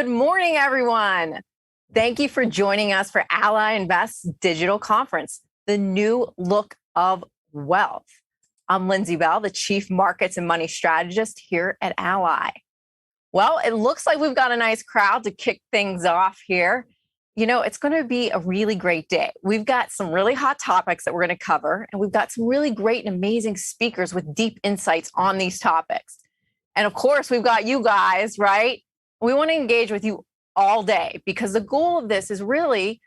Good morning, everyone. Thank you for joining us for Ally Invest's digital conference, The New Look of Wealth. I'm Lindsey Bell, the Chief Markets and Money Strategist here at Ally. Well, it looks like we've got a nice crowd to kick things off here. You know, it's going to be a really great day. We've got some really hot topics that we're going to cover, and we've got some really great and amazing speakers with deep insights on these topics. And of course, we've got you guys, right? We want to engage with you all day because the goal of this is really,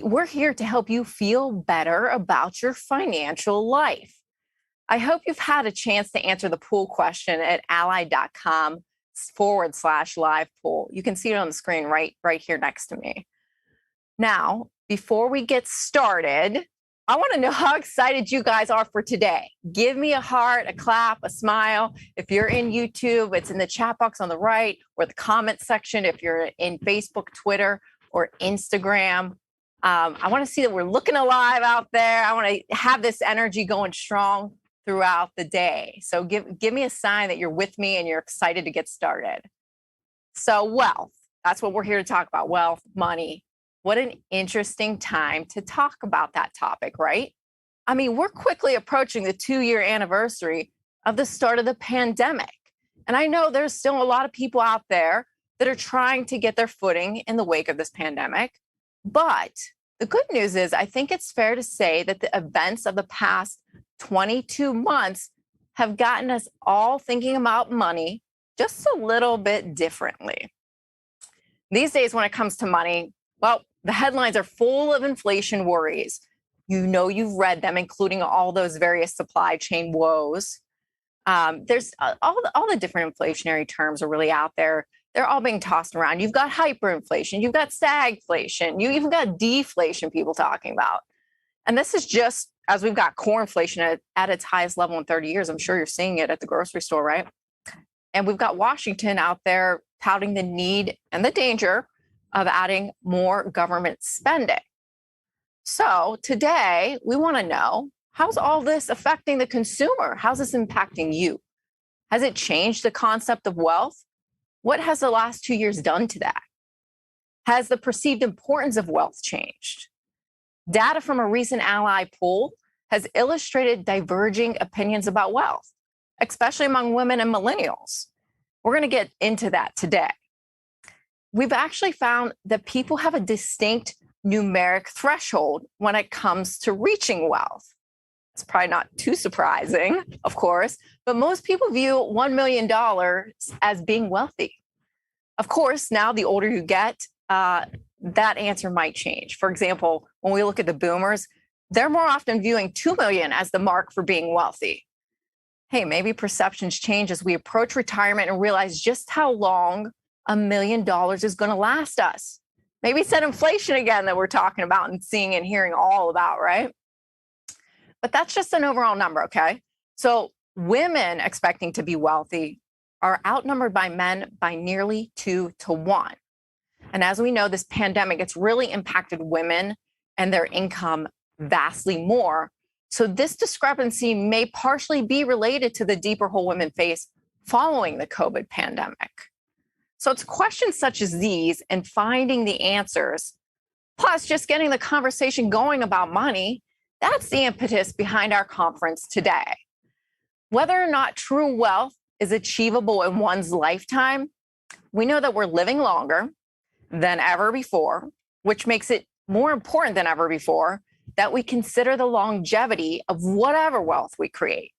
we're here to help you feel better about your financial life. I hope you've had a chance to answer the poll question at ally.com/live poll. You can see it on the screen right here next to me. Now, before we get started, I want to know how excited you guys are for today. Give me a heart, a clap, a smile. If you're in YouTube, it's in the chat box on the right or the comment section. If you're in Facebook, Twitter, or Instagram, I want to see that we're looking alive out there. I want to have this energy going strong throughout the day. So give me a sign that you're with me and you're excited to get started. So wealth, that's what we're here to talk about. Wealth, money. What an interesting time to talk about that topic, right? I mean, we're quickly approaching the 2-year anniversary of the start of the pandemic. And I know there's still a lot of people out there that are trying to get their footing in the wake of this pandemic. But the good news is, I think it's fair to say that the events of the past 22 months have gotten us all thinking about money just a little bit differently. These days, when it comes to money, well, the headlines are full of inflation worries. You know, you've read them, including all those various supply chain woes. There's all the different inflationary terms are really out there. They're all being tossed around. You've got hyperinflation, you've got stagflation, you even got deflation people talking about. And this is just as we've got core inflation at its highest level in 30 years. I'm sure you're seeing it at the grocery store, right? And we've got Washington out there touting the need and the danger of adding more government spending. So today, we want to know, how's all this affecting the consumer? How's this impacting you? Has it changed the concept of wealth? What has the last 2 years done to that? Has the perceived importance of wealth changed? Data from a recent Ally poll has illustrated diverging opinions about wealth, especially among women and millennials. We're going to get into that today. We've actually found that people have a distinct numeric threshold when it comes to reaching wealth. It's probably not too surprising, of course, but most people view $1 million as being wealthy. Of course, now the older you get, that answer might change. For example, when we look at the boomers, they're more often viewing 2 million as the mark for being wealthy. Hey, maybe perceptions change as we approach retirement and realize just how long $1 million is going to last us. Maybe it's that inflation again that we're talking about and seeing and hearing all about, right? But that's just an overall number, okay? So women expecting to be wealthy are outnumbered by men by nearly 2 to 1. And as we know, this pandemic, it's really impacted women and their income vastly more. So this discrepancy may partially be related to the deeper hole women face following the COVID pandemic. So it's questions such as these and finding the answers, plus just getting the conversation going about money, that's the impetus behind our conference today. Whether or not true wealth is achievable in one's lifetime, we know that we're living longer than ever before, which makes it more important than ever before that we consider the longevity of whatever wealth we create.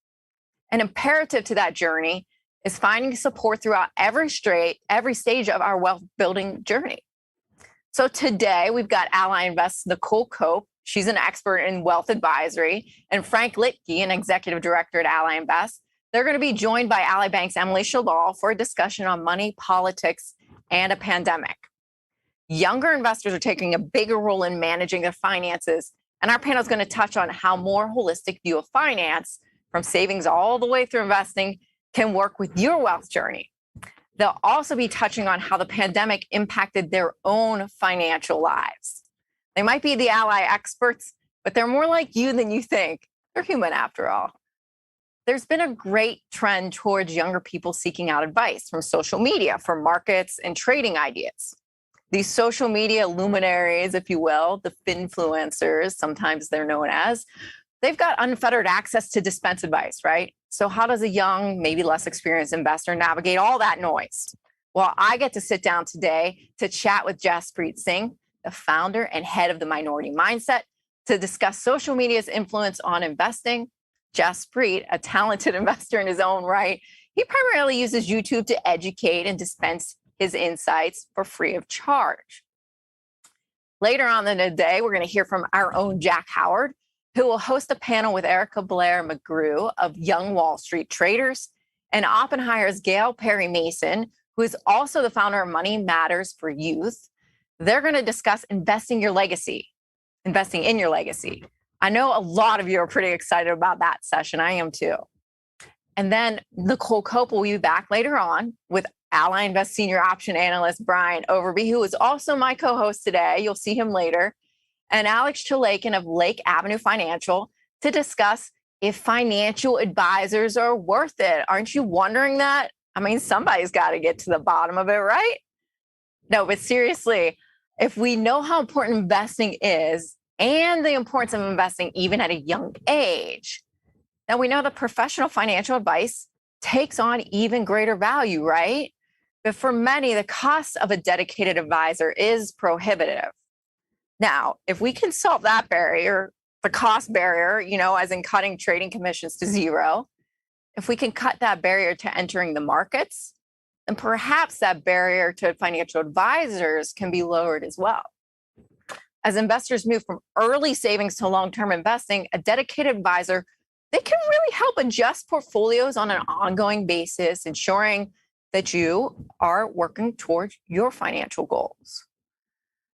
An imperative to that journey is finding support throughout every stage of our wealth building journey. So today we've got Ally Invest's Nicole Cope. She's an expert in wealth advisory, and Frank Litke, an executive director at Ally Invest. They're going to be joined by Ally Bank's Emily Shalal for a discussion on money, politics, and a pandemic. Younger investors are taking a bigger role in managing their finances, and our panel is going to touch on how more holistic view of finance, from savings all the way through investing, can work with your wealth journey. They'll also be touching on how the pandemic impacted their own financial lives. They might be the Ally experts, but they're more like you than you think. They're human after all. There's been a great trend towards younger people seeking out advice from social media for markets and trading ideas. these social media luminaries, if you will, the finfluencers, sometimes they're known as, they've got unfettered access to dispense advice, right? So how does a young, maybe less experienced investor navigate all that noise? Well, I get to sit down today to chat with Jaspreet Singh, the founder and head of the Minority Mindset, to discuss social media's influence on investing. Jaspreet, a talented investor in his own right, he primarily uses YouTube to educate and dispense his insights for free of charge. Later on in the day, we're going to hear from our own Jack Howard, who will host a panel with Erica Blair McGrew of Young Wall Street Traders and Oppenheimer's Gail Perry Mason, who is also the founder of Money Matters for Youth. They're going to discuss investing in your legacy. I know a lot of you are pretty excited about that session. I am too. And then Nicole Cope will be back later on with Ally Invest Senior Option Analyst Brian Overby, who is also my co-host today. You'll see him later. And Alex Chalakin of Lake Avenue Financial to discuss if financial advisors are worth it. Aren't you wondering that? I mean, somebody's got to get to the bottom of it, right? No, but seriously, if we know how important investing is and the importance of investing even at a young age, now we know that professional financial advice takes on even greater value, right? But for many, the cost of a dedicated advisor is prohibitive. Now, if we can solve that barrier, the cost barrier, as in cutting trading commissions to zero, if we can cut that barrier to entering the markets, then perhaps that barrier to financial advisors can be lowered as well. As investors move from early savings to long-term investing, a dedicated advisor, they can really help adjust portfolios on an ongoing basis, ensuring that you are working towards your financial goals.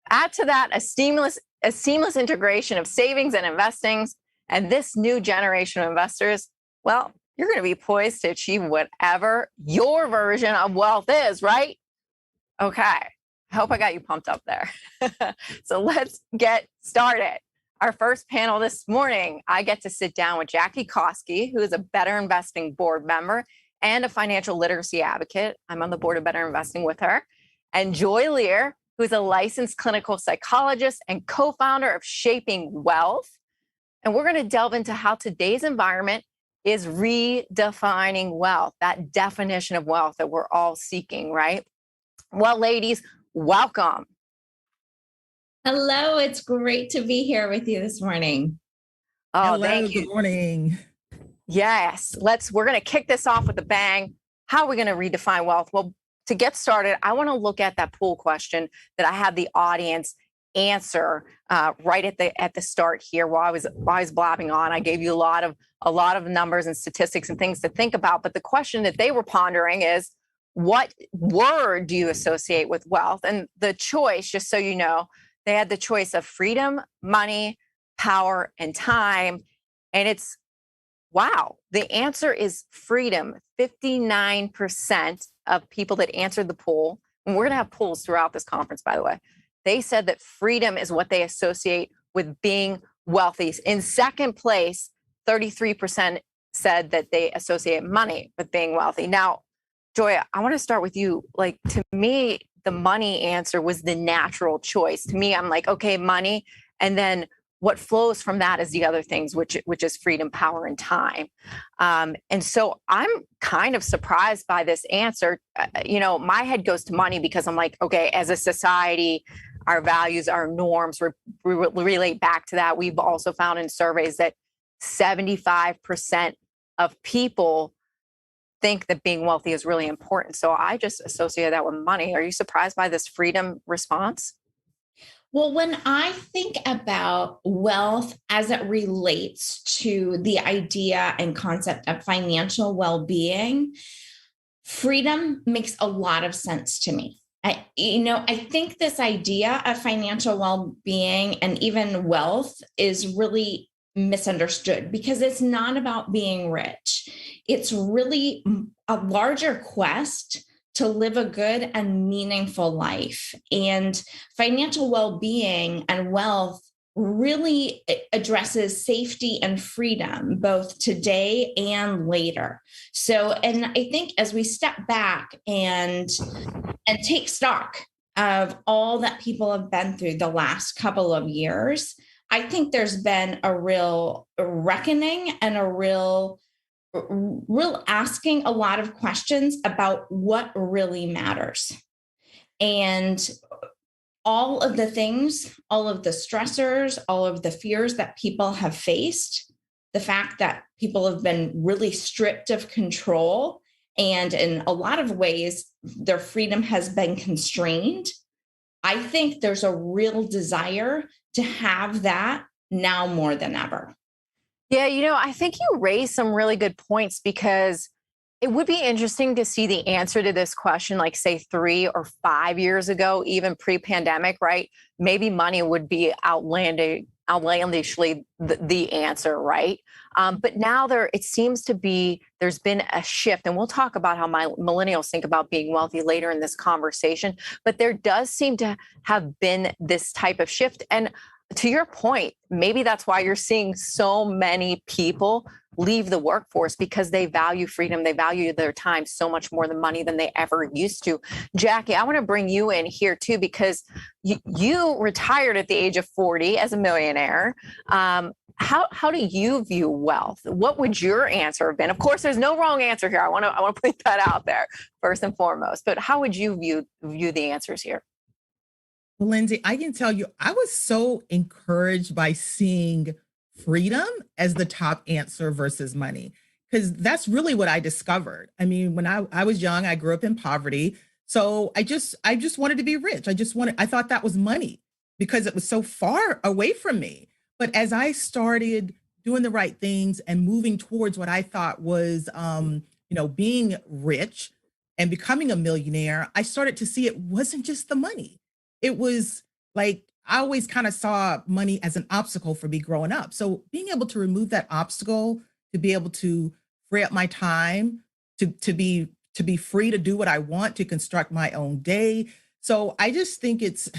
Add to that a seamless integration of savings and investing, and this new generation of investors, well, you're going to be poised to achieve whatever your version of wealth is, right? Okay. I hope I got you pumped up there. So let's get started. Our first panel this morning, I get to sit down with Jackie Koski, who is a BetterInvesting board member and a financial literacy advocate. I'm on the board of BetterInvesting with her. And Joy Lere, who's a licensed clinical psychologist and co-founder of Shaping Wealth. And we're going to delve into how today's environment is redefining wealth, that definition of wealth that we're all seeking, right? Well, ladies, welcome. Hello, it's great to be here with you this morning. Oh, hello, thank you. Good morning. Yes, we're going to kick this off with a bang. How are we going to redefine wealth? Well, to get started, I want to look at that poll question that I had the audience answer right at the start here while I was blabbing on. I gave you a lot of numbers and statistics and things to think about. But the question that they were pondering is, what word do you associate with wealth? And the choice, just so you know, they had the choice of freedom, money, power, and time. And it's, wow, the answer is freedom. 59% of people that answered the poll, and we're going to have polls throughout this conference, by the way, they said that freedom is what they associate with being wealthy. In second place, 33% said that they associate money with being wealthy. Now, Joy, I want to start with you. Like, to me, the money answer was the natural choice. To me, I'm like, okay, money. And then what flows from that is the other things, which is freedom, power, and time. And so I'm kind of surprised by this answer. My head goes to money because I'm like, okay, as a society, our values, our norms relate back to that. We've also found in surveys that 75% of people think that being wealthy is really important. So I just associate that with money. Are you surprised by this freedom response? Well, when I think about wealth as it relates to the idea and concept of financial well-being, freedom makes a lot of sense to me. I think this idea of financial well-being and even wealth is really misunderstood because it's not about being rich. It's really a larger quest to live a good and meaningful life. And financial well-being and wealth really addresses safety and freedom, both today and later. So, and I think as we step back and take stock of all that people have been through the last couple of years, I think there's been a real reckoning and a real asking a lot of questions about what really matters. And all of the things, all of the stressors, all of the fears that people have faced, the fact that people have been really stripped of control, and in a lot of ways, their freedom has been constrained. I think there's a real desire to have that now more than ever. Yeah, I think you raised some really good points because it would be interesting to see the answer to this question, like say 3 or 5 years ago, even pre-pandemic, right? Maybe money would be outlandishly the answer, right? But now it seems to be there's been a shift, and we'll talk about how my millennials think about being wealthy later in this conversation. But there does seem to have been this type of shift, and to your point, maybe that's why you're seeing so many people leave the workforce because they value freedom. They value their time so much more than money than they ever used to. Jackie, I want to bring you in here too, because you retired at the age of 40 as a millionaire. How do you view wealth? What would your answer have been? Of course, there's no wrong answer here. I want to put that out there first and foremost. But how would you view the answers here? Well, Lindsay, I can tell you, I was so encouraged by seeing freedom as the top answer versus money, because that's really what I discovered. I mean, when I was young, I grew up in poverty. So I just wanted to be rich. I thought that was money because it was so far away from me. But as I started doing the right things and moving towards what I thought was, being rich and becoming a millionaire, I started to see it wasn't just the money. It was like I always kind of saw money as an obstacle for me growing up. So being able to remove that obstacle, to be able to free up my time, to be free to do what I want, to construct my own day. So I think it's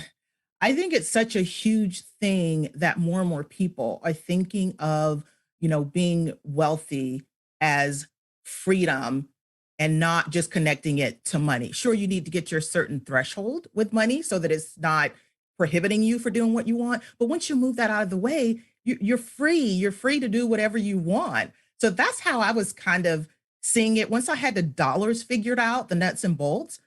such a huge thing that more and more people are thinking of, being wealthy as freedom and not just connecting it to money. Sure, you need to get your certain threshold with money so that it's not prohibiting you for doing what you want. But once you move that out of the way, you're free. You're free to do whatever you want. So that's how I was kind of seeing it. Once I had the dollars figured out, the nuts and bolts,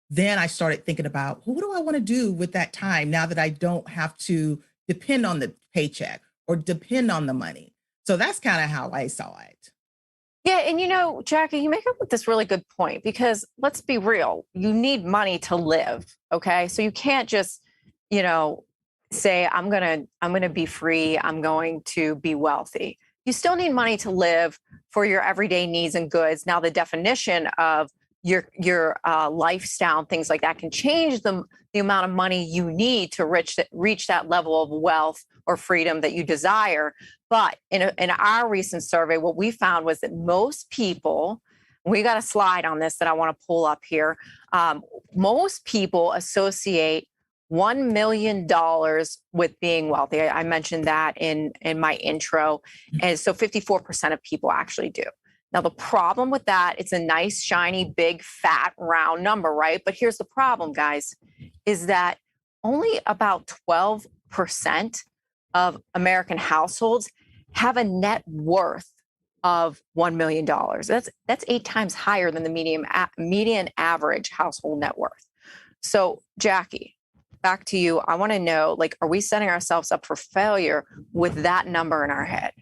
then I started thinking about, well, what do I want to do with that time now that I don't have to depend on the paycheck or depend on the money? So that's kind of how I saw it. Yeah. And Jackie, you make up with this really good point because let's be real, you need money to live. Okay. So you can't just, say, I'm gonna be free, I'm going to be wealthy. You still need money to live for your everyday needs and goods. Now, the definition of your lifestyle and things like that can change the amount of money you need to reach that level of wealth or freedom that you desire. But in our recent survey, what we found was that most people, we got a slide on this that I want to pull up here. Most people associate $1 million with being wealthy. I mentioned that in my intro. And so 54% of people actually do. Now, the problem with that, it's a nice, shiny, big, fat, round number, right? But here's the problem, guys, is that only about 12% of American households have a net worth of $1 million. That's 8 times higher than the median average household net worth. So, Jackie, back to you. I want to know, are we setting ourselves up for failure with that number in our head?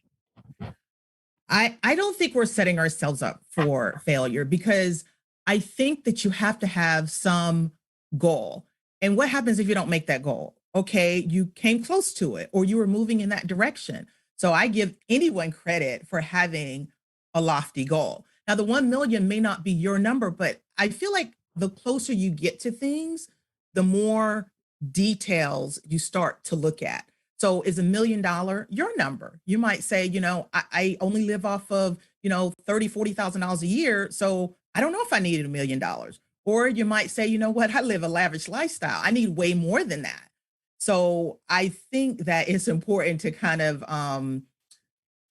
I don't think we're setting ourselves up for failure because I think that you have to have some goal. And what happens if you don't make that goal? Okay, you came close to it or you were moving in that direction. So I give anyone credit for having a lofty goal. Now, the 1 million may not be your number, but I feel like the closer you get to things, the more details you start to look at. So is $1 million your number? You might say, I only live off of, $30,000, $40,000 a year. So I don't know if I needed $1 million. Or you might say, you know what, I live a lavish lifestyle. I need way more than that. So I think that it's important to kind of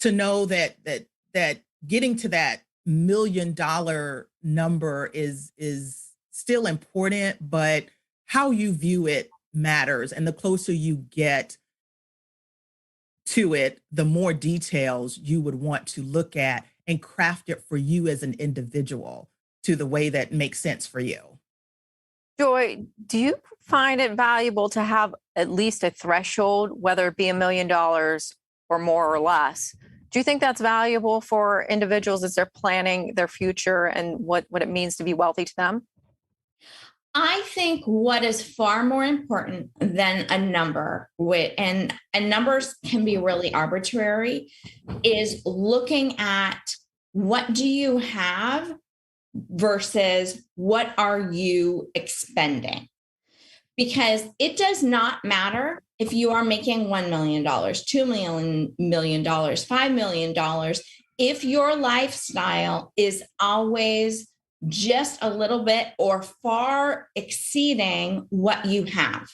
to know that getting to that $1 million number is still important, but how you view it matters. And the closer you get to it, the more details you would want to look at and craft it for you as an individual to the way that makes sense for you. Joy, do you find it valuable to have at least a threshold, whether it be $1 million or more or less? Do you think that's valuable for individuals as they're planning their future and what it means to be wealthy to them? I think what is far more important than a number, and numbers can be really arbitrary, is looking at what do you have versus what are you expending? Because it does not matter if you are making $1 million, $2 million, $5 million, if your lifestyle is always just a little bit or far exceeding what you have.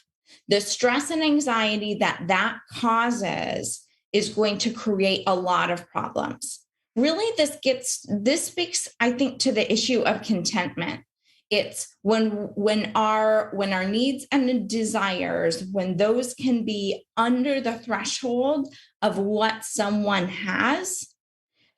The stress and anxiety that causes is going to create a lot of problems. Really, this speaks, I think, to the issue of contentment. It's when our needs and desires, when those can be under the threshold of what someone has,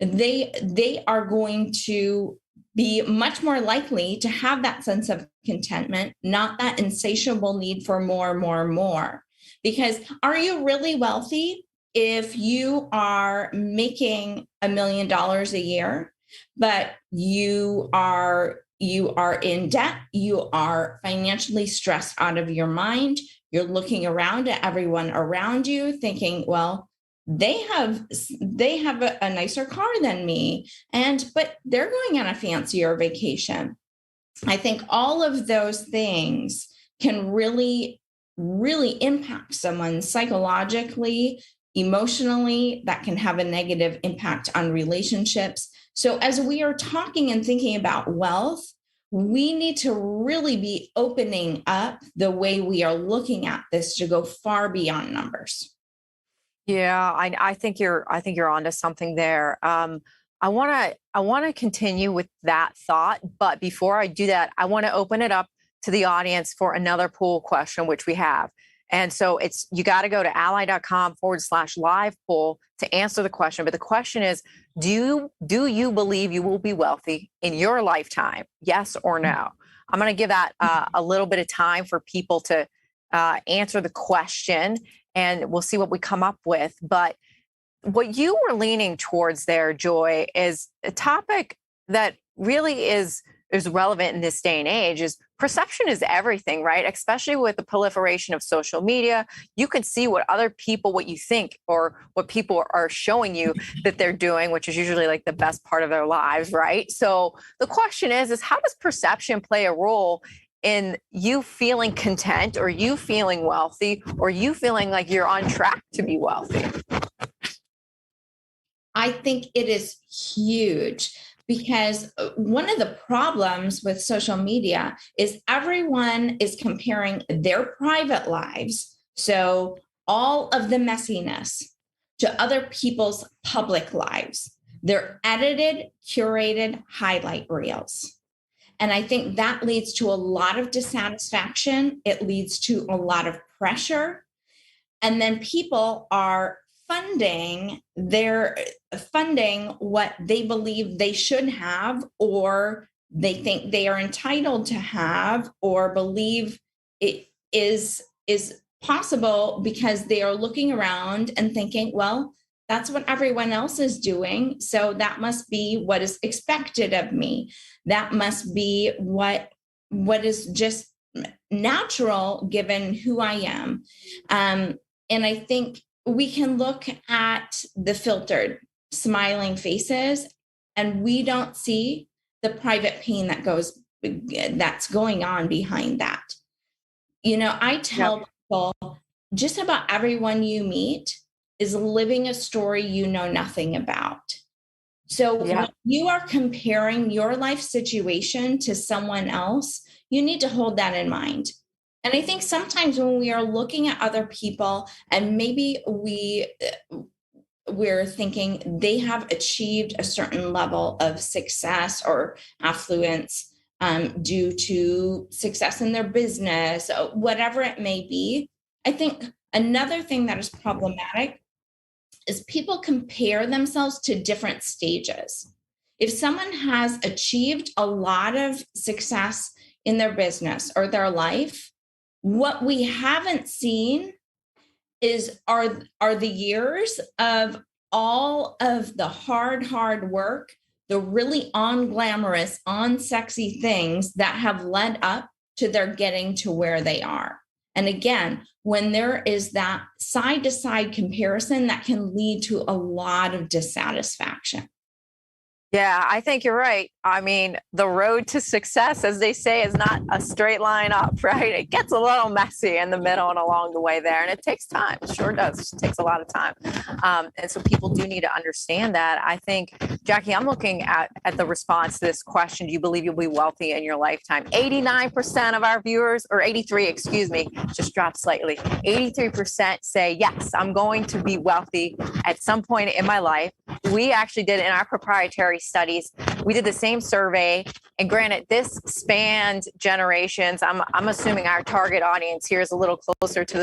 they are going to be much more likely to have that sense of contentment, not that insatiable need for more. Because are you really wealthy if you are making $1 million a year, but you are in debt, you are financially stressed out of your mind, you're looking around at everyone around you thinking, well, they have a nicer car than me, but they're going on a fancier vacation. I think all of those things can really, really impact someone psychologically, emotionally. That can have a negative impact on relationships. So as we are talking and thinking about wealth, we need to really be opening up the way we are looking at this to go far beyond numbers. Yeah, I think you're onto something there. I want to continue with that thought, but before I do that, I want to open it up to the audience for another poll question, which we have. And so you got to go to ally.com/live poll to answer the question. But the question is, do you believe you will be wealthy in your lifetime? Yes or no? I'm going to give that a little bit of time for people to answer the question, and we'll see what we come up with. But what you were leaning towards there, Joy, is a topic that really is relevant in this day and age. Is perception is everything, right? Especially with the proliferation of social media. You can see what you think or what people are showing you that they're doing, which is usually like the best part of their lives, right? So the question is how does perception play a role in you feeling content, or you feeling wealthy, or you feeling like you're on track to be wealthy? I think it is huge, because one of the problems with social media is everyone is comparing their private lives, so all of the messiness, to other people's public lives. They're edited, curated highlight reels. And I think that leads to a lot of dissatisfaction. It leads to a lot of pressure. And then people are funding what they believe they should have, or they think they are entitled to have, or believe it is possible, because they are looking around and thinking, well, that's what everyone else is doing, so that must be what is expected of me. That must be what is just natural given who I am. And I think we can look at the filtered, smiling faces, and we don't see the private pain that's going on behind that. I tell people, just about everyone you meet is living a story you know nothing about. So when you are comparing your life situation to someone else, you need to hold that in mind. And I think sometimes when we are looking at other people, and maybe we're thinking they have achieved a certain level of success or affluence, due to success in their business, whatever it may be. I think another thing that is problematic is people compare themselves to different stages. If someone has achieved a lot of success in their business or their life, what we haven't seen are the years of all of the hard work, the really unglamorous, unsexy things that have led up to their getting to where they are. And again, when there is that side-to-side comparison, that can lead to a lot of dissatisfaction. Yeah, I think you're right. I mean, the road to success, as they say, is not a straight line up, right? It gets a little messy in the middle and along the way there. And it takes time. It sure does. It takes a lot of time. And so people do need to understand that. I think, Jackie, I'm looking at the response to this question. Do you believe you'll be wealthy in your lifetime? 89% of our viewers, or 83, excuse me, just dropped slightly. 83% say, yes, I'm going to be wealthy at some point in my life. We actually did in our proprietary studies, we did the same survey, and granted, this spanned generations. I'm assuming our target audience here is a little closer to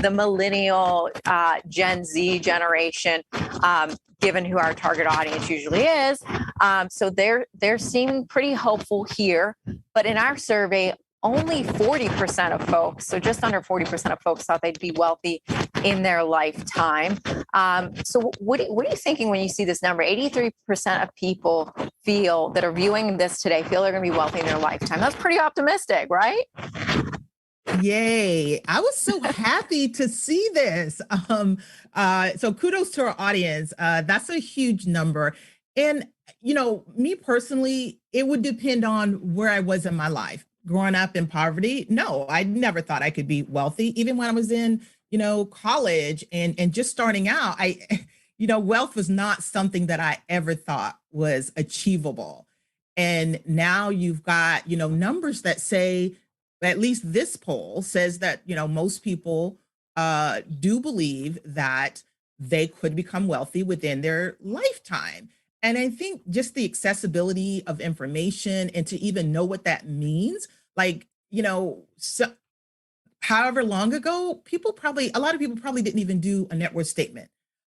the millennial Gen Z generation, given who our target audience usually is. So they're seeming pretty hopeful here. But in our survey, only 40% of folks, so just under 40% of folks, thought they'd be wealthy in their lifetime. So what are you thinking when you see this number? 83% of people feel that are viewing this today feel they're going to be wealthy in their lifetime. That's pretty optimistic, right? Yay. I was so happy to see this. So kudos to our audience. That's a huge number. And, me personally, it would depend on where I was in my life. Growing up in poverty, no, I never thought I could be wealthy. Even when I was in, college and just starting out, wealth was not something that I ever thought was achievable. And now you've got, numbers that say, at least this poll says that, most people do believe that they could become wealthy within their lifetime. And I think just the accessibility of information and to even know what that means, so however long ago, a lot of people probably didn't even do a net worth statement.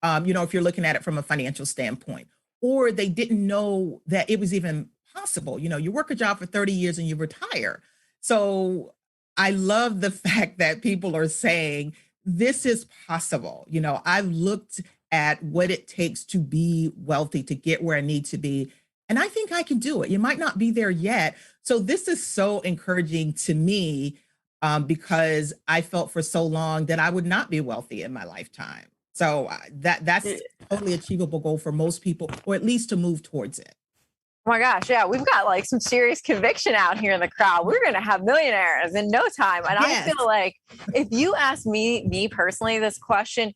If you're looking at it from a financial standpoint, or they didn't know that it was even possible. You work a job for 30 years and you retire. So I love the fact that people are saying this is possible. I've looked at what it takes to be wealthy, to get where I need to be. And I think I can do it. You might not be there yet. So this is so encouraging to me because I felt for so long that I would not be wealthy in my lifetime. So that's a totally achievable goal for most people, or at least to move towards it. Oh my gosh, yeah, we've got some serious conviction out here in the crowd. We're going to have millionaires in no time. And yes. I feel like if you ask me personally this question,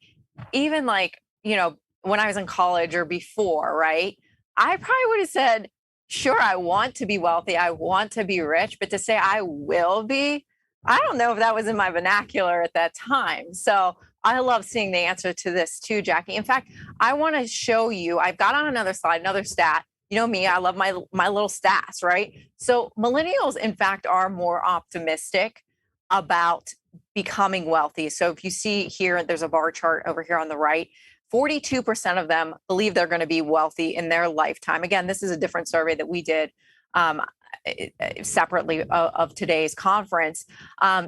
even when I was in college or before, right? I probably would have said, sure, I want to be wealthy. I want to be rich, but to say I will be, I don't know if that was in my vernacular at that time. So I love seeing the answer to this too, Jackie. In fact, I want to show you, I've got on another slide, another stat. You know me, I love my little stats, right? So millennials, in fact, are more optimistic about becoming wealthy. So if you see here, there's a bar chart over here on the right. 42% of them believe they're going to be wealthy in their lifetime. Again, this is a different survey that we did separately of today's conference.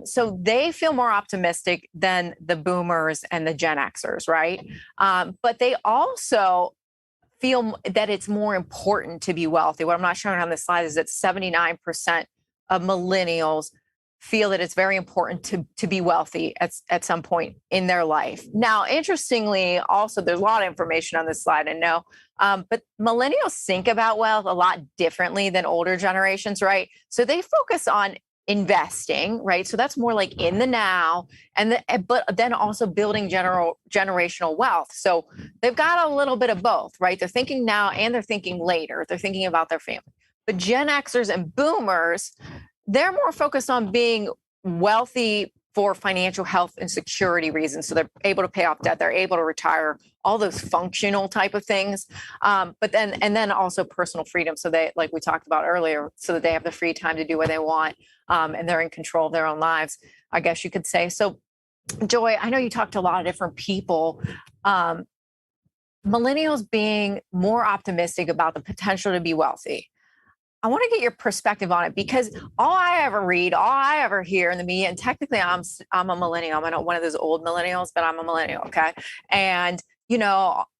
So they feel more optimistic than the boomers and the Gen Xers, right? But they also feel that it's more important to be wealthy. What I'm not showing on this slide is that 79% of millennials feel that it's very important to be wealthy at some point in their life. Now, interestingly, also, there's a lot of information on this slide, I know, but millennials think about wealth a lot differently than older generations, right? So they focus on investing, right? So that's more like in the now, but then also building generational wealth. So they've got a little bit of both, right? They're thinking now and they're thinking later. They're thinking about their family. But Gen Xers and boomers, they're more focused on being wealthy for financial health and security reasons. So they're able to pay off debt, they're able to retire, all those functional type of things. But then also personal freedom. So they, like we talked about earlier, so that they have the free time to do what they want, and they're in control of their own lives, I guess you could say. So Joy, I know you talked to a lot of different people. Millennials being more optimistic about the potential to be wealthy. I want to get your perspective on it, because all I ever read, all I ever hear in the media, and technically I'm a millennial. I'm not one of those old millennials, but I'm a millennial. Okay. And,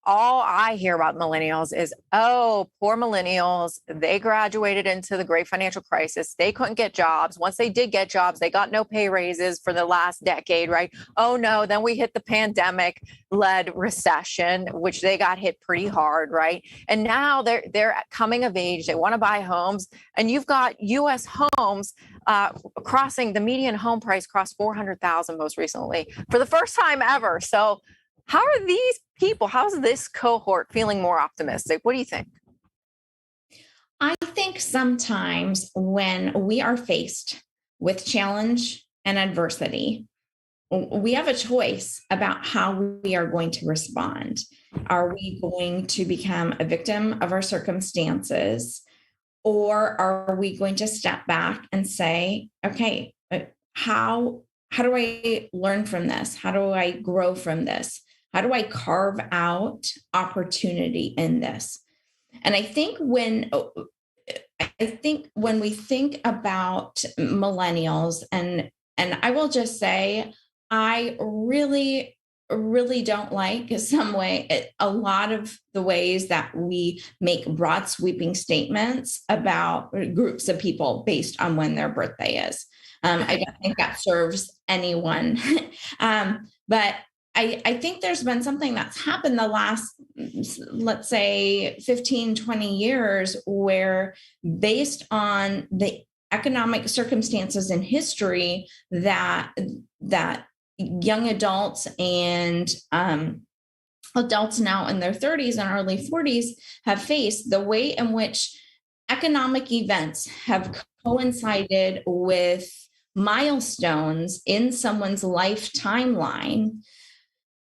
all I hear about millennials is, oh, poor millennials. They graduated into the great financial crisis. They couldn't get jobs. Once they did get jobs, they got no pay raises for the last decade, right? Oh no, then we hit the pandemic-led recession, which they got hit pretty hard, right? And now they're coming of age. They want to buy homes, and you've got U.S. homes crossing the median home price crossed 400,000 most recently for the first time ever. So how are these people, how's this cohort feeling more optimistic? What do you think? I think sometimes when we are faced with challenge and adversity, we have a choice about how we are going to respond. Are we going to become a victim of our circumstances, or are we going to step back and say, okay, how do I learn from this? How do I grow from this? How do I carve out opportunity in this? And I think when we think about millennials, and I will just say, I really don't like a lot of the ways that we make broad sweeping statements about groups of people based on when their birthday is. I don't think that serves anyone. But I think there's been something that's happened the last, let's say 15, 20 years, where based on the economic circumstances in history that young adults and adults now in their 30s and early 40s have faced, the way in which economic events have coincided with milestones in someone's life timeline,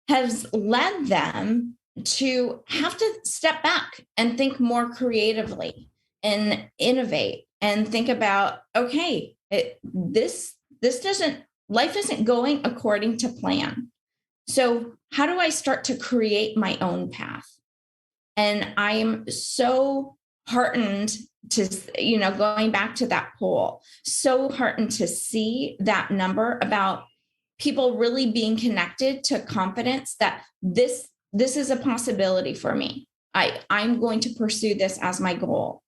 has led them to have to step back and think more creatively and innovate and think about, okay, life isn't going according to plan. So how do I start to create my own path? And I'm so heartened to, going back to that poll, so heartened to see that number about people really being connected to confidence that this is a possibility for me. I'm going to pursue this as my goal.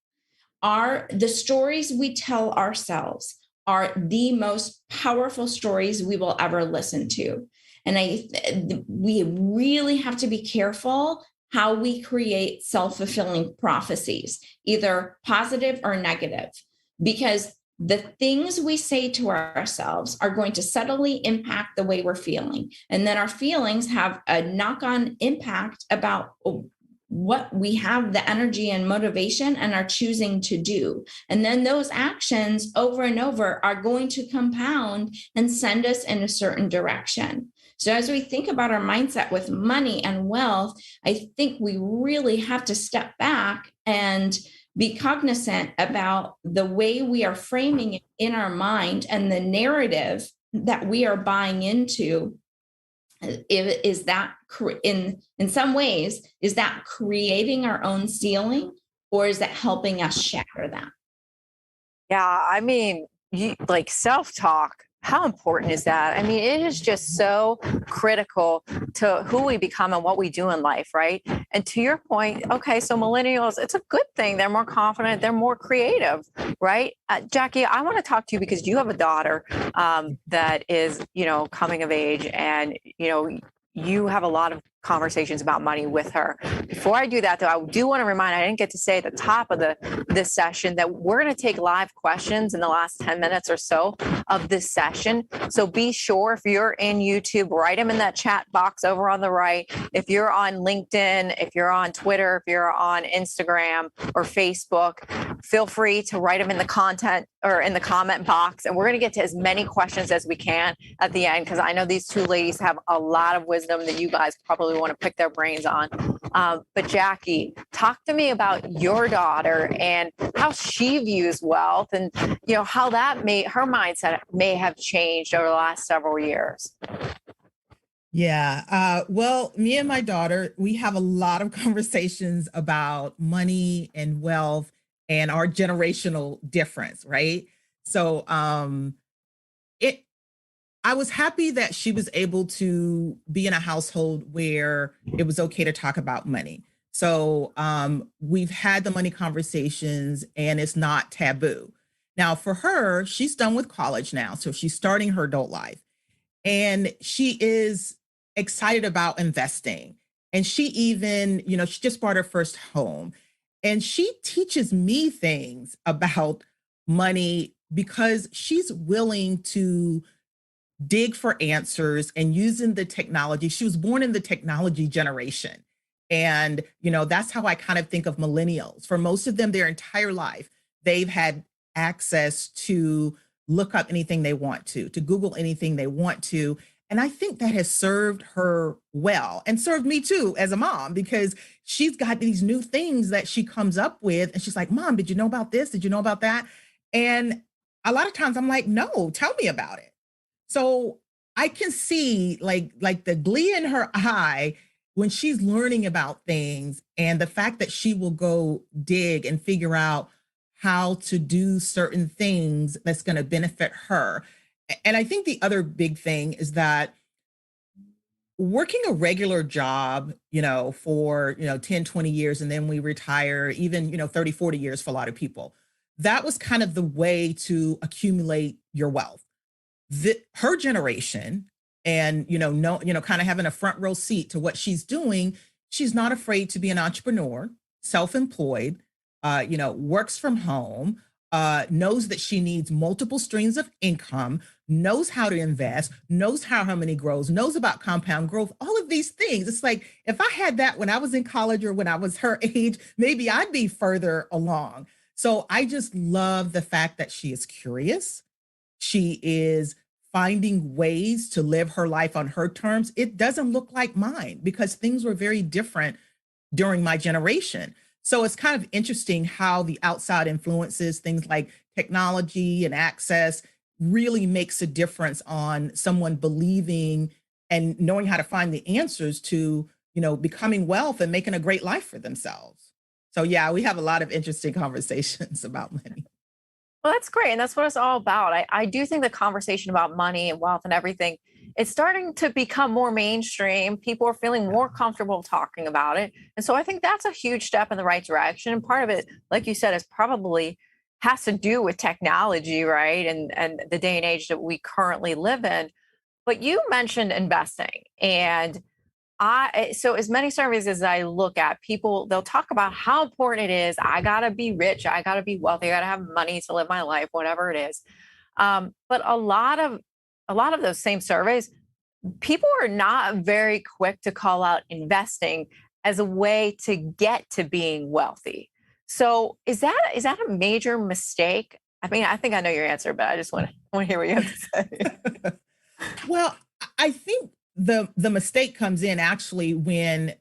The stories we tell ourselves are the most powerful stories we will ever listen to. And we really have to be careful how we create self-fulfilling prophecies, either positive or negative, because the things we say to ourselves are going to subtly impact the way we're feeling. And then our feelings have a knock-on impact about what we have the energy and motivation and are choosing to do. And then those actions over and over are going to compound and send us in a certain direction. So as we think about our mindset with money and wealth, I think we really have to step back and be cognizant about the way we are framing it in our mind and the narrative that we are buying into. Is that in some ways, is that creating our own ceiling, or is that helping us shatter that? Yeah, I mean, like self-talk, how important is that? I mean, it is just so critical to who we become and what we do in life, right? And to your point, okay, so millennials, it's a good thing. They're more confident, they're more creative, right? Jackie, I want to talk to you because you have a daughter that is, coming of age, and, you have a lot of conversations about money with her. Before I do that, though, I do want to remind, I didn't get to say at the top of this session that we're going to take live questions in the last 10 minutes or so of this session. So be sure, if you're in YouTube, write them in that chat box over on the right. If you're on LinkedIn, if you're on Twitter, if you're on Instagram or Facebook, feel free to write them in the content or in the comment box. And we're going to get to as many questions as we can at the end, because I know these two ladies have a lot of wisdom that you guys probably want to pick their brains on. But Jackie, talk to me about your daughter and how she views wealth, and how that her mindset may have changed over the last several years. Yeah. Well, me and my daughter, we have a lot of conversations about money and wealth and our generational difference, right? So I was happy that she was able to be in a household where it was okay to talk about money. So we've had the money conversations and it's not taboo. Now for her, she's done with college now. So she's starting her adult life and she is excited about investing. And she even, she just bought her first home and she teaches me things about money because she's willing to dig for answers and using the technology. She was born in the technology generation. And, that's how I kind of think of millennials. For most of them, their entire life, they've had access to look up anything they want to Google anything they want to. And I think that has served her well and served me too as a mom, because she's got these new things that she comes up with. And she's like, Mom, did you know about this? Did you know about that? And a lot of times I'm like, no, tell me about it. So I can see like the glee in her eye when she's learning about things, and the fact that she will go dig and figure out how to do certain things that's going to benefit her. And I think the other big thing is that working a regular job, for, 10, 20 years, and then we retire, even, 30, 40 years for a lot of people, that was kind of the way to accumulate your wealth. Her generation, and kind of having a front row seat to what she's doing, she's not afraid to be an entrepreneur, self-employed, works from home, knows that she needs multiple streams of income, knows how to invest, knows how her money grows, knows about compound growth, all of these things. It's like, if I had that when I was in college or when I was her age, maybe I'd be further along. So I just love the fact that she is curious. She is finding ways to live her life on her terms. It doesn't look like mine because things were very different during my generation. So it's kind of interesting how the outside influences, things like technology and access, really makes a difference on someone believing and knowing how to find the answers to, becoming wealth and making a great life for themselves. So yeah, we have a lot of interesting conversations about money. Well, that's great. And that's what it's all about. I do think the conversation about money and wealth and everything, it's starting to become more mainstream. People are feeling more comfortable talking about it. And so I think that's a huge step in the right direction. And part of it, like you said, is probably has to do with technology, right? And the day and age that we currently live in. But you mentioned investing, and so as many surveys as I look at, people, they'll talk about how important it is. I got to be rich. I got to be wealthy. I got to have money to live my life, whatever it is. But a lot of those same surveys, people are not very quick to call out investing as a way to get to being wealthy. So is that a major mistake? I mean, I think I know your answer, but I just want to hear what you have to say. Well, I think the mistake comes in actually when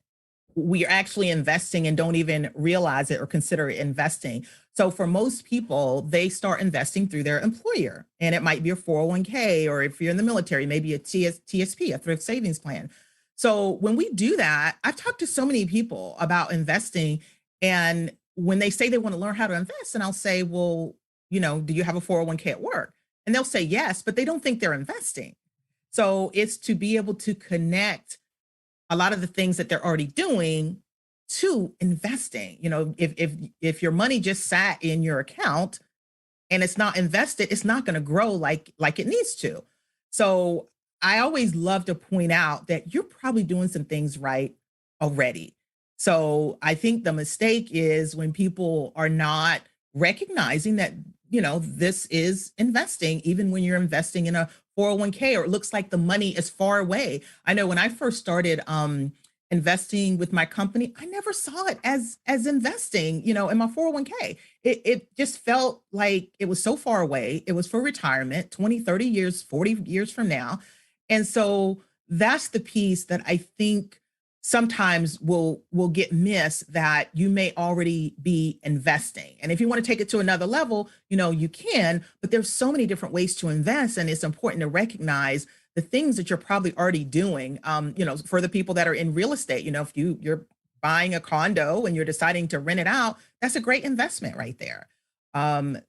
we are actually investing and don't even realize it or consider it investing. So for most people, they start investing through their employer, and it might be a 401k, or if you're in the military, maybe a TSP, a thrift savings plan. So when we do that, I've talked to so many people about investing, and when they say they want to learn how to invest, and I'll say, well, do you have a 401k at work? And they'll say yes, but they don't think they're investing. So it's to be able to connect a lot of the things that they're already doing to investing. If your money just sat in your account and it's not invested, it's not going to grow like it needs to. So I always love to point out that you're probably doing some things right already. So I think the mistake is when people are not recognizing that, this is investing, even when you're investing in a 401k, or it looks like the money is far away. I know when I first started investing with my company, I never saw it as investing, in my 401k. It just felt like it was so far away. It was for retirement, 20, 30 years, 40 years from now. And so that's the piece that I think sometimes will get missed, that you may already be investing. And if you want to take it to another level, you can, but there's so many different ways to invest. And it's important to recognize the things that you're probably already doing. For the people that are in real estate, if you're buying a condo and you're deciding to rent it out, that's a great investment right there.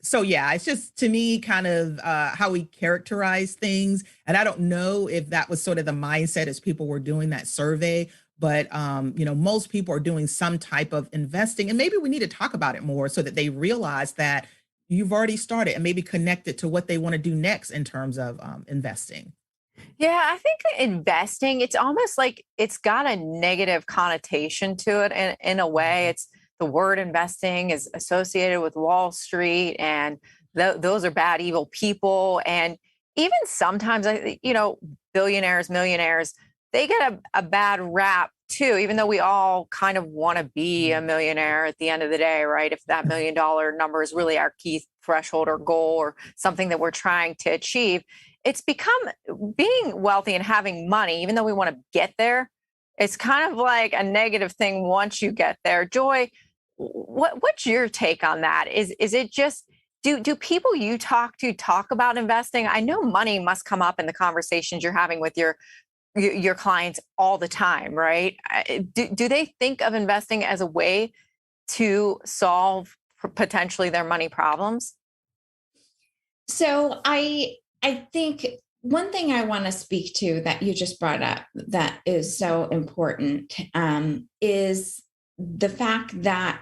So yeah, it's just, to me, kind of how we characterize things. And I don't know if that was sort of the mindset as people were doing that survey, but most people are doing some type of investing, and maybe we need to talk about it more so that they realize that you've already started and maybe connect it to what they want to do next in terms of investing. Yeah, I think investing, it's almost like it's got a negative connotation to it in a way. It's the word investing is associated with Wall Street, and those are bad, evil people. And even sometimes, billionaires, millionaires, they get a bad rap too, even though we all kind of want to be a millionaire at the end of the day, right? If that $1 million number is really our key threshold or goal or something that we're trying to achieve, it's become, being wealthy and having money, even though we want to get there, it's kind of like a negative thing once you get there. Joy, what's your take on that? Is it just, do people you talk about investing? I know money must come up in the conversations you're having with your clients all the time, right? Do they think of investing as a way to solve potentially their money problems? So I think one thing I want to speak to that you just brought up that is so important is the fact that,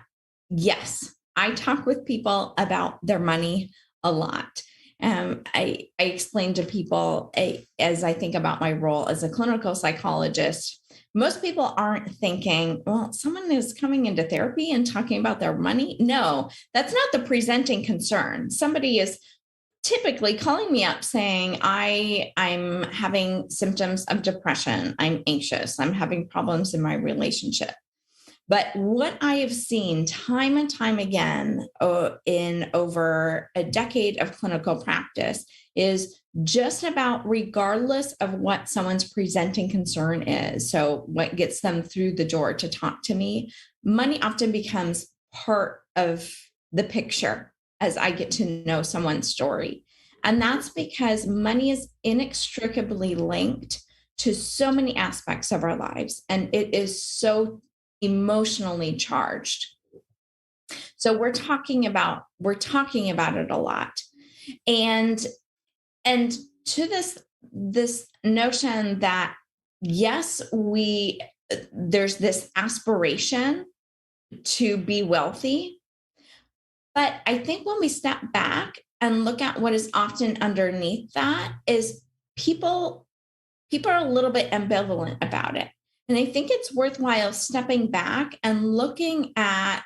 yes, I talk with people about their money a lot. I explain to people, as I think about my role as a clinical psychologist, most people aren't thinking, well, someone is coming into therapy and talking about their money. No, that's not the presenting concern. Somebody is typically calling me up saying, I'm having symptoms of depression. I'm anxious. I'm having problems in my relationship. But what I have seen time and time again in over a decade of clinical practice is just about, regardless of what someone's presenting concern is, so what gets them through the door to talk to me, money often becomes part of the picture as I get to know someone's story. And that's because money is inextricably linked to so many aspects of our lives, and it is so emotionally charged. So we're talking about it a lot. And to this notion that, yes, there's this aspiration to be wealthy, but I think when we step back and look at what is often underneath that, is people are a little bit ambivalent about it. And I think it's worthwhile stepping back and looking at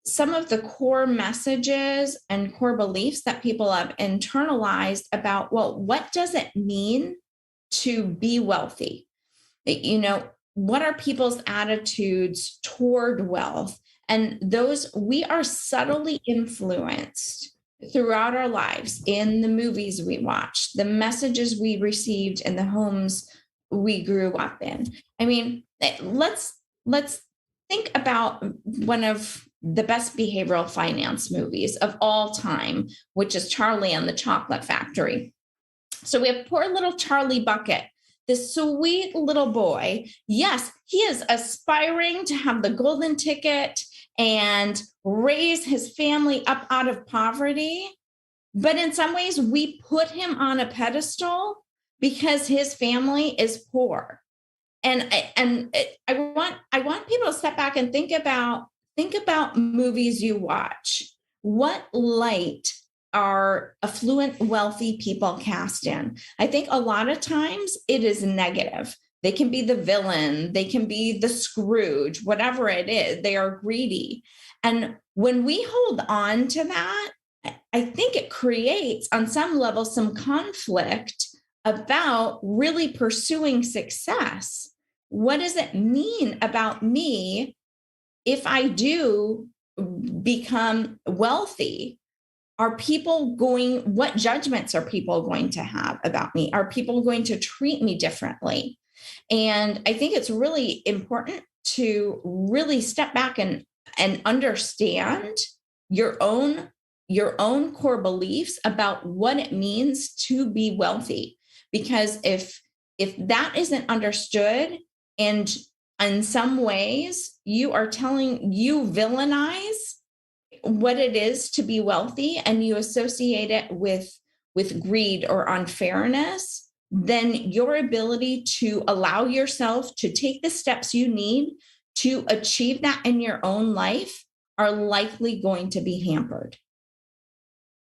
some of the core messages and core beliefs that people have internalized about, well, what does it mean to be wealthy? What are people's attitudes toward wealth? And those, we are subtly influenced throughout our lives in the movies we watch, the messages we received in the homes we grew up in. I mean, let's think about one of the best behavioral finance movies of all time, which is Charlie and the Chocolate Factory. So we have poor little Charlie Bucket, this sweet little boy. Yes, he is aspiring to have the golden ticket and raise his family up out of poverty. But in some ways, we put him on a pedestal because his family is poor. And I want people to step back and think about movies you watch. What light are affluent, wealthy people cast in? I think a lot of times it is negative. They can be the villain, they can be the Scrooge, whatever it is. They are greedy. And when we hold on to that, I think it creates, on some level, some conflict about really pursuing success what does it mean about me if I do become wealthy? What judgments are people going to have about me? Are people going to treat me differently? And I think it's really important to really step back and understand your own core beliefs about what it means to be wealthy. Because if that isn't understood, and in some ways you villainize what it is to be wealthy, and you associate it with greed or unfairness, then your ability to allow yourself to take the steps you need to achieve that in your own life are likely going to be hampered.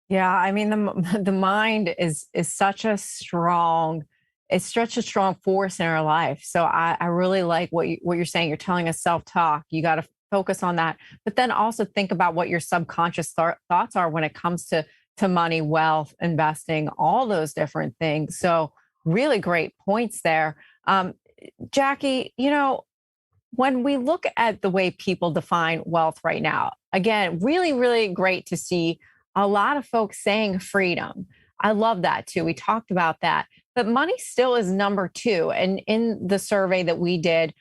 Yeah, I mean the mind is such a strong, it's such a strong force in our life. So I really like what you're saying. You're telling us self-talk. You got to focus on that, but then also think about what your subconscious thoughts are when it comes to money, wealth, investing, all those different things. So really great points there. Jackie, when we look at the way people define wealth right now, again, really, really great to see a lot of folks saying freedom. I love that too. We talked about that, but money still is number two. And in the survey that we did,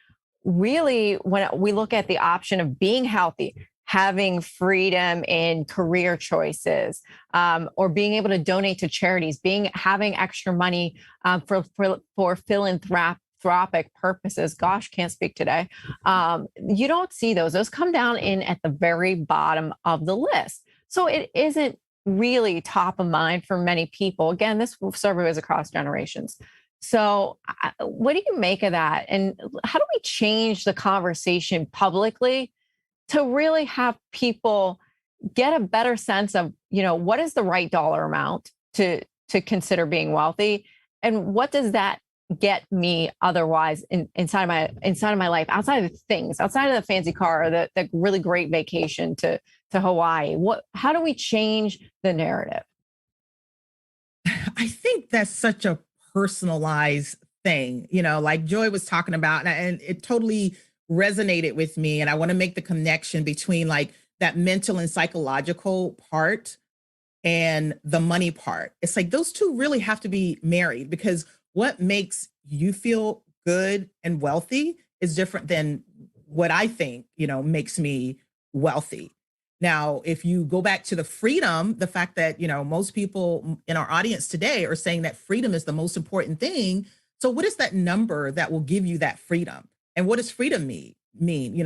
really, when we look at the option of being healthy, having freedom in career choices, or being able to donate to charities, having extra money for philanthropic purposes. Gosh, can't speak today. You don't see those. Those come down in at the very bottom of the list. So it isn't really top of mind for many people. Again, this survey was across generations. So what do you make of that? And how do we change the conversation publicly to really have people get a better sense of, what is the right dollar amount to consider being wealthy? And what does that get me otherwise inside of my life, outside of the things, outside of the fancy car or the really great vacation to Hawaii? How do we change the narrative? I think that's such a personalized thing, like Joy was talking about, and it totally resonated with me. And I want to make the connection between like that mental and psychological part and the money part. It's like those two really have to be married, because what makes you feel good and wealthy is different than what I think, makes me wealthy. Now, if you go back to the freedom, the fact that, most people in our audience today are saying that freedom is the most important thing. So what is that number that will give you that freedom? And what does freedom mean?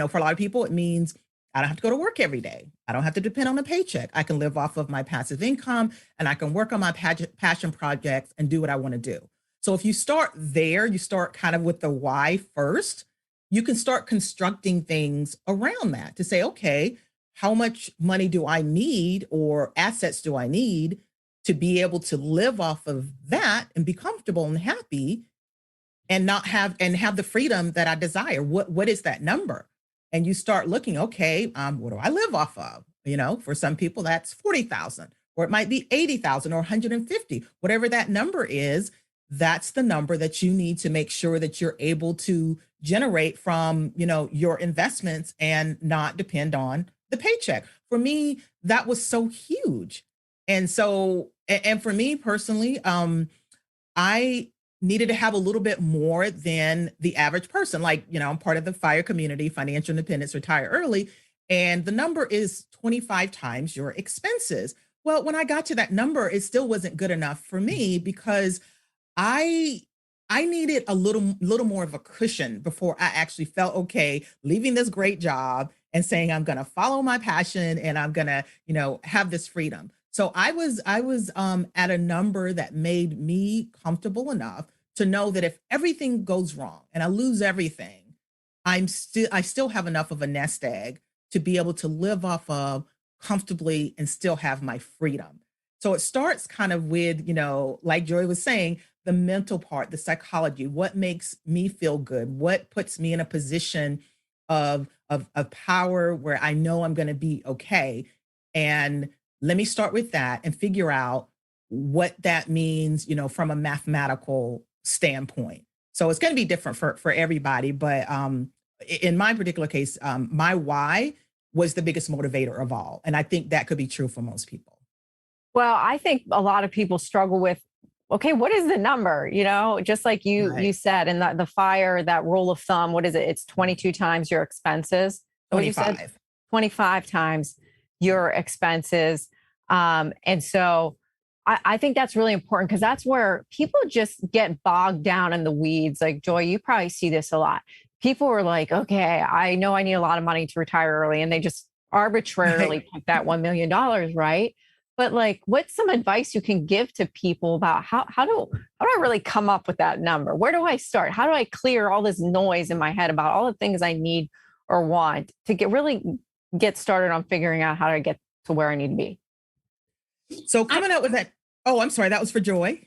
For a lot of people, it means I don't have to go to work every day. I don't have to depend on a paycheck. I can live off of my passive income, and I can work on my passion projects and do what I want to do. So if you start there, you start kind of with the why first, you can start constructing things around that to say, okay, how much money do I need, or assets do I need to be able to live off of that and be comfortable and happy, and not have the freedom that I desire? What is that number? And you start looking, okay, what do I live off of? For some people that's 40,000, or it might be 80,000 or 150, whatever that number is. That's the number that you need to make sure that you're able to generate from, your investments and not depend on the paycheck. For me, that was so huge. And so, and for me personally, I needed to have a little bit more than the average person. Like, I'm part of the FIRE community, Financial Independence, Retire Early. And the number is 25 times your expenses. Well, when I got to that number, it still wasn't good enough for me, because I needed a little more of a cushion before I actually felt okay leaving this great job and saying I'm going to follow my passion and I'm going to, have this freedom. So I was at a number that made me comfortable enough to know that if everything goes wrong and I lose everything, I still have enough of a nest egg to be able to live off of comfortably and still have my freedom. So it starts kind of with, like Joy was saying, the mental part, the psychology, what makes me feel good, what puts me in a position of power where I know I'm going to be okay. And let me start with that and figure out what that means, from a mathematical standpoint. So it's going to be different for everybody. But in my particular case, my why was the biggest motivator of all. And I think that could be true for most people. Well, I think a lot of people struggle with, okay, what is the number? Just like you said, and the fire, that rule of thumb, what is it? It's 22 times your expenses. What you said? 25 times your expenses. And so I think that's really important, because that's where people just get bogged down in the weeds. Like, Joy, you probably see this a lot. People are like, okay, I know I need a lot of money to retire early, and they just arbitrarily pick that $1 million, right? But like, what's some advice you can give to people about how do I really come up with that number? Where do I start? How do I clear all this noise in my head about all the things I need or want to get started on figuring out how to get to where I need to be? So coming up with that. Oh, I'm sorry. That was for Joy.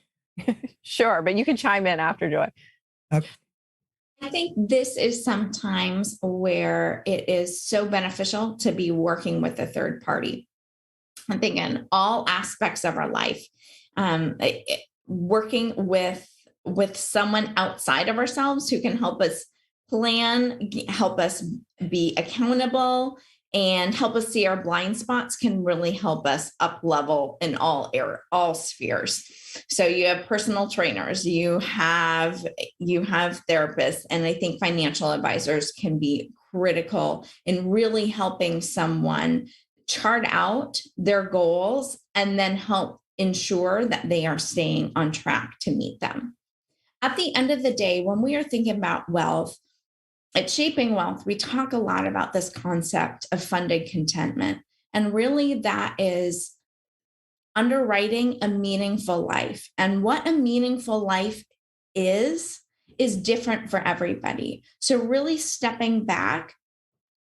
Sure. But you can chime in after Joy. Okay. I think this is sometimes where it is so beneficial to be working with a third party. I think in all aspects of our life, working with someone outside of ourselves who can help us plan, help us be accountable, and help us see our blind spots can really help us up level in all spheres. So you have personal trainers, you have therapists, and I think financial advisors can be critical in really helping someone chart out their goals and then help ensure that they are staying on track to meet them. At the end of the day, when we are thinking about wealth, at Shaping Wealth, we talk a lot about this concept of funded contentment. And really that is underwriting a meaningful life. And what a meaningful life is different for everybody. So really stepping back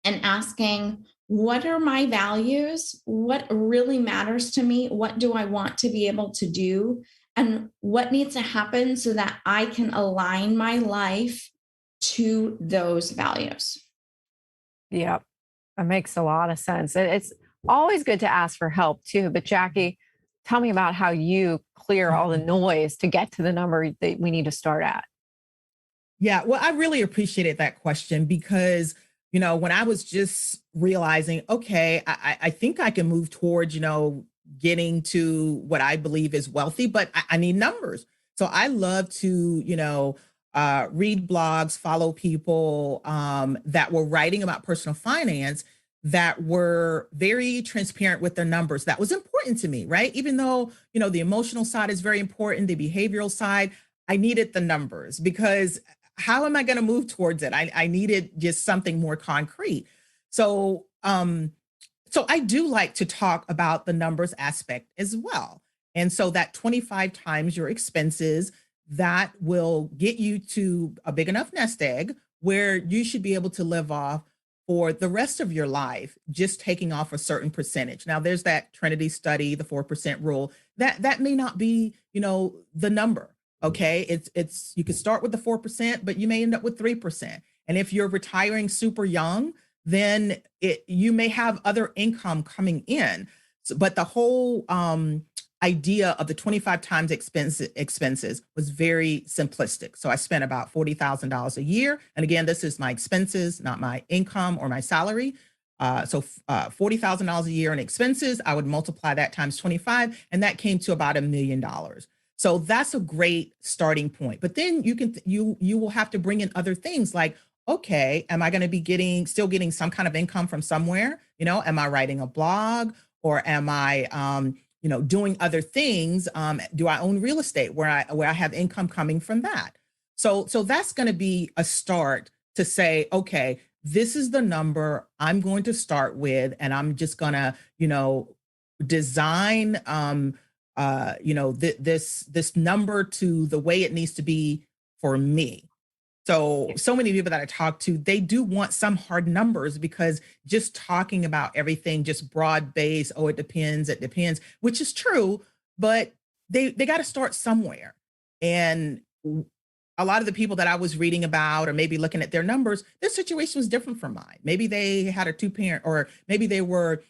and asking, what are my values? What really matters to me? What do I want to be able to do? And what needs to happen so that I can align my life to those values? Yeah, that makes a lot of sense. It's always good to ask for help too. But Jackie, tell me about how you clear all the noise to get to the number that we need to start at. Yeah, well, I really appreciated that question because, when I was just realizing, okay, I think I can move towards, getting to what I believe is wealthy, but I need numbers. So I love to, read blogs, follow people that were writing about personal finance that were very transparent with their numbers. That was important to me, right? Even though, the emotional side is very important, the behavioral side, I needed the numbers because how am I going to move towards it? I needed just something more concrete. So, so I do like to talk about the numbers aspect as well. And so that 25 times your expenses, that will get you to a big enough nest egg where you should be able to live off for the rest of your life, just taking off a certain percentage. Now there's that Trinity study, the 4% rule, that may not be, the number. Okay. It's, you could start with the 4%, but you may end up with 3%. And if you're retiring super young, then you may have other income coming in. So, but the whole, idea of the 25 times expenses was very simplistic. So I spent about $40,000 a year. And again, this is my expenses, not my income or my salary. So $40,000 a year in expenses, I would multiply that times 25, and that came to about $1 million. So that's a great starting point. But then you will have to bring in other things like, okay, am I going to be still getting some kind of income from somewhere? Am I writing a blog, or am I, doing other things? Do I own real estate where I have income coming from that? So that's going to be a start to say, okay, this is the number I'm going to start with, and I'm just going to, design, this number to the way it needs to be for me. So many people that I talk to, they do want some hard numbers because just talking about everything, just broad base, oh, it depends, which is true, but they got to start somewhere. And a lot of the people that I was reading about, or maybe looking at their numbers, their situation was different from mine. Maybe they had a 2-parent, or maybe they were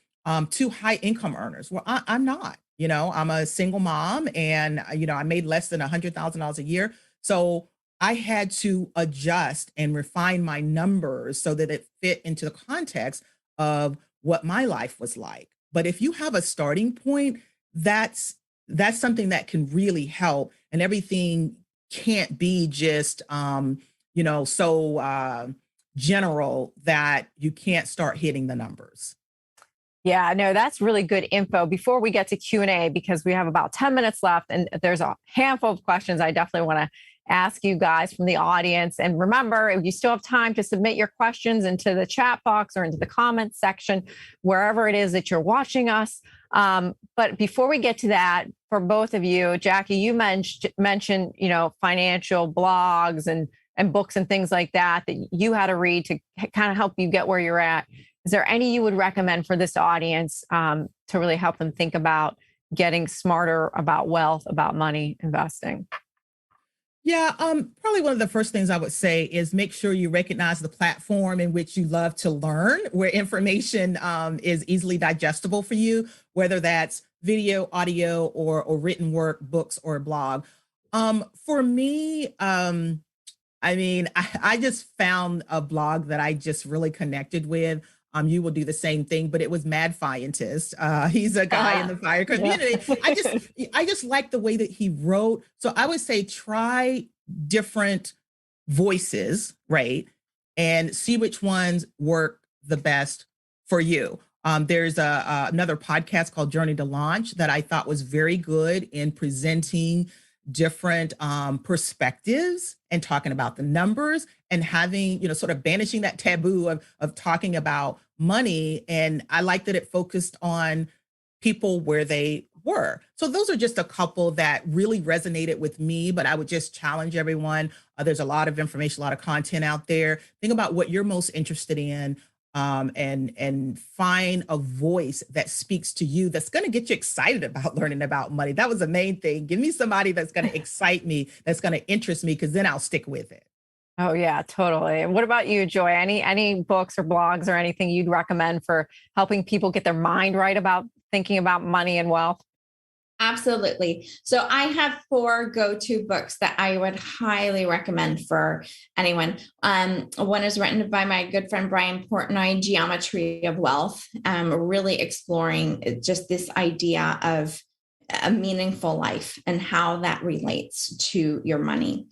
2 high income earners. Well, I'm not, I'm a single mom, and, I made less than $100,000 a year. So I had to adjust and refine my numbers so that it fit into the context of what my life was like. But if you have a starting point, that's something that can really help, and everything can't be just so general that you can't start hitting the numbers. Yeah, no, that's really good info. Before we get to Q&A, because we have about 10 minutes left and there's a handful of questions I definitely want to ask you guys from the audience. And remember, if you still have time to submit your questions into the chat box or into the comments section, wherever it is that you're watching us. But before we get to that, for both of you, Jackie, you mentioned, financial blogs and books and things like that you had to read to kind of help you get where you're at. Is there any you would recommend for this audience to really help them think about getting smarter about wealth, about money, investing? Yeah, probably one of the first things I would say is make sure you recognize the platform in which you love to learn, where information is easily digestible for you, whether that's video, audio, or written work, books, or a blog. For me, I just found a blog that I just really connected with. You will do the same thing, but it was Mad Fientist. He's a guy in the fire community. Yeah. I just like the way that he wrote. So I would say try different voices, right? And see which ones work the best for you. There's another podcast called Journey to Launch that I thought was very good in presenting different perspectives and talking about the numbers and having, sort of banishing that taboo of talking about money. And I like that it focused on people where they were. So those are just a couple that really resonated with me, but I would just challenge everyone. There's a lot of information, a lot of content out there. Think about what you're most interested in. And find a voice that speaks to you, that's going to get you excited about learning about money. That was the main thing. Give me somebody that's going to excite me, that's going to interest me, because then I'll stick with it. Oh yeah, totally. And what about you, Joy? Any books or blogs or anything you'd recommend for helping people get their mind right about thinking about money and wealth? Absolutely. So I have 4 go-to books that I would highly recommend for anyone. One is written by my good friend, Brian Portnoy, Geometry of Wealth, really exploring just this idea of a meaningful life and how that relates to your money.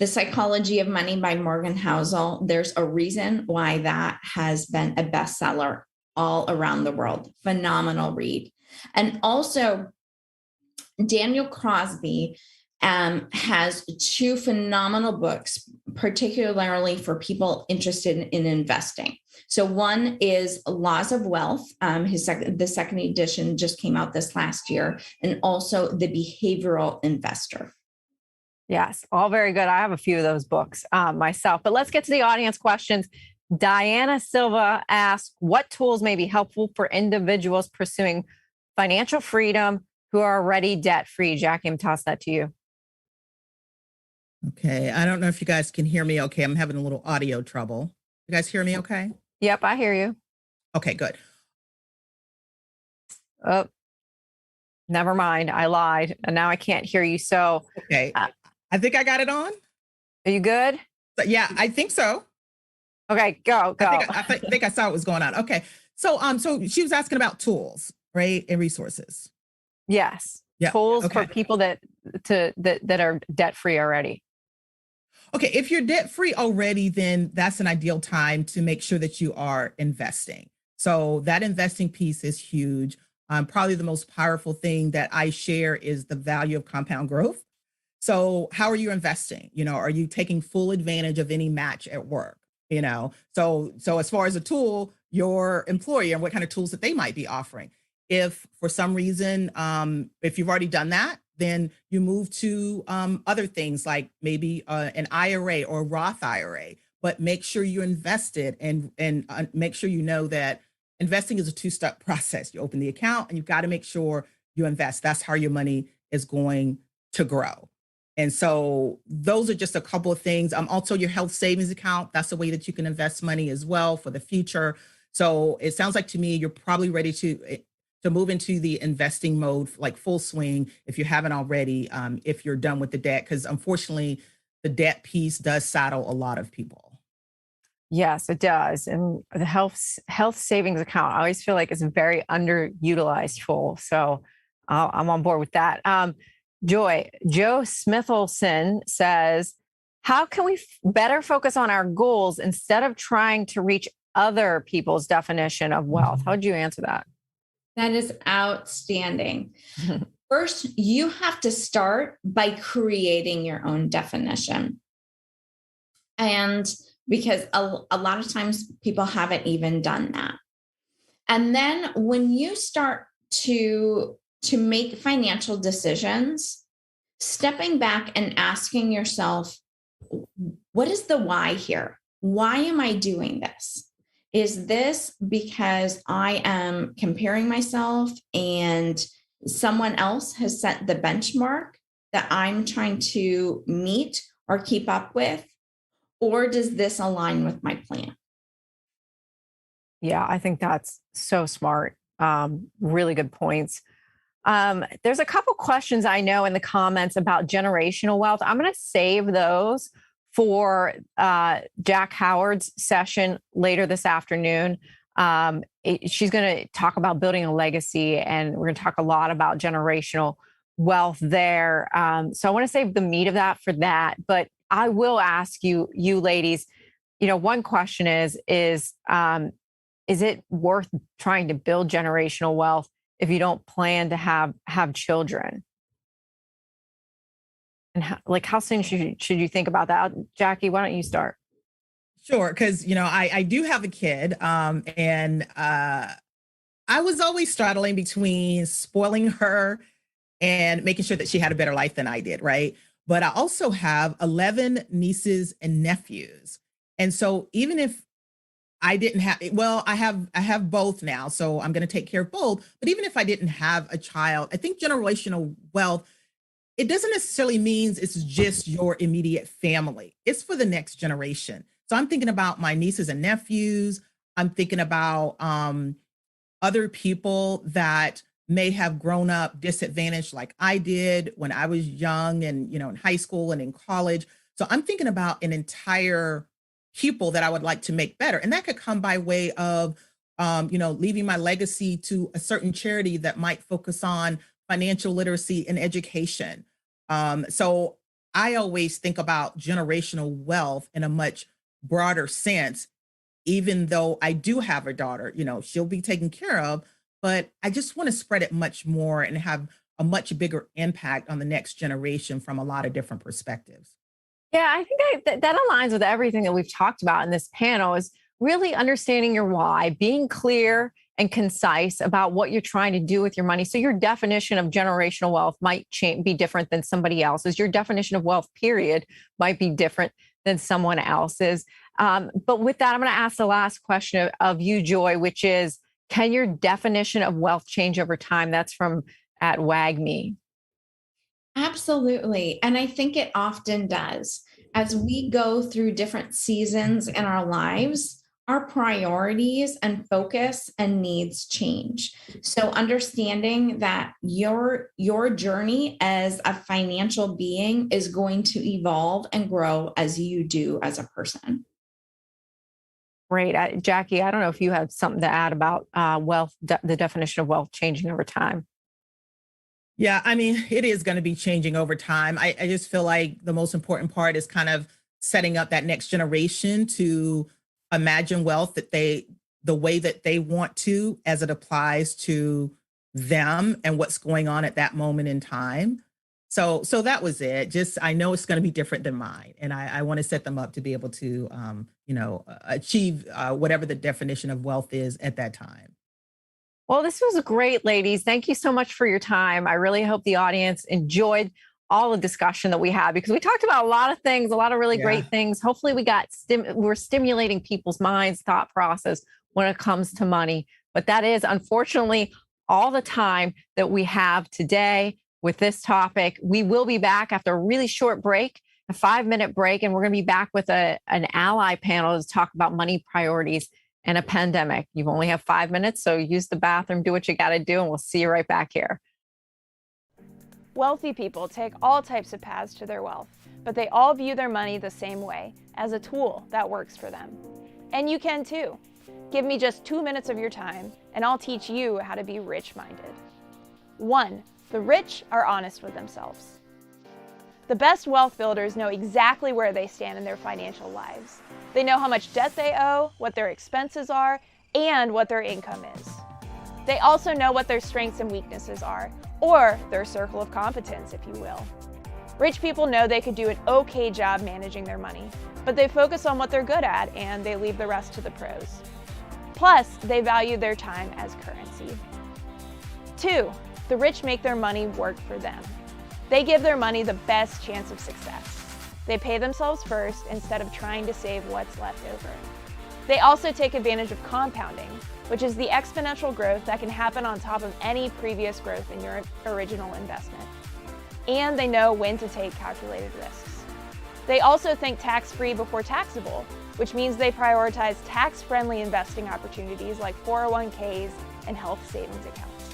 The Psychology of Money by Morgan Housel. There's a reason why that has been a bestseller all around the world. Phenomenal read. And also, Daniel Crosby has 2 phenomenal books, particularly for people interested in investing. So one is Laws of Wealth. The second edition just came out this last year, and also The Behavioral Investor. Yes, all very good. I have a few of those books myself, but let's get to the audience questions. Diana Silva asks, what tools may be helpful for individuals pursuing financial freedom who are already debt-free? Jackie, I'm toss that to you. Okay. I don't know if you guys can hear me okay. I'm having a little audio trouble. You guys hear me okay? Yep, I hear you. Okay, good. Oh, never mind. I lied. And now I can't hear you. So, okay. I think I got it on. Are you good? Yeah, I think so. Okay, go. I think I saw what was going on. Okay. So she was asking about tools, right? And resources. Yes. Yeah. Tools for people that are debt-free already. Okay. If you're debt-free already, then that's an ideal time to make sure that you are investing. So that investing piece is huge. Probably the most powerful thing that I share is the value of compound growth. So how are you investing? Are you taking full advantage of any match at work? So as far as a tool, your employer and what kind of tools that they might be offering. If for some reason, if you've already done that, then you move to other things like maybe an IRA or a Roth IRA, but make sure you invested and make sure you know that investing is a 2-step process. You open the account and you've got to make sure you invest. That's how your money is going to grow. And so those are just a couple of things. Also your health savings account, that's a way that you can invest money as well for the future. So it sounds like to me, you're probably ready to move into the investing mode, like full swing, if you haven't already, if you're done with the debt, because unfortunately the debt piece does saddle a lot of people. Yes, it does. And the health savings account, I always feel like it's a very underutilized tool. So I'm on board with that. Joy, Joe Smithelson says, how can we better focus on our goals instead of trying to reach other people's definition of wealth? How would you answer that? That is outstanding. First, you have to start by creating your own definition. And because a lot of times people haven't even done that. And then when you start to make financial decisions, stepping back and asking yourself, what is the why here? Why am I doing this? Is this because I am comparing myself and someone else has set the benchmark that I'm trying to meet or keep up with? Or does this align with my plan? Yeah, I think that's so smart. Really good points. There's a couple questions I know in the comments about generational wealth. I'm going to save those for Jack Howard's session later this afternoon. She's going to talk about building a legacy, and we're going to talk a lot about generational wealth there. So I want to save the meat of that for that. But I will ask you ladies, one question is it worth trying to build generational wealth if you don't plan to have children? And how soon should you think about that? Jackie, why don't you start? Sure, because I do have a kid, and I was always straddling between spoiling her and making sure that she had a better life than I did, right? But I also have 11 nieces and nephews. And so even if I didn't have, well, I have both now, so I'm going to take care of both. But even if I didn't have a child, I think generational wealth, it doesn't necessarily mean it's just your immediate family. It's for the next generation. So I'm thinking about my nieces and nephews. I'm thinking about other people that may have grown up disadvantaged like I did when I was young and, in high school and in college. So I'm thinking about an entire people that I would like to make better. And that could come by way of, leaving my legacy to a certain charity that might focus on financial literacy and education. So I always think about generational wealth in a much broader sense, even though I do have a daughter, she'll be taken care of, but I just want to spread it much more and have a much bigger impact on the next generation from a lot of different perspectives. Yeah, I think that aligns with everything that we've talked about in this panel, is really understanding your why, being clear and concise about what you're trying to do with your money. So your definition of generational wealth might be different than somebody else's. Your definition of wealth, period, might be different than someone else's. But with that, I'm going to ask the last question of you, Joy, which is, can your definition of wealth change over time? That's from @WagMe. Absolutely. And I think it often does. As we go through different seasons in our lives, our priorities and focus and needs change. So understanding that your journey as a financial being is going to evolve and grow as you do as a person. Great. Jackie, I don't know if you have something to add about wealth, the definition of wealth changing over time. Yeah, I mean, it is going to be changing over time. I just feel like the most important part is kind of setting up that next generation to imagine wealth the way that they want to, as it applies to them and what's going on at that moment in time. So that was it. Just, I know it's going to be different than mine, and I want to set them up to be able to, achieve whatever the definition of wealth is at that time. Well, this was great, ladies. Thank you so much for your time. I really hope the audience enjoyed all the discussion that we had, because we talked about a lot of things, a lot of really great things. Hopefully we're stimulating people's minds, thought process when it comes to money. But that is unfortunately all the time that we have today with this topic. We will be back after a really short break, a 5-minute break, and we're going to be back with an ally panel to talk about money priorities and a pandemic. You only have 5 minutes, so use the bathroom, do what you got to do, and we'll see you right back here. Wealthy people take all types of paths to their wealth. but they all view their money the same way, as a tool that works for them. And you can too. Give me just 2 minutes of your time, and I'll teach you how to be rich-minded. 1. The rich are honest with themselves. The best wealth builders know exactly where they stand in their financial lives. They know how much debt they owe, what their expenses are, and what their income is. They also know what their strengths and weaknesses are, or their circle of competence, if you will. Rich people know they could do an okay job managing their money, but they focus on what they're good at and they leave the rest to the pros. Plus, they value their time as currency. 2. The rich make their money work for them. They give their money the best chance of success. They pay themselves first instead of trying to save what's left over. They also take advantage of compounding, which is the exponential growth that can happen on top of any previous growth in your original investment. And they know when to take calculated risks. They also think tax-free before taxable, which means they prioritize tax-friendly investing opportunities like 401ks and health savings accounts.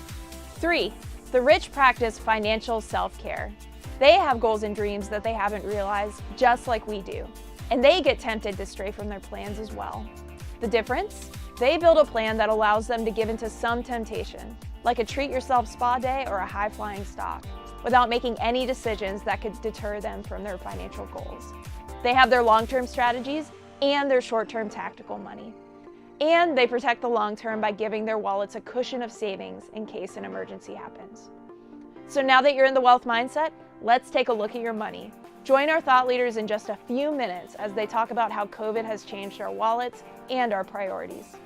3. The rich practice financial self-care. They have goals and dreams that they haven't realized, just like we do. And they get tempted to stray from their plans as well. The difference? They build a plan that allows them to give into some temptation, like a treat-yourself spa day or a high-flying stock, without making any decisions that could deter them from their financial goals. They have their long-term strategies and their short-term tactical money. And they protect the long-term by giving their wallets a cushion of savings in case an emergency happens. So now that you're in the wealth mindset, let's take a look at your money. Join our thought leaders in just a few minutes as they talk about how COVID has changed our wallets and our priorities.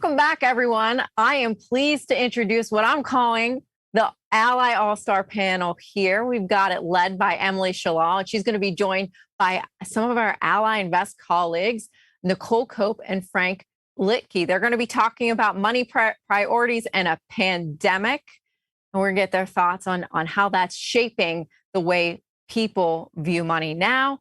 Welcome back, everyone. I am pleased to introduce what I'm calling the Ally All-Star panel here. We've got it led by Emily Shalal, and she's going to be joined by some of our Ally Invest colleagues, Nicole Cope and Frank Litke. They're going to be talking about money priorities and a pandemic. And we're going to get their thoughts on how that's shaping the way people view money now.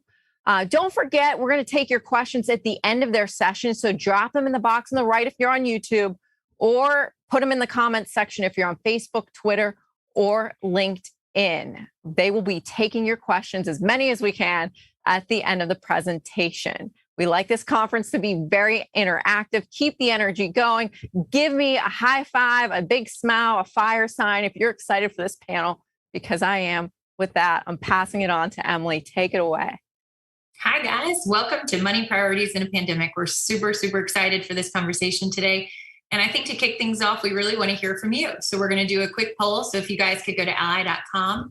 Don't forget, we're going to take your questions at the end of their session. So drop them in the box on the right if you're on YouTube, or put them in the comments section if you're on Facebook, Twitter, or LinkedIn. They will be taking your questions, as many as we can, at the end of the presentation. We like this conference to be very interactive. Keep the energy going. Give me a high five, a big smile, a fire sign if you're excited for this panel, because I am. With that, I'm passing it on to Emily. Take it away. Hi, guys. Welcome to Money Priorities in a Pandemic. We're super, super excited for this conversation today. And I think to kick things off, we really want to hear from you. So we're going to do a quick poll. So if you guys could go to ally.com/live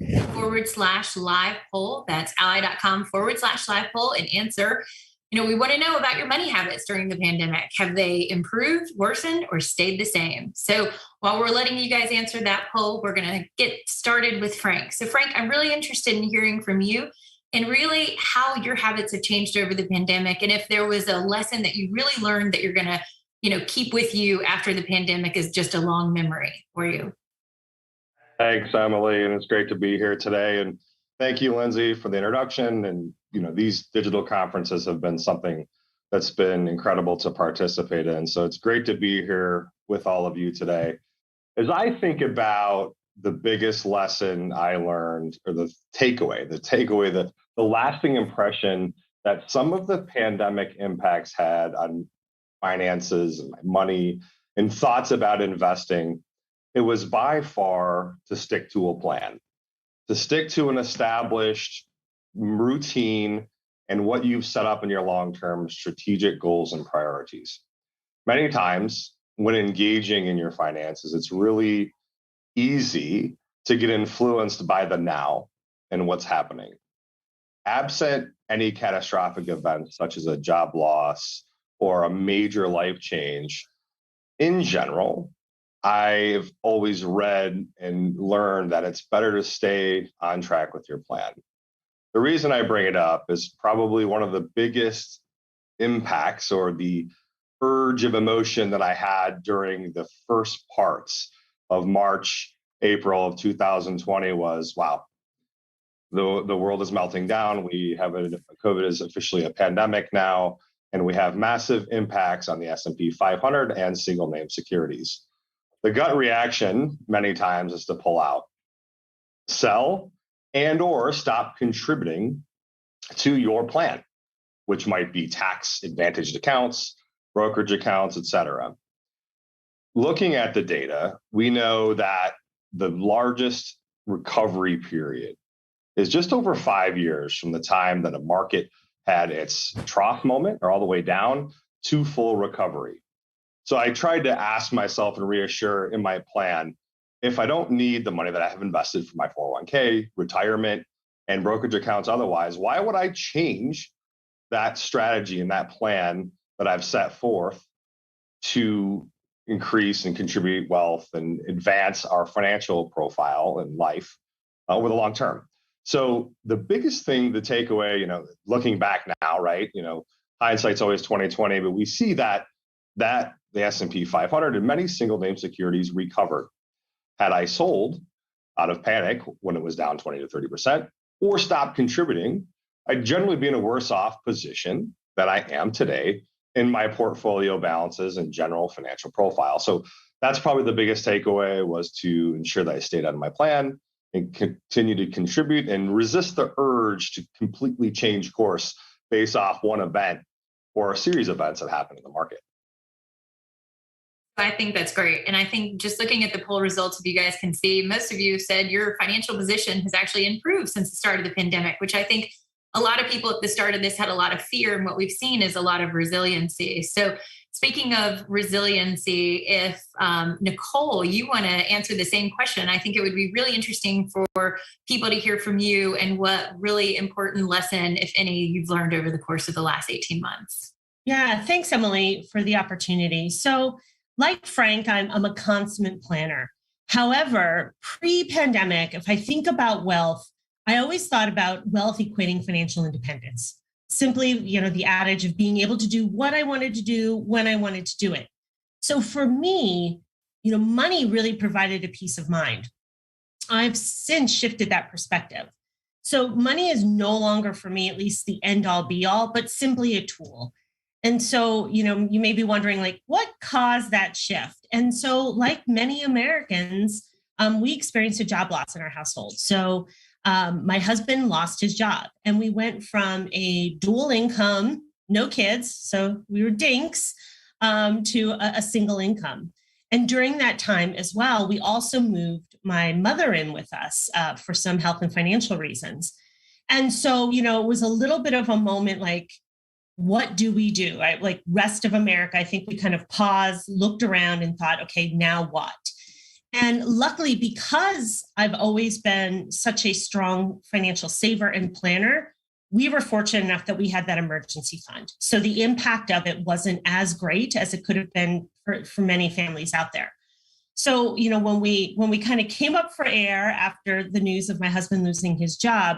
poll, that's ally.com/live poll, and answer. We want to know about your money habits during the pandemic. Have they improved, worsened, or stayed the same? So while we're letting you guys answer that poll, we're going to get started with Frank. So Frank, I'm really interested in hearing from you and really how your habits have changed over the pandemic. And if there was a lesson that you really learned that you're going to keep with you after the pandemic is just a long memory for you. Thanks, Emily. And it's great to be here today. And thank you, Lindsey, for the introduction. And, these digital conferences have been something that's been incredible to participate in. So it's great to be here with all of you today. As I think about the biggest lesson I learned, or the takeaway, the lasting impression that some of the pandemic impacts had on finances and my money and thoughts about investing, it was by far to stick to a plan, to stick to an established routine and what you've set up in your long-term strategic goals and priorities. Many times when engaging in your finances, it's really easy to get influenced by the now and what's happening. Absent any catastrophic events such as a job loss or a major life change, in general, I've always read and learned that it's better to stay on track with your plan. The reason I bring it up is probably one of the biggest impacts, or the urge of emotion that I had during the first parts of March, April of 2020 was, wow, the world is melting down. We have COVID is officially a pandemic now, and we have massive impacts on the S&P 500 and single name securities. The gut reaction many times is to pull out, sell, and or stop contributing to your plan, which might be tax advantaged accounts, brokerage accounts, et cetera. Looking at the data, we know that the largest recovery period is just over 5 years from the time that a market had its trough moment, or all the way down to full recovery. So I tried to ask myself and reassure in my plan, if I don't need the money that I have invested for my 401k, retirement, and brokerage accounts otherwise, why would I change that strategy and that plan that I've set forth to increase and contribute wealth and advance our financial profile and life over the long term? So the biggest thing, the takeaway, looking back now, right? Hindsight's always 2020, but we see that the S&P 500 and many single name securities recovered. Had I sold out of panic when it was down 20 to 30%, or stopped contributing, I'd generally be in a worse off position than I am today in my portfolio balances and general financial profile. So that's probably the biggest takeaway, was to ensure that I stayed on my plan and continue to contribute and resist the urge to completely change course based off one event or a series of events that happen in the market. I think that's great. And I think just looking at the poll results, if you guys can see, most of you said your financial position has actually improved since the start of the pandemic, which I think a lot of people at the start of this had a lot of fear. And what we've seen is a lot of resiliency. So speaking of resiliency, if Nicole, you want to answer the same question, I think it would be really interesting for people to hear from you and what really important lesson, if any, you've learned over the course of the last 18 months. Yeah, thanks, Emily, for the opportunity. So like Frank, I'm a consummate planner. However, pre-pandemic, if I think about wealth, I always thought about wealth equating financial independence. Simply, the adage of being able to do what I wanted to do when I wanted to do it. So for me, money really provided a peace of mind. I've since shifted that perspective. So money is no longer for me, at least the end all be all, but simply a tool. And so, you may be wondering, like, what caused that shift? And so, like many Americans, we experienced a job loss in our household. So my husband lost his job, and we went from a dual income, no kids, so we were dinks, to a single income. And during that time as well, we also moved my mother in with us for some health and financial reasons. And so, it was a little bit of a moment like, what do we do? Right? Like rest of America, I think we kind of paused, looked around and thought, okay, now what? And luckily, because I've always been such a strong financial saver and planner, we were fortunate enough that we had that emergency fund. So the impact of it wasn't as great as it could have been for many families out there. So, when we kind of came up for air after the news of my husband losing his job,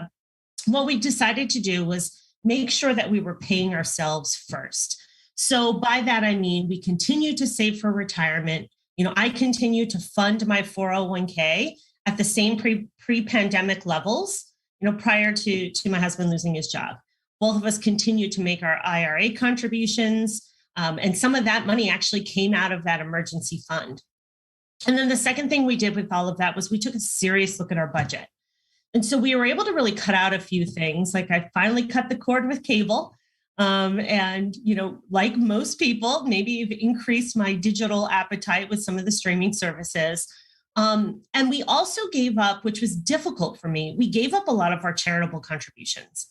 what we decided to do was make sure that we were paying ourselves first. So by that, I mean, we continue to save for retirement. I continue to fund my 401k at the same pre-pandemic levels, prior to my husband losing his job. Both of us continue to make our IRA contributions. And some of that money actually came out of that emergency fund. And then the second thing we did with all of that was we took a serious look at our budget. And so we were able to really cut out a few things. Like I finally cut the cord with cable. And, like most people, maybe have increased my digital appetite with some of the streaming services. And we also gave up, which was difficult for me, we gave up a lot of our charitable contributions.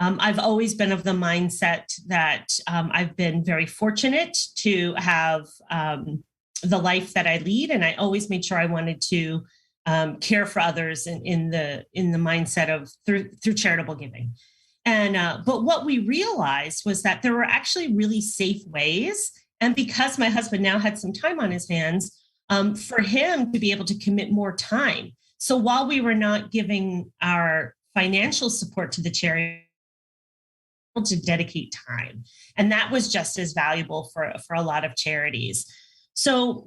I've always been of the mindset that I've been very fortunate to have the life that I lead. And I always made sure I wanted to care for others in the mindset of through charitable giving. And but what we realized was that there were actually really safe ways. And because my husband now had some time on his hands, for him to be able to commit more time. So while we were not giving our financial support to the charity, to dedicate time. And that was just as valuable for a lot of charities. So,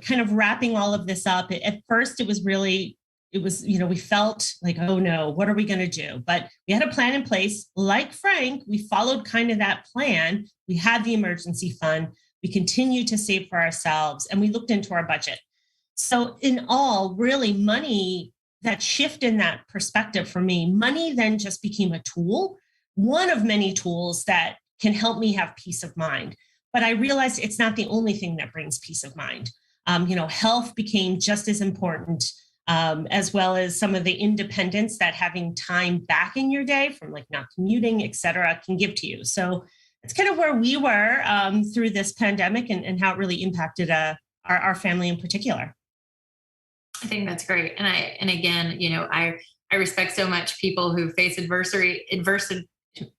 kind of wrapping all of this up, at first it was, we felt like, oh no, what are we going to do? But we had a plan in place. Like Frank, we followed kind of that plan. We had the emergency fund. We continued to save for ourselves, and we looked into our budget. So in all, really money, that shift in that perspective for me, money then just became a tool, one of many tools that can help me have peace of mind. But I realized it's not the only thing that brings peace of mind. Health became just as important, as well as some of the independence that having time back in your day from like not commuting, et cetera, can give to you. So it's kind of where we were through this pandemic and how it really impacted our family in particular. I think that's great. And again, I respect so much people who face adversity.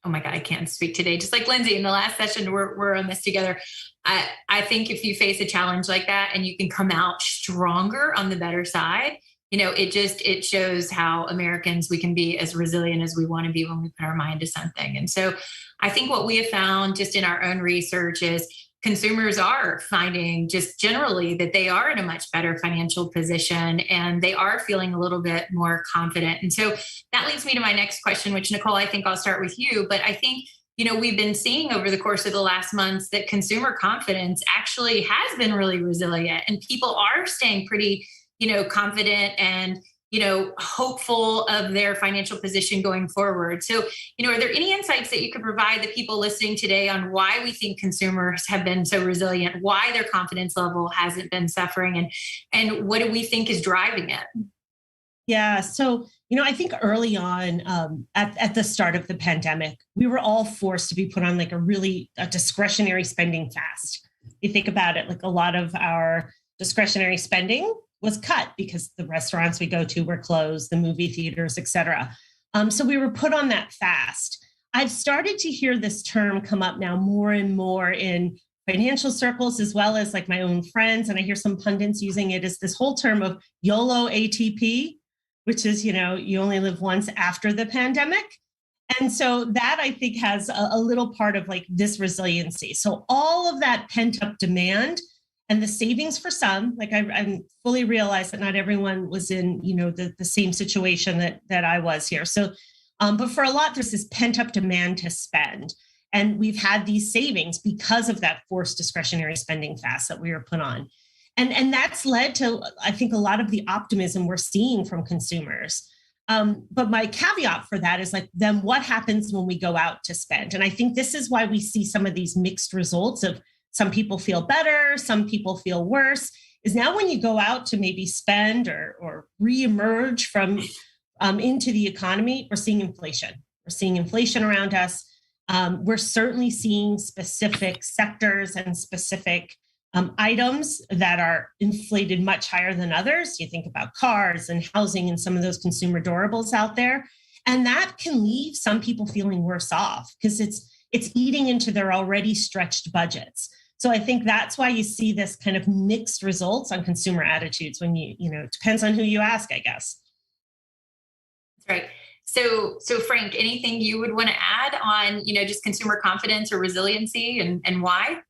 Oh my God, I can't speak today. Just like Lindsey in the last session, we're on this together. I think if you face a challenge like that and you can come out stronger on the better side, it shows how Americans, we can be as resilient as we want to be when we put our mind to something. And so I think what we have found just in our own research is consumers are finding just generally that they are in a much better financial position and they are feeling a little bit more confident. And so that leads me to my next question, which Nicole, I think I'll start with you, but I think, we've been seeing over the course of the last months that consumer confidence actually has been really resilient and people are staying pretty, confident and, hopeful of their financial position going forward. So, are there any insights that you could provide the people listening today on why we think consumers have been so resilient, why their confidence level hasn't been suffering, and what do we think is driving it? Yeah. So, I think early on at the start of the pandemic, we were all forced to be put on like a discretionary spending fast. You think about it, like a lot of our discretionary spending was cut because the restaurants we go to were closed, the movie theaters, et cetera. So we were put on that fast. I've started to hear this term come up now more and more in financial circles, as well as like my own friends. And I hear some pundits using it as this whole term of YOLO ATP, which is, you only live once after the pandemic. And so that I think has a little part of like this resiliency. So all of that pent up demand and the savings for some, like I fully realize that not everyone was in, the same situation that I was here. So, but for a lot, there's this pent up demand to spend. And we've had these savings because of that forced discretionary spending fast that we were put on. And that's led to, I think, a lot of the optimism we're seeing from consumers. But my caveat for that is like, then what happens when we go out to spend? And I think this is why we see some of these mixed results of some people feel better, some people feel worse, is now when you go out to maybe spend or reemerge from into the economy, we're seeing inflation. We're seeing inflation around us. We're certainly seeing specific sectors and specific items that are inflated much higher than others. You think about cars and housing and some of those consumer durables out there. And that can leave some people feeling worse off because it's eating into their already stretched budgets. So I think that's why you see this kind of mixed results on consumer attitudes when it depends on who you ask, I guess. That's right. So Frank, anything you would want to add on, just consumer confidence or resiliency and why?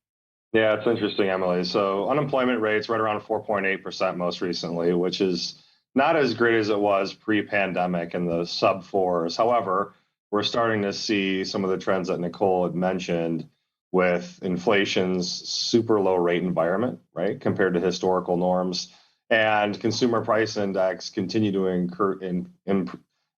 Yeah, it's interesting, Emily. So unemployment rates right around 4.8% most recently, which is not as great as it was pre-pandemic in the sub fours. However, we're starting to see some of the trends that Nicole had mentioned with inflation's super low rate environment, right, compared to historical norms, and consumer price index continue to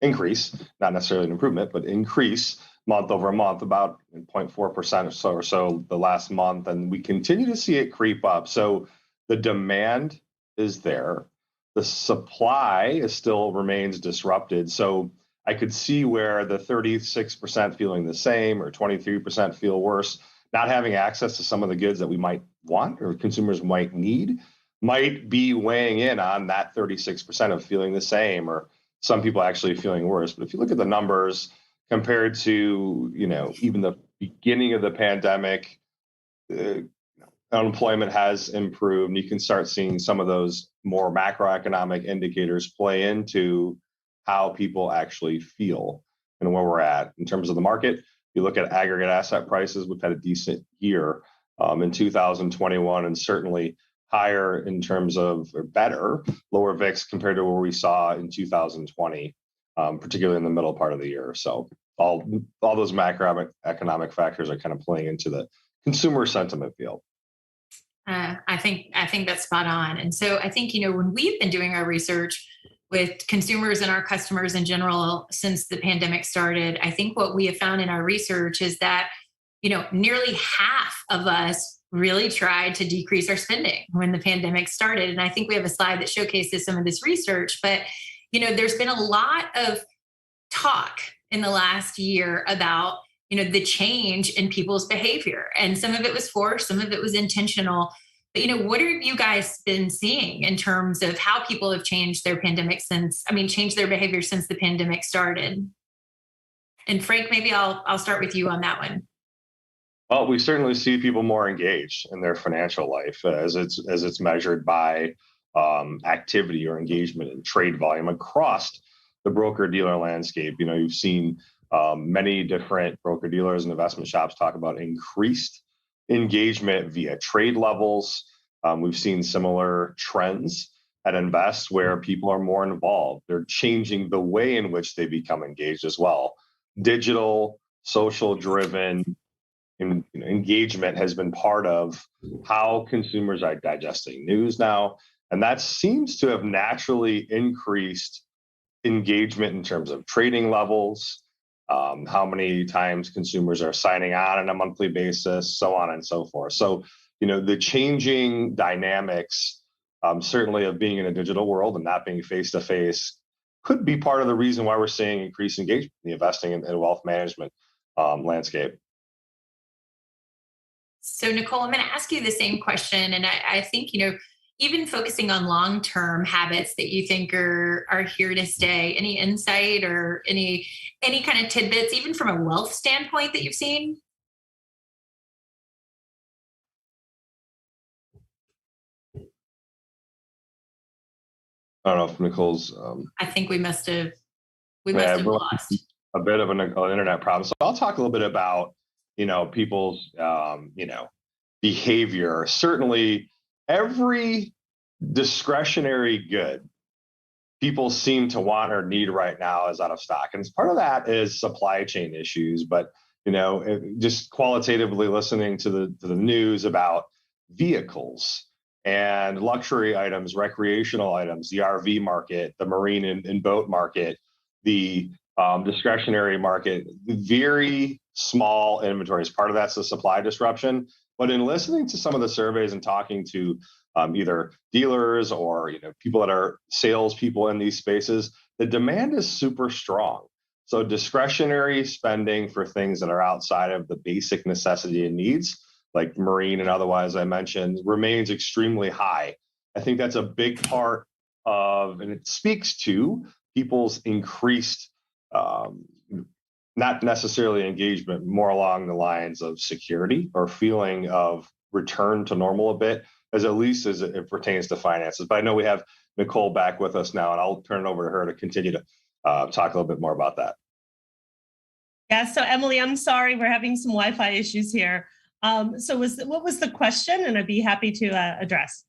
increase, not necessarily an improvement, but increase month over month, about 0.4% or so the last month. And we continue to see it creep up. So the demand is there. The supply still remains disrupted. So I could see where the 36% feeling the same or 23% feel worse, not having access to some of the goods that we might want or consumers might need, might be weighing in on that 36% of feeling the same, or some people actually feeling worse. But if you look at the numbers compared to, even the beginning of the pandemic, unemployment has improved, and you can start seeing some of those more macroeconomic indicators play into how people actually feel and where we're at in terms of the market. You look at aggregate asset prices, we've had a decent year in 2021, and certainly higher in terms of, or better, lower VIX compared to where we saw in 2020, particularly in the middle part of the year. So all those macroeconomic factors are kind of playing into the consumer sentiment field. I think that's spot on. And so I think, when we've been doing our research with consumers and our customers in general since the pandemic started, I think what we have found in our research is that, nearly half of us really tried to decrease our spending when the pandemic started. And I think we have a slide that showcases some of this research, but, there's been a lot of talk in the last year about, the change in people's behavior. And some of it was forced, some of it was intentional. But, what have you guys been seeing in terms of how people have changed their behavior since the pandemic started? And Frank, maybe I'll start with you on that one. Well, we certainly see people more engaged in their financial life as it's measured by activity or engagement in trade volume across the broker-dealer landscape. You've seen many different broker-dealers and investment shops talk about increased engagement via trade levels. We've seen similar trends at Invest where people are more involved. They're changing the way in which they become engaged as well. Digital, social-driven engagement has been part of how consumers are digesting news now. And that seems to have naturally increased engagement in terms of trading levels, how many times consumers are signing on a monthly basis, so on and so forth. So, the changing dynamics, certainly of being in a digital world and not being face-to-face, could be part of the reason why we're seeing increased engagement in the investing and wealth management landscape. So, Nicole, I'm going to ask you the same question. And I think, even focusing on long-term habits that you think are here to stay, any insight or any kind of tidbits, even from a wealth standpoint that you've seen? I don't know if Nicole's. I think we must have We're lost a bit of an internet problem. So I'll talk a little bit about, people's, behavior. Certainly, every discretionary good people seem to want or need right now is out of stock, and part of that is supply chain issues. But just qualitatively listening to the news about vehicles and luxury items, recreational items, the RV market, the marine and boat market, the discretionary market, very small inventories. Part of that's the supply disruption. But in listening to some of the surveys and talking to either dealers or people that are salespeople in these spaces, the demand is super strong. So discretionary spending for things that are outside of the basic necessity and needs, like marine and otherwise I mentioned, remains extremely high. I think that's a big part of, and it speaks to people's increased, not necessarily engagement, more along the lines of security or feeling of return to normal a bit, as at least as it pertains to finances. But I know we have Nicole back with us now, and I'll turn it over to her to continue to talk a little bit more about that. Yeah, so Emily, I'm sorry, we're having some Wi-Fi issues here. So what was the question? And I'd be happy to address.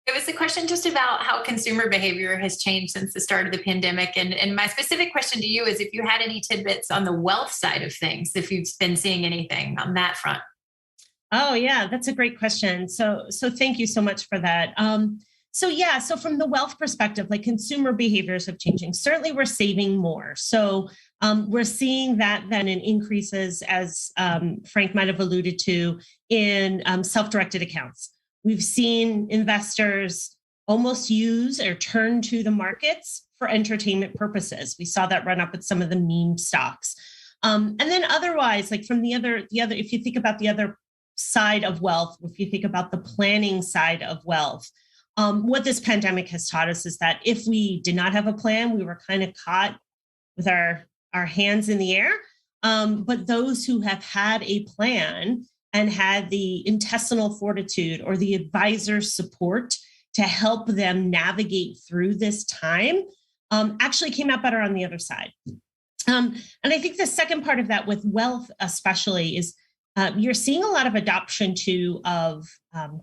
It was a question just about how consumer behavior has changed since the start of the pandemic. And my specific question to you is if you had any tidbits on the wealth side of things, if you've been seeing anything on that front. Oh, yeah, that's a great question. So thank you so much for that. So from the wealth perspective, like consumer behaviors have changing. Certainly we're saving more. So we're seeing that then in increases, as Frank might have alluded to, in self-directed accounts. We've seen investors almost use or turn to the markets for entertainment purposes. We saw that run up with some of the meme stocks. And then otherwise, like from the other, if you think about the other side of wealth, if you think about the planning side of wealth, what this pandemic has taught us is that if we did not have a plan, we were kind of caught with our hands in the air. But those who have had a plan and had the intestinal fortitude or the advisor's support to help them navigate through this time actually came out better on the other side. And I think the second part of that with wealth especially is you're seeing a lot of adoption too of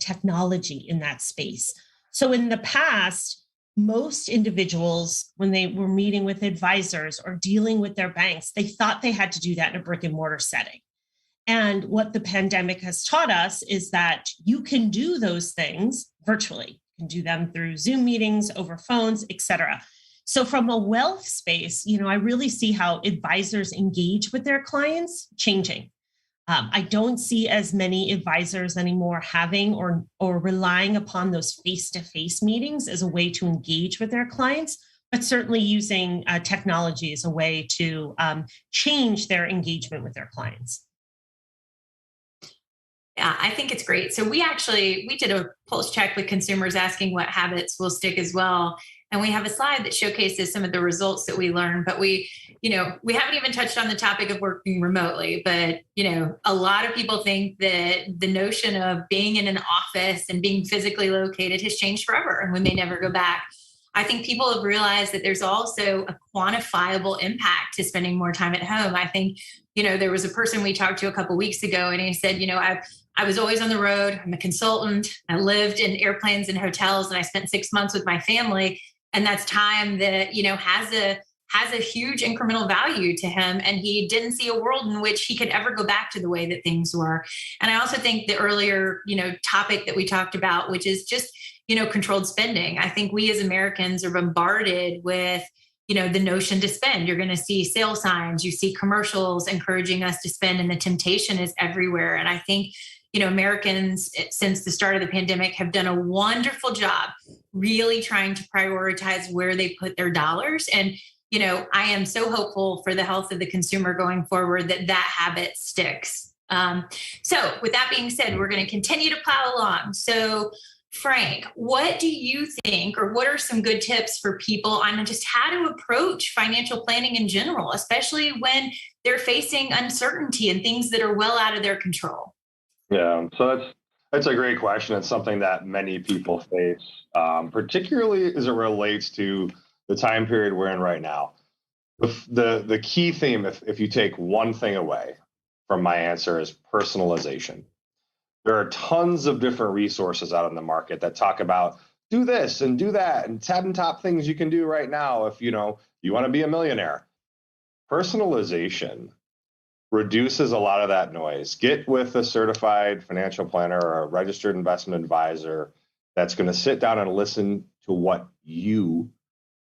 technology in that space. So in the past, most individuals, when they were meeting with advisors or dealing with their banks, they thought they had to do that in a brick and mortar setting. And what the pandemic has taught us is that you can do those things virtually. You can do them through Zoom meetings, over phones, et cetera. So from a wealth space, I really see how advisors engage with their clients changing. I don't see as many advisors anymore having or relying upon those face-to-face meetings as a way to engage with their clients, but certainly using technology as a way to change their engagement with their clients. Yeah, I think it's great. So we did a pulse check with consumers asking what habits will stick as well. And we have a slide that showcases some of the results that we learned, but we haven't even touched on the topic of working remotely, but, a lot of people think that the notion of being in an office and being physically located has changed forever and we may never go back. I think people have realized that there's also a quantifiable impact to spending more time at home. I think, there was a person we talked to a couple of weeks ago and he said, I was always on the road. I'm a consultant. I lived in airplanes and hotels and I spent 6 months with my family. And that's time that, has a huge incremental value to him. And he didn't see a world in which he could ever go back to the way that things were. And I also think the earlier, topic that we talked about, which is just, controlled spending. I think we as Americans are bombarded with, the notion to spend. You're going to see sale signs, you see commercials encouraging us to spend, and the temptation is everywhere. And I think, Americans since the start of the pandemic have done a wonderful job really trying to prioritize where they put their dollars. And, I am so hopeful for the health of the consumer going forward that habit sticks. So with that being said, we're going to continue to plow along. So Frank, what do you think, or what are some good tips for people on just how to approach financial planning in general, especially when they're facing uncertainty and things that are well out of their control? Yeah, so That's a great question. It's something that many people face, particularly as it relates to the time period we're in right now. The key theme, if you take one thing away from my answer, is personalization. There are tons of different resources out in the market that talk about do this and do that and 10 top things you can do right now if you want to be a millionaire. Personalization reduces a lot of that noise. Get with a certified financial planner or a registered investment advisor that's going to sit down and listen to what you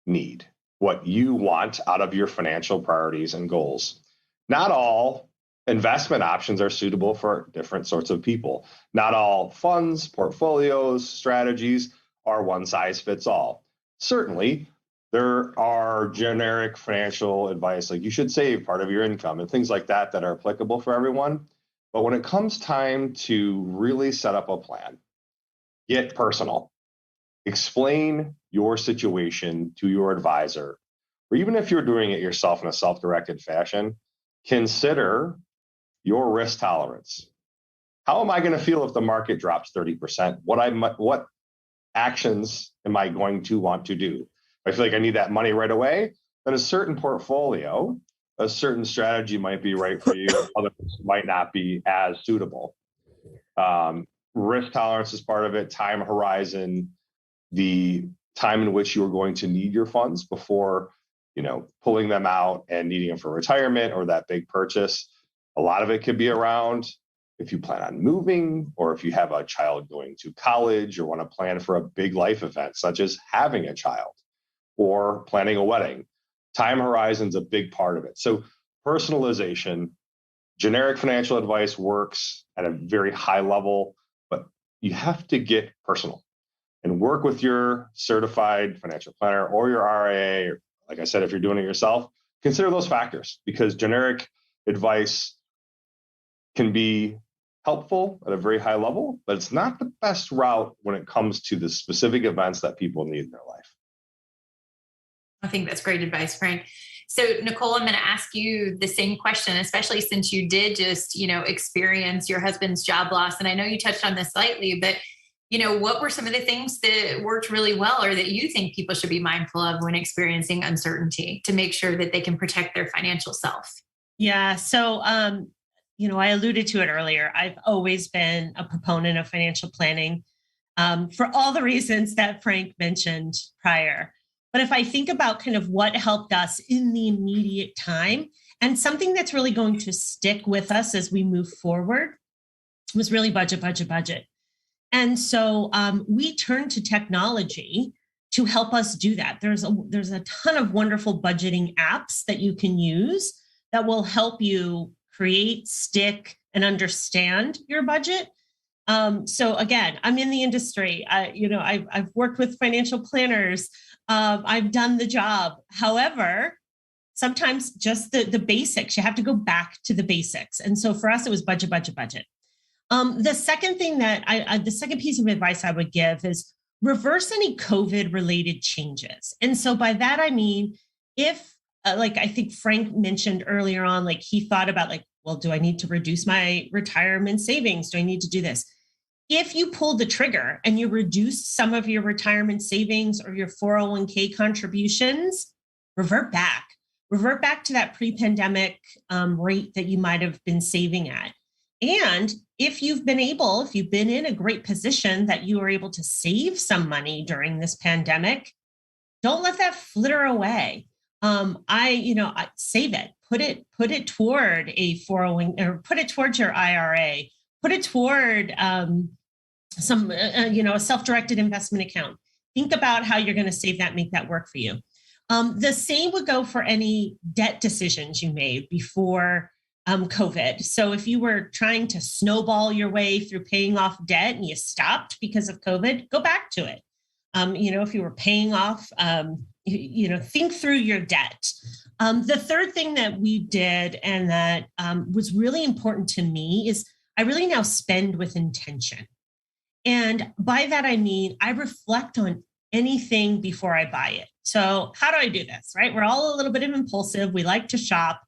need, what you want out of your financial priorities and goals. Not all investment options are suitable for different sorts of people. Not all funds, portfolios, strategies are one size fits all. Certainly, there are generic financial advice, like you should save part of your income and things like that that are applicable for everyone. But when it comes time to really set up a plan, get personal. Explain your situation to your advisor, or even if you're doing it yourself in a self-directed fashion, consider your risk tolerance. How am I going to feel if the market drops 30%? What actions am I going to want to do? If I feel like I need that money right away, then a certain portfolio, a certain strategy might be right for you. Others might not be as suitable. Risk tolerance is part of it. Time horizon, the time in which you are going to need your funds before, pulling them out and needing them for retirement or that big purchase. A lot of it could be around if you plan on moving, or if you have a child going to college or want to plan for a big life event, such as having a child or planning a wedding. Time horizon's a big part of it. So personalization, generic financial advice works at a very high level, but you have to get personal and work with your certified financial planner or your RIA. Or, like I said, if you're doing it yourself, consider those factors, because generic advice can be helpful at a very high level, but it's not the best route when it comes to the specific events that people need in their life. I think that's great advice, Frank. So, Nicole, I'm going to ask you the same question, especially since you did just, experience your husband's job loss. And I know you touched on this slightly, but, what were some of the things that worked really well or that you think people should be mindful of when experiencing uncertainty to make sure that they can protect their financial self? Yeah. So, I alluded to it earlier. I've always been a proponent of financial planning for all the reasons that Frank mentioned prior. But if I think about kind of what helped us in the immediate time, and something that's really going to stick with us as we move forward, was really budget. And so we turned to technology to help us do that. There's a ton of wonderful budgeting apps that you can use that will help you create, stick, and understand your budget. So again, I'm in the industry. I've worked with financial planners. I've done the job. However, sometimes just the basics, you have to go back to the basics. And so for us, it was budget. The second thing the second piece of advice I would give is reverse any COVID related changes. And so by that, I mean, if I think Frank mentioned earlier on, he thought about well, do I need to reduce my retirement savings? Do I need to do this? If you pulled the trigger and you reduced some of your retirement savings or your 401k contributions, revert back to that pre-pandemic rate that you might have been saving at. And if you've been in a great position that you were able to save some money during this pandemic, don't let that flitter away. I save it, put it toward a 401, or put it towards your IRA, put it toward a self-directed investment account. Think about how you're going to save that, make that work for you. The same would go for any debt decisions you made before COVID. So if you were trying to snowball your way through paying off debt and you stopped because of COVID, go back to it. If you were paying off, think through your debt. The third thing that we did and that was really important to me is I really now spend with intention. And by that, I mean, I reflect on anything before I buy it. So how do I do this, right? We're all a little bit impulsive. We like to shop.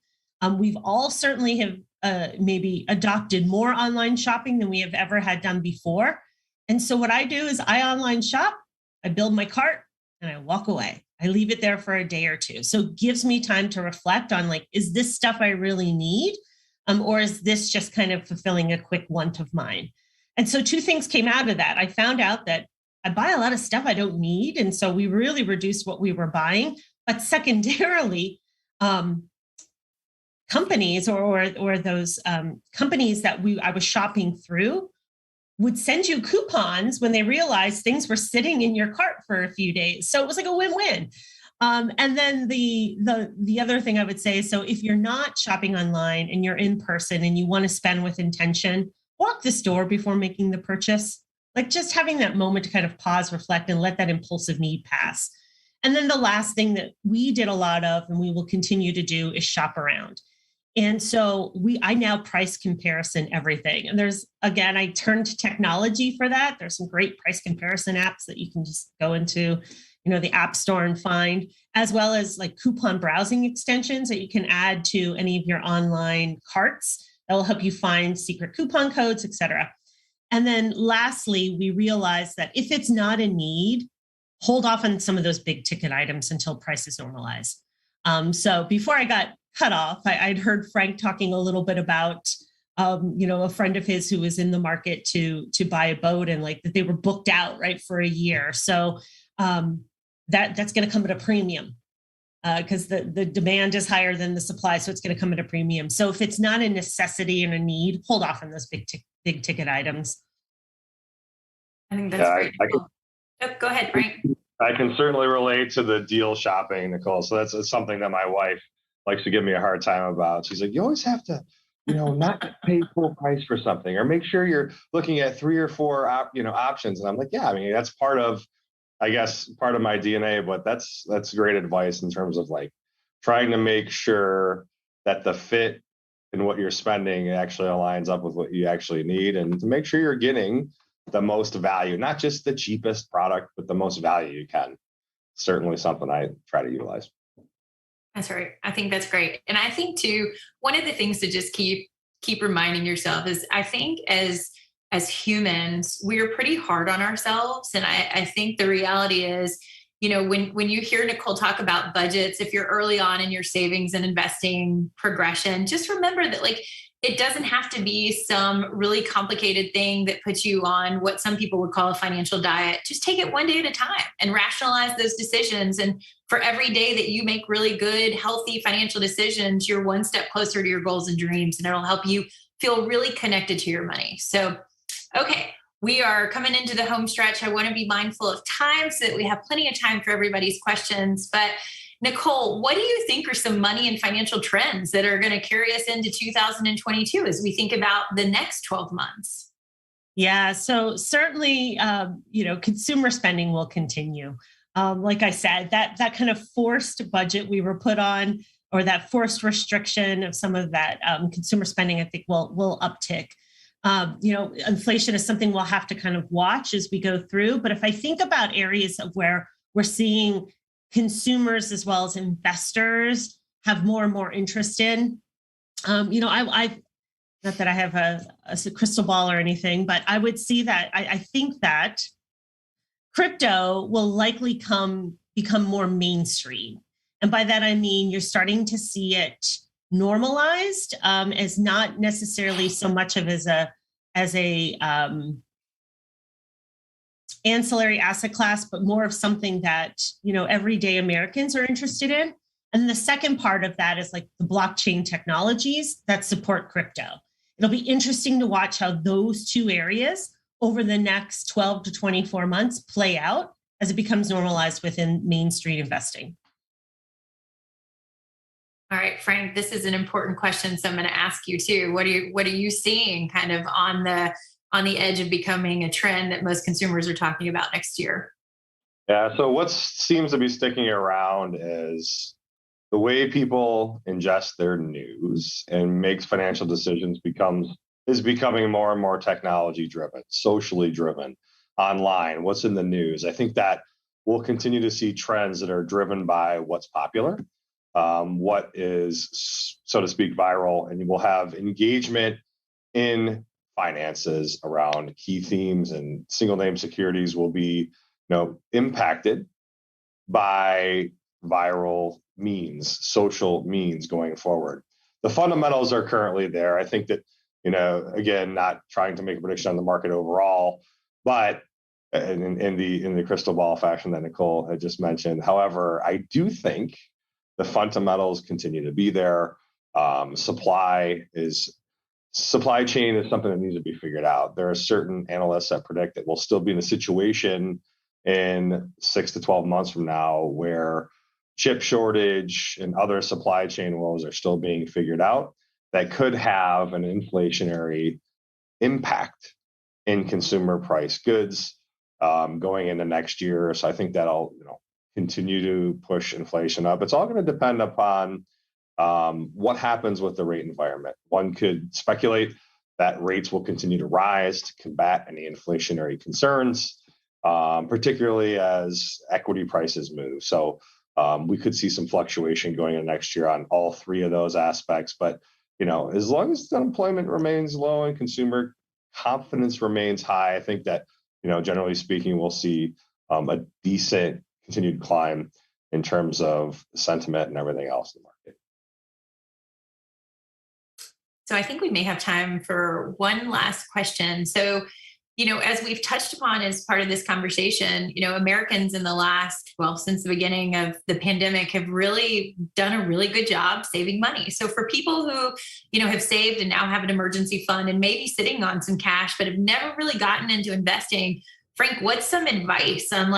We've all certainly have maybe adopted more online shopping than we have ever had done before. And so what I do is I online shop, I build my cart, and I walk away. I leave it there for a day or two. So it gives me time to reflect on, like, is this stuff I really need? Or is this just kind of fulfilling a quick want of mine? And so two things came out of that. I found out that I buy a lot of stuff I don't need. And so we really reduced what we were buying. But secondarily, companies or those companies that I was shopping through would send you coupons when they realized things were sitting in your cart for a few days. So it was like a win-win. And then the other thing I would say, so if you're not shopping online and you're in person and you want to spend with intention, walk the store before making the purchase. Like just having that moment to kind of pause, reflect, and let that impulsive need pass. And then the last thing that we did a lot of, and we will continue to do, is shop around. And so I now price comparison everything. And I turned to technology for that. There's some great price comparison apps that you can just go into, the App Store and find, as well as like coupon browsing extensions that you can add to any of your online carts that will help you find secret coupon codes, et cetera. And then lastly, we realized that if it's not a need, hold off on some of those big ticket items until prices normalize. So before I got cut off, I'd heard Frank talking a little bit about, a friend of his who was in the market to buy a boat, and like that they were booked out, right, for a year. So that's going to come at a premium because the demand is higher than the supply. So it's going to come at a premium. So if it's not a necessity and a need, hold off on those big ticket items. I think that's great. Go ahead, Frank. I can certainly relate to the deal shopping, Nicole. So that's something that my wife likes to give me a hard time about. She's like, you always have to, not pay full price for something, or make sure you're looking at 3 or 4, options. And I'm like, yeah, I mean, that's part of my DNA, but that's great advice in terms of like trying to make sure that the fit in what you're spending actually aligns up with what you actually need, and to make sure you're getting the most value, not just the cheapest product, but the most value you can. Certainly something I try to utilize. That's right. I think that's great. And I think too, one of the things to just keep reminding yourself is, I think as humans, we're pretty hard on ourselves. And I think the reality is, when you hear Nicole talk about budgets, if you're early on in your savings and investing progression, just remember that like, it doesn't have to be some really complicated thing that puts you on what some people would call a financial diet. Just take it one day at a time and rationalize those decisions. And for every day that you make really good, healthy financial decisions, you're one step closer to your goals and dreams, and it'll help you feel really connected to your money. So, okay, we are coming into the home stretch. I want to be mindful of time so that we have plenty of time for everybody's questions. But Nicole, what do you think are some money and financial trends that are going to carry us into 2022 as we think about the next 12 months? Yeah, so certainly, consumer spending will continue. Like I said, that kind of forced budget we were put on, or that forced restriction of some of that consumer spending, I think will uptick. Inflation is something we'll have to kind of watch as we go through. But if I think about areas of where we're seeing consumers as well as investors have more and more interest in, I not that I have a crystal ball or anything, but I would see that I think that crypto will likely become more mainstream. And by that, I mean, you're starting to see it normalized as not necessarily so much of as a ancillary asset class, but more of something that, everyday Americans are interested in. And the second part of that is like the blockchain technologies that support crypto. It'll be interesting to watch how those two areas over the next 12 to 24 months play out as it becomes normalized within Main Street investing. All right, Frank, this is an important question, so I'm going to ask you too. What are you seeing kind of on the edge of becoming a trend that most consumers are talking about next year? Yeah, so what seems to be sticking around is the way people ingest their news and makes financial decisions is becoming more and more technology driven, socially driven, online. What's in the news? I think that we'll continue to see trends that are driven by what's popular. what is, so to speak, viral, and you will have engagement in finances around key themes, and single name securities will be, impacted by viral means, social means going forward. The fundamentals are currently there. I think that, again, not trying to make a prediction on the market overall, but in the crystal ball fashion that Nicole had just mentioned. However, I do think the fundamentals continue to be there. Supply chain is something that needs to be figured out. There are certain analysts that predict that we'll still be in a situation in 6 to 12 months from now where chip shortage and other supply chain woes are still being figured out that could have an inflationary impact in consumer price goods going into next year. So I think that'll continue to push inflation up. It's all going to depend upon what happens with the rate environment. One could speculate that rates will continue to rise to combat any inflationary concerns, particularly as equity prices move. So we could see some fluctuation going into next year on all three of those aspects. But as long as unemployment remains low and consumer confidence remains high, I think that generally speaking, we'll see a decent continued climb in terms of sentiment and everything else in the market. So I think we may have time for one last question. So, as we've touched upon as part of this conversation, Americans in the last, since the beginning of the pandemic have really done a really good job saving money. So for people who, have saved and now have an emergency fund and maybe sitting on some cash, but have never really gotten into investing, Frank, what's some advice on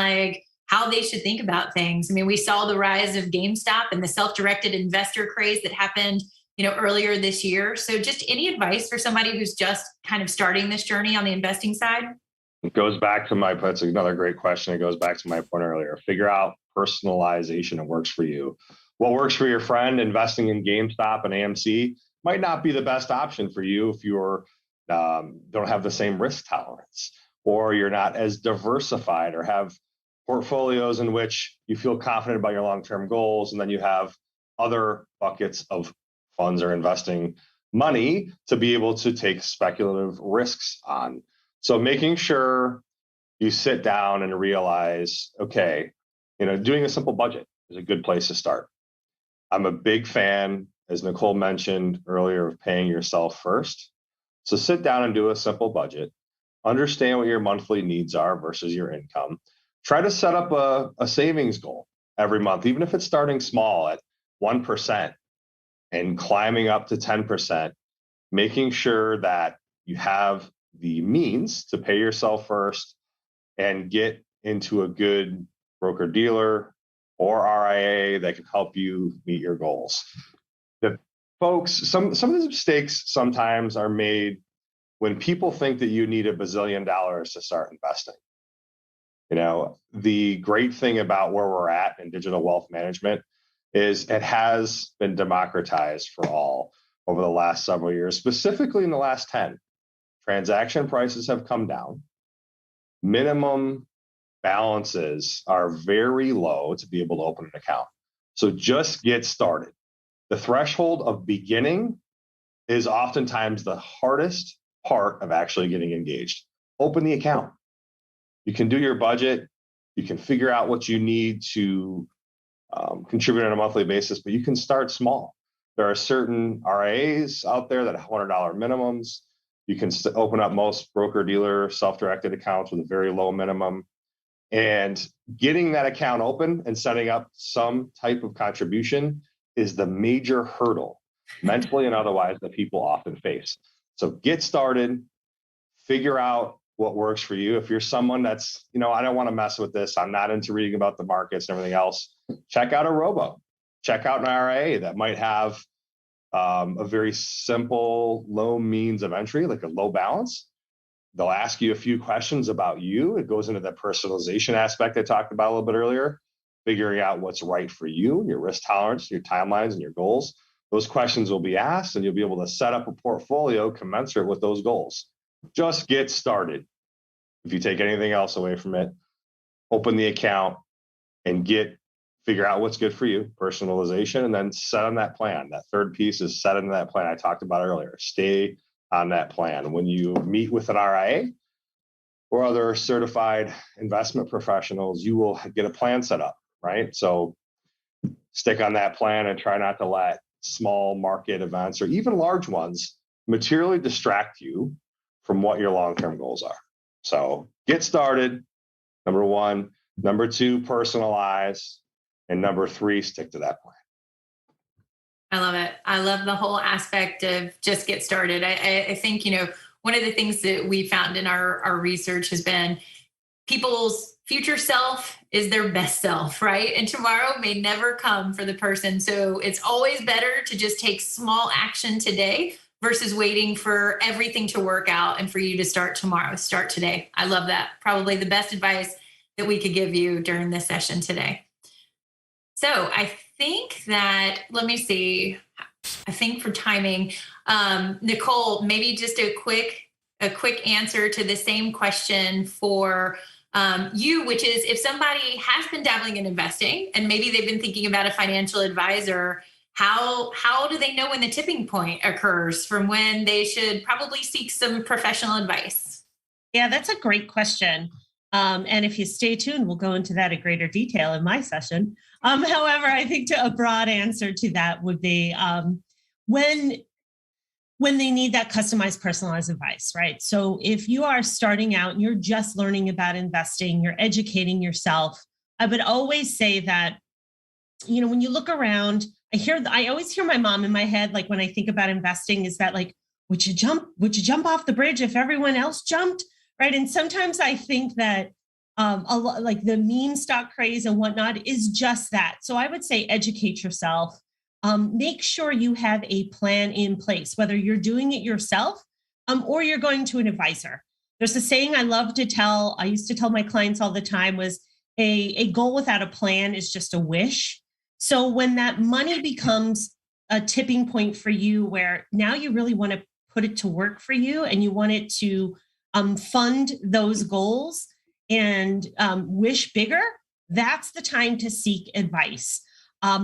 how they should think about things? I mean, we saw the rise of GameStop and the self-directed investor craze that happened earlier this year. So just any advice for somebody who's just kind of starting this journey on the investing side? It goes back to that's another great question. It goes back to my point earlier. Figure out personalization that works for you. What works for your friend investing in GameStop and AMC might not be the best option for you if you're don't have the same risk tolerance, or you're not as diversified, or have portfolios in which you feel confident about your long-term goals, and then you have other buckets of funds or investing money to be able to take speculative risks on. So making sure you sit down and realize, okay, doing a simple budget is a good place to start. I'm a big fan, as Nicole mentioned earlier, of paying yourself first. So sit down and do a simple budget. Understand what your monthly needs are versus your income. Try to set up a savings goal every month, even if it's starting small at 1%. And climbing up to 10%, making sure that you have the means to pay yourself first and get into a good broker dealer or RIA that can help you meet your goals. The folks, some of the mistakes sometimes are made when people think that you need $1 bazillion to start investing. The great thing about where we're at in digital wealth management is it has been democratized for all over the last several years, specifically in the last 10. Transaction prices have come down. Minimum balances are very low to be able to open an account. So just get started. The threshold of beginning is oftentimes the hardest part of actually getting engaged. Open the account. You can do your budget. You can figure out what you need to contribute on a monthly basis, but you can start small. There are certain RIAs out there that have $100 minimums. You can open up most broker-dealer self-directed accounts with a very low minimum. And getting that account open and setting up some type of contribution is the major hurdle, mentally and otherwise, that people often face. So get started, figure out what works for you. If you're someone that's, I don't want to mess with this, I'm not into reading about the markets and everything else, check out a robo, check out an RIA that might have a very simple, low means of entry, like a low balance. They'll ask you a few questions about you. It goes into that personalization aspect I talked about a little bit earlier, figuring out what's right for you, your risk tolerance, your timelines, and your goals. Those questions will be asked, and you'll be able to set up a portfolio commensurate with those goals. Just get started. If you take anything else away from it, open the account and get figure out what's good for you, personalization, and then set on that plan. That third piece is set in that plan I talked about earlier. Stay on that plan. When you meet with an RIA or other certified investment professionals, you will get a plan set up, right? So stick on that plan and try not to let small market events or even large ones materially distract you from what your long-term goals are. So get started, number one. Number two, personalize. And number three, stick to that plan. I love it. I love the whole aspect of just get started. I think, one of the things that we found in our research has been people's future self is their best self, right? And tomorrow may never come for the person. So it's always better to just take small action today versus waiting for everything to work out and for you to start tomorrow. Start today. I love that. Probably the best advice that we could give you during this session today. So I think that, let me see, I think for timing, Nicole, maybe just a quick answer to the same question for you, which is if somebody has been dabbling in investing and maybe they've been thinking about a financial advisor, how do they know when the tipping point occurs from when they should probably seek some professional advice? Yeah, that's a great question. And if you stay tuned, we'll go into that in greater detail in my session. However, I think a broad answer to that would be when they need that customized, personalized advice, right? So if you are starting out and you're just learning about investing, you're educating yourself, I would always say that, when you look around, I always hear my mom in my head, like when I think about investing, is that like, would you jump off the bridge if everyone else jumped? Right. And sometimes I think that a lot, like the meme stock craze and whatnot is just that. So I would say educate yourself. Make sure you have a plan in place, whether you're doing it yourself or you're going to an advisor. There's a saying I used to tell my clients all the time was a goal without a plan is just a wish. So when that money becomes a tipping point for you, where now you really want to put it to work for you and you want it to fund those goals and wish bigger, that's the time to seek advice.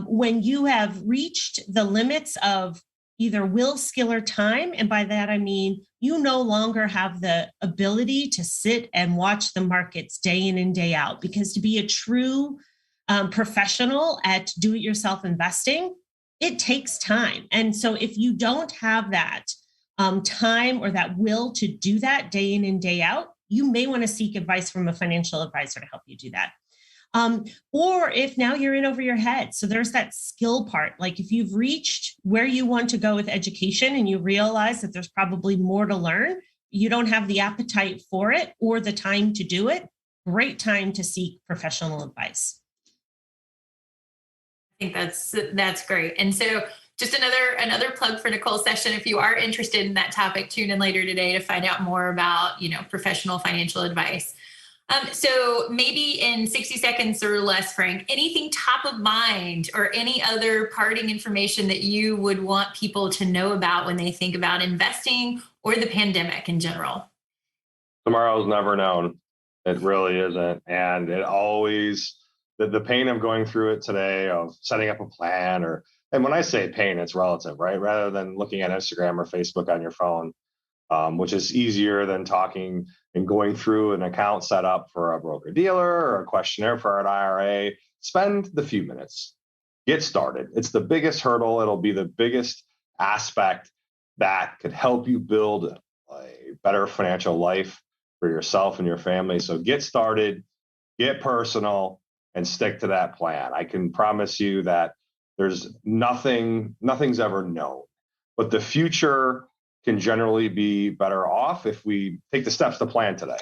When you have reached the limits of either will, skill, or time, and by that I mean you no longer have the ability to sit and watch the markets day in and day out, because to be a true professional at do-it-yourself investing, it takes time. And so if you don't have that time or that will to do that day in and day out, you may want to seek advice from a financial advisor to help you do that. Or if now you're in over your head. So there's that skill part. Like if you've reached where you want to go with education and you realize that there's probably more to learn, you don't have the appetite for it or the time to do it, great time to seek professional advice. I think that's great. And so just another plug for Nicole's session. If you are interested in that topic, tune in later today to find out more about, professional financial advice. So maybe in 60 seconds or less, Frank, anything top of mind or any other parting information that you would want people to know about when they think about investing or the pandemic in general? Tomorrow's never known. It really isn't. And it always, the pain of going through it today, of setting up a plan, and when I say pain, it's relative, right? Rather than looking at Instagram or Facebook on your phone, which is easier than talking and going through an account set up for a broker dealer or a questionnaire for an IRA. Spend the few minutes, get started. It's the biggest hurdle. It'll be the biggest aspect that could help you build a better financial life for yourself and your family. So get started, get personal, and stick to that plan. I can promise you that nothing's ever known, but the future can generally be better off if we take the steps to plan today.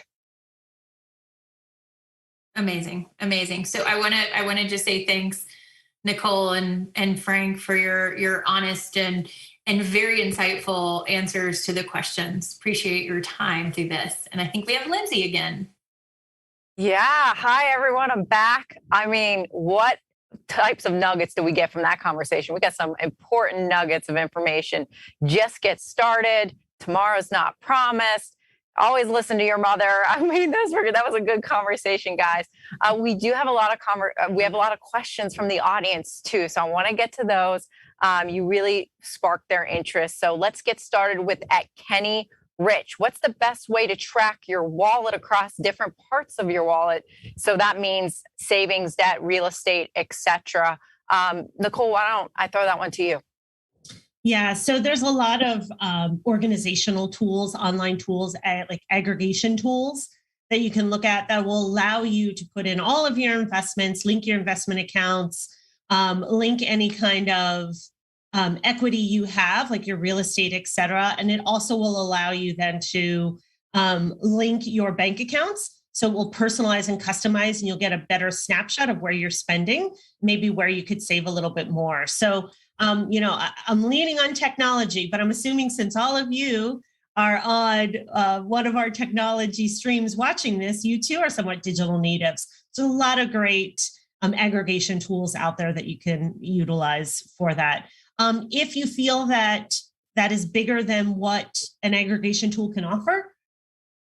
Amazing. So I want to just say thanks, Nicole and Frank, for your honest and very insightful answers to the questions. Appreciate your time through this. And I think we have Lindsey again. Yeah. Hi, everyone. I'm back. I mean, what types of nuggets do we get from that conversation? We got some important nuggets of information. Just get started. Tomorrow's not promised. Always listen to your mother. I mean, that was a good conversation, guys. We do have a lot of questions from the audience too, so I want to get to those. You really sparked their interest, so let's get started with at Kenny Rich. What's the best way to track your wallet across different parts of your wallet? So that means savings, debt, real estate, etc. Nicole, why don't I throw that one to you? Yeah, so there's a lot of organizational tools, online tools, like aggregation tools that you can look at that will allow you to put in all of your investments, link your investment accounts, link any kind of equity you have, like your real estate, et cetera. And it also will allow you then to link your bank accounts. So it will personalize and customize, and you'll get a better snapshot of where you're spending, maybe where you could save a little bit more. So I'm leaning on technology, but I'm assuming since all of you are on one of our technology streams watching this, you too are somewhat digital natives. So a lot of great aggregation tools out there that you can utilize for that. If you feel that that is bigger than what an aggregation tool can offer,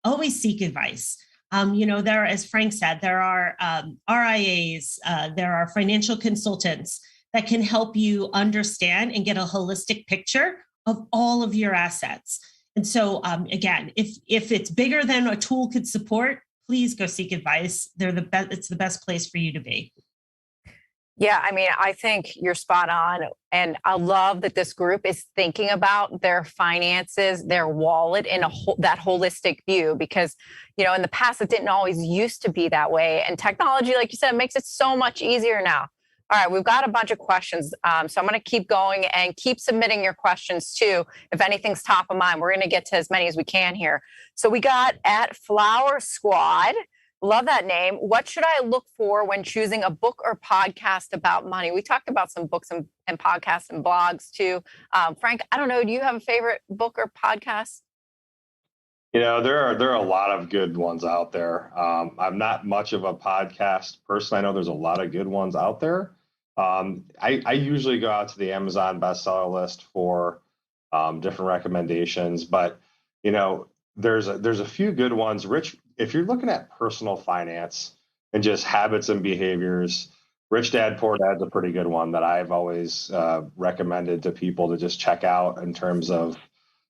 always seek advice. There, as Frank said, there are RIAs, there are financial consultants that can help you understand and get a holistic picture of all of your assets. And so, again, if it's bigger than a tool could support, please go seek advice. It's the best place for you to be. Yeah, I mean, I think you're spot on. And I love that this group is thinking about their finances, their wallet in that holistic view, because, in the past, it didn't always used to be that way. And technology, like you said, makes it so much easier now. All right, we've got a bunch of questions. So I'm going to keep going and keep submitting your questions too. If anything's top of mind, we're going to get to as many as we can here. So we got at Flower Squad. Love that name. What should I look for when choosing a book or podcast about money? We talked about some books and podcasts and blogs too. Frank, I don't know. Do you have a favorite book or podcast? There are a lot of good ones out there. I'm not much of a podcast person. I know there's a lot of good ones out there. I usually go out to the Amazon bestseller list for different recommendations, but there's a few good ones. Rich, if you're looking at personal finance and just habits and behaviors, Rich Dad Poor Dad's a pretty good one that I've always recommended to people to just check out in terms of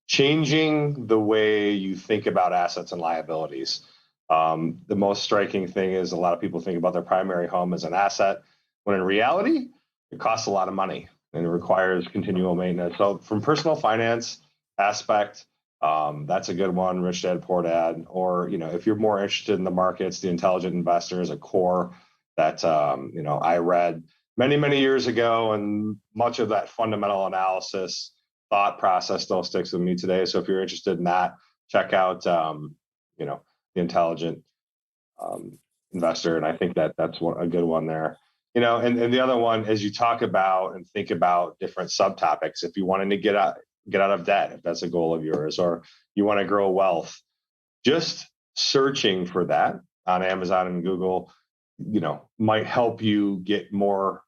changing the way you think about assets and liabilities. The most striking thing is a lot of people think about their primary home as an asset, when in reality, it costs a lot of money and it requires continual maintenance. So from personal finance aspect, that's a good one, Rich Dad Poor Dad. Or, if you're more interested in the markets, The Intelligent Investor is a core that, I read many, many years ago, and much of that fundamental analysis thought process still sticks with me today. So if you're interested in that, check out, The Intelligent Investor. And I think that's a good one there. And the other one, as you talk about and think about different subtopics, if you wanted to get out of debt, if that's a goal of yours, or you want to grow wealth, just searching for that on Amazon and Google, might help you get more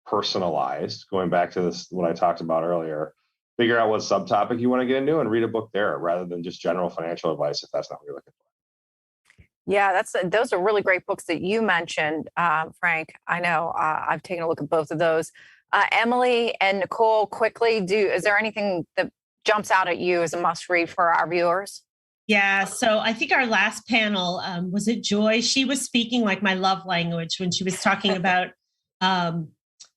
personalized. Going back to this, what I talked about earlier, figure out what subtopic you want to get into and read a book there rather than just general financial advice if that's not what you're looking for. Yeah, those are really great books that you mentioned, Frank. I know I've taken a look at both of those. Emily and Nicole, quickly, is there anything that jumps out at you as a must read for our viewers? Yeah, so I think our last panel, was it Joy? She was speaking like my love language when she was talking about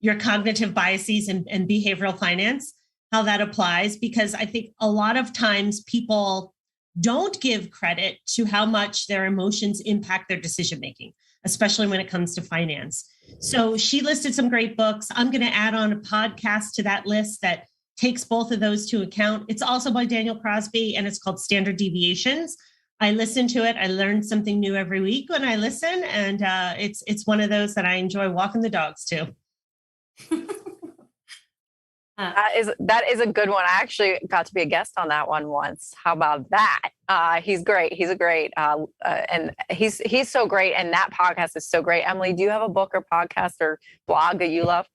your cognitive biases and behavioral finance, how that applies, because I think a lot of times people don't give credit to how much their emotions impact their decision-making, especially when it comes to finance. So she listed some great books. I'm going to add on a podcast to that list that takes both of those to account. It's also by Daniel Crosby, and it's called Standard Deviations. I listen to it. I learn something new every week when I listen, and it's one of those that I enjoy walking the dogs to. That is a good one. I actually got to be a guest on that one once. How about that? He's great. He's a great, and he's so great. And that podcast is so great. Emily, do you have a book or podcast or blog that you love?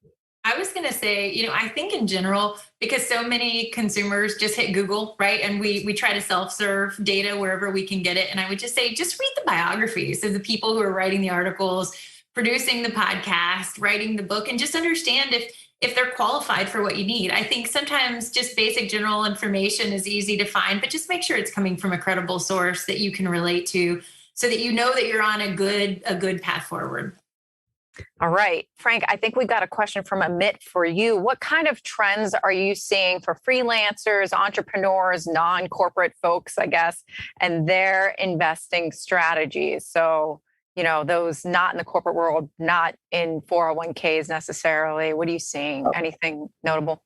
I was going to say, I think in general, because so many consumers just hit Google, right? And we try to self-serve data wherever we can get it. And I would just say, just read the biographies of the people who are writing the articles, producing the podcast, writing the book, and just understand if they're qualified for what you need. I think sometimes just basic general information is easy to find, but just make sure it's coming from a credible source that you can relate to so that you know that you're on a good path forward. All right, Frank, I think we've got a question from Amit for you. What kind of trends are you seeing for freelancers, entrepreneurs, non-corporate folks, I guess, and their investing strategies? So, those not in the corporate world, not in 401ks necessarily. What are you seeing? Anything notable?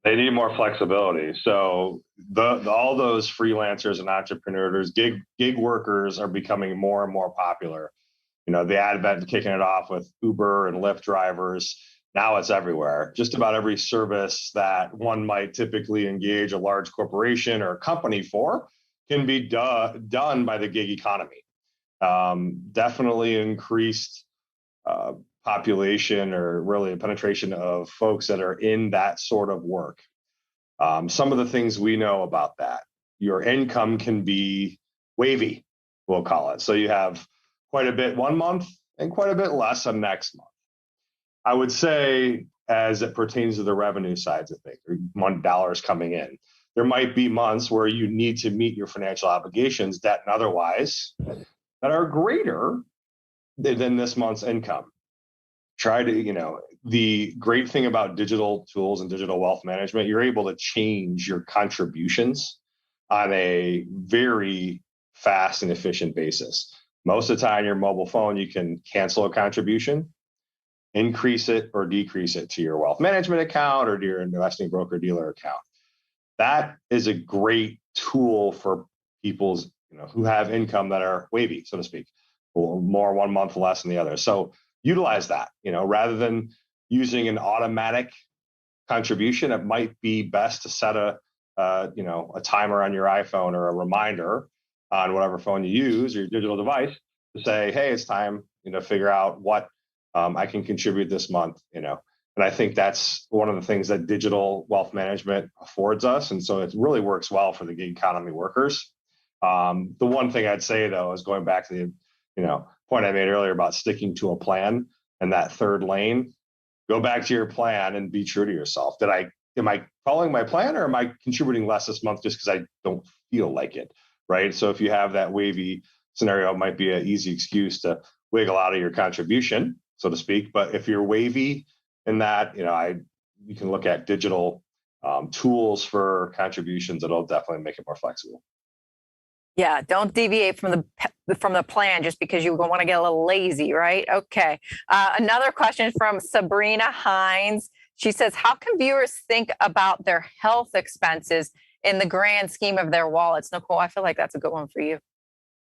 They need more flexibility. So all those freelancers and entrepreneurs, gig workers are becoming more and more popular. The advent kicking it off with Uber and Lyft drivers. Now it's everywhere. Just about every service that one might typically engage a large corporation or company for can be done by the gig economy. Definitely increased population or really a penetration of folks that are in that sort of work. Some of the things we know about that, your income can be wavy, we'll call it. So you have quite a bit one month and quite a bit less on next month. I would say, as it pertains to the revenue sides of things, dollars coming in, there might be months where you need to meet your financial obligations, debt and otherwise, that are greater than this month's income. Try to, the great thing about digital tools and digital wealth management, you're able to change your contributions on a very fast and efficient basis. Most of the time, on your mobile phone, you can cancel a contribution, increase it or decrease it to your wealth management account or to your investing broker dealer account. That is a great tool for people's, who have income that are wavy, so to speak, more one month, less than the other. So utilize that, rather than using an automatic contribution. It might be best to set a timer on your iPhone or a reminder on whatever phone you use or your digital device to say, hey, it's time, figure out what I can contribute this month, And I think that's one of the things that digital wealth management affords us. And so it really works well for the gig economy workers. The one thing I'd say, though, is going back to the point I made earlier about sticking to a plan and that third lane. Go back to your plan and be true to yourself. Am I following my plan, or am I contributing less this month just because I don't feel like it? Right. So if you have that wavy scenario, it might be an easy excuse to wiggle out of your contribution, so to speak. But if you're wavy in that, you can look at digital tools for contributions. That'll definitely make it more flexible. Yeah, don't deviate from the plan just because you want to get a little lazy, right? Okay. Another question from Sabrina Hines. She says, how can viewers think about their health expenses in the grand scheme of their wallets? Nicole, I feel like that's a good one for you.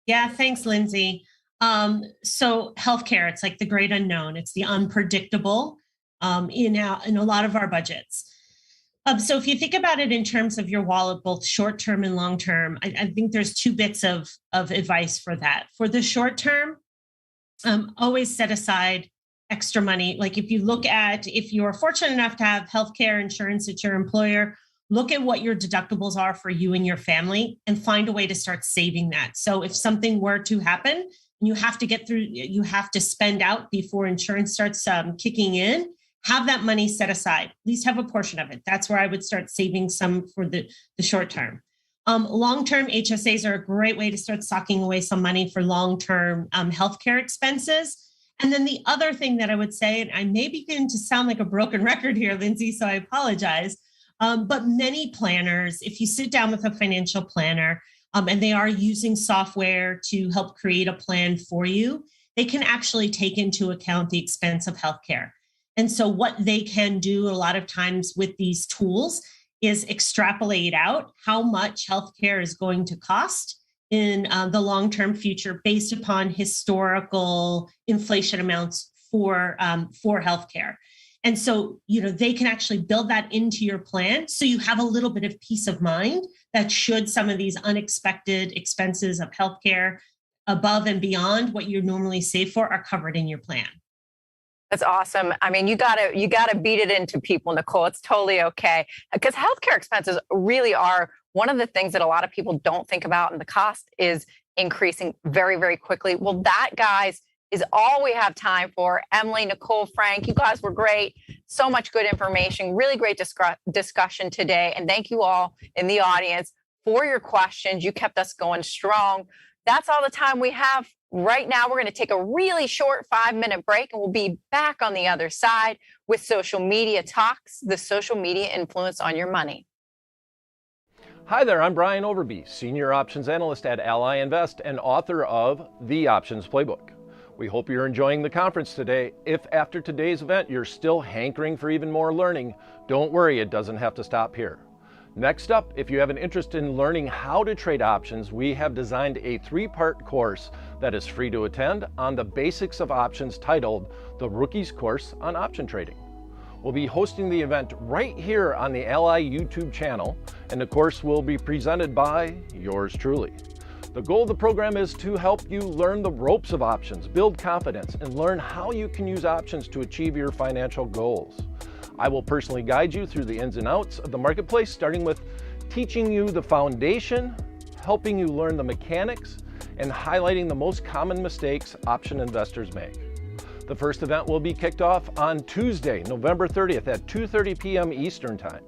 Yeah, thanks, Lindsey. So healthcare, it's like the great unknown. It's the unpredictable in a lot of our budgets. So if you think about it in terms of your wallet, both short-term and long-term, I think there's two bits of advice for that. For the short-term, always set aside extra money. Like if you're fortunate enough to have healthcare insurance at your employer, look at what your deductibles are for you and your family and find a way to start saving that. So if something were to happen and you have to spend out before insurance starts kicking in, have that money set aside, at least have a portion of it. That's where I would start saving some for the short term. Long-term HSAs are a great way to start socking away some money for long-term healthcare expenses. And then the other thing that I would say, and I may begin to sound like a broken record here, Lindsey, so I apologize, but many planners, if you sit down with a financial planner and they are using software to help create a plan for you, they can actually take into account the expense of healthcare. And so what they can do a lot of times with these tools is extrapolate out how much healthcare is going to cost in the long-term future based upon historical inflation amounts for healthcare. And so, they can actually build that into your plan. So you have a little bit of peace of mind that should some of these unexpected expenses of healthcare above and beyond what you normally save for are covered in your plan. That's awesome. I mean, you gotta beat it into people, Nicole. It's totally okay. Because healthcare expenses really are one of the things that a lot of people don't think about, and the cost is increasing very, very quickly. Well, that, guys, is all we have time for. Emily, Nicole, Frank, you guys were great. So much good information. Really great discussion today. And thank you all in the audience for your questions. You kept us going strong. That's all the time we have. Right now, we're going to take a really short 5-minute break, and we'll be back on the other side with Social Media Talks, the social media influence on your money. Hi there, I'm Brian Overby, Senior Options Analyst at Ally Invest and author of The Options Playbook. We hope you're enjoying the conference today. If after today's event you're still hankering for even more learning, don't worry, it doesn't have to stop here. Next up, if you have an interest in learning how to trade options, we have designed a 3-part course that is free to attend on the basics of options titled The Rookie's Course on Option Trading. We'll be hosting the event right here on the Ally YouTube channel, and the course will be presented by yours truly. The goal of the program is to help you learn the ropes of options, build confidence, and learn how you can use options to achieve your financial goals. I will personally guide you through the ins and outs of the marketplace, starting with teaching you the foundation, helping you learn the mechanics, and highlighting the most common mistakes option investors make. The first event will be kicked off on Tuesday, November 30th at 2:30 p.m. Eastern Time.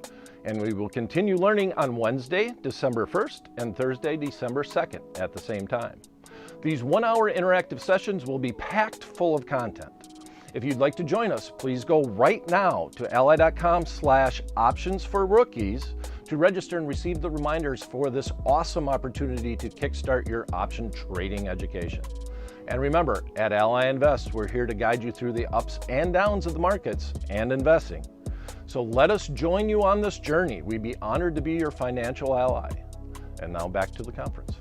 And we will continue learning on Wednesday, December 1st, and Thursday, December 2nd at the same time. These 1-hour interactive sessions will be packed full of content. If you'd like to join us, please go right now to ally.com/optionsforrookies to register and receive the reminders for this awesome opportunity to kickstart your option trading education. And remember, at Ally Invest, we're here to guide you through the ups and downs of the markets and investing. So let us join you on this journey. We'd be honored to be your financial ally. And now back to the conference.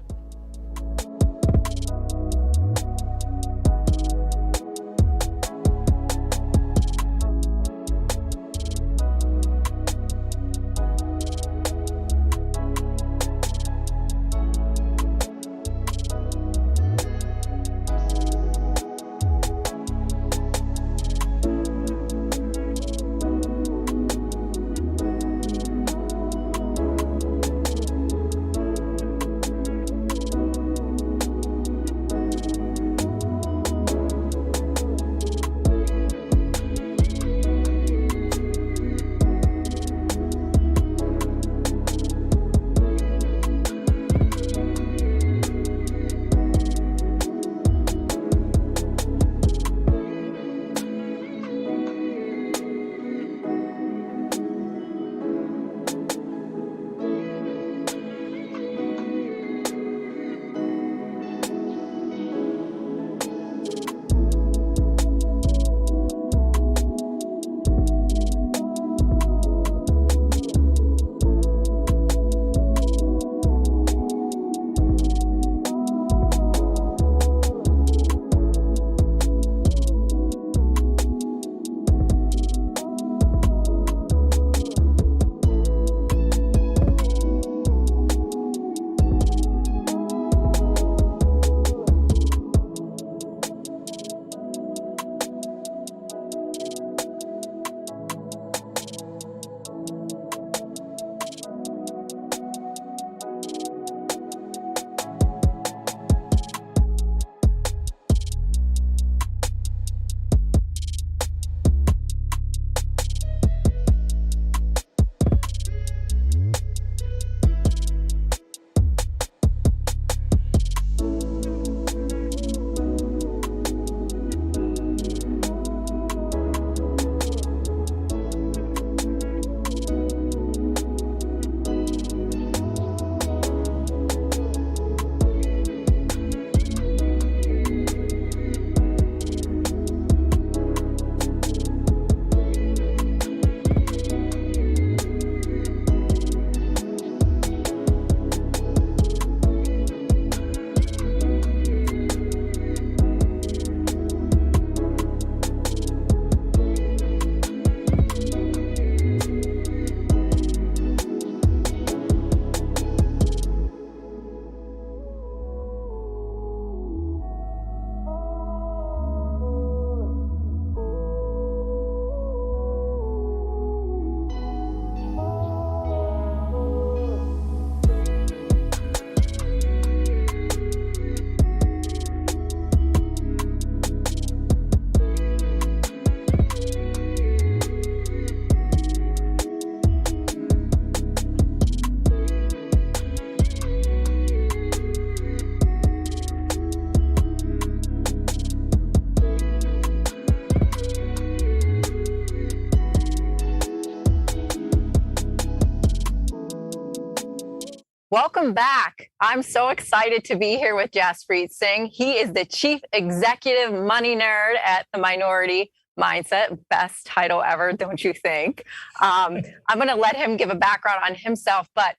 Welcome back. I'm so excited to be here with Jaspreet Singh. He is the Chief Executive Money Nerd at the Minority Mindset. Best title ever, don't you think? I'm going to let him give a background on himself, but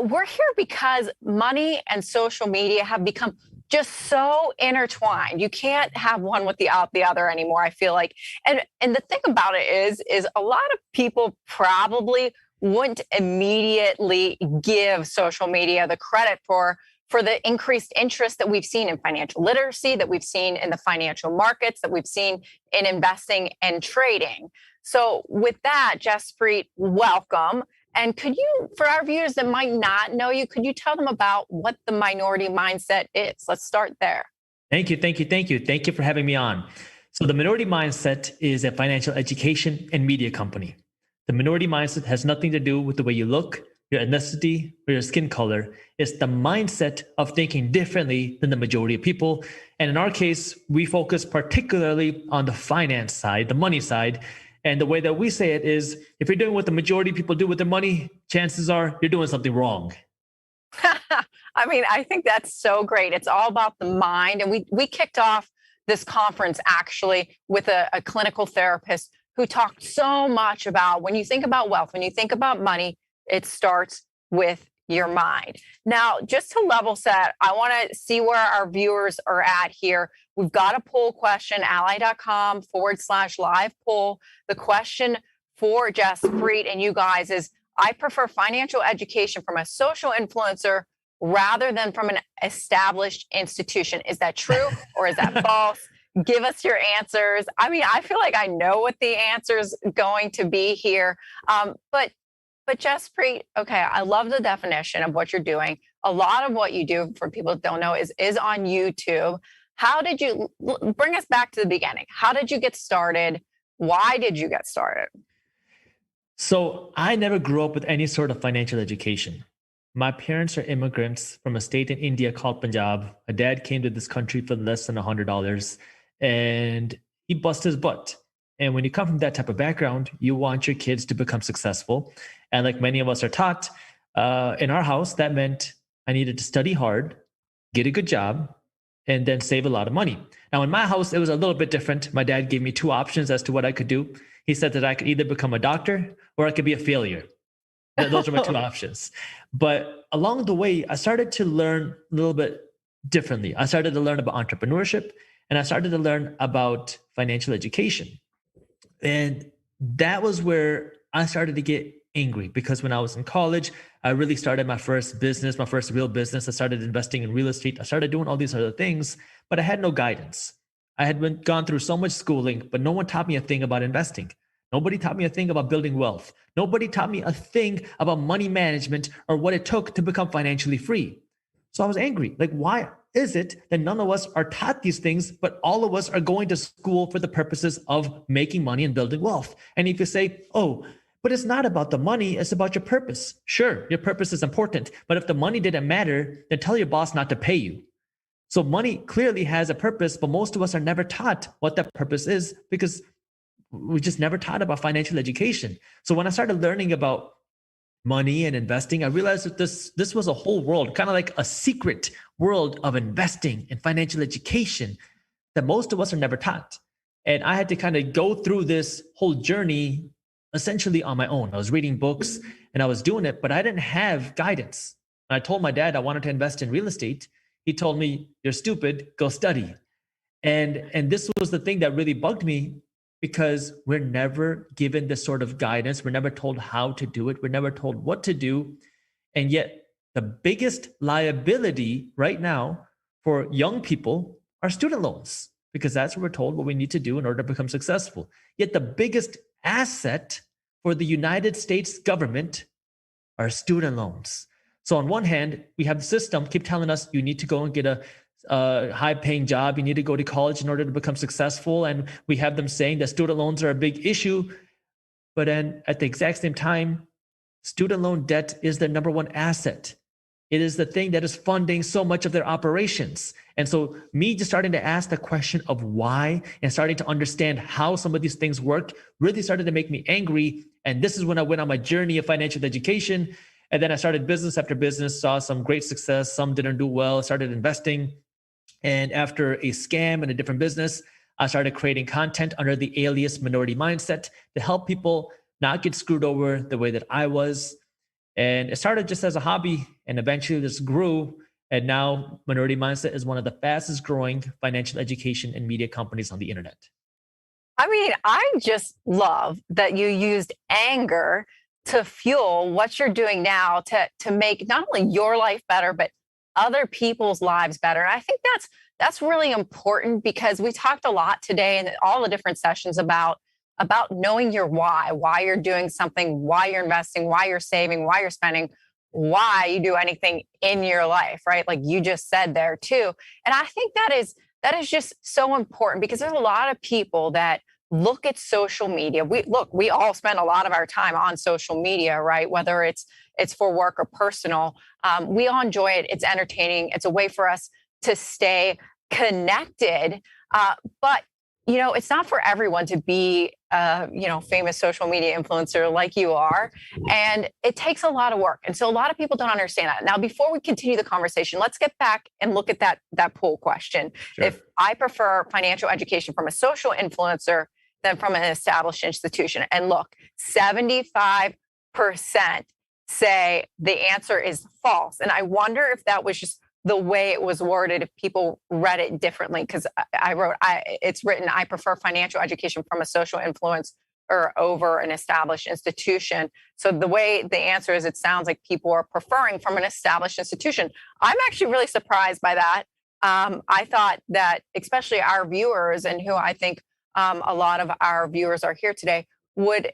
we're here because money and social media have become just so intertwined. You can't have one without the other anymore, I feel like. And the thing about it is a lot of people probably wouldn't immediately give social media the credit for the increased interest that we've seen in financial literacy, that we've seen in the financial markets, that we've seen in investing and trading. So with that, Jaspreet, welcome. And could you, for our viewers that might not know you, could you tell them about what the Minority Mindset is? Let's start there. Thank you for having me on. So the Minority Mindset is a financial education and media company. The Minority Mindset has nothing to do with the way you look, your ethnicity, or your skin color. It's the mindset of thinking differently than the majority of people. And in our case, we focus particularly on the finance side, the money side. And the way that we say it is, if you're doing what the majority of people do with their money, chances are you're doing something wrong. I mean, I think that's so great. It's all about the mind. And we kicked off this conference actually with a clinical therapist who talked so much about when you think about wealth, when you think about money, it starts with your mind. Now, just to level set, I want to see where our viewers are at here. We've got a poll question, ally.com/live poll. The question for Jaspreet and you guys is, I prefer financial education from a social influencer rather than from an established institution. Is that true or is that false? Give us your answers. I mean, I feel like I know what the answer is going to be here. But Jaspreet, okay, I love the definition of what you're doing. A lot of what you do, for people that don't know, is on YouTube. How did you bring us back to the beginning? How did you get started? Why did you get started? So I never grew up with any sort of financial education. My parents are immigrants from a state in India called Punjab. My dad came to this country for less than $100 and he busted his butt. And when you come from that type of background, you want your kids to become successful. And like many of us are taught, in our house, that meant I needed to study hard, get a good job, and then save a lot of money. Now, in my house, it was a little bit different. My dad gave me two options as to what I could do. He said that I could either become a doctor or I could be a failure. Those are my two options. But along the way, I started to learn a little bit differently. I started to learn about entrepreneurship and I started to learn about financial education. And that was where I started to get angry, because when I was in college, I really started my first business, my first real business. I started investing in real estate. I started doing all these other things, but I had no guidance. I had gone through so much schooling, but no one taught me a thing about investing. Nobody taught me a thing about building wealth. Nobody taught me a thing about money management or what it took to become financially free. So I was angry. Like, why is it that none of us are taught these things, but all of us are going to school for the purposes of making money and building wealth? And if you say, oh, but it's not about the money, it's about your purpose. Sure, your purpose is important, but if the money didn't matter, then tell your boss not to pay you. So money clearly has a purpose, but most of us are never taught what that purpose is because we just never taught about financial education. So when I started learning about money and investing, I realized that this was a whole world, kind of like a secret world of investing and financial education that most of us are never taught. And I had to kind of go through this whole journey essentially on my own. I was reading books and I was doing it, but I didn't have guidance. When I told my dad I wanted to invest in real estate, he told me, "You're stupid, go study." And this was the thing that really bugged me, because we're never given this sort of guidance. We're never told how to do it. We're never told what to do. And yet the biggest liability right now for young people are student loans, because that's what we're told what we need to do in order to become successful. Yet the biggest asset for the United States government are student loans. So on one hand, we have the system keep telling us you need to go and get a high-paying job. You need to go to college in order to become successful. And we have them saying that student loans are a big issue. But then at the exact same time, student loan debt is their number one asset. It is the thing that is funding so much of their operations. And so me just starting to ask the question of why and starting to understand how some of these things work really started to make me angry. And this is when I went on my journey of financial education. And then I started business after business, saw some great success, some didn't do well, started investing. And after a scam in a different business, I started creating content under the alias Minority Mindset to help people not get screwed over the way that I was. And it started just as a hobby and eventually this grew. And now Minority Mindset is one of the fastest growing financial education and media companies on the internet. I mean, I just love that you used anger to fuel what you're doing now to make not only your life better, but other people's lives better. And I think that's really important because we talked a lot today in all the different sessions about knowing your why you're doing something, why you're investing, why you're saving, why you're spending, why you do anything in your life, right? Like you just said there too. And I think that is just so important because there's a lot of people that look at social media. We all spend a lot of our time on social media, right? Whether it's for work or personal. We all enjoy it. It's entertaining. It's a way for us to stay connected. But it's not for everyone to be famous social media influencer like you are. And it takes a lot of work. And so a lot of people don't understand that. Now, before we continue the conversation, let's get back and look at that poll question. Sure. If I prefer financial education from a social influencer than from an established institution. And look, 75% say the answer is false. And I wonder if that was just the way it was worded, if people read it differently, because it's written, I prefer financial education from a social influence or over an established institution. So the way the answer is, it sounds like people are preferring from an established institution. I'm actually really surprised by that. I thought that especially our viewers and who I think a lot of our viewers are here today would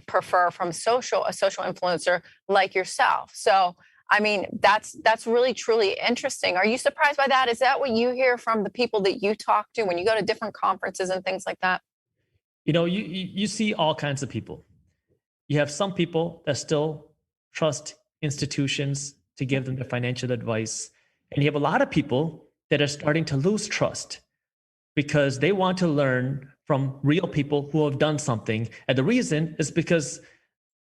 prefer from a social influencer like yourself. So I mean, that's really, truly interesting. Are you surprised by that? Is that what you hear from the people that you talk to when you go to different conferences and things like that? You see all kinds of people. You have some people that still trust institutions to give them their financial advice. And you have a lot of people that are starting to lose trust because they want to learn from real people who have done something. And the reason is because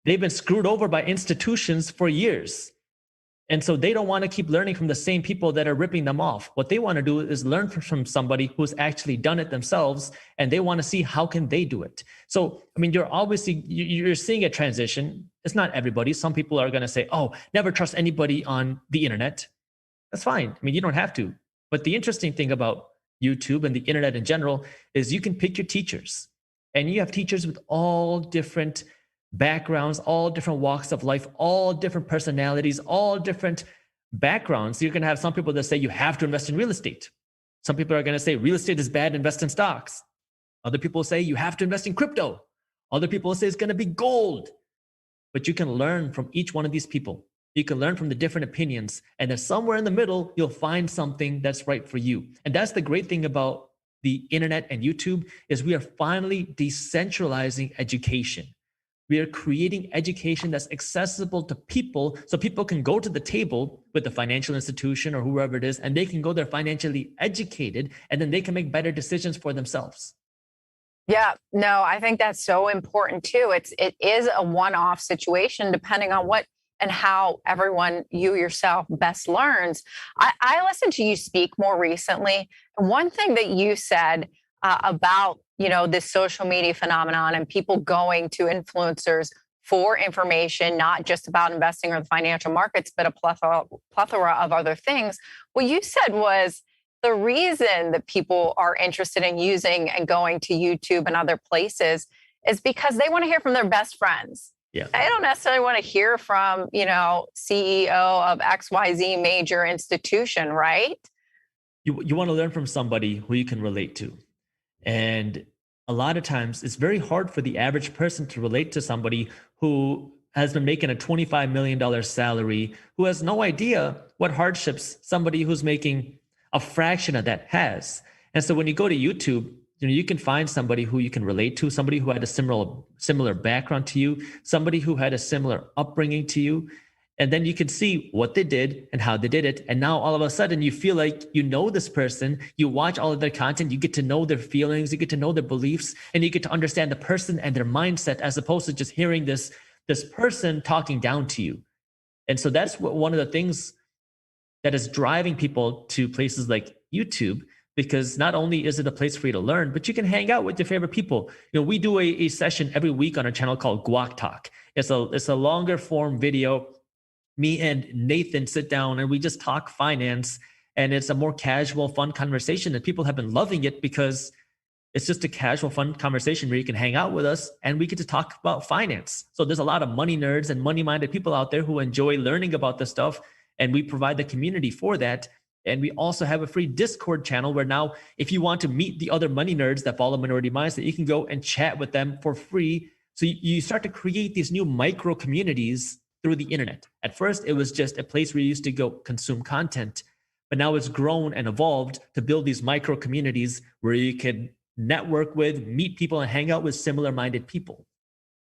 they've been screwed over by institutions for years. And so they don't want to keep learning from the same people that are ripping them off. What they want to do is learn from somebody who's actually done it themselves, and they want to see how can they do it. So, I mean, you're seeing a transition. It's not everybody. Some people are going to say, oh, never trust anybody on the internet. That's fine. I mean, you don't have to. But the interesting thing about YouTube and the internet in general is you can pick your teachers, and you have teachers with all different backgrounds, all different walks of life, all different personalities, all different backgrounds. You're going to have some people that say you have to invest in real estate. Some people are going to say real estate is bad, invest in stocks. Other people say you have to invest in crypto. Other people say it's going to be gold. But you can learn from each one of these people. You can learn from the different opinions. And then somewhere in the middle, you'll find something that's right for you. And that's the great thing about the internet and YouTube is we are finally decentralizing education. We are creating education that's accessible to people so people can go to the table with the financial institution or whoever it is, and they can go there financially educated, and then they can make better decisions for themselves. Yeah, no, I think that's so important too. It is a one-off situation depending on what and how everyone, you yourself, best learns. I listened to you speak more recently. And one thing that you said about this social media phenomenon and people going to influencers for information, not just about investing or the financial markets, but a plethora of other things. What you said was the reason that people are interested in using and going to YouTube and other places is because they want to hear from their best friends. Yeah. They don't necessarily want to hear from, CEO of XYZ major institution, right? You want to learn from somebody who you can relate to. And a lot of times it's very hard for the average person to relate to somebody who has been making a $25 million salary, who has no idea what hardships somebody who's making a fraction of that has. And so when you go to YouTube, you can find somebody who you can relate to, somebody who had a similar background to you, somebody who had a similar upbringing to you. And then you can see what they did and how they did it. And now all of a sudden you feel like you know this person, you watch all of their content, you get to know their feelings, you get to know their beliefs, and you get to understand the person and their mindset as opposed to just hearing this person talking down to you. And so that's one of the things that is driving people to places like YouTube, because not only is it a place for you to learn, but you can hang out with your favorite people. We do a session every week on our channel called Guac Talk. It's a longer form video. Me and Nathan sit down and we just talk finance, and it's a more casual, fun conversation, and people have been loving it because it's just a casual, fun conversation where you can hang out with us and we get to talk about finance. So there's a lot of money nerds and money-minded people out there who enjoy learning about this stuff, and we provide the community for that. And we also have a free Discord channel where now, if you want to meet the other money nerds that follow Minority Mindset, you can go and chat with them for free. So you start to create these new micro communities through the internet. At first, it was just a place where you used to go consume content, but now it's grown and evolved to build these micro communities where you can network with, meet people, and hang out with similar-minded people.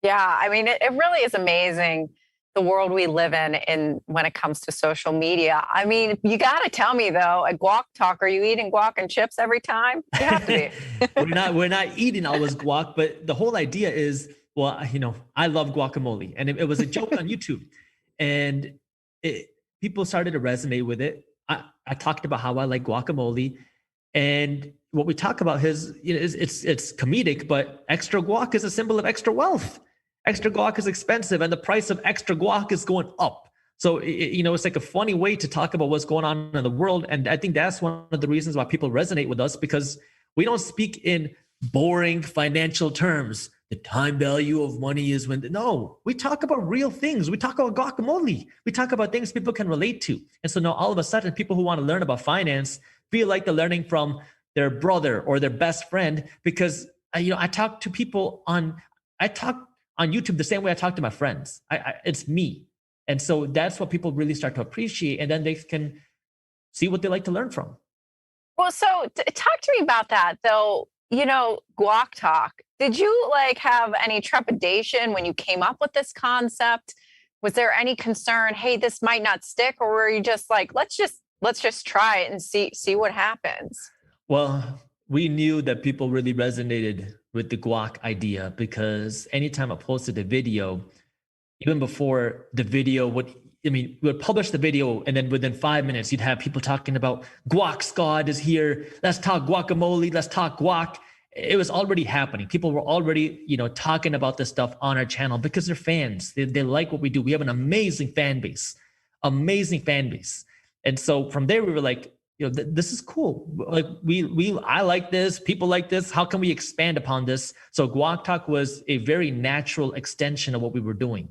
Yeah, I mean, it really is amazing, the world we live in when it comes to social media. I mean, you got to tell me though, at Guac Talk, are you eating guac and chips every time? You have to be. We're not eating always guac, but the whole idea is, well, I love guacamole, and it was a joke on YouTube, and people started to resonate with it. I talked about how I like guacamole, and what we talk about is, it's comedic, but extra guac is a symbol of extra wealth. Extra guac is expensive, and the price of extra guac is going up. So, it's like a funny way to talk about what's going on in the world. And I think that's one of the reasons why people resonate with us, because we don't speak in boring financial terms. The time value of money is no, we talk about real things. We talk about guacamole. We talk about things people can relate to. And so now all of a sudden, people who want to learn about finance feel like they're learning from their brother or their best friend, because I talk to people on YouTube the same way I talk to my friends. It's me. And so that's what people really start to appreciate. And then they can see what they like to learn from. Well, so talk to me about that though. Guac Talk, did you have any trepidation when you came up with this concept? Was there any concern, hey, this might not stick? Or were you just like, let's just try it and see what happens? Well, we knew that people really resonated with the guac idea, because anytime I posted a video, even before the video we would publish the video, and then within 5 minutes, you'd have people talking about Guac Squad is here. Let's talk guacamole. Let's talk guac. It was already happening. People were already, talking about this stuff on our channel because they're fans. They like what we do. We have an amazing fan base. And so from there, we were like, this is cool. Like I like this. People like this. How can we expand upon this? So Guac Talk was a very natural extension of what we were doing.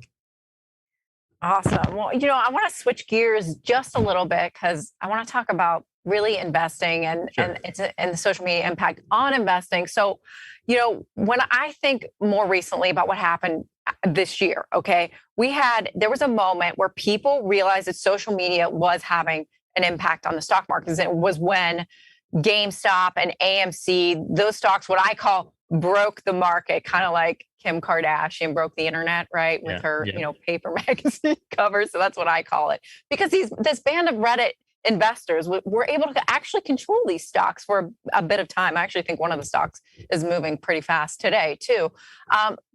Awesome. Well, I want to switch gears just a little bit, because I want to talk about really investing and the social media impact on investing. So, when I think more recently about what happened this year, okay, there was a moment where people realized that social media was having an impact on the stock markets. It was when GameStop and AMC, those stocks, what I call broke the market, kind of like Kim Kardashian broke the internet, right? With her, paper magazine cover. So that's what I call it. Because this band of Reddit investors were able to actually control these stocks for a bit of time. I actually think one of the stocks is moving pretty fast today too.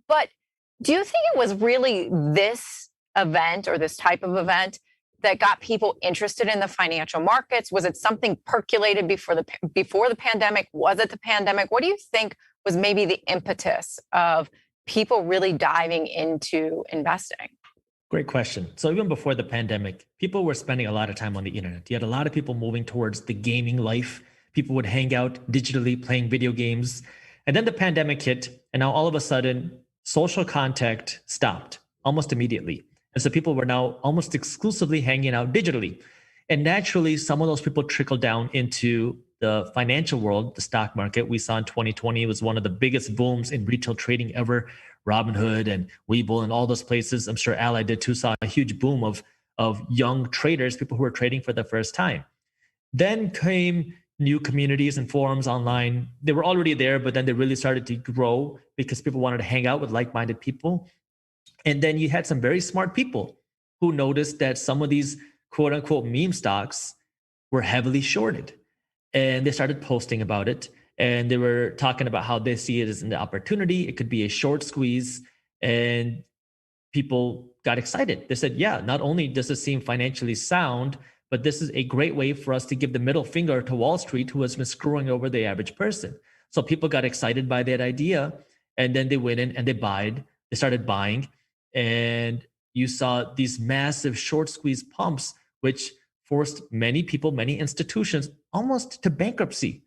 But do you think it was really this event, or this type of event, that got people interested in the financial markets? Was it something percolated before the pandemic? Was it the pandemic? What do you think was maybe the impetus of people really diving into investing? Great question. So even before the pandemic, people were spending a lot of time on the internet. You had a lot of people moving towards the gaming life. People would hang out digitally playing video games. And then the pandemic hit, and now all of a sudden, social contact stopped almost immediately. And so people were now almost exclusively hanging out digitally. And naturally, some of those people trickled down into the financial world, the stock market. We saw in 2020, it was one of the biggest booms in retail trading ever. Robinhood and Webull and all those places, I'm sure Ally did too, saw a huge boom of young traders, people who were trading for the first time. Then came new communities and forums online. They were already there, but then they really started to grow because people wanted to hang out with like-minded people. And then you had some very smart people who noticed that some of these quote unquote meme stocks were heavily shorted. And they started posting about it. And they were talking about how they see it as an opportunity. It could be a short squeeze. And people got excited. They said, yeah, not only does it seem financially sound, but this is a great way for us to give the middle finger to Wall Street, who has been screwing over the average person. So people got excited by that idea, and then they went in and they started buying, and you saw these massive short squeeze pumps, which forced many people, many institutions almost to bankruptcy.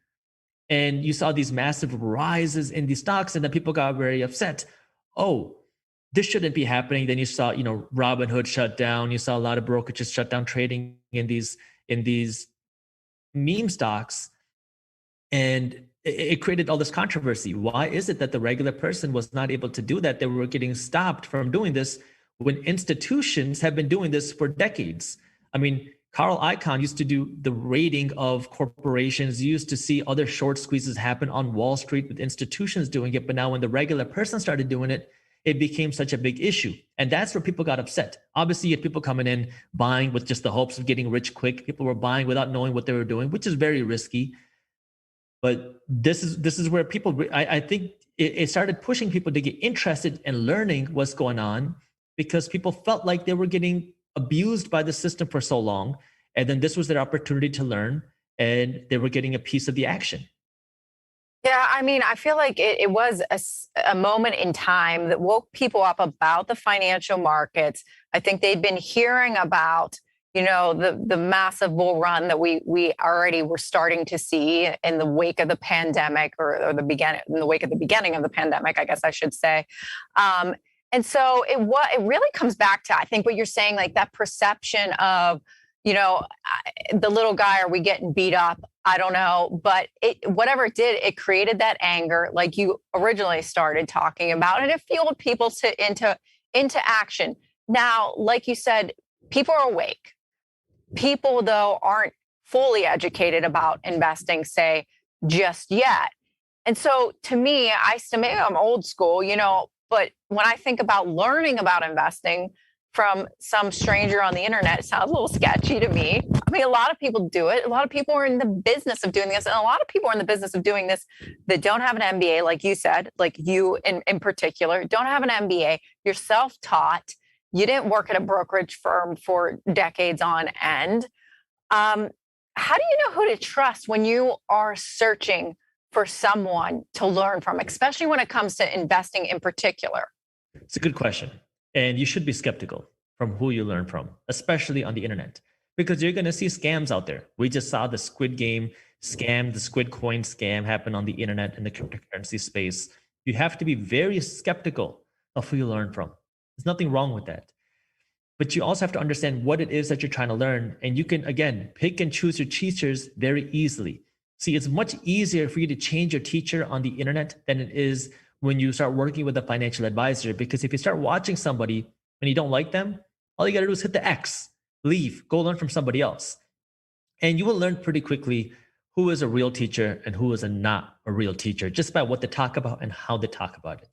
And you saw these massive rises in these stocks, and then people got very upset. Oh, this shouldn't be happening. Then you saw, Robinhood shut down. You saw a lot of brokerages shut down trading in these meme stocks, and it created all this controversy. Why is it that the regular person was not able to do that? They were getting stopped from doing this when institutions have been doing this for decades. I mean, Carl Icahn used to do the rating of corporations. You used to see other short squeezes happen on Wall Street with institutions doing it. But now when the regular person started doing it, it became such a big issue. And that's where people got upset. Obviously, you had people coming in, buying with just the hopes of getting rich quick. People were buying without knowing what they were doing, which is very risky. But this is where people, I think it started pushing people to get interested in learning what's going on, because people felt like they were getting abused by the system for so long. And then this was their opportunity to learn, and they were getting a piece of the action. Yeah, I mean, I feel like it was a moment in time that woke people up about the financial markets. I think they'd been hearing about, the massive bull run that we already were starting to see in the wake of the pandemic, or in the wake of the beginning of the pandemic, I guess I should say. And so it really comes back to, I think, what you're saying, like that perception of, the little guy, are we getting beat up? I don't know. But whatever it did, it created that anger, like you originally started talking about, and it fueled people into action. Now, like you said, people are awake. People, though, aren't fully educated about investing, say, just yet. And so to me, maybe I'm old school, but when I think about learning about investing from some stranger on the internet, it sounds a little sketchy to me. I mean, a lot of people do it. A lot of people are in the business of doing this. And a lot of people are in the business of doing this that don't have an MBA, like you said, like you in particular, don't have an MBA. You're self-taught. You didn't work at a brokerage firm for decades on end. How do you know who to trust when you are searching for someone to learn from, especially when it comes to investing in particular? It's a good question. And you should be skeptical from who you learn from, especially on the internet, because you're going to see scams out there. We just saw the Squid Game scam, the Squid Coin scam happen on the internet in the cryptocurrency space. You have to be very skeptical of who you learn from. There's nothing wrong with that. But you also have to understand what it is that you're trying to learn. And you can, again, pick and choose your teachers very easily. See, it's much easier for you to change your teacher on the internet than it is when you start working with a financial advisor. Because if you start watching somebody and you don't like them, all you got to do is hit the X, leave, go learn from somebody else. And you will learn pretty quickly who is a real teacher and who is not a real teacher, just by what they talk about and how they talk about it.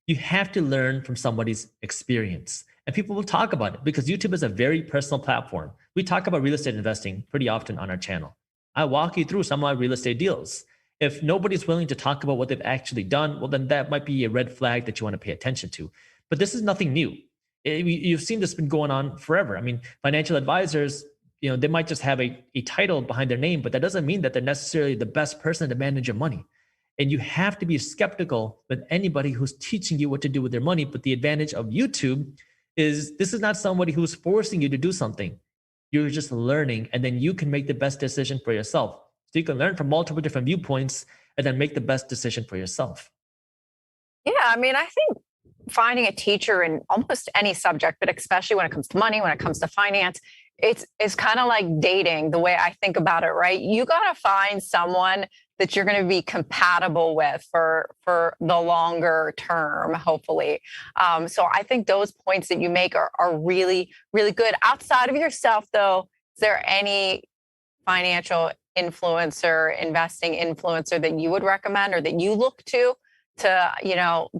You have to learn from somebody's experience. And people will talk about it because YouTube is a very personal platform. We talk about real estate investing pretty often on our channel. I walk you through some of my real estate deals. If nobody's willing to talk about what they've actually done, well, then that might be a red flag that you want to pay attention to. But this is nothing new. You've seen this been going on forever. I mean, financial advisors, they might just have a title behind their name, but that doesn't mean that they're necessarily the best person to manage your money. And you have to be skeptical with anybody who's teaching you what to do with their money. But the advantage of YouTube is this is not somebody who's forcing you to do something. You're just learning, and then you can make the best decision for yourself. So you can learn from multiple different viewpoints and then make the best decision for yourself. Yeah, I mean, I think finding a teacher in almost any subject, but especially when it comes to money, when it comes to finance, it's kind of like dating, the way I think about it, right? You got to find someone that you're going to be compatible with for the longer term, hopefully. So I think those points that you make are really, really good. Outside of yourself, though, is there any financial influencer, investing influencer that you would recommend or that you look to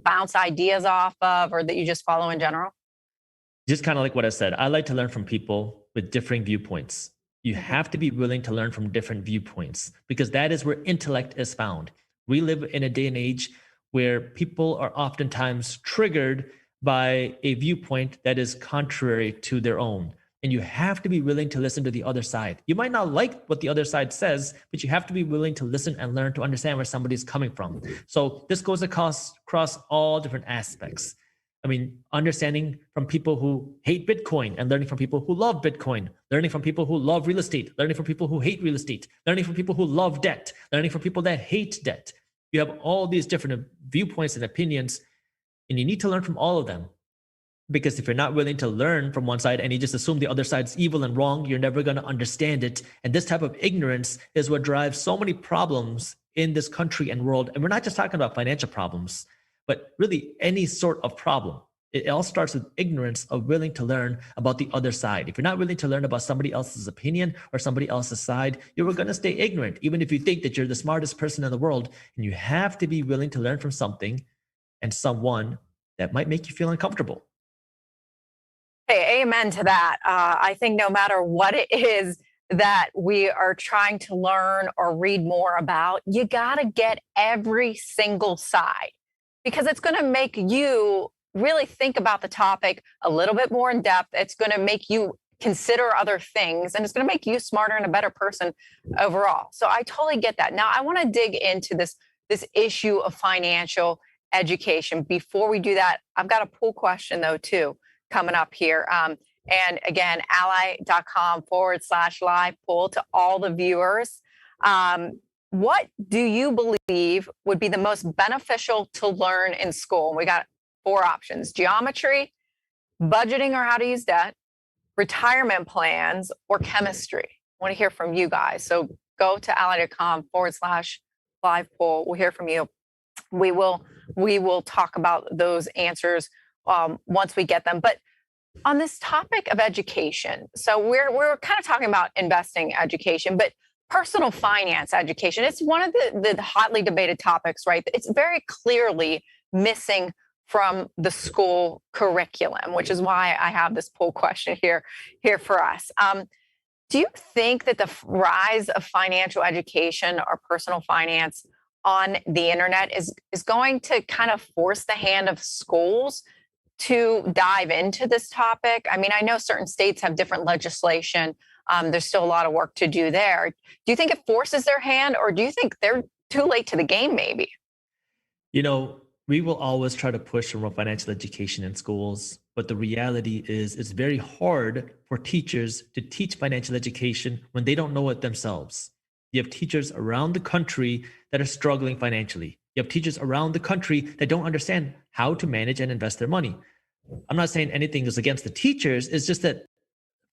bounce ideas off of, or that you just follow in general? Just kind of like what I said, I like to learn from people with differing viewpoints. You have to be willing to learn from different viewpoints, because that is where intellect is found. We live in a day and age where people are oftentimes triggered by a viewpoint that is contrary to their own. And you have to be willing to listen to the other side. You might not like what the other side says, but you have to be willing to listen and learn to understand where somebody's coming from. So this goes across all different aspects. I mean, understanding from people who hate Bitcoin and learning from people who love Bitcoin, learning from people who love real estate, learning from people who hate real estate, learning from people who love debt, learning from people that hate debt. You have all these different viewpoints and opinions, and you need to learn from all of them. Because if you're not willing to learn from one side and you just assume the other side's evil and wrong, you're never going to understand it. And this type of ignorance is what drives so many problems in this country and world. And we're not just talking about financial problems, but really any sort of problem. It all starts with ignorance of willing to learn about the other side. If you're not willing to learn about somebody else's opinion or somebody else's side, you're going to stay ignorant, even if you think that you're the smartest person in the world. And you have to be willing to learn from something and someone that might make you feel uncomfortable. Hey, amen to that. I think no matter what it is that we are trying to learn or read more about, you got to get every single side, because it's going to make you really think about the topic a little bit more in depth. It's going to make you consider other things, and it's going to make you smarter and a better person overall. So I totally get that. Now I want to dig into this issue of financial education. Before we do that, I've got a poll question though too, coming up here. And again, ally.com/live poll to all the viewers. What do you believe would be the most beneficial to learn in school? And we got 4 options: geometry, budgeting or how to use debt, retirement plans, or chemistry. I want to hear from you guys. So go to ally.com/live poll. We'll hear from you. We will talk about those answers once we get them. But on this topic of education, so we're kind of talking about investing education, but personal finance education, it's one of the hotly debated topics, right? It's very clearly missing from the school curriculum, which is why I have this poll question here for us. Do you think that the rise of financial education or personal finance on the internet is going to kind of force the hand of schools to dive into this topic? I mean, I know certain states have different legislation. There's still a lot of work to do there. Do you think it forces their hand, or do you think they're too late to the game maybe? You know, we will always try to push for more financial education in schools, but the reality is it's very hard for teachers to teach financial education when they don't know it themselves. You have teachers around the country that are struggling financially. You have teachers around the country that don't understand how to manage and invest their money. I'm not saying anything is against the teachers. It's just that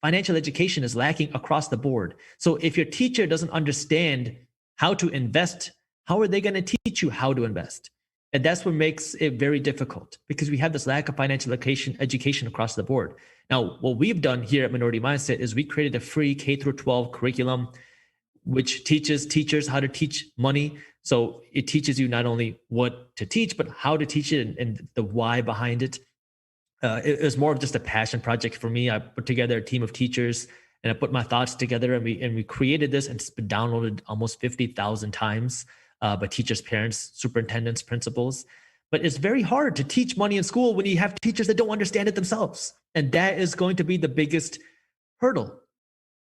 financial education is lacking across the board. So if your teacher doesn't understand how to invest, how are they going to teach you how to invest? And that's what makes it very difficult, because we have this lack of financial education across the board. Now, what we've done here at Minority Mindset is we created a free K-12 curriculum, which teaches teachers how to teach money. So it teaches you not only what to teach, but how to teach it and the why behind it. It was more of just a passion project for me. I put together a team of teachers and I put my thoughts together, and we created this, and it's been downloaded almost 50,000 times by teachers, parents, superintendents, principals. But it's very hard to teach money in school when you have teachers that don't understand it themselves. And that is going to be the biggest hurdle.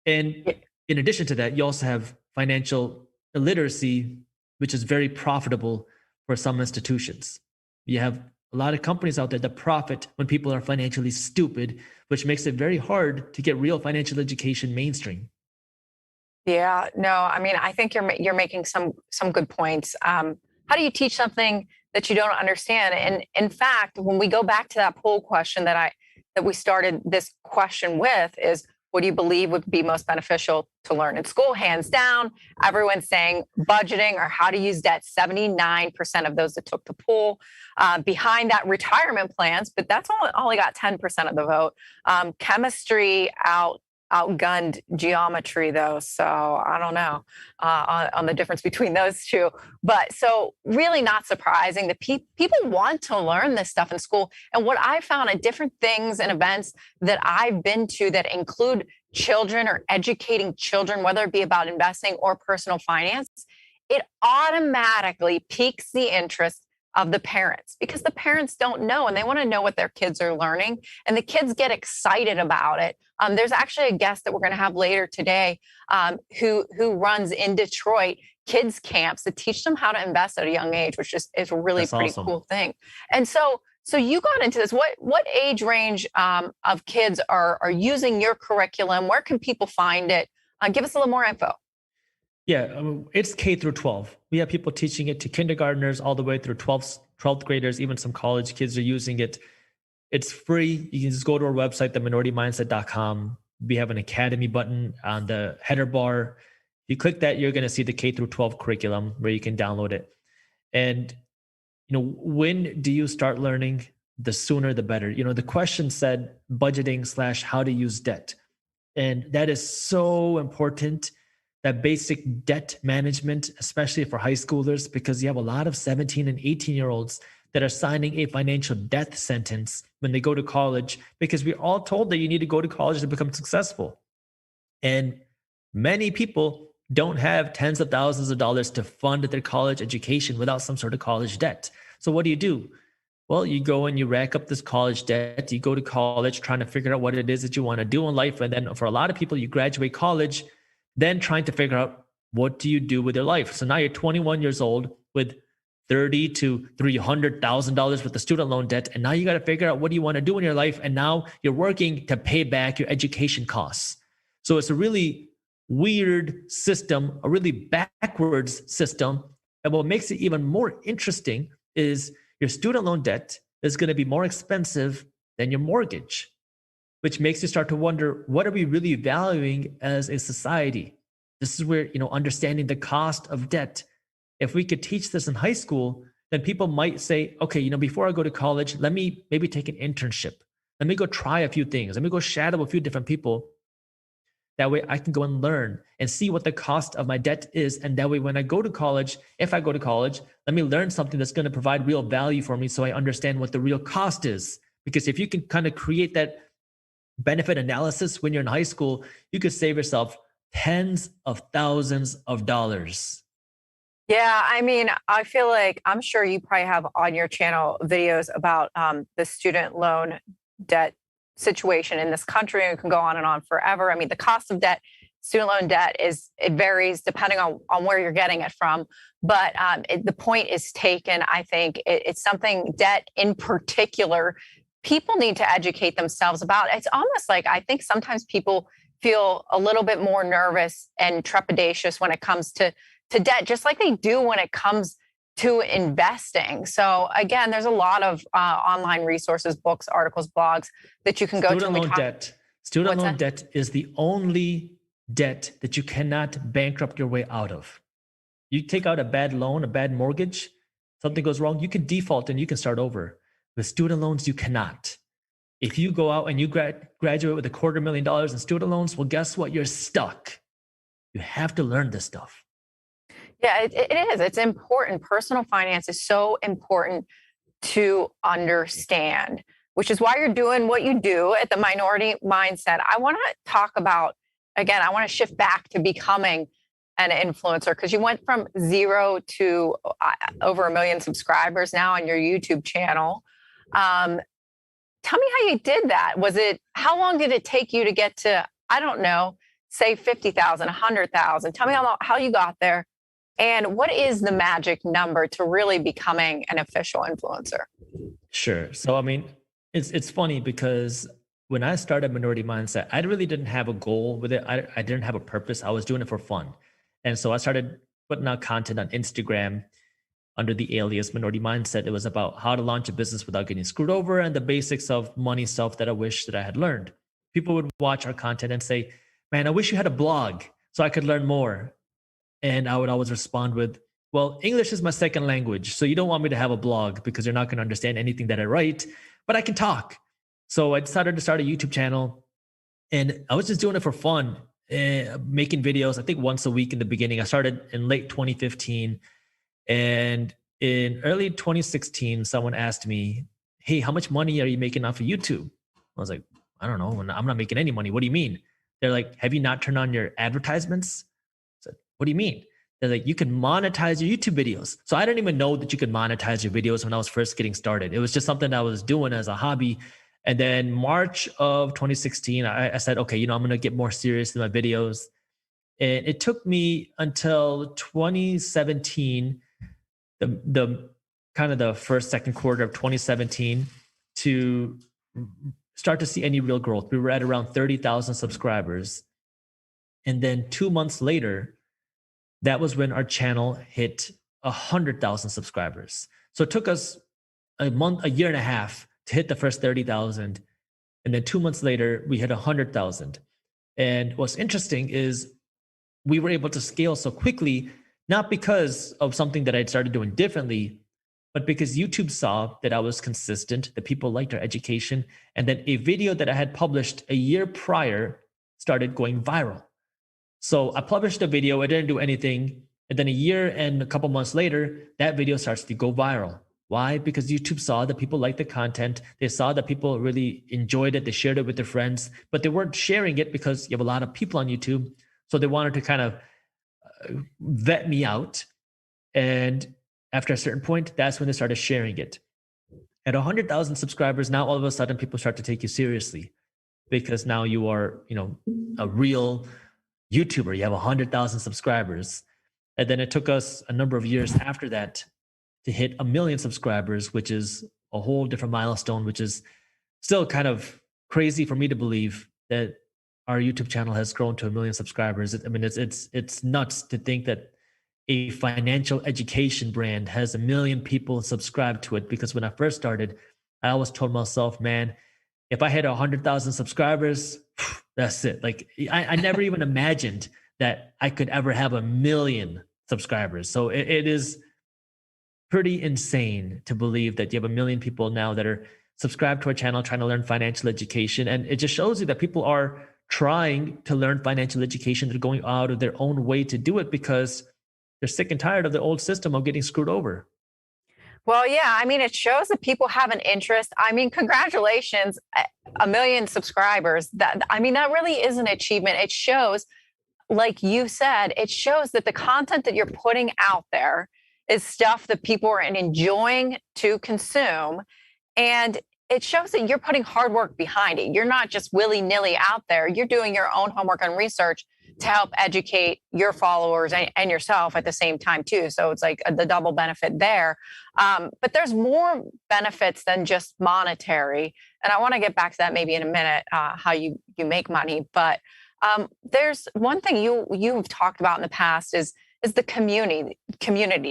And in addition to that, you also have financial illiteracy, which is very profitable for some institutions. You have a lot of companies out there that profit when people are financially stupid, which makes it very hard to get real financial education mainstream. Yeah, no, I mean, I think you're making some good points. How do you teach something that you don't understand? And in fact, when we go back to that poll question that we started this question with, is what do you believe would be most beneficial to learn in school? Hands down, everyone's saying budgeting or how to use debt. 79% of those that took the poll. Behind that, retirement plans, but that's only got 10% of the vote. Chemistry outgunned geometry though, so I don't know on the difference between those two. But so really not surprising that people want to learn this stuff in school. And what I found at different things and events that I've been to that include children or educating children, whether it be about investing or personal finance, it automatically piques the interest of the parents, because the parents don't know and they want to know what their kids are learning, and the kids get excited about it. There's actually a guest that we're going to have later today who runs in Detroit kids camps that teach them how to invest at a young age, which is a really That's pretty awesome. cool thing. And so you got into this. What age range of kids are using your curriculum? Where can people find it? Give us a little more info. Yeah, it's K through 12. We have people teaching it to kindergartners all the way through 12th graders. Even some college kids are using it. It's free. You can just go to our website, theminoritymindset.com. We have an academy button on the header bar. You click that, you're going to see the K through 12 curriculum where you can download it. And, when do you start learning? The sooner, the better. The question said budgeting / how to use debt. And that is so important, that basic debt management, especially for high schoolers, because you have a lot of 17 and 18-year-olds that are signing a financial death sentence when they go to college, because we're all told that you need to go to college to become successful. And many people don't have tens of thousands of dollars to fund their college education without some sort of college debt. So what do? Well, you go and you rack up this college debt. You go to college trying to figure out what it is that you want to do in life. And then for a lot of people, you graduate college, then trying to figure out what do you do with your life. So now you're 21 years old with $30,000 to $300,000 worth of student loan debt. And now you got to figure out what do you want to do in your life. And now you're working to pay back your education costs. So it's a really weird system, a really backwards system. And what makes it even more interesting is your student loan debt is going to be more expensive than your mortgage, which makes you start to wonder, what are we really valuing as a society? This is where, understanding the cost of debt. If we could teach this in high school, then people might say, okay, before I go to college, let me maybe take an internship. Let me go try a few things. Let me go shadow a few different people. That way I can go and learn and see what the cost of my debt is. And that way, when I go to college, if I go to college, let me learn something that's going to provide real value for me so I understand what the real cost is. Because if you can kind of create that benefit analysis when you're in high school, you could save yourself tens of thousands of dollars. Yeah, I feel like, I'm sure you probably have on your channel videos about the student loan debt situation in this country, and it can go on and on forever. The cost of debt, student loan debt, it varies depending on where you're getting it from. But the point is taken. I think it's something, debt in particular, people need to educate themselves about. It's almost like, I think sometimes people feel a little bit more nervous and trepidatious when it comes to debt, just like they do when it comes to investing. So again, there's a lot of online resources, books, articles, blogs that you can go to. Student loan debt is the only debt that you cannot bankrupt your way out of. You take out a bad loan, a bad mortgage, something goes wrong, you can default and you can start over. With student loans, you cannot. If you go out and you graduate with $250,000 in student loans, well, guess what? You're stuck. You have to learn this stuff. Yeah, it is. It's important. Personal finance is so important to understand, which is why you're doing what you do at the Minority Mindset. I want to talk about, again, I want to shift back to becoming an influencer, because you went from 0 to over 1 million subscribers now on your YouTube channel. Tell me how you did that. How long did it take you to get to, I don't know, say 50,000, 100,000? Tell me how you got there. And what is the magic number to really becoming an official influencer? Sure. So, it's funny because when I started Minority Mindset, I really didn't have a goal with it. I didn't have a purpose. I was doing it for fun. And so I started putting out content on Instagram under the alias Minority Mindset. It was about how to launch a business without getting screwed over and the basics of money stuff that I wish that I had learned. People would watch our content and say, man, I wish you had a blog so I could learn more. And I would always respond with, well, English is my second language. So you don't want me to have a blog because you're not going to understand anything that I write, but I can talk. So I decided to start a YouTube channel, and I was just doing it for fun, making videos, I think once a week in the beginning. I started in late 2015, and in early 2016, someone asked me, hey, how much money are you making off of YouTube? I was like, I don't know. I'm not making any money. What do you mean? They're like, have you not turned on your advertisements? What do you mean? They're like, you can monetize your YouTube videos. So I didn't even know that you could monetize your videos when I was first getting started. It was just something I was doing as a hobby. And then March of 2016, I said, okay, I'm going to get more serious in my videos. And it took me until 2017, the kind of the second quarter of 2017 to start to see any real growth. We were at around 30,000 subscribers. And then 2 months later, that was when our channel hit 100,000 subscribers. So it took us a year and a half to hit the first 30,000. And then 2 months later, we hit 100,000. And what's interesting is we were able to scale so quickly, not because of something that I'd started doing differently, but because YouTube saw that I was consistent, that people liked our education, and then a video that I had published a year prior started going viral. So I published a video, I didn't do anything, and then a year and a couple months later, that video starts to go viral. Why? Because YouTube saw that people liked the content. They saw that people really enjoyed it. They shared it with their friends, but they weren't sharing it because you have a lot of people on YouTube. So they wanted to kind of vet me out. And after a certain point, that's when they started sharing it. At 100,000 subscribers, now all of a sudden people start to take you seriously because now you are, a real YouTuber. You have 100,000 subscribers. And then it took us a number of years after that to hit 1 million subscribers, which is a whole different milestone, which is still kind of crazy for me to believe that our YouTube channel has grown to 1 million subscribers. It's nuts to think that a financial education brand has 1 million people subscribed to it. Because when I first started, I always told myself, man, if I hit 100,000 subscribers, that's it. Like I never even imagined that I could ever have 1 million subscribers. So it is pretty insane to believe that you have 1 million people now that are subscribed to our channel, trying to learn financial education. And it just shows you that people are trying to learn financial education. They're going out of their own way to do it because they're sick and tired of the old system of getting screwed over. Well, yeah, it shows that people have an interest. Congratulations, 1 million subscribers. That really is an achievement. It shows, like you said, it shows that the content that you're putting out there is stuff that people are enjoying to consume. And it shows that you're putting hard work behind it. You're not just willy-nilly out there. You're doing your own homework and research to help educate your followers and yourself at the same time too. So it's like the double benefit there. But there's more benefits than just monetary. And I want to get back to that maybe in a minute, how you make money. But there's one thing you've talked about in the past is the community,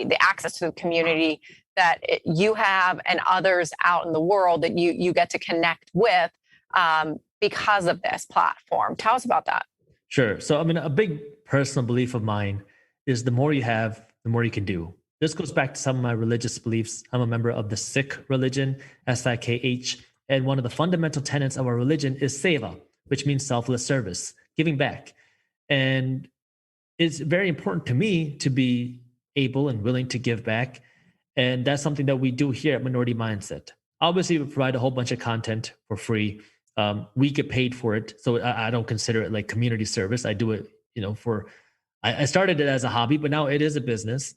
the access to the community that you have and others out in the world that you get to connect with because of this platform. Tell us about that. Sure. So, a big personal belief of mine is the more you have, the more you can do. This goes back to some of my religious beliefs. I'm a member of the Sikh religion, SIKH, and one of the fundamental tenets of our religion is seva, which means selfless service, giving back. And it's very important to me to be able and willing to give back. And that's something that we do here at Minority Mindset. Obviously, we provide a whole bunch of content for free. We get paid for it. So I don't consider it like community service. I do it, I started it as a hobby, but now it is a business.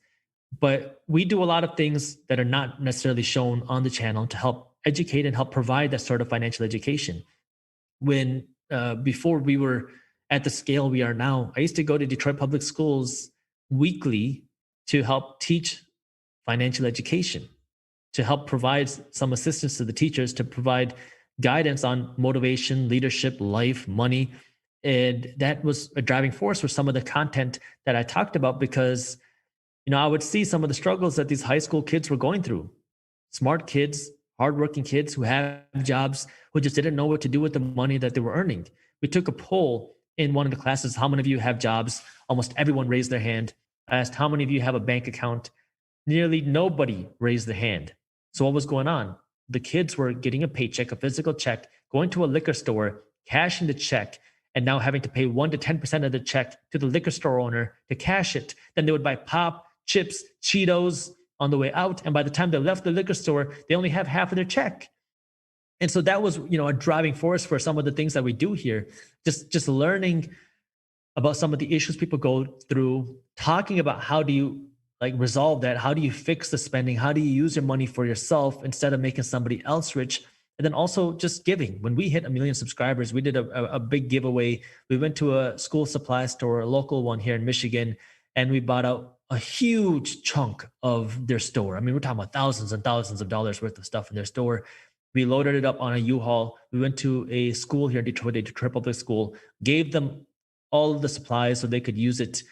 But we do a lot of things that are not necessarily shown on the channel to help educate and help provide that sort of financial education. When before we were at the scale we are now, I used to go to Detroit Public Schools weekly to help teach financial education, to help provide some assistance to the teachers, to provide guidance on motivation, leadership, life, money. And that was a driving force for some of the content that I talked about because, I would see some of the struggles that these high school kids were going through. Smart kids, hardworking kids who have jobs, who just didn't know what to do with the money that they were earning. We took a poll in one of the classes, how many of you have jobs? Almost everyone raised their hand. I asked, how many of you have a bank account? Nearly nobody raised their hand. So what was going on? The kids were getting a paycheck, a physical check, going to a liquor store, cashing the check, and now having to pay 1 to 10% of the check to the liquor store owner to cash it. Then they would buy pop, chips, Cheetos on the way out. And by the time they left the liquor store, they only have half of their check. And so that was, a driving force for some of the things that we do here. Just learning about some of the issues people go through, talking about how do you like resolve that? How do you fix the spending? How do you use your money for yourself instead of making somebody else rich? And then also just giving. When we hit 1 million subscribers, we did a big giveaway. We went to a school supply store, a local one here in Michigan, and we bought out a huge chunk of their store. I mean, we're talking about thousands and thousands of dollars worth of stuff in their store. We loaded it up on a U-Haul. We went to a school here in Detroit, a Detroit public school, gave them all of the supplies so they could use it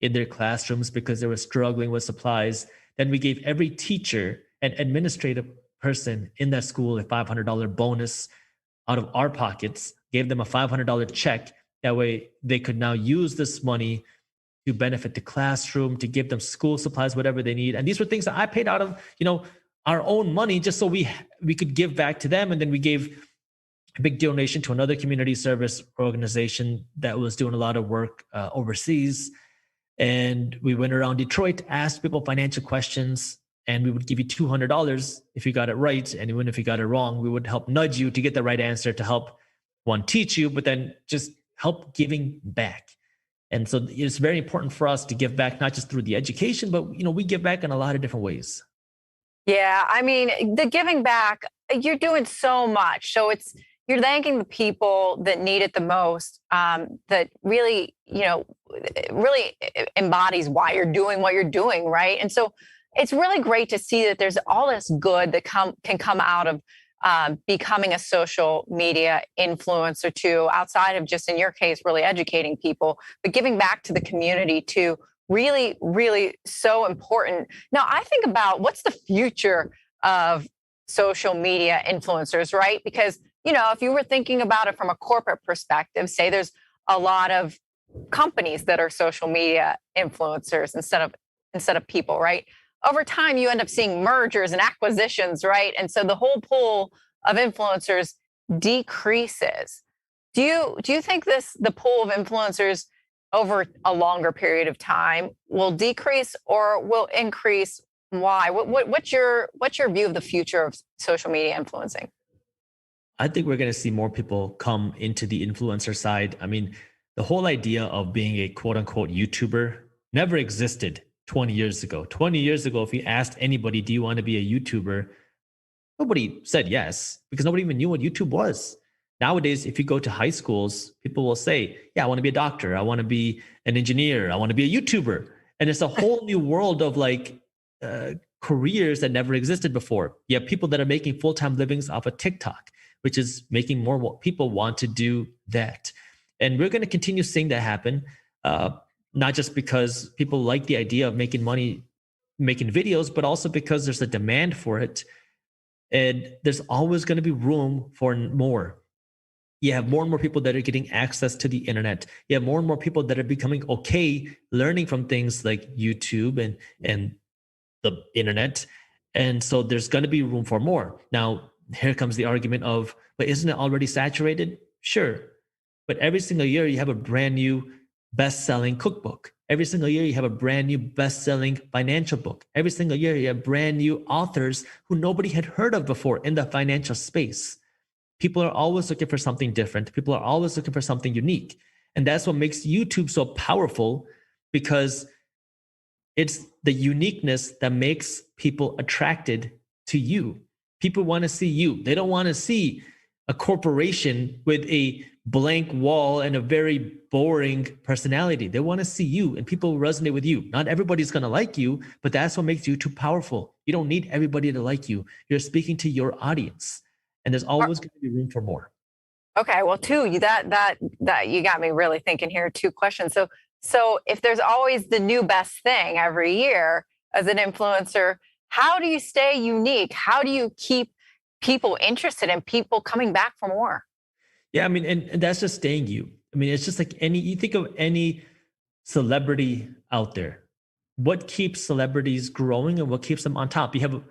in their classrooms because they were struggling with supplies. Then we gave every teacher and administrative person in that school a $500 bonus out of our pockets, gave them a $500 check. That way they could now use this money to benefit the classroom, to give them school supplies, whatever they need. And these were things that I paid out of, our own money just so we could give back to them. And then we gave a big donation to another community service organization that was doing a lot of work overseas. And we went around Detroit, asked people financial questions, and we would give you $200 if you got it right. And even if you got it wrong, we would help nudge you to get the right answer to help one, teach you, but then just help giving back. And so it's very important for us to give back, not just through the education, but we give back in a lot of different ways. Yeah, I mean, the giving back, you're doing so much. So you're thanking the people that need it the most, that really, really embodies why you're doing what you're doing, right? And so it's really great to see that there's all this good that can come out of becoming a social media influencer too, outside of just, in your case, really educating people, but giving back to the community too. Really, really so important. Now, I think about what's the future of social media influencers, right? Because, if you were thinking about it from a corporate perspective, say there's a lot of companies that are social media influencers instead of people, right? Over time, you end up seeing mergers and acquisitions, right? And so the whole pool of influencers decreases. Do you think the pool of influencers over a longer period of time will decrease or will increase? Why? What's your view of the future of social media influencing? I think we're going to see more people come into the influencer side. I mean, the whole idea of being a quote unquote YouTuber never existed 20 years ago. 20 years ago, if you asked anybody, do you want to be a YouTuber? Nobody said yes, because nobody even knew what YouTube was. Nowadays, if you go to high schools, people will say, yeah, I want to be a doctor. I want to be an engineer. I want to be a YouTuber. And it's a whole new world of careers that never existed before. You have people that are making full-time livings off of TikTok, which is making more people want to do that. And we're going to continue seeing that happen, not just because people like the idea of making money, making videos, but also because there's a demand for it. And there's always going to be room for more. You have more and more people that are getting access to the internet. You have more and more people that are becoming okay learning from things like YouTube and the internet. And so there's going to be room for more. Now, here comes the argument of, but isn't it already saturated? Sure. But every single year you have a brand new best-selling cookbook. Every single year you have a brand new best-selling financial book. Every single year you have brand new authors who nobody had heard of before in the financial space. People are always looking for something different. People are always looking for something unique. And that's what makes YouTube so powerful, because it's the uniqueness that makes people attracted to you. People want to see you. They don't want to see a corporation with a blank wall and a very boring personality. They want to see you, and people resonate with you. Not everybody's going to like you, but that's what makes YouTube powerful. You don't need everybody to like you. You're speaking to your audience. And there's always going to be room for more. Okay, well, that you got me really thinking here. 2 questions. So if there's always the new best thing every year as an influencer, how do you stay unique? How do you keep people interested and people coming back for more? Yeah, I mean, and that's just staying you. I mean, it's just like you think of any celebrity out there. What keeps celebrities growing and what keeps them on top? You have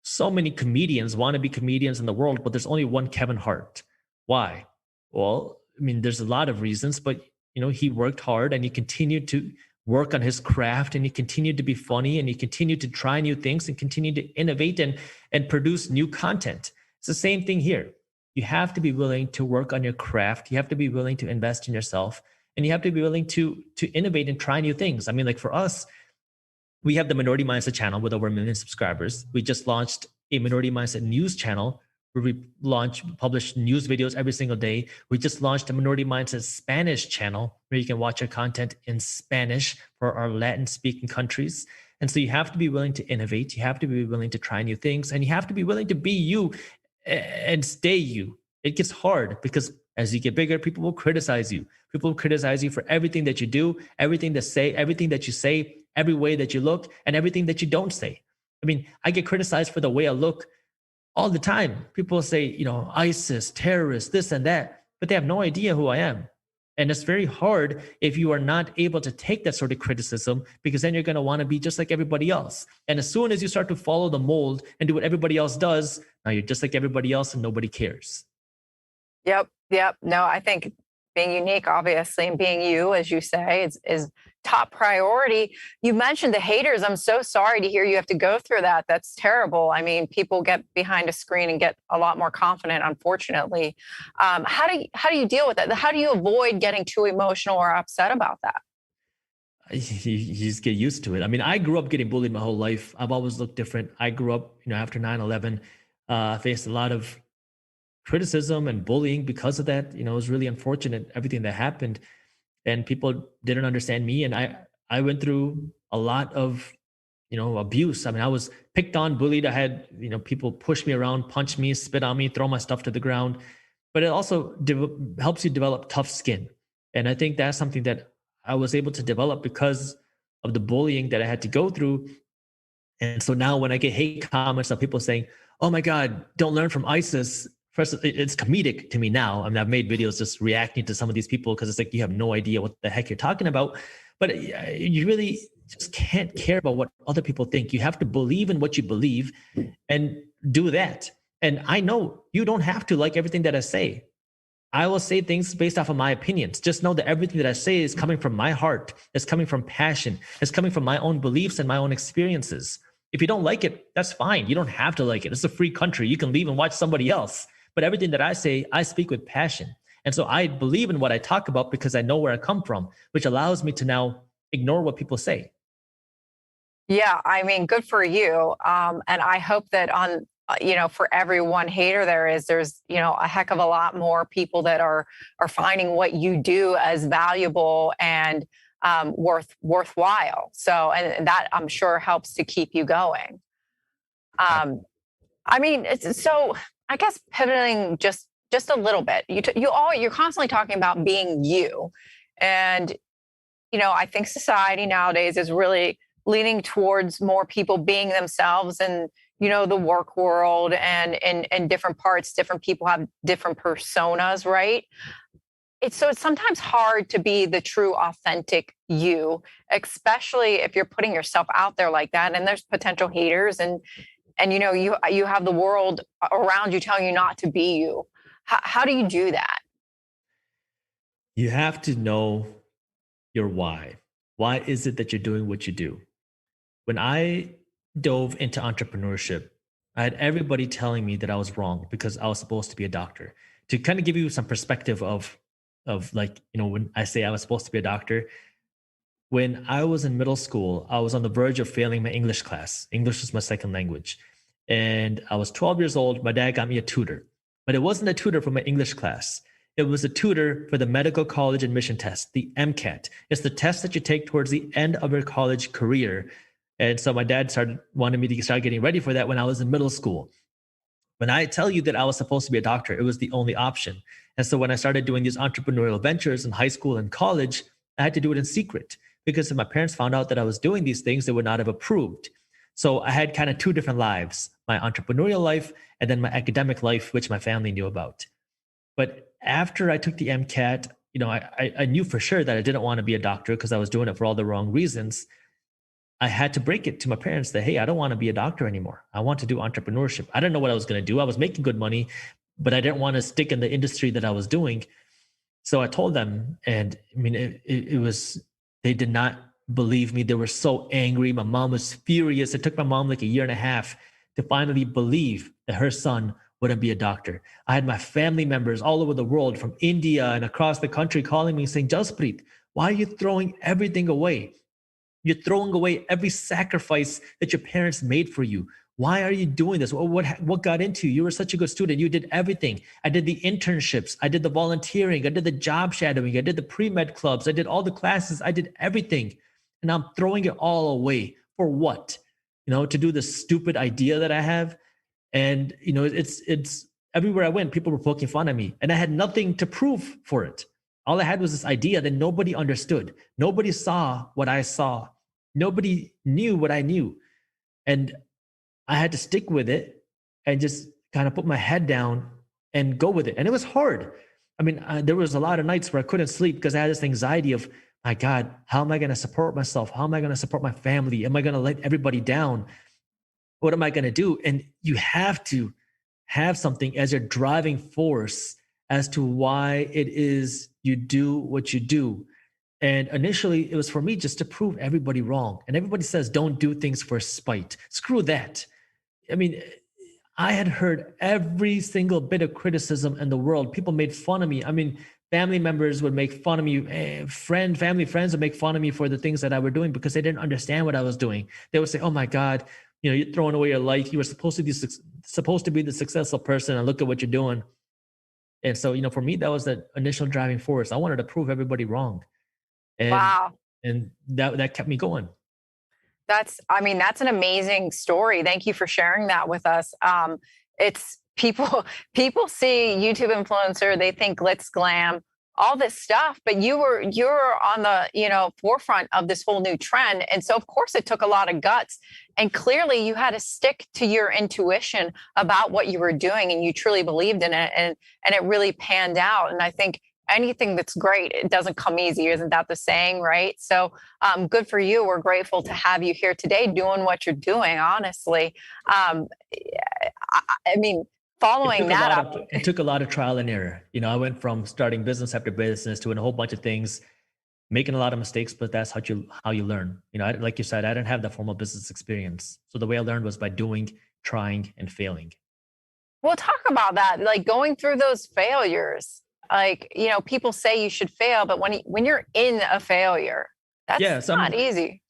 so many comedians, wannabe comedians in the world, but there's only one Kevin Hart. Why? Well, I mean, there's a lot of reasons, but he worked hard and he continued to work on his craft, and he continued to be funny, and he continued to try new things and continue to innovate and produce new content. It's the same thing here. You have to be willing to work on your craft. You have to be willing to invest in yourself, and you have to be willing to innovate and try new things. I mean, like for us, we have the Minority Mindset channel with over 1 million subscribers. We just launched a Minority Mindset news channel where we publish news videos every single day. We just launched a Minority Mindset Spanish channel where you can watch our content in Spanish for our Latin speaking countries. And so you have to be willing to innovate. You have to be willing to try new things, and you have to be willing to be you and stay you. It gets hard because as you get bigger, people will criticize you. People will criticize you for everything that you do, everything that you say, every way that you look, and everything that you don't say. I mean, I get criticized for the way I look all the time. People say, you know, ISIS, terrorists, this and that, but they have no idea who I am. And it's very hard if you are not able to take that sort of criticism, because then you're going to want to be just like everybody else. And as soon as you start to follow the mold and do what everybody else does, now you're just like everybody else and nobody cares. Yep. No, I think being unique, obviously, and being you, as you say, is top priority. You mentioned the haters. I'm so sorry to hear you have to go through that. That's terrible. I mean, people get behind a screen and get a lot more confident, unfortunately. How do you deal with that? How do you avoid getting too emotional or upset about that? You just get used to it. I mean, I grew up getting bullied my whole life. I've always looked different. I grew up, after 9/11, faced a lot of criticism and bullying because of that. It was really unfortunate, everything that happened. And people didn't understand me. And I went through a lot of, abuse. I mean, I was picked on, bullied. I had, people push me around, punch me, spit on me, throw my stuff to the ground. But it also helps you develop tough skin. And I think that's something that I was able to develop because of the bullying that I had to go through. And so now when I get hate comments of people saying, oh my God, don't learn from ISIS. First, it's comedic to me now. I mean, I've made videos just reacting to some of these people because it's like, you have no idea what the heck you're talking about. But you really just can't care about what other people think. You have to believe in what you believe and do that. And I know you don't have to like everything that I say. I will say things based off of my opinions. Just know that everything that I say is coming from my heart. It's coming from passion. It's coming from my own beliefs and my own experiences. If you don't like it, that's fine. You don't have to like it. It's a free country. You can leave and watch somebody else. But everything that I say, I speak with passion. And so I believe in what I talk about because I know where I come from, which allows me to now ignore what people say. Yeah, I mean, good for you. And I hope that for every one hater there's a heck of a lot more people that are finding what you do as valuable and worthwhile. So, and that I'm sure helps to keep you going. I mean, so I guess pivoting just a little bit, you're constantly talking about being you. And, I think society nowadays is really leaning towards more people being themselves and, the work world and different parts, different people have different personas, right? It's sometimes hard to be the true, authentic you, especially if you're putting yourself out there like that. And there's potential haters and you have the world around you telling you not to be you. How do you do that? You have to know your why. Why is it that you're doing what you do? When I dove into entrepreneurship, I had everybody telling me that I was wrong because I was supposed to be a doctor. To kind of give you some perspective of when I say I was supposed to be a doctor, when I was in middle school, I was on the verge of failing my English class. English was my second language. And I was 12 years old. My dad got me a tutor, but it wasn't a tutor for my English class. It was a tutor for the medical college admission test, the MCAT. It's the test that you take towards the end of your college career. And so my dad wanted me to start getting ready for that when I was in middle school. When I tell you that I was supposed to be a doctor, it was the only option. And so when I started doing these entrepreneurial ventures in high school and college, I had to do it in secret because if my parents found out that I was doing these things, they would not have approved. So I had kind of two different lives, my entrepreneurial life and then my academic life, which my family knew about. But after I took the MCAT, I knew for sure that I didn't want to be a doctor because I was doing it for all the wrong reasons. I had to break it to my parents that, hey, I don't want to be a doctor anymore. I want to do entrepreneurship. I didn't know what I was going to do. I was making good money, but I didn't want to stick in the industry that I was doing. So I told them, and I mean, it was, they did not believe me. They were so angry. My mom was furious. It took my mom like 1.5 years to finally believe that her son wouldn't be a doctor. I had my family members all over the world, from India and across the country, calling me saying, Jaspreet, why are you throwing everything away? You're throwing away every sacrifice that your parents made for you. Why are you doing this? What got into you? You were such a good student. You did everything. I did the internships. I did the volunteering. I did the job shadowing. I did the pre-med clubs. I did all the classes. I did everything. And I'm throwing it all away for what? To do this stupid idea that I have. And, it's everywhere I went, people were poking fun at me, and I had nothing to prove for it. All I had was this idea that nobody understood. Nobody saw what I saw. Nobody knew what I knew. And I had to stick with it and just kind of put my head down and go with it. And it was hard. I mean, there was a lot of nights where I couldn't sleep because I had this anxiety of, my God, how am I going to support myself? How am I going to support my family? Am I going to let everybody down? What am I going to do? And you have to have something as your driving force as to why it is you do what you do. And initially, it was for me just to prove everybody wrong. And everybody says, don't do things for spite. Screw that. I mean, I had heard every single bit of criticism in the world. People made fun of me. I mean, family members would make fun of me. Family friends would make fun of me for the things that I were doing because they didn't understand what I was doing. They would say, oh my God, you're throwing away your life. You were supposed to be the successful person, and look at what you're doing. And so, for me, that was the initial driving force. I wanted to prove everybody wrong. And, wow. And that kept me going. That's an amazing story. Thank you for sharing that with us. It's people see YouTube influencer, they think glitz glam, all this stuff, but you're on the, forefront of this whole new trend. And so of course it took a lot of guts, and clearly you had to stick to your intuition about what you were doing, and you truly believed in it, and it really panned out. And I think anything that's great, it doesn't come easy. Isn't that the saying, right? So good for you. We're grateful to have you here today doing what you're doing, honestly. Following that up. It took a lot of trial and error. I went from starting business after business, doing a whole bunch of things, making a lot of mistakes, but that's how you learn. Like you said, I didn't have the formal business experience. So the way I learned was by doing, trying, and failing. Well, talk about that, like going through those failures. Like, people say you should fail, but when you're in a failure, that's not easy.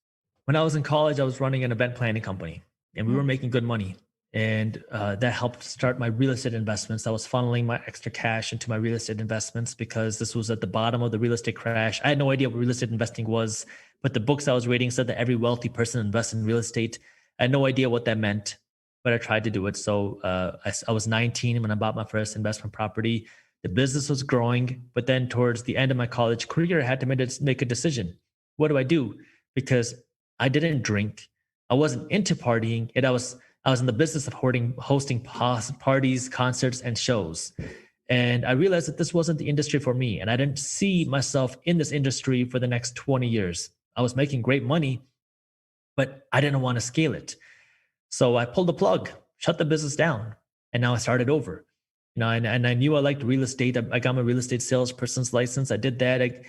When I was in college, I was running an event planning company, and we were making good money. And that helped start my real estate investments. I was funneling my extra cash into my real estate investments because this was at the bottom of the real estate crash. I had no idea what real estate investing was, but the books I was reading said that every wealthy person invests in real estate. I had no idea what that meant, but I tried to do it. So I was 19 when I bought my first investment property. The business was growing, but then towards the end of my college career, I had to make a decision. What do I do? Because I didn't drink. I wasn't into partying. I was in the business of hosting parties, concerts, and shows. And I realized that this wasn't the industry for me. And I didn't see myself in this industry for the next 20 years. I was making great money, but I didn't want to scale it. So I pulled the plug, shut the business down, and now I started over. And I knew I liked real estate. I got my real estate salesperson's license. I did that.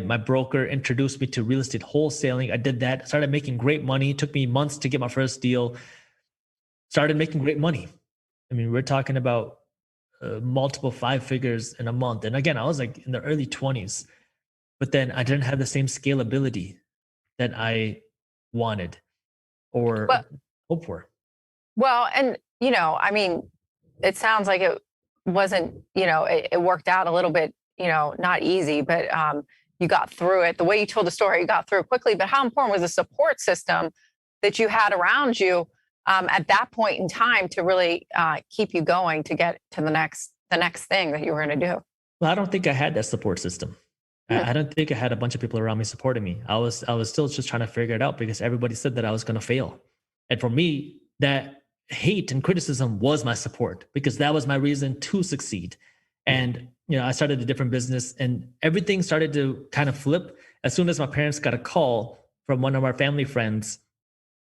My broker introduced me to real estate wholesaling. I did that. Started making great money. It took me months to get my first deal. Started making great money. I mean, we're talking about multiple 5 figures in a month. And again, I was like in the early 20s, but then I didn't have the same scalability that I wanted or hoped for. Well, and, it sounds like it wasn't, it worked out a little bit, not easy, but you got through it. The way you told the story, you got through it quickly. But how important was the support system that you had around you at that point in time to really keep you going to get to the next thing that you were going to do? Well, I don't think I had that support system. I don't think I had a bunch of people around me supporting me. I was still just trying to figure it out because everybody said that I was going to fail. And for me, that hate and criticism was my support because that was my reason to succeed. And, I started a different business and everything started to kind of flip as soon as my parents got a call from one of our family friends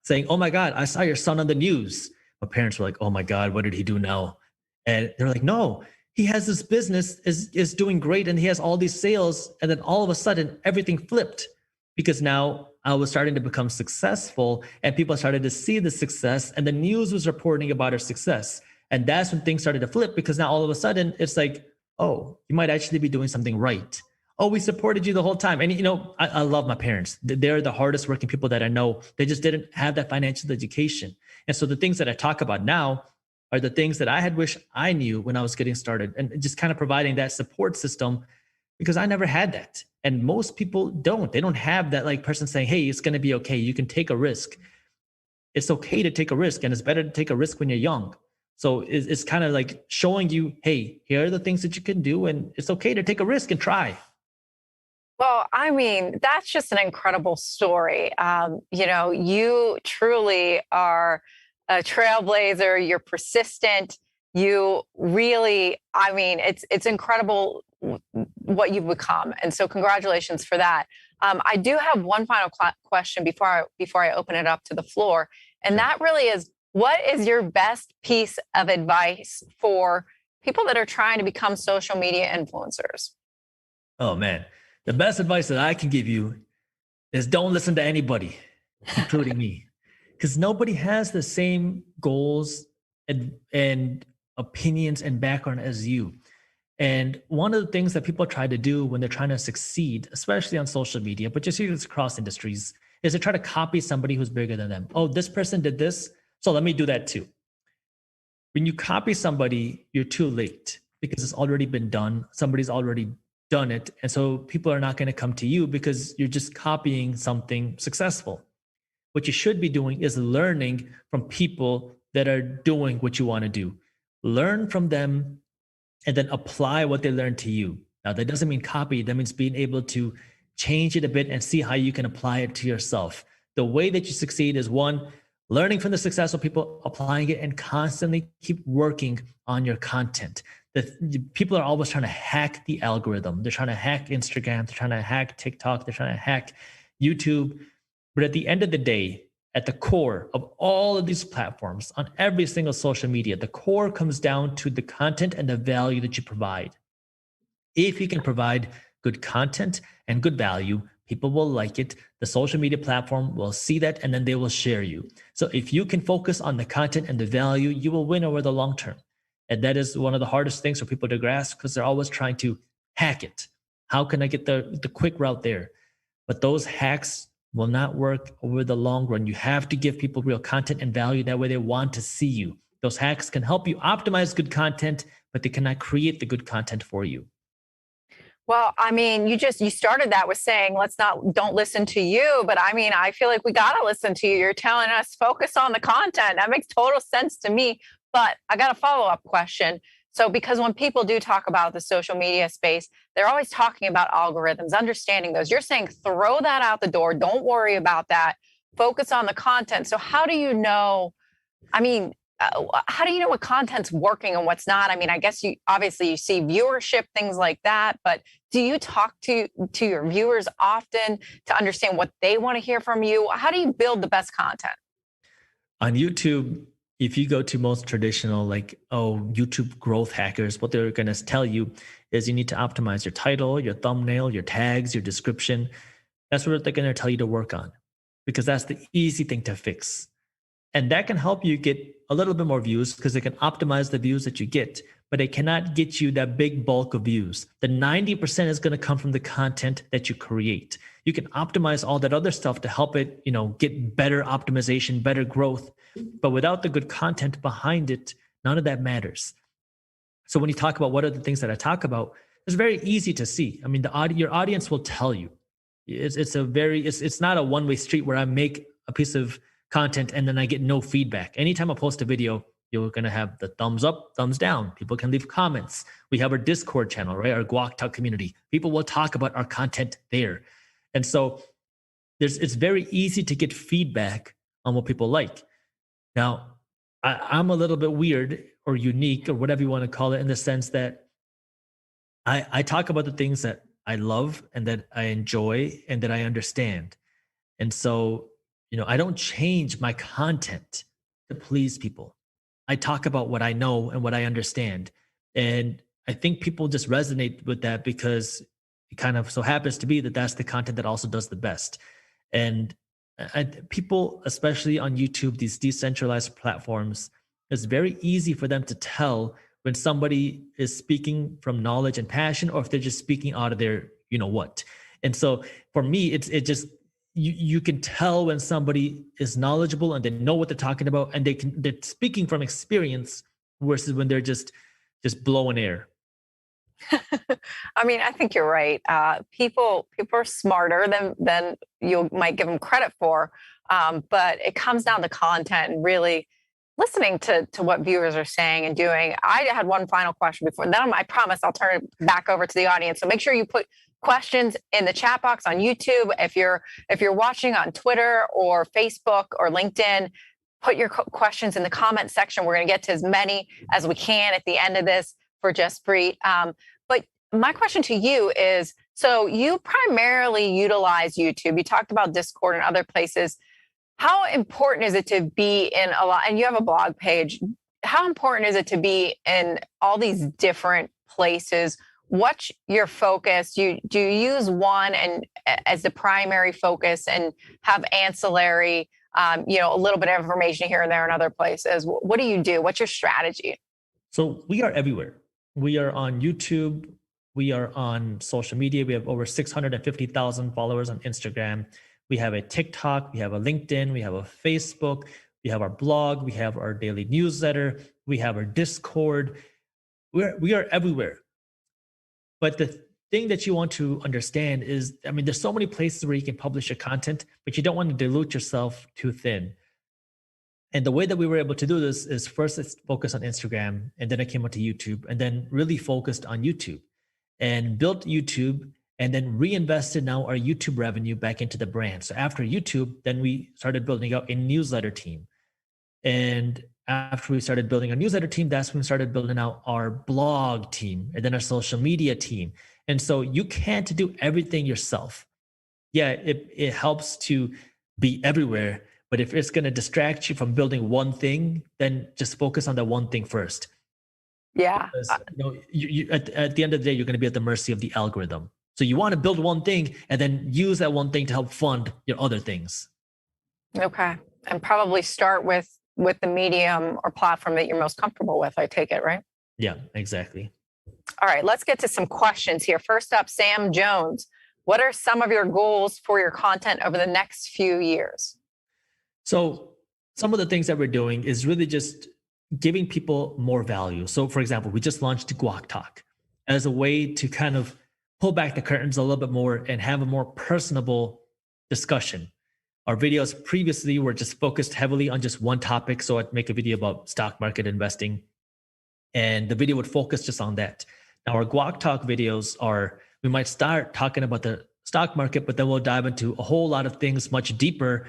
saying, oh my God, I saw your son on the news. My parents were like, oh my God, what did he do now? And they're like, no, he has this business is doing great and he has all these sales. And then all of a sudden everything flipped because now I was starting to become successful and people started to see the success and the news was reporting about our success. And that's when things started to flip, because now all of a sudden it's like, oh, you might actually be doing something right. Oh, we supported you the whole time. And, I love my parents. They're the hardest working people that I know. They just didn't have that financial education. And so the things that I talk about now are the things that I had wished I knew when I was getting started, and just kind of providing that support system, because I never had that. And most people don't. They don't have that like person saying, hey, it's going to be okay. You can take a risk. It's okay to take a risk, and it's better to take a risk when you're young. So it's kind of like showing you, hey, here are the things that you can do, and it's okay to take a risk and try. Well, I mean, that's just an incredible story. You truly are a trailblazer. You're persistent. You really, I mean, it's incredible what you've become. And so congratulations for that. I do have one final question before I open it up to the floor. And that really is, what is your best piece of advice for people that are trying to become social media influencers? Oh, man. The best advice that I can give you is don't listen to anybody, including me, because nobody has the same goals and opinions and background as you. And one of the things that people try to do when they're trying to succeed, especially on social media, but just use across industries, is to try to copy somebody who's bigger than them. Oh, this person did this, so let me do that too. When you copy somebody, you're too late, because it's already been done. Somebody's already done it. And so people are not going to come to you because you're just copying something successful. What you should be doing is learning from people that are doing what you want to do. Learn from them and then apply what they learned to you. Now, that doesn't mean copy. That means being able to change it a bit and see how you can apply it to yourself. The way that you succeed is, one, learning from the successful people, applying it, and constantly keep working on your content. The people are always trying to hack the algorithm. They're trying to hack Instagram. They're trying to hack TikTok. They're trying to hack YouTube. But at the end of the day, at the core of all of these platforms, on every single social media, the core comes down to the content and the value that you provide. If you can provide good content and good value, people will like it. The social media platform will see that, and then they will share you. So if you can focus on the content and the value, you will win over the long term. And that is one of the hardest things for people to grasp, because they're always trying to hack it. How can I get the quick route there? But those hacks will not work over the long run. You have to give people real content and value. That way they want to see you. Those hacks can help you optimize good content, but they cannot create the good content for you. Well, I mean, you started that with saying, don't listen to you. But I mean, I feel like we got to listen to you. You're telling us focus on the content. That makes total sense to me. But I got a follow-up question. So because when people do talk about the social media space, they're always talking about algorithms, understanding those. You're saying throw that out the door. Don't worry about that. Focus on the content. So how do you know, how do you know what content's working and what's not? I mean, I guess you see viewership, things like that, but do you talk to your viewers often to understand what they want to hear from you? How do you build the best content? On YouTube, if you go to most traditional, YouTube growth hackers, what they're going to tell you is you need to optimize your title, your thumbnail, your tags, your description. That's what they're going to tell you to work on, because that's the easy thing to fix. And that can help you get a little bit more views, because they can optimize the views that you get, but it cannot get you that big bulk of views. The 90% is going to come from the content that you create. You can optimize all that other stuff to help it, get better optimization, better growth. But without the good content behind it, none of that matters. So when you talk about what are the things that I talk about, it's very easy to see. I mean, your audience will tell you. It's not a one-way street where I make a piece of content and then I get no feedback. Anytime I post a video, you're going to have the thumbs up, thumbs down. People can leave comments. We have our Discord channel, right? Our Guac Talk community. People will talk about our content there. And so it's very easy to get feedback on what people like. Now, I'm a little bit weird or unique or whatever you want to call it, in the sense that I talk about the things that I love and that I enjoy and that I understand. And so, I don't change my content to please people. I talk about what I know and what I understand. And I think people just resonate with that because it kind of so happens to be that that's the content that also does the best. And people, especially on YouTube, these decentralized platforms, it's very easy for them to tell when somebody is speaking from knowledge and passion, or if they're just speaking out of their, you know what. And so for me, it just, you can tell when somebody is knowledgeable and they know what they're talking about, and they're speaking from experience versus when they're just blowing air. I mean, I think you're right. People are smarter than you might give them credit for, but it comes down to content and really listening to what viewers are saying and doing. I had one final question before, then I promise I'll turn it back over to the audience. So make sure you put questions in the chat box on YouTube. If you're watching on Twitter or Facebook or LinkedIn, put your questions in the comment section. We're going to get to as many as we can at the end of this for Jaspreet. But my question to you is, so you primarily utilize YouTube. You talked about Discord and other places. How important is it to be in a lot, and you have a blog page, how important is it to be in all these different places? What's your focus? Do you use one and as the primary focus and have ancillary, a little bit of information here and there in other places? What do you do? What's your strategy? So we are everywhere. We are on YouTube. We are on social media. We have over 650,000 followers on Instagram. We have a TikTok. We have a LinkedIn. We have a Facebook. We have our blog. We have our daily newsletter. We have our Discord. We are everywhere. But the thing that you want to understand is, I mean, there's so many places where you can publish your content, but you don't want to dilute yourself too thin. And the way that we were able to do this is first let's focus on Instagram, and then I came onto YouTube, and then really focused on YouTube and built YouTube, and then reinvested now our YouTube revenue back into the brand. So after YouTube, then we started building out a newsletter team. And after we started building a newsletter team, that's when we started building out our blog team and then our social media team. And so you can't do everything yourself. Yeah, it helps to be everywhere. But if it's going to distract you from building one thing, then just focus on that one thing first. Yeah. Because, you at the end of the day, you're going to be at the mercy of the algorithm. So you want to build one thing and then use that one thing to help fund your other things. Okay. And probably start with the medium or platform that you're most comfortable with, I take it, right? Yeah, exactly. All right, let's get to some questions here. First up, Sam Jones. What are some of your goals for your content over the next few years? So some of the things that we're doing is really just giving people more value. So for example, we just launched Guac Talk as a way to kind of pull back the curtains a little bit more and have a more personable discussion. Our videos previously were just focused heavily on just one topic. So I'd make a video about stock market investing, and the video would focus just on that. Now our Guac Talk videos are, we might start talking about the stock market, but then we'll dive into a whole lot of things much deeper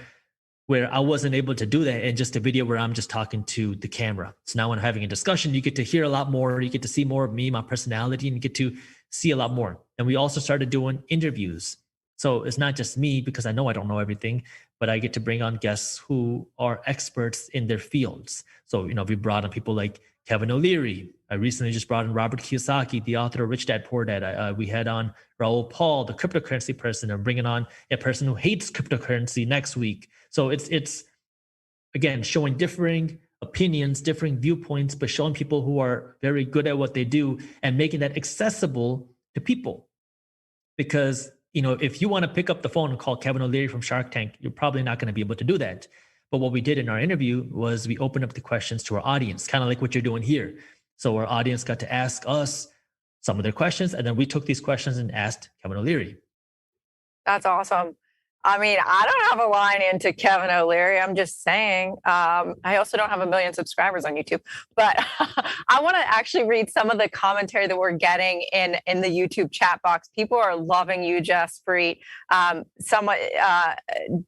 where I wasn't able to do that in just a video where I'm just talking to the camera. So now when I'm having a discussion, you get to hear a lot more, you get to see more of me, my personality, and you get to see a lot more. And we also started doing interviews. So it's not just me, because I know I don't know everything, but I get to bring on guests who are experts in their fields. So, we brought on people like Kevin O'Leary. I recently just brought in Robert Kiyosaki, the author of Rich Dad, Poor Dad. We had on Raul Paul, the cryptocurrency person. I'm bringing on a person who hates cryptocurrency next week. So it's again, showing differing opinions, differing viewpoints, but showing people who are very good at what they do and making that accessible to people. Because if you want to pick up the phone and call Kevin O'Leary from Shark Tank, you're probably not going to be able to do that. But what we did in our interview was we opened up the questions to our audience, kind of like what you're doing here. So our audience got to ask us some of their questions, and then we took these questions and asked Kevin O'Leary. That's awesome. I mean, I don't have a line into Kevin O'Leary. I'm just saying. I also don't have 1 million subscribers on YouTube, but I want to actually read some of the commentary that we're getting in the YouTube chat box. People are loving you, Jaspreet.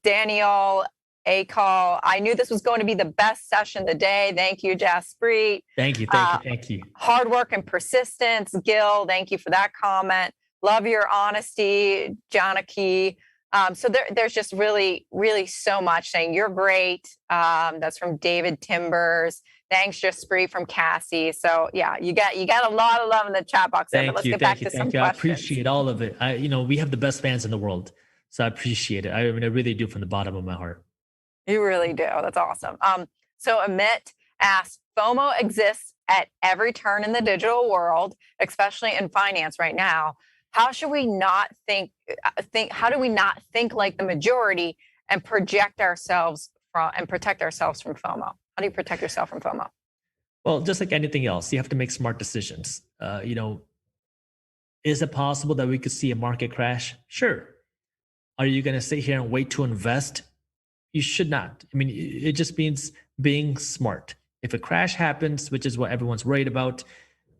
Daniel Akal, I knew this was going to be the best session of the day. Thank you, Jaspreet. Thank you. Hard work and persistence. Gil, thank you for that comment. Love your honesty, Janaki. So there's just really, really so much saying you're great. That's from David Timbers. Thanks, Jaspreet from Cassie. So yeah, you got a lot of love in the chat box. But let's get back to some questions. I appreciate all of it. We have the best fans in the world, so I appreciate it. I really do from the bottom of my heart. You really do. That's awesome. So Amit asks, FOMO exists at every turn in the digital world, especially in finance right now. How should we not think, how do we not think like the majority and protect ourselves from FOMO? How do you protect yourself from FOMO? Well, just like anything else, you have to make smart decisions. Is it possible that we could see a market crash? Sure. Are you going to sit here and wait to invest? You should not. I mean, it just means being smart. If a crash happens, which is what everyone's worried about,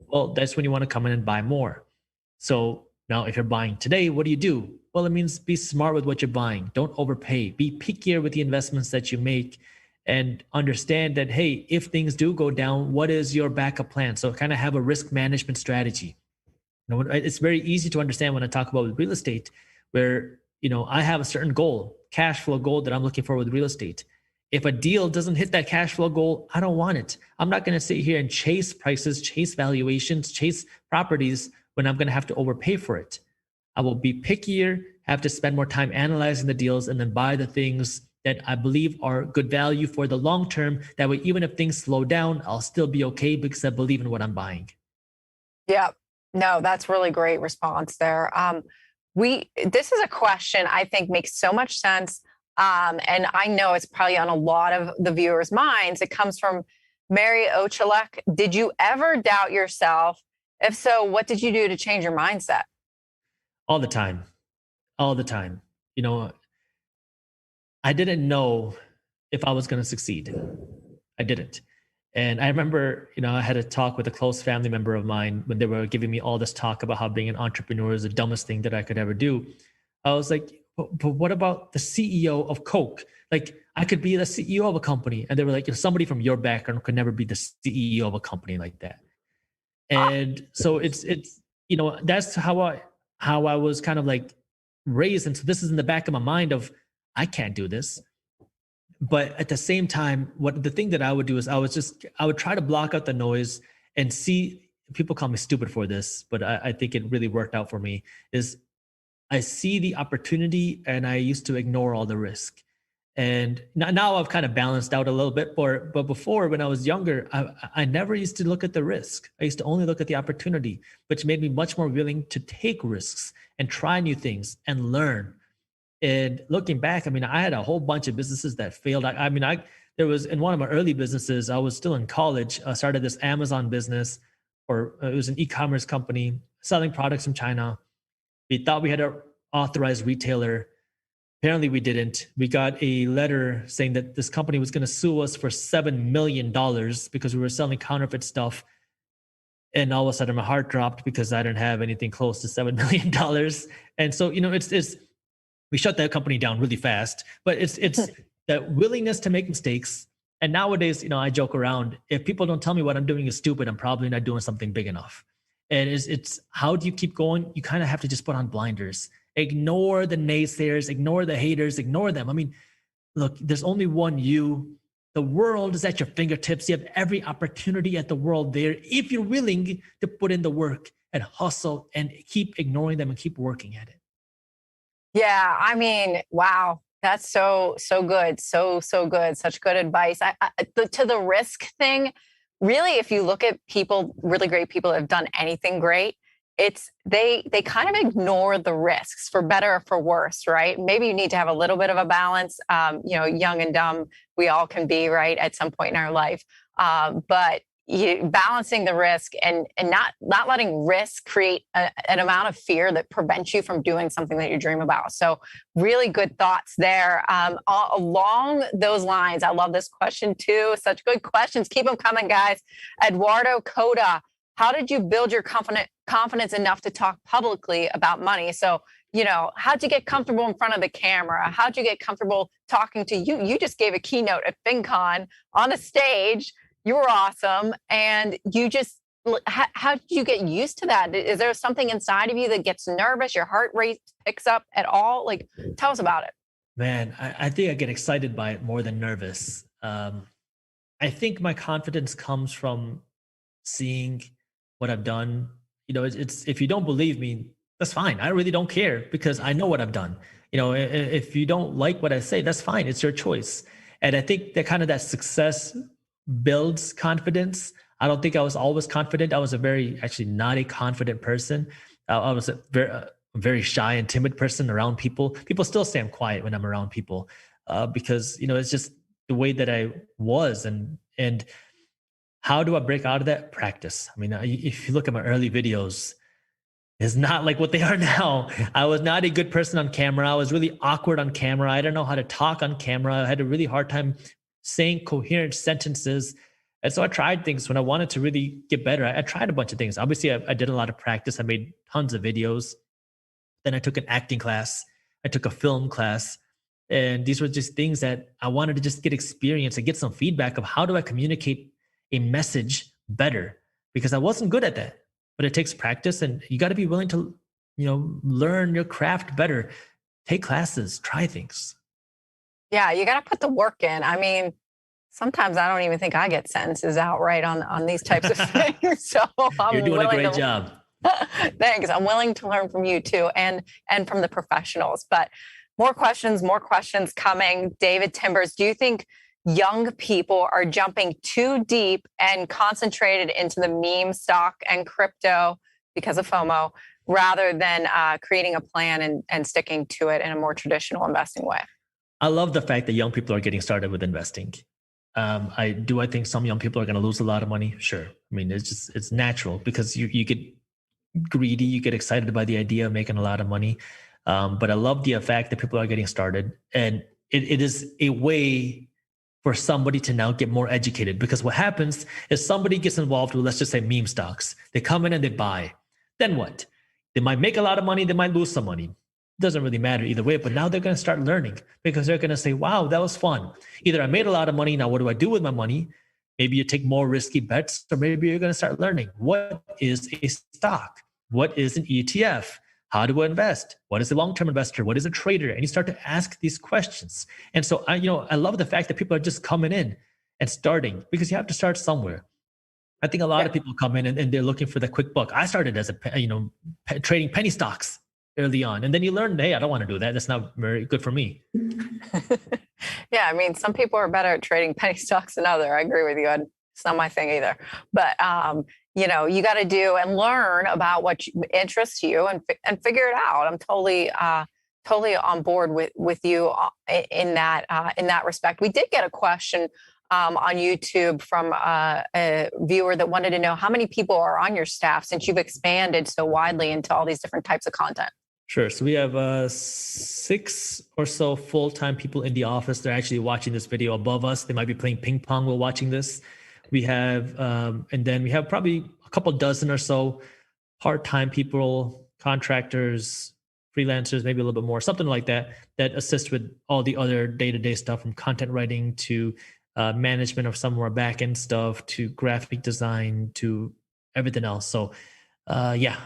well, that's when you want to come in and buy more. So now if you're buying today, what do? Well, it means be smart with what you're buying. Don't overpay. Be pickier with the investments that you make and understand that, hey, if things do go down, what is your backup plan? So kind of have a risk management strategy. It's very easy to understand when I talk about real estate, where, I have a certain goal, cash flow goal that I'm looking for with real estate. If a deal doesn't hit that cash flow goal, I don't want it. I'm not going to sit here and chase prices, chase valuations, chase properties when I'm going to have to overpay for it. I will be pickier, have to spend more time analyzing the deals, and then buy the things that I believe are good value for the long term. That way, even if things slow down, I'll still be okay because I believe in what I'm buying. Yeah, no, that's really great response there. This is a question I think makes so much sense. And I know it's probably on a lot of the viewers' minds. It comes from Mary Ochalek. Did you ever doubt yourself? If so, what did you do to change your mindset? All the time. I didn't know if I was going to succeed. I didn't. And I remember, I had a talk with a close family member of mine when they were giving me all this talk about how being an entrepreneur is the dumbest thing that I could ever do. I was like, but what about the CEO of Coke? Like, I could be the CEO of a company. And they were like, somebody from your background could never be the CEO of a company like that. And so it's that's how I was kind of like raised. And so this is in the back of my mind of, I can't do this. But at the same time, the thing that I would do is I would try to block out the noise and see. People call me stupid for this, but I think it really worked out for me. Is I see the opportunity and I used to ignore all the risk. And now I've kind of balanced out a little bit. But before, when I was younger, I never used to look at the risk. I used to only look at the opportunity, which made me much more willing to take risks and try new things and learn. And looking back, I had a whole bunch of businesses that failed. There was in one of my early businesses, I was still in college. I started this Amazon business, or it was an e-commerce company selling products from China. We thought we had an authorized retailer. Apparently we didn't. We got a letter saying that this company was going to sue us for $7 million because we were selling counterfeit stuff. And all of a sudden my heart dropped because I didn't have anything close to $7 million. And so, we shut that company down really fast, but it's that willingness to make mistakes. And nowadays, I joke around. If people don't tell me what I'm doing is stupid, I'm probably not doing something big enough. And it's how do you keep going? You kind of have to just put on blinders, ignore the naysayers, ignore the haters, ignore them. Look, there's only one you. The world is at your fingertips. You have every opportunity at the world there if you're willing to put in the work and hustle and keep ignoring them and keep working at it. Yeah, wow. That's so good. So good. Such good advice. To the risk thing, really, if you look at people, really great people that have done anything great, they kind of ignore the risks, for better or for worse, right? Maybe you need to have a little bit of a balance. Young and dumb, we all can be, right, at some point in our life. But balancing the risk and not letting risk create an amount of fear that prevents you from doing something that you dream about. So really good thoughts there. Along those lines, I love this question too. Such good questions. Keep them coming, guys. Eduardo Coda, how did you build your confidence enough to talk publicly about money? So, how'd you get comfortable in front of the camera? How'd you get comfortable talking to you? You just gave a keynote at FinCon on a stage. You were awesome. And how did you get used to that? Is there something inside of you that gets nervous? Your heart rate picks up at all? Tell us about it. Man, I think I get excited by it more than nervous. I think my confidence comes from seeing what I've done. It's if you don't believe me, that's fine. I really don't care because I know what I've done. If you don't like what I say, that's fine. It's your choice. And I think that kind of that success builds confidence. I don't think I was always confident. I was actually not a confident person. I was a very shy and timid person around people. People still say I'm quiet when I'm around people because, it's just the way that I was. And how do I break out of that? Practice. I mean, if you look at my early videos, it's not like what they are now. I was not a good person on camera. I was really awkward on camera. I didn't know how to talk on camera. I had a really hard time saying coherent sentences. And so I tried things when I wanted to really get better. I tried a bunch of things. Obviously, I did a lot of practice. I made tons of videos. Then I took an acting class. I took a film class. And these were just things that I wanted to just get experience and get some feedback of how do I communicate a message better, because I wasn't good at that. But it takes practice, and you got to be willing to, learn your craft better. Take classes, try things. Yeah, you got to put the work in. I mean, sometimes I don't even think I get sentences out right on these types of things. So You're doing a great job. Thanks. I'm willing to learn from you too, and from the professionals. But more questions coming. David Timbers, do you think young people are jumping too deep and concentrated into the meme stock and crypto because of FOMO, rather than creating a plan and sticking to it in a more traditional investing way? I love the fact that young people are getting started with investing. I think some young people are going to lose a lot of money. Sure. I mean, it's natural because you get greedy, you get excited by the idea of making a lot of money. But I love the fact that people are getting started, and it is a way for somebody to now get more educated, because what happens is somebody gets involved with, let's just say, meme stocks. They come in and they buy. Then what? They might make a lot of money. They might lose some money. Doesn't really matter either way, but now they're going to start learning, because they're going to say, wow, that was fun. Either I made a lot of money. Now what do I do with my money? Maybe you take more risky bets, or maybe you're going to start learning. What is a stock? What is an ETF? How do I invest? What is a long-term investor? What is a trader? And you start to ask these questions. And so I love the fact that people are just coming in and starting, because you have to start somewhere. I think a lot of people come in and they're looking for the quick buck. I started as trading penny stocks early on, and then you learn, hey, I don't want to do that. That's not very good for me. Yeah, I mean, some people are better at trading penny stocks than others. I agree with you. It's not my thing either. But you got to do and learn about what interests you and figure it out. I'm totally on board with you in that respect. We did get a question on YouTube from a viewer that wanted to know how many people are on your staff since you've expanded so widely into all these different types of content. Sure. So we have 6 or so full-time people in the office. They're actually watching this video above us. They might be playing ping pong while watching this. We have, and then we have probably a couple dozen or so part-time people, contractors, freelancers, maybe a little bit more, something like that assist with all the other day-to-day stuff, from content writing to management of some more back-end stuff to graphic design to everything else. So, yeah.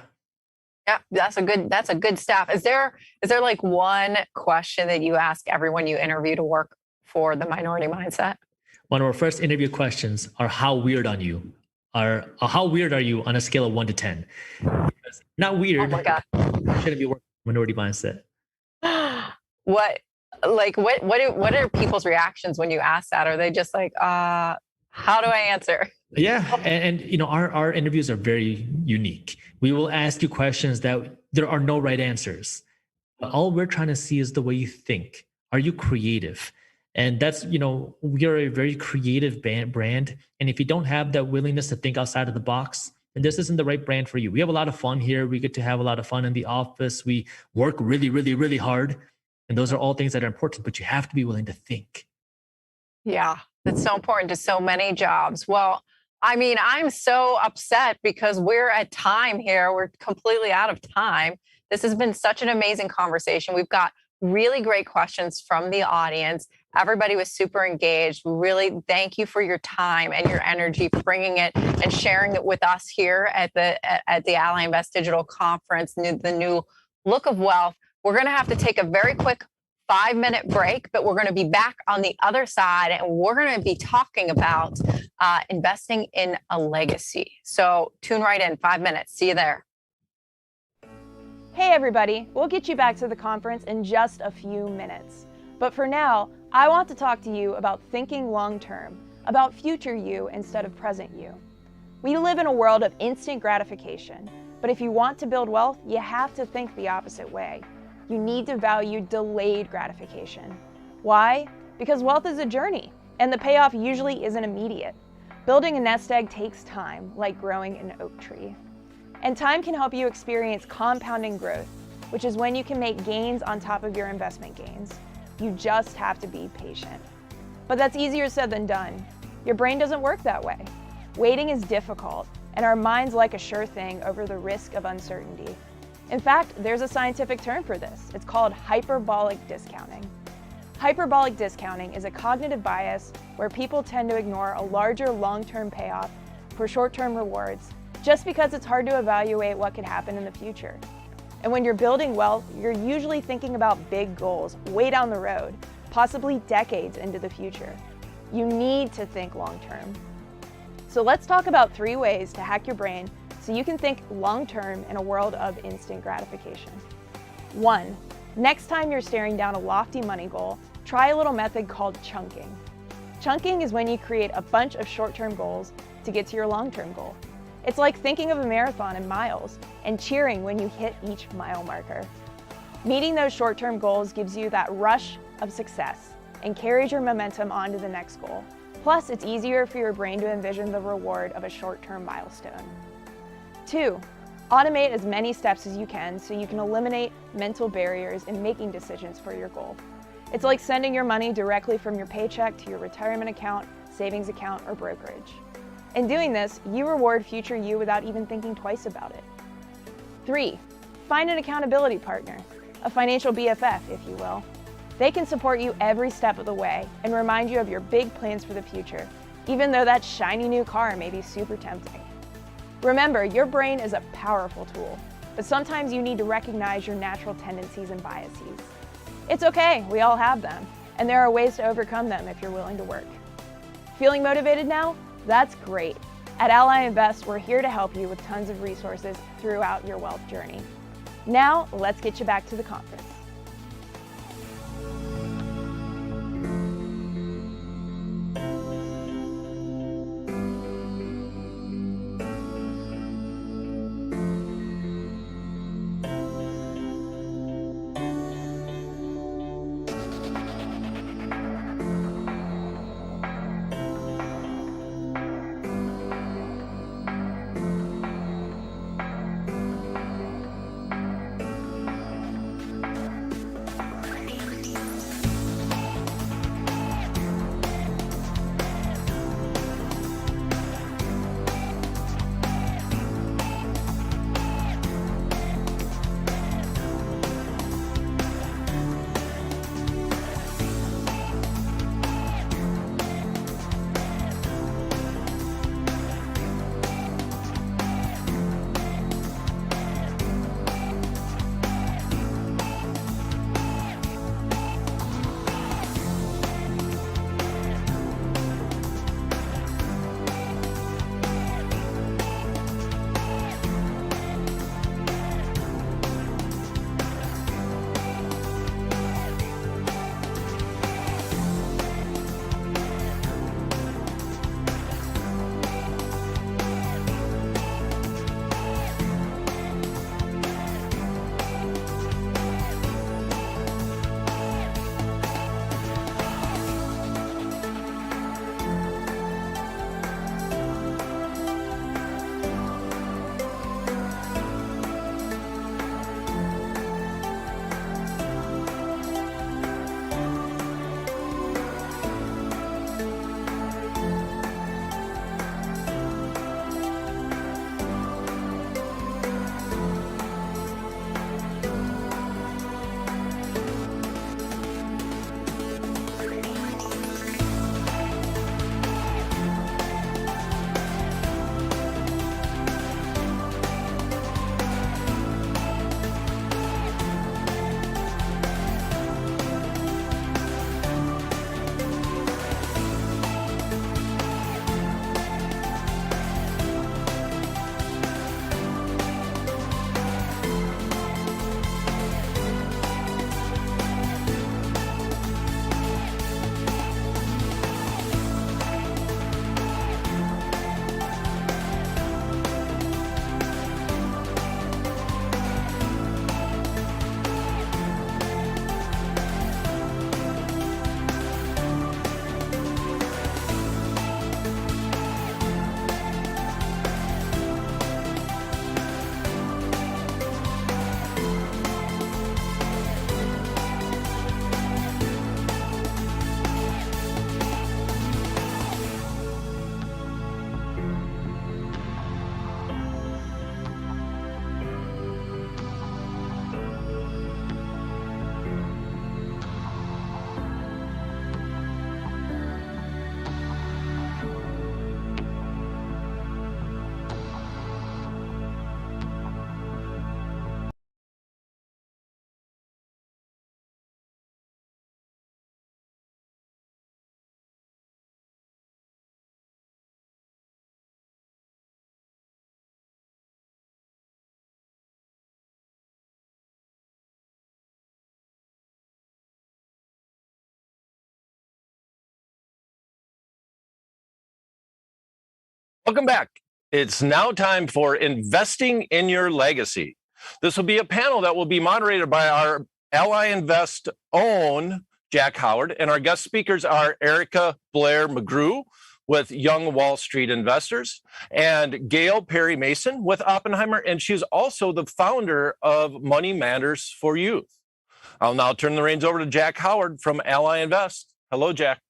Yeah, that's a good staff. Is there like one question that you ask everyone you interview to work for the Minority Mindset? One of our first interview questions are, how weird are you? How weird are you on a scale of 1 to 10? Not weird. Oh my God. Shouldn't be working Minority Mindset. What are people's reactions when you ask that? Are they just like, how do I answer? Yeah. And our interviews are very unique. We will ask you questions that there are no right answers. All we're trying to see is the way you think. Are you creative? And that's, we're a very creative brand. And if you don't have that willingness to think outside of the box, then this isn't the right brand for you. We have a lot of fun here. We get to have a lot of fun in the office. We work really, really, really hard. And those are all things that are important, but you have to be willing to think. Yeah, that's so important to so many jobs. Well, I mean, I'm so upset because we're at time here. We're completely out of time. This has been such an amazing conversation. We've got really great questions from the audience. Everybody was super engaged. Really thank you for your time and your energy for bringing it and sharing it with us here at the Ally Invest Digital Conference, the new look of wealth. We're going to have to take a very quick 5-minute break, but we're going to be back on the other side, and we're going to be talking about investing in a legacy. So tune right in. 5 minutes. See you there. Hey everybody, we'll get you back to the conference in just a few minutes. But for now, I want to talk to you about thinking long-term. about future you instead of present you. We live in a world of instant gratification, but if you want to build wealth, you have to think the opposite way. You need to value delayed gratification. Why? Because wealth is a journey, and the payoff usually isn't immediate. Building a nest egg takes time, like growing an oak tree. And time can help you experience compounding growth, which is when you can make gains on top of your investment gains. You just have to be patient. But that's easier said than done. Your brain doesn't work that way. Waiting is difficult, and our minds like a sure thing over the risk of uncertainty. In fact, there's a scientific term for this. It's called hyperbolic discounting. Hyperbolic discounting is a cognitive bias where people tend to ignore a larger long-term payoff for short-term rewards just because it's hard to evaluate what could happen in the future. And when you're building wealth, you're usually thinking about big goals way down the road, possibly decades into the future. You need to think long-term. So let's talk about 3 ways to hack your brain so you can think long-term in a world of instant gratification. 1. Next time you're staring down a lofty money goal, try a little method called chunking. Chunking is when you create a bunch of short-term goals to get to your long-term goal. It's like thinking of a marathon in miles and cheering when you hit each mile marker. Meeting those short-term goals gives you that rush of success and carries your momentum on to the next goal. Plus, it's easier for your brain to envision the reward of a short-term milestone. 2. Automate as many steps as you can so you can eliminate mental barriers in making decisions for your goal. It's like sending your money directly from your paycheck to your retirement account, savings account, or brokerage. In doing this, you reward future you without even thinking twice about it. 3. Find an accountability partner, a financial BFF, if you will. They can support you every step of the way and remind you of your big plans for the future, even though that shiny new car may be super tempting. Remember, your brain is a powerful tool, but sometimes you need to recognize your natural tendencies and biases. It's okay, we all have them, and there are ways to overcome them if you're willing to work. Feeling motivated now? That's great. At Ally Invest, we're here to help you with tons of resources throughout your wealth journey. Now, let's get you back to the conference. Welcome back. It's now time for Investing in Your Legacy. This will be a panel that will be moderated by our Ally Invest own Jack Howard, and our guest speakers are Erica Blair McGrew with Young Wall Street Investors and Gail Perry Mason with Oppenheimer, and she's also the founder of Money Matters for Youth. I'll now turn the reins over to Jack Howard from Ally Invest. Hello, Jack.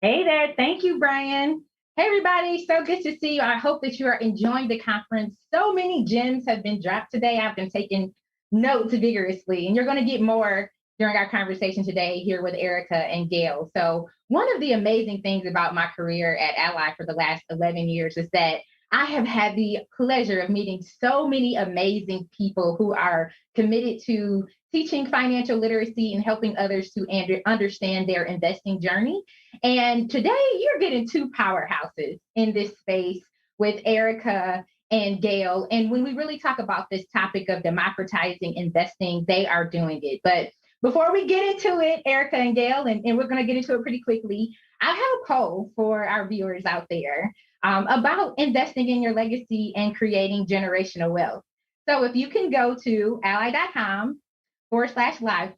Hey there. Thank you, Brian. Hey, everybody. So good to see you. I hope that you are enjoying the conference. So many gems have been dropped today. I've been taking notes vigorously, and you're going to get more during our conversation today here with Erica and Gail. So one of the amazing things about my career at Ally for the last 11 years is that I have had the pleasure of meeting so many amazing people who are committed to teaching financial literacy and helping others to understand their investing journey. And today you're getting two powerhouses in this space with Erica and Gail. And when we really talk about this topic of democratizing investing, they are doing it. But before we get into it, Erica and Gail, and we're going to get into it pretty quickly, I have a poll for our viewers out there about investing in your legacy and creating generational wealth. So if you can go to ally.com/live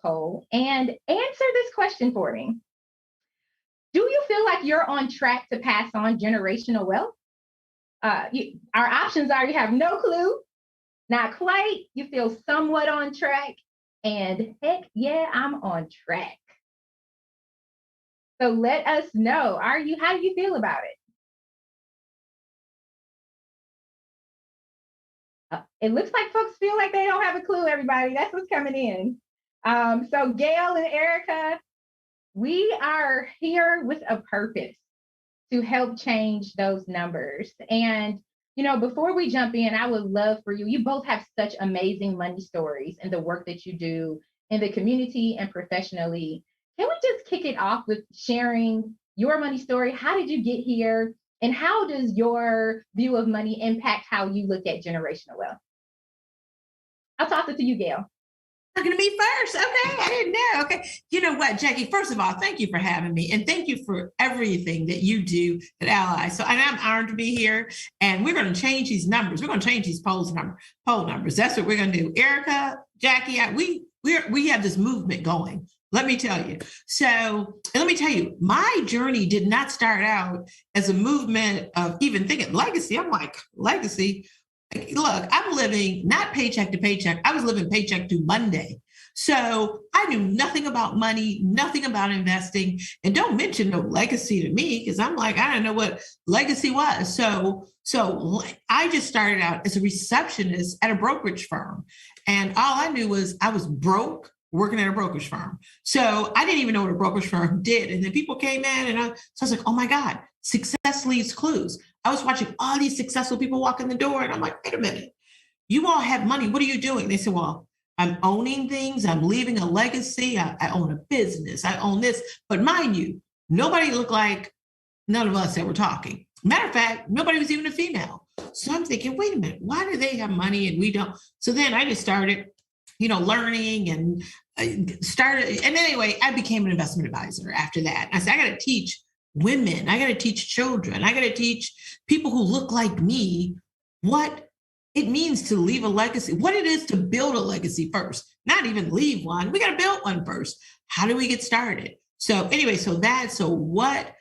poll and answer this question for me. Do you feel like you're on track to pass on generational wealth? Our options are you have no clue, not quite, you feel somewhat on track, and heck yeah, I'm on track. So let us know, how do you feel about it? It looks like folks feel like they don't have a clue, everybody. That's what's coming in. So Gail and Erica, we are here with a purpose to help change those numbers. And, before we jump in, I would love for you both have such amazing money stories and the work that you do in the community and professionally. Can we just kick it off with sharing your money story? How did you get here? And how does your view of money impact how you look at generational wealth? I'll toss it to you, Gail. Talking to me first. Okay, I didn't know. Okay. You know what, Jackie, first of all, thank you for having me. And thank you for everything that you do at Ally. So I'm honored to be here. And we're going to change these numbers. We're going to change these poll numbers. That's what we're going to do. Erica, Jackie, we have this movement going. Let me tell you. So, and let me tell you, my journey did not start out as a movement of even thinking legacy. I'm like, legacy? Look, I'm living not paycheck to paycheck. I was living paycheck to Monday. So I knew nothing about money, nothing about investing, and don't mention no legacy to me because I'm like, I don't know what legacy was. So I just started out as a receptionist at a brokerage firm. And all I knew was I was broke working at a brokerage firm. So I didn't even know what a brokerage firm did. And then people came in so I was like, oh my God, success leaves clues. I was watching all these successful people walk in the door and I'm like, wait a minute, you all have money. What are you doing? They said, well, I'm owning things. I'm leaving a legacy. I own a business. I own this. But mind you, nobody looked like none of us that were talking. Matter of fact, nobody was even a female. So I'm thinking, wait a minute, why do they have money and we don't? So then I just started, learning and started. And anyway, I became an investment advisor after that. I said, I got to teach women. I got to teach children. I got to teach people who look like me what it means to leave a legacy, what it is to build a legacy first, not even leave one. We got to build one first. How do we get started? So anyway, so what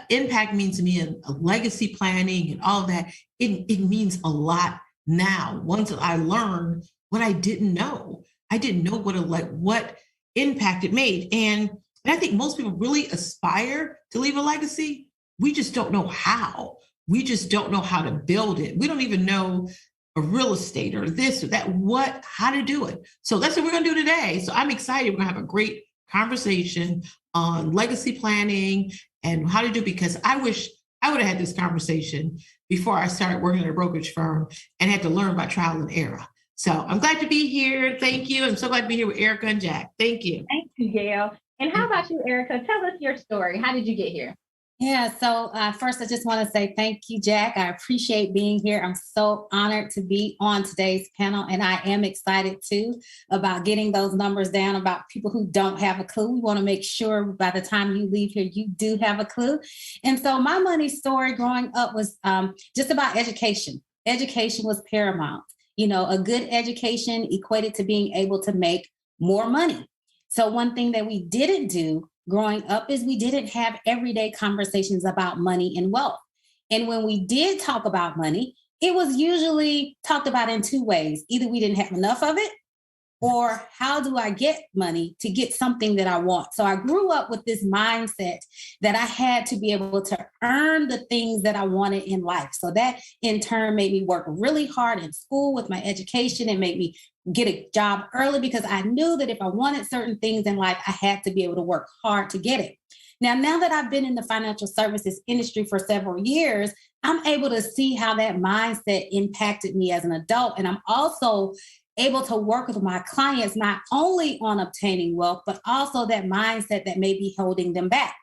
impact means to me in legacy planning and all that, it means a lot now. Once I learned what I didn't know what impact it made. And I think most people really aspire to leave a legacy. We just don't know how. We just don't know how to build it. We don't even know a real estate or this or that, how to do it. So that's what we're going to do today. So I'm excited. We're going to have a great conversation on legacy planning and how to do it, because I wish I would have had this conversation before I started working at a brokerage firm and had to learn by trial and error. So I'm glad to be here. Thank you. I'm so glad to be here with Erica and Jack. Thank you. Thank you, Gail. And how about you, Erica? Tell us your story. How did you get here? Yeah, so first, I just want to say thank you, Jack. I appreciate being here. I'm so honored to be on today's panel, and I am excited too about getting those numbers down about people who don't have a clue. We want to make sure by the time you leave here, you do have a clue. And so my money story growing up was just about education. Education was paramount. You know, a good education equated to being able to make more money. So one thing that we didn't do growing up is we didn't have everyday conversations about money and wealth. And when we did talk about money, it was usually talked about in two ways. Either we didn't have enough of it, or how do I get money to get something that I want? So I grew up with this mindset that I had to be able to earn the things that I wanted in life. So that in turn made me work really hard in school with my education and made me get a job early because I knew that if I wanted certain things in life, I had to be able to work hard to get it. Now that I've been in the financial services industry for several years, I'm able to see how that mindset impacted me as an adult. And I'm also able to work with my clients, not only on obtaining wealth, but also that mindset that may be holding them back.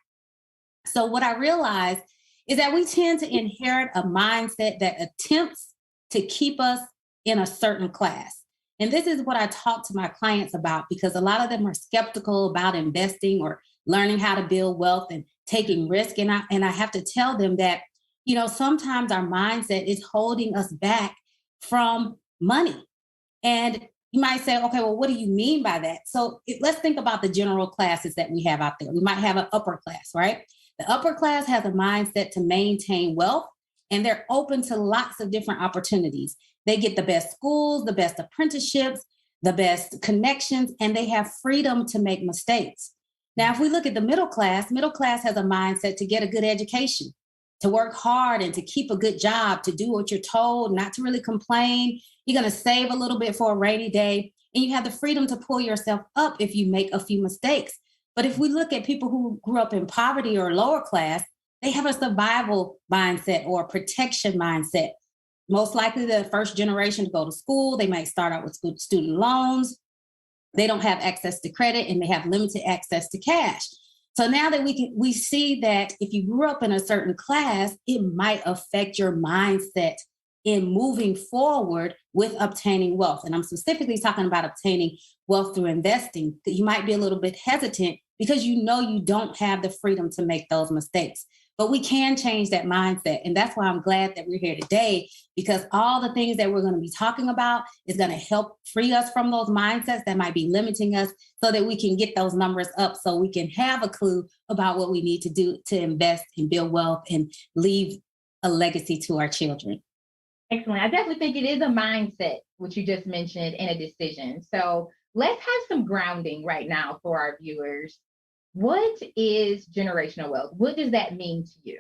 So what I realized is that we tend to inherit a mindset that attempts to keep us in a certain class. And this is what I talk to my clients about because a lot of them are skeptical about investing or learning how to build wealth and taking risk. And I have to tell them that, you know, sometimes our mindset is holding us back from money. And you might say, okay, well, what do you mean by that? So let's think about the general classes that we have out there. We might have an upper class, right? The upper class has a mindset to maintain wealth, and they're open to lots of different opportunities. They get the best schools, the best apprenticeships, the best connections, and they have freedom to make mistakes. Now, if we look at the middle class has a mindset to get a good education, to work hard and to keep a good job, to do what you're told, not to really complain. You're going to save a little bit for a rainy day, and you have the freedom to pull yourself up if you make a few mistakes. But if we look at people who grew up in poverty or lower class, they have a survival mindset or a protection mindset. Most likely the first generation to go to school, they might start out with student loans. They don't have access to credit and they have limited access to cash. So now that we see that if you grew up in a certain class, it might affect your mindset in moving forward with obtaining wealth. And I'm specifically talking about obtaining wealth through investing. You might be a little bit hesitant because you know you don't have the freedom to make those mistakes. But we can change that mindset. And that's why I'm glad that we're here today, because all the things that we're going to be talking about is going to help free us from those mindsets that might be limiting us so that we can get those numbers up so we can have a clue about what we need to do to invest and build wealth and leave a legacy to our children. Excellent. I definitely think it is a mindset, which you just mentioned, and a decision. So let's have some grounding right now for our viewers. What is generational wealth? What does that mean to you?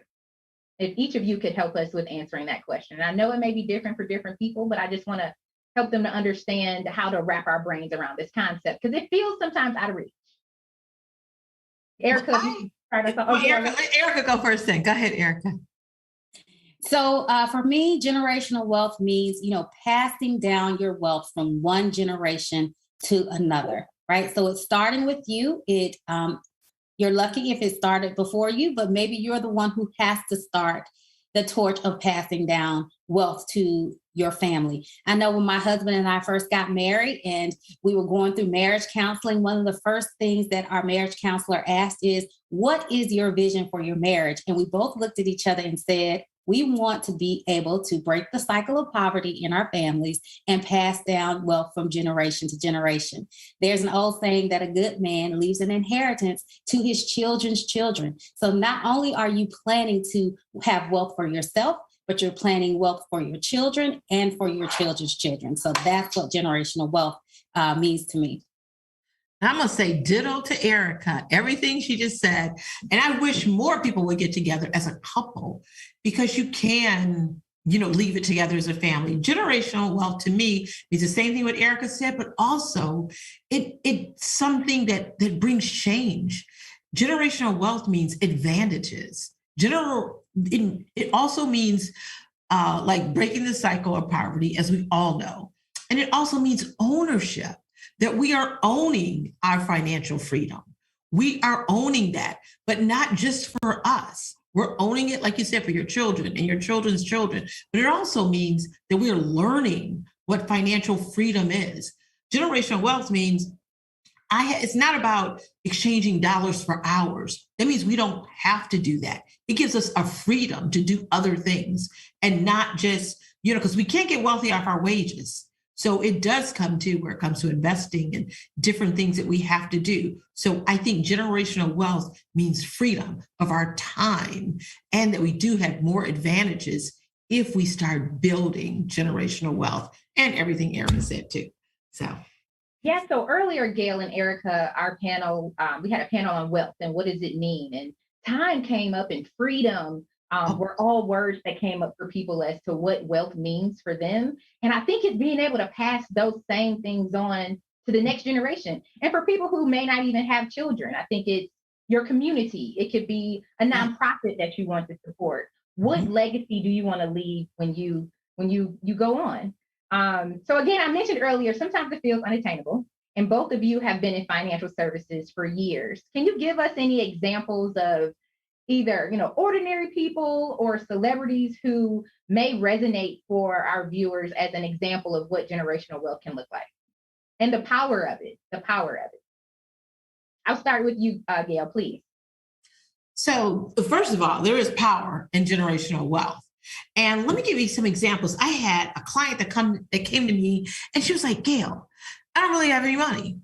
If each of you could help us with answering that question. And I know it may be different for different people, but I just want to help them to understand how to wrap our brains around this concept because it feels sometimes out of reach. Erica, Erica, go first then. Go ahead, Erica. So for me, generational wealth means, passing down your wealth from one generation to another, right? So it's starting with you. You're lucky if it started before you, but maybe you're the one who has to start the torch of passing down wealth to your family. I know when my husband and I first got married and we were going through marriage counseling, one of the first things that our marriage counselor asked is, what is your vision for your marriage? And we both looked at each other and said, we want to be able to break the cycle of poverty in our families and pass down wealth from generation to generation. There's an old saying that a good man leaves an inheritance to his children's children. So not only are you planning to have wealth for yourself, but you're planning wealth for your children and for your children's children. So that's what generational wealth means to me. I'm going to say ditto to Erica, everything she just said. And I wish more people would get together as a couple because you can, leave it together as a family. Generational wealth to me is the same thing what Erica said, but also it's something that brings change. Generational wealth means advantages. It also means like breaking the cycle of poverty, as we all know. And it also means ownership. That we are owning our financial freedom. We are owning that, but not just for us. We're owning it, like you said, for your children and your children's children. But it also means that we're learning what financial freedom is. Generational wealth means it's not about exchanging dollars for hours. That means we don't have to do that. It gives us a freedom to do other things and not just, because we can't get wealthy off our wages. So it does come to where it comes to investing and different things that we have to do. So I think generational wealth means freedom of our time, and that we do have more advantages if we start building generational wealth, and everything Erica said too. Yeah, so earlier, Gail and Erica, our panel, we had a panel on wealth and what does it mean? And time came up, and freedom were all words that came up for people as to what wealth means for them. And I think it's being able to pass those same things on to the next generation. And for people who may not even have children, I think it's your community. It could be a nonprofit that you want to support. What legacy do you want to leave when you go on? So again, I mentioned earlier, sometimes it feels unattainable, and both of you have been in financial services for years. Can you give us any examples of either, ordinary people or celebrities who may resonate for our viewers as an example of what generational wealth can look like and the power of it, I'll start with you, Gail, please. So first of all, there is power in generational wealth. And let me give you some examples. I had a client that came to me, and she was like, Gail, I don't really have any money.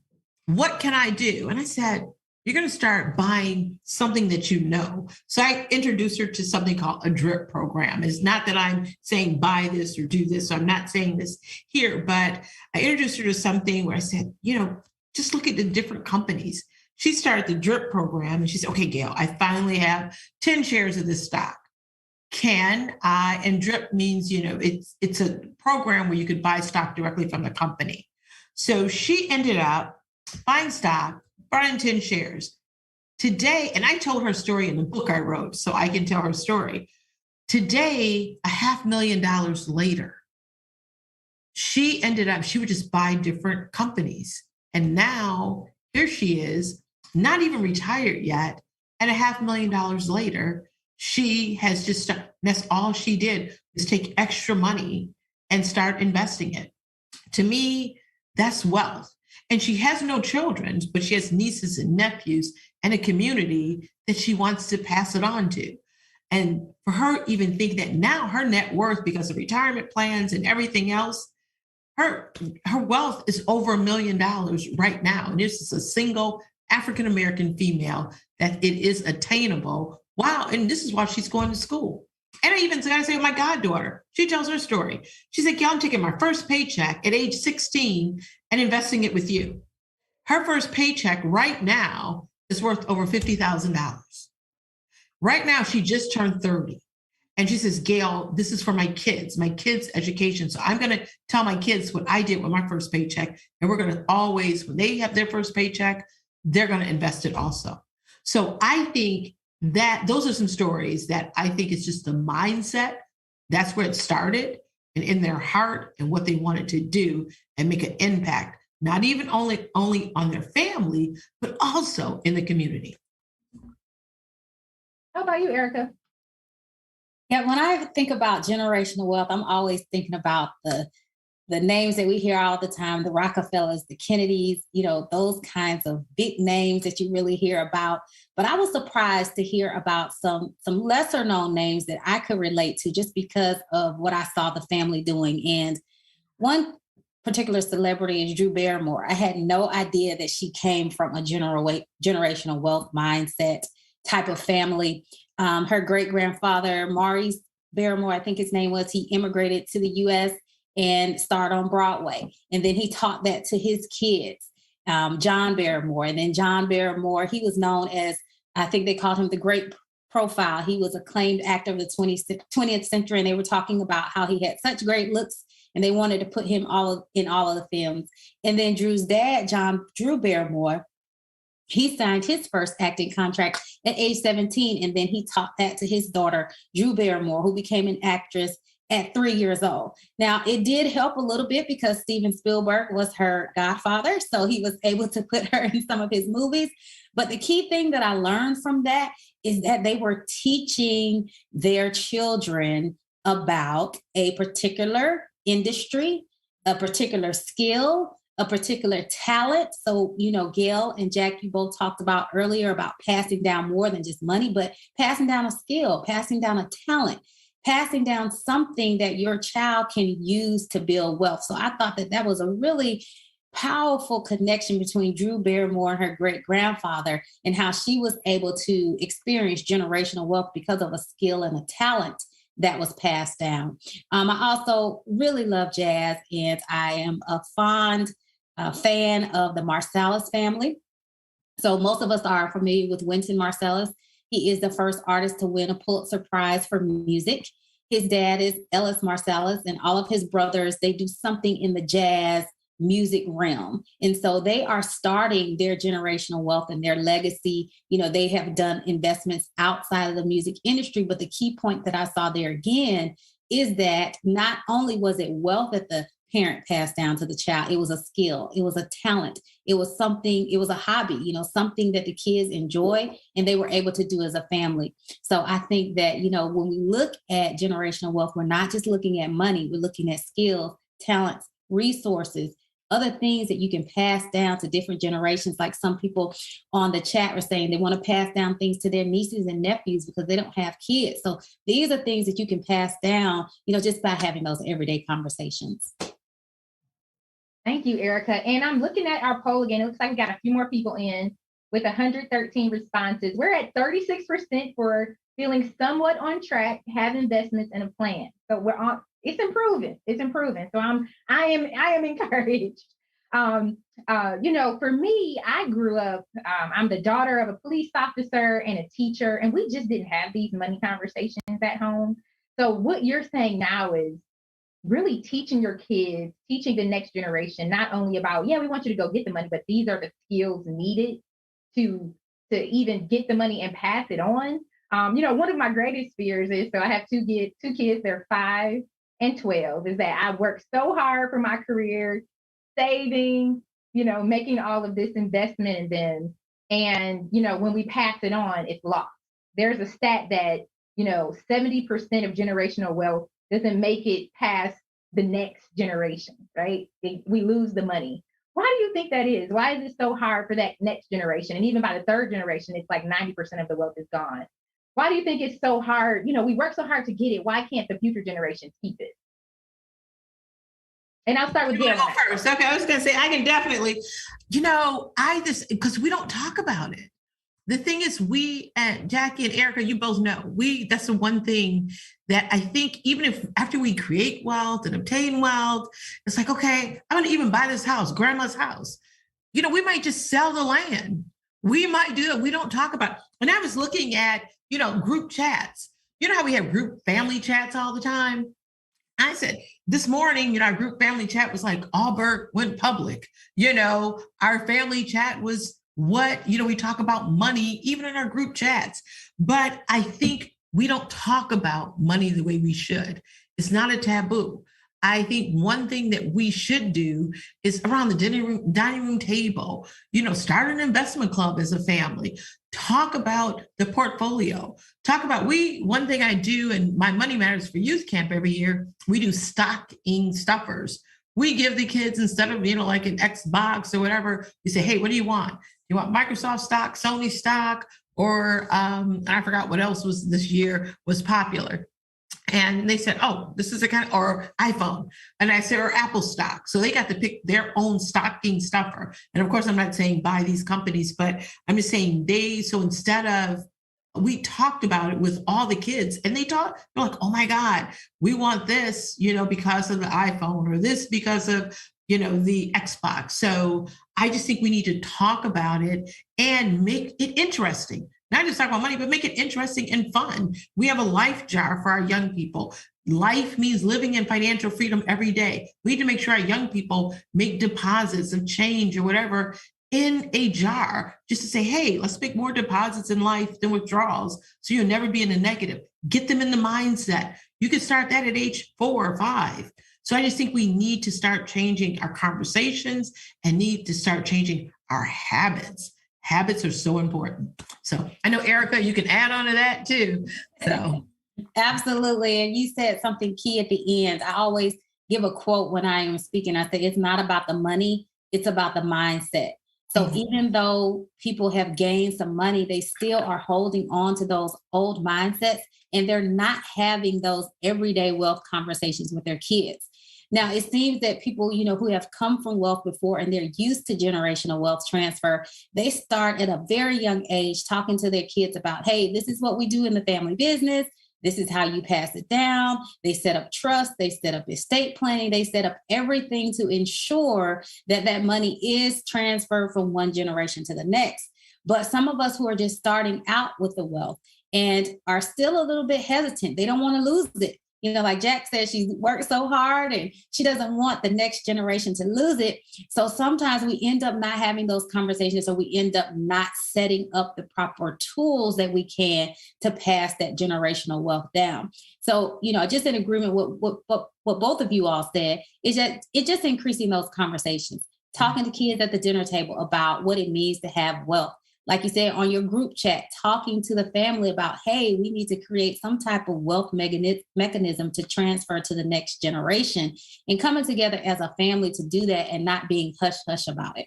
What can I do? And I said, you're going to start buying something that you know. So I introduced her to something called a DRIP program. It's not that I'm saying buy this or do this. So I'm not saying this here, but I introduced her to something where I said, just look at the different companies. She started the DRIP program, and she said, okay, Gail, I finally have 10 shares of this stock. And DRIP means, it's a program where you could buy stock directly from the company. So she ended up buying stock, brought in 10 shares. Today, and I told her story in the book I wrote, so I can tell her story. Today, $500,000 later, she would just buy different companies. And now here she is, not even retired yet, and $500,000 later, she has just started. That's all she did, was take extra money and start investing it. To me, that's wealth. And she has no children, but she has nieces and nephews and a community that she wants to pass it on to. And for her, even think that now her net worth, because of retirement plans and everything else, her wealth is over $1 million right now. And this is a single African-American female, that it is attainable. Wow. And this is why she's going to school. And I even got to say, my goddaughter, she tells her story. She's like, yeah, I'm taking my first paycheck at age 16 and investing it with you. Her first paycheck right now is worth over $50,000. Right now, she just turned 30. And she says, Gail, this is for my kids' education. So I'm going to tell my kids what I did with my first paycheck. And we're going to always, when they have their first paycheck, they're going to invest it also. So I think that those are some stories that I think it's just the mindset. That's where it started, and in their heart and what they wanted to do and make an impact, not even only on their family, but also in the community. How about you, Erica? Yeah, when I think about generational wealth, I'm always thinking about the names that we hear all the time, the Rockefellers, the Kennedys, those kinds of big names that you really hear about. But I was surprised to hear about some lesser known names that I could relate to just because of what I saw the family doing. And one particular celebrity is Drew Barrymore. I had no idea that she came from a generational wealth mindset type of family. Her great-grandfather, Maurice Barrymore, I think his name was, he immigrated to the U.S. and started on Broadway. And then he taught that to his kids, John Barrymore. And then John Barrymore, he was known as, I think they called him the Great Profile. He was an acclaimed actor of the 20th century. And they were talking about how he had such great looks and they wanted to put him in all of the films. And then Drew's dad, Drew Barrymore, he signed his first acting contract at age 17. And then he taught that to his daughter, Drew Barrymore, who became an actress at 3 years old. Now, it did help a little bit because Steven Spielberg was her godfather, so he was able to put her in some of his movies. But the key thing that I learned from that is that they were teaching their children about a particular industry, a particular skill, a particular talent. So, Gail and Jack, you both talked about earlier about passing down more than just money, but passing down a skill, passing down a talent, passing down something that your child can use to build wealth. So I thought that was a really powerful connection between Drew Barrymore and her great grandfather, and how she was able to experience generational wealth because of a skill and a talent that was passed down. I also really love jazz, and I am a fond fan of the Marsalis family. So most of us are familiar with Wynton Marsalis. He is the first artist to win a Pulitzer Prize for music. His dad is Ellis Marsalis, and all of his brothers, they do something in the jazz music realm. And so they are starting their generational wealth and their legacy. They have done investments outside of the music industry. But the key point that I saw there again is that not only was it wealth that the parent passed down to the child, it was a skill, it was a talent, it was something, it was a hobby, something that the kids enjoy and they were able to do as a family. So I think that, when we look at generational wealth, we're not just looking at money, we're looking at skills, talents, resources, other things that you can pass down to different generations. Like some people on the chat were saying they want to pass down things to their nieces and nephews because they don't have kids. So these are things that you can pass down, just by having those everyday conversations. Thank you, Erica. And I'm looking at our poll again. It looks like we got a few more people in with 113 responses. We're at 36% for feeling somewhat on track, have investments and a plan. So we're on. It's improving. So I am encouraged. For me, I grew up, I'm the daughter of a police officer and a teacher, and we just didn't have these money conversations at home. So what you're saying now is really teaching your kids, teaching the next generation, not only about, we want you to go get the money, but these are the skills needed to even get the money and pass it on. One of my greatest fears is, so I have two kids, they're 5 and 12, is that I worked so hard for my career, saving, making all of this investment in them. And, when we pass it on, it's lost. There's a stat that, 70% of generational wealth doesn't make it past the next generation, right? We lose the money. Why do you think that is? Why is it so hard for that next generation? And even by the third generation, it's like 90% of the wealth is gone. Why do you think it's so hard? We work so hard to get it. Why can't the future generations keep it? And I'll start with Gail first. Okay, I was going to say, I can definitely, because we don't talk about it. The thing is, we, and Jackie and Erica, you both know, that's the one thing that I think, even if after we create wealth and obtain wealth, it's like, okay, I'm going to even buy this house, grandma's house. We might just sell the land. We might do it. We don't talk about it. When I was looking at, group chats, how we have group family chats all the time? I said, this morning, our group family chat was like, Allbird went public. Our family chat was what, we talk about money, even in our group chats. But I think we don't talk about money the way we should. It's not a taboo. I think one thing that we should do is around the dining room table, start an investment club as a family, talk about the portfolio, talk about one thing I do in my Money Matters for Youth camp every year, we do stocking stuffers. We give the kids, instead of, like an Xbox or whatever, we say, hey, what do you want? You want Microsoft stock, Sony stock, or I forgot what else was this year was popular. And they said, oh, this is a kind of, or iPhone. And I said, or Apple stock. So they got to pick their own stocking stuffer. And of course, I'm not saying buy these companies, but I'm just saying so instead of, we talked about it with all the kids and they're like, oh my God, we want this, because of the iPhone, or this because of, the Xbox. So I just think we need to talk about it and make it interesting. Not just talk about money, but make it interesting and fun. We have a life jar for our young people. Life means living in financial freedom every day. We need to make sure our young people make deposits of change or whatever in a jar, just to say, hey, let's make more deposits in life than withdrawals, so you'll never be in a negative. Get them in the mindset. You could start that at age 4 or 5. So I just think we need to start changing our conversations and need to start changing our habits. Habits are so important. So I know, Erica, you can add on to that too. So absolutely. And you said something key at the end. I always give a quote when I am speaking. I say, it's not about the money, it's about the mindset. So even though people have gained some money, they still are holding on to those old mindsets, and they're not having those everyday wealth conversations with their kids. Now, it seems that people, who have come from wealth before and they're used to generational wealth transfer, they start at a very young age talking to their kids about, hey, this is what we do in the family business. This is how you pass it down. They set up trust. They set up estate planning. They set up everything to ensure that that money is transferred from one generation to the next. But some of us who are just starting out with the wealth and are still a little bit hesitant, they don't want to lose it. Like Jack said, she's worked so hard and she doesn't want the next generation to lose it. So sometimes we end up not having those conversations, or we end up not setting up the proper tools that we can to pass that generational wealth down. So, just in agreement with what both of you all said, is that it's just increasing those conversations, talking to kids at the dinner table about what it means to have wealth. Like you said, on your group chat, talking to the family about, hey, we need to create some type of wealth mechanism to transfer to the next generation, and coming together as a family to do that and not being hush-hush about it.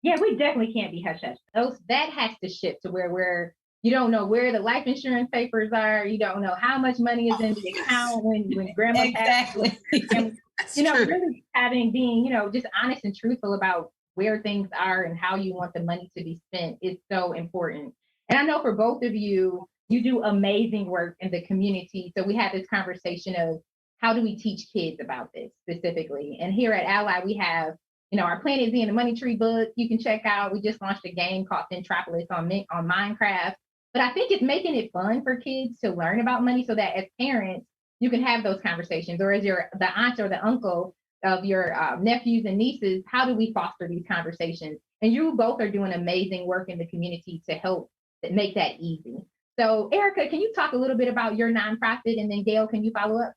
Yeah, we definitely can't be hush-hush. That has to shift to where you don't know where the life insurance papers are. You don't know how much money is in the account when grandma exactly. passes. Really being, just honest and truthful about where things are and how you want the money to be spent is so important. And I know for both of you, you do amazing work in the community. So we had this conversation of how do we teach kids about this specifically? And here at Ally, we have, our Planet Z and the Money Tree book you can check out. We just launched a game called Centropolis on Minecraft. But I think it's making it fun for kids to learn about money so that as parents, you can have those conversations, or as the aunt or the uncle of your nephews and nieces, how do we foster these conversations? And you both are doing amazing work in the community to help make that easy. So Erica, can you talk a little bit about your nonprofit, and then Gail, can you follow up?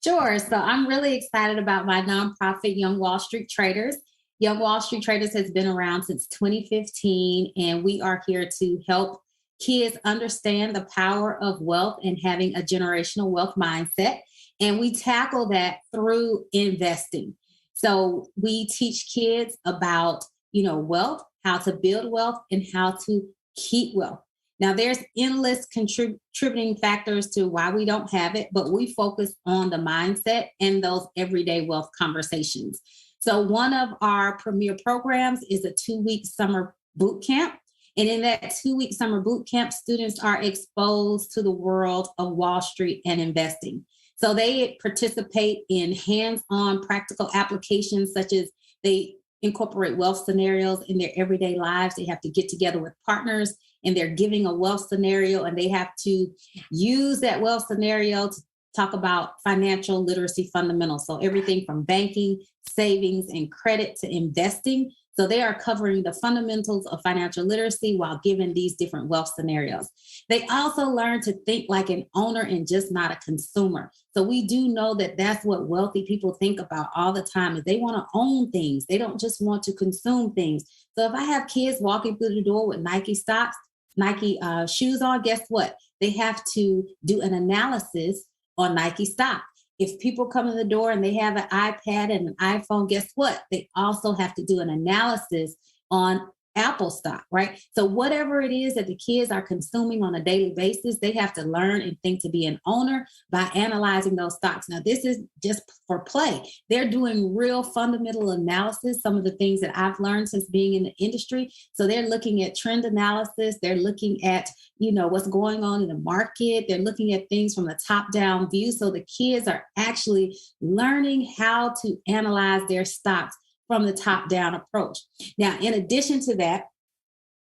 Sure. So I'm really excited about my nonprofit, Young Wall Street Traders. Young Wall Street Traders has been around since 2015, and we are here to help kids understand the power of wealth and having a generational wealth mindset. And we tackle that through investing. So we teach kids about, wealth, how to build wealth, and how to keep wealth. Now, there's endless contributing factors to why we don't have it, but we focus on the mindset and those everyday wealth conversations. So one of our premier programs is a 2-week summer boot camp. And in that 2-week summer boot camp, students are exposed to the world of Wall Street and investing. So they participate in hands-on practical applications, such as they incorporate wealth scenarios in their everyday lives. They have to get together with partners and they're giving a wealth scenario, and they have to use that wealth scenario to talk about financial literacy fundamentals. So everything from banking, savings, and credit to investing. So they are covering the fundamentals of financial literacy while given these different wealth scenarios. They also learn to think like an owner and just not a consumer. So we do know that that's what wealthy people think about all the time, is they want to own things. They don't just want to consume things. So if I have kids walking through the door with Nike stocks, Nike shoes on, guess what? They have to do an analysis on Nike stock. If people come in the door and they have an iPad and an iPhone, guess what? They also have to do an analysis on Apple stock, right? So whatever it is that the kids are consuming on a daily basis, they have to learn and think to be an owner by analyzing those stocks. Now, this is just for play. They're doing real fundamental analysis, some of the things that I've learned since being in the industry. So they're looking at trend analysis. They're looking at, what's going on in the market. They're looking at things from a top-down view. So the kids are actually learning how to analyze their stocks from the top-down approach. Now, in addition to that,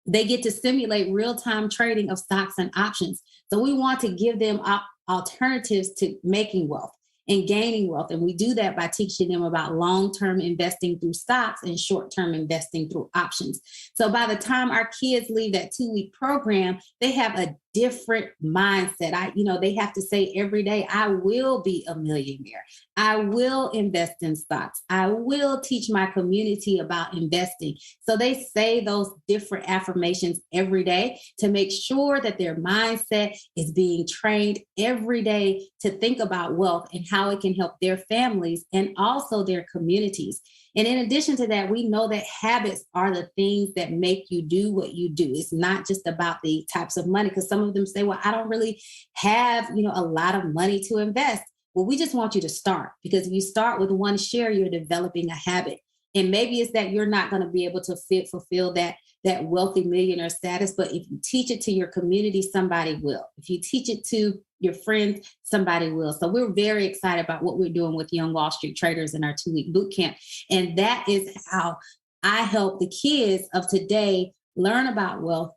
they get to simulate real-time trading of stocks and options. So we want to give them alternatives to making wealth and gaining wealth. And we do that by teaching them about long-term investing through stocks and short-term investing through options. So by the time our kids leave that 2-week program, they have a different mindset. They have to say every day, I will be a millionaire. I will invest in stocks. I will teach my community about investing. So they say those different affirmations every day to make sure that their mindset is being trained every day to think about wealth and how it can help their families and also their communities. And in addition to that, we know that habits are the things that make you do what you do. It's not just about the types of money, because some of them say, well, I don't really have, a lot of money to invest. Well, we just want you to start, because if you start with one share, you're developing a habit. And maybe it's that you're not going to be able to fulfill that wealthy millionaire status. But if you teach it to your community, somebody will. If you teach it to your friends, somebody will. So we're very excited about what we're doing with Young Wall Street Traders in our 2-week boot camp. And that is how I help the kids of today learn about wealth.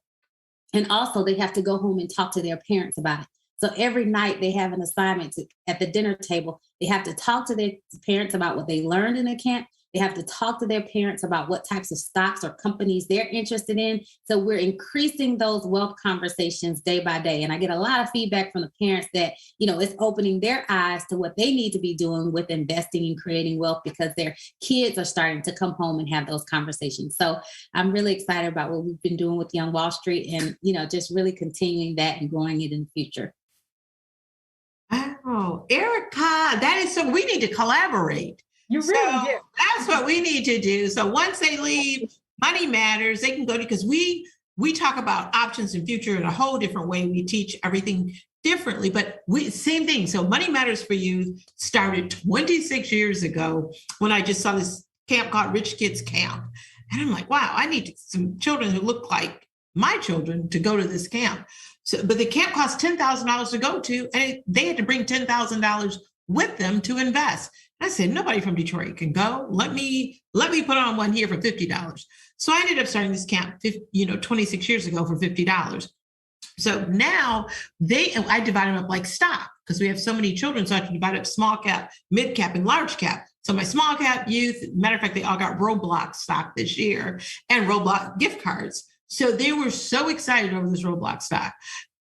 And also they have to go home and talk to their parents about it. So every night they have an assignment at the dinner table. They have to talk to their parents about what they learned in the camp. They have to talk to their parents about what types of stocks or companies they're interested in. So we're increasing those wealth conversations day by day. And I get a lot of feedback from the parents that, it's opening their eyes to what they need to be doing with investing and creating wealth, because their kids are starting to come home and have those conversations. So I'm really excited about what we've been doing with Young Wall Street and, just really continuing that and growing it in the future. Wow, Erica, that is so, we need to collaborate. You really do. That's what we need to do. So once they leave, Money Matters, they can go to, because we talk about options and future in a whole different way. We teach everything differently, but same thing. So Money Matters for Youth started 26 years ago when I just saw this camp called Rich Kids Camp. And I'm like, wow, I need some children who look like my children to go to this camp. So, but the camp cost $10,000 to go to, and they had to bring $10,000 with them to invest. I said, nobody from Detroit can go. Let me put on one here for $50. So I ended up starting this camp, 26 years ago for $50. So now I divide them up like stock, because we have so many children. So I can divide up small cap, mid cap, and large cap. So my small cap youth, matter of fact, they all got Roblox stock this year and Roblox gift cards. So they were so excited over this Roblox stock.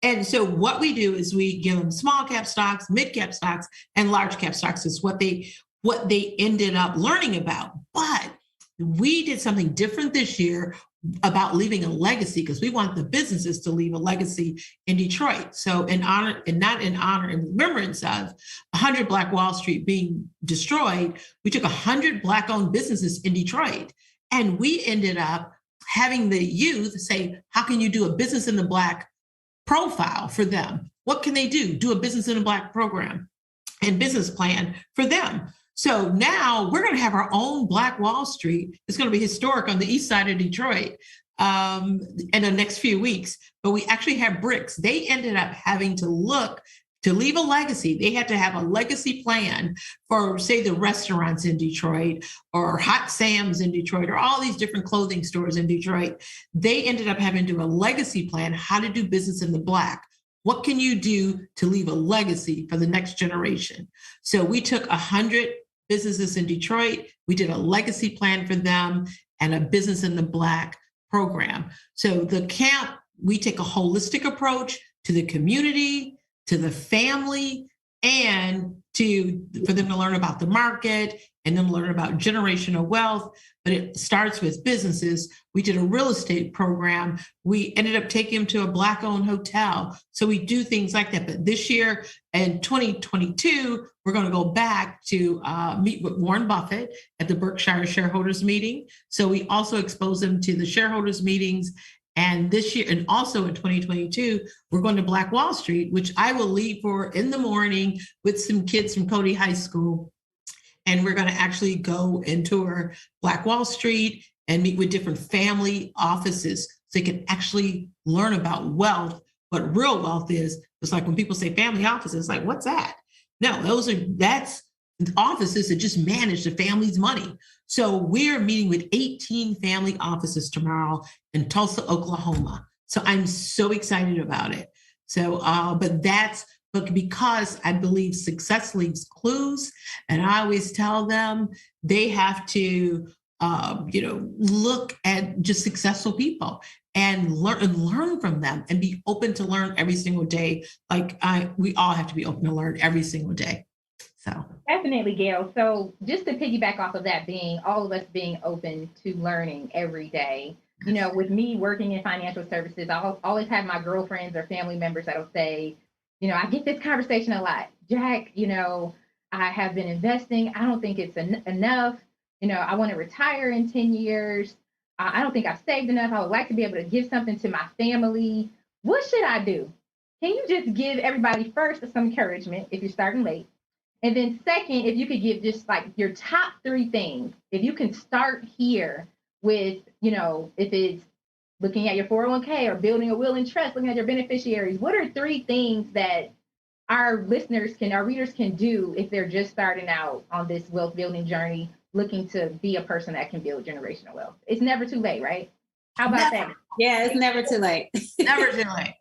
And so what we do is we give them small cap stocks, mid cap stocks, and large cap stocks is what they ended up learning about. But we did something different this year about leaving a legacy, because we want the businesses to leave a legacy in Detroit. So in honor, and not in honor and remembrance of 100 Black Wall Street being destroyed, we took 100 Black owned businesses in Detroit, and we ended up having the youth say, how can you do a business in the Black profile for them? What can they do? Do a business in a Black program and business plan for them. So now we're going to have our own Black Wall Street. It's going to be historic on the east side of Detroit in the next few weeks. But we actually have bricks. They ended up having to leave a legacy. They had to have a legacy plan for, say, the restaurants in Detroit or Hot Sam's in Detroit or all these different clothing stores in Detroit. They ended up having to do a legacy plan, how to do business in the Black. What can you do to leave a legacy for the next generation? So we took 100 businesses in Detroit. We did a legacy plan for them and a business in the Black program. So the camp, we take a holistic approach to the community, to the family, and for them to learn about the market and then learn about generational wealth. But it starts with businesses. We did a real estate program. We ended up taking them to a Black-owned hotel. So we do things like that. But this year in 2022, we're going to go back to meet with Warren Buffett at the Berkshire shareholders meeting. So we also expose them to the shareholders meetings. And this year, and also in 2022, we're going to Black Wall Street, which I will lead for in the morning with some kids from Cody High School. And we're going to actually go and tour Black Wall Street and meet with different family offices so they can actually learn about wealth, what real wealth is. It's like when people say family offices, like, what's that? No, that's offices that just manage the family's money. So we're meeting with 18 family offices tomorrow in Tulsa, Oklahoma. So I'm so excited about it. So, but because I believe success leaves clues, and I always tell them they have to, look at just successful people and learn from them and be open to learn every single day. Like we all have to be open to learn every single day. So definitely, Gail. So just to piggyback off of that, all of us being open to learning every day. You know, with me working in financial services, I'll always have my girlfriends or family members that'll say, you know, I get this conversation a lot. Jack, you know, I have been investing. I don't think it's enough. You know, I want to retire in 10 years. I don't think I've saved enough. I would like to be able to give something to my family. What should I do? Can you just give everybody first some encouragement if you're starting late? And then second, if you could give just like your top 3 things, if you can start here with, you know, if it's looking at your 401k or building a will and trust, looking at your beneficiaries, what are 3 things that our readers can do if they're just starting out on this wealth building journey, looking to be a person that can build generational wealth? It's never too late, right? How about that? Yeah, it's never too late. Never too late.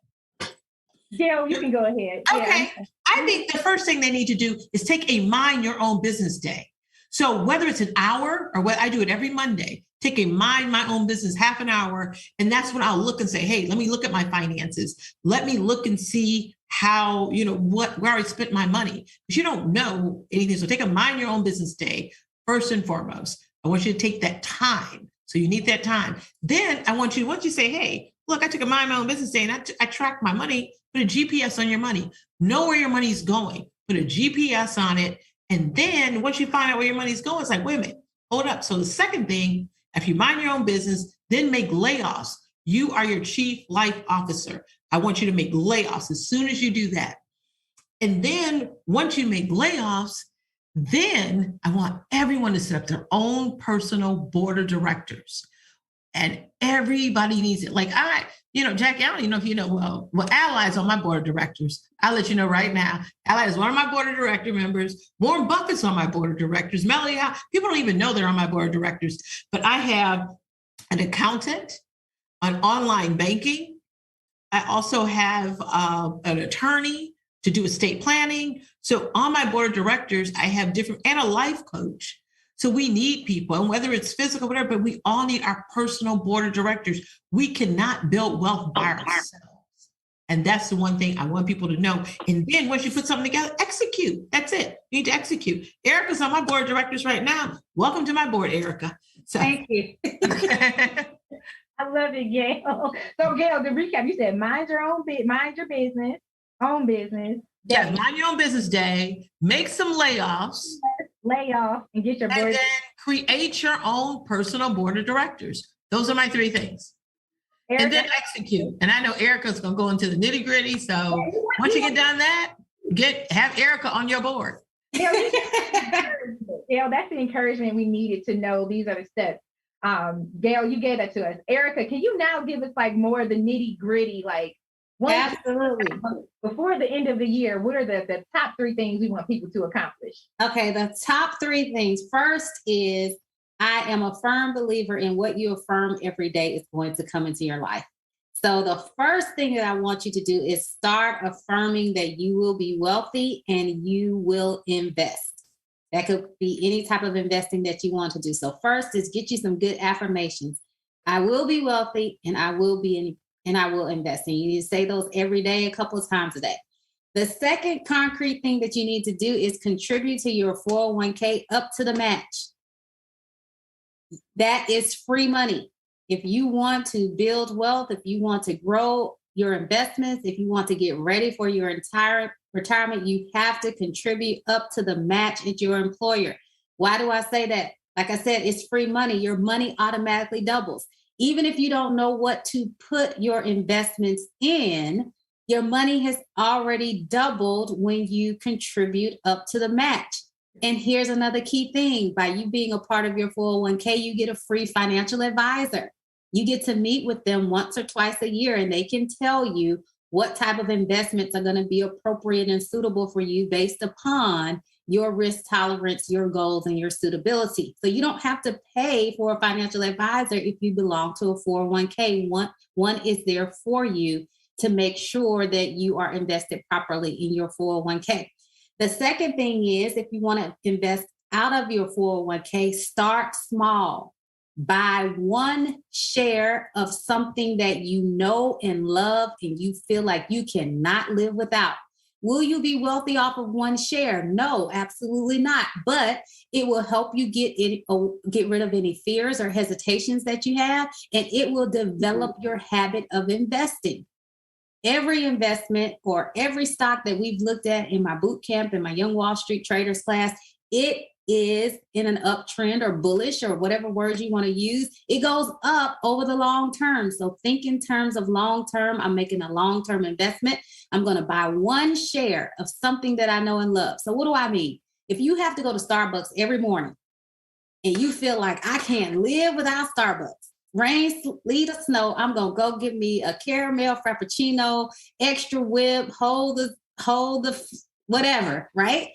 Gail, you can go ahead. Okay. Yeah. I think the first thing they need to do is take a mind your own business day. So whether it's an hour or what I do it every Monday, take a mind my own business, half an hour. And that's when I'll look and say, hey, let me look at my finances. Let me look and see how, you know, where I spent my money. Because you don't know anything. So take a mind your own business day, first and foremost. I want you to take that time. So you need that time. Then I want you, once you say, hey, look, I took a mind my own business day and I track my money, put a GPS on your money. Know where your money's going. Put a GPS on it. And then once you find out where your money's going, it's like, wait a minute, hold up. So the second thing, if you mind your own business, then make layoffs. You are your chief life officer. I want you to make layoffs as soon as you do that. And then once you make layoffs, then I want everyone to set up their own personal board of directors. And everybody needs it. Like Jackie, I don't even know if you know, well, Ally's on my board of directors. I'll let you know right now. Ally is one of my board of director members. Warren Buffett's on my board of directors. Melody, people don't even know they're on my board of directors. But I have an accountant, an online banking. I also have an attorney to do estate planning. So on my board of directors, I have and a life coach. So we need people, and whether it's physical, whatever, but we all need our personal board of directors. We cannot build wealth by ourselves. And that's the one thing I want people to know. And then once you put something together, execute. That's it. You need to execute. Erica's on my board of directors right now. Welcome to my board, Erica. So. Thank you. I love it, Gail. So Gail, to recap, you said mind your business, own business. Yeah, mind your own business day. Make some layoffs. Layoff and get your board. And then create your own personal board of directors. Those are my 3 things. Erica. And then execute. And I know Erica's going to go into the nitty gritty. So once you get done that, have Erica on your board. Gail, that's the encouragement we needed to know. These are the steps. Gail, you gave that to us. Erica, can you now give us like more of the nitty gritty, like absolutely. Before the end of the year, what are the top 3 things we want people to accomplish? Okay, the top 3 things. First is I am a firm believer in what you affirm every day is going to come into your life. So the first thing that I want you to do is start affirming that you will be wealthy and you will invest. That could be any type of investing that you want to do. So first is get you some good affirmations. I will be wealthy and I will invest. And you need to say those every day, a couple of times a day. The second concrete thing that you need to do is contribute to your 401k up to the match. That is free money. If you want to build wealth, if you want to grow your investments, if you want to get ready for your entire retirement, you have to contribute up to the match at your employer. Why do I say that? Like I said, it's free money. Your money automatically doubles. Even if you don't know what to put your investments in, your money has already doubled when you contribute up to the match. And here's another key thing. By you being a part of your 401k, you get a free financial advisor. You get to meet with them once or twice a year, and they can tell you what type of investments are going to be appropriate and suitable for you based upon your risk tolerance, your goals, and your suitability. So you don't have to pay for a financial advisor if you belong to a 401k. One is there for you to make sure that you are invested properly in your 401k. The second thing is, if you want to invest out of your 401k, start small. buy one share of something that you know and love and you feel like you cannot live without. Will you be wealthy off of one share? No, absolutely not. But it will help you get rid of any fears or hesitations that you have, and it will develop your habit of investing. Every investment or every stock that we've looked at in my boot camp, in my Young Wall Street Traders class, it is in an uptrend or bullish or whatever words you want to use. It goes up over the long term. So think in terms of long term. I'm making a long-term investment. I'm going to buy one share of something that I know and love. So what do I mean? If you have to go to Starbucks every morning and you feel like I can't live without Starbucks, rain, sleet, or snow, I'm going to go get me a caramel frappuccino, extra whip, hold the whatever, right?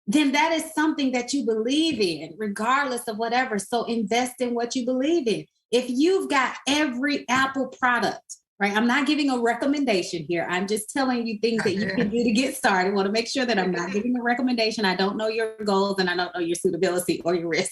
Then that is something that you believe in, regardless of whatever. So invest in what you believe in. If you've got every Apple product, right? I'm not giving a recommendation here. I'm just telling you things that you can do to get started. I want to make sure that I'm not giving a recommendation. I don't know your goals and I don't know your suitability or your risk.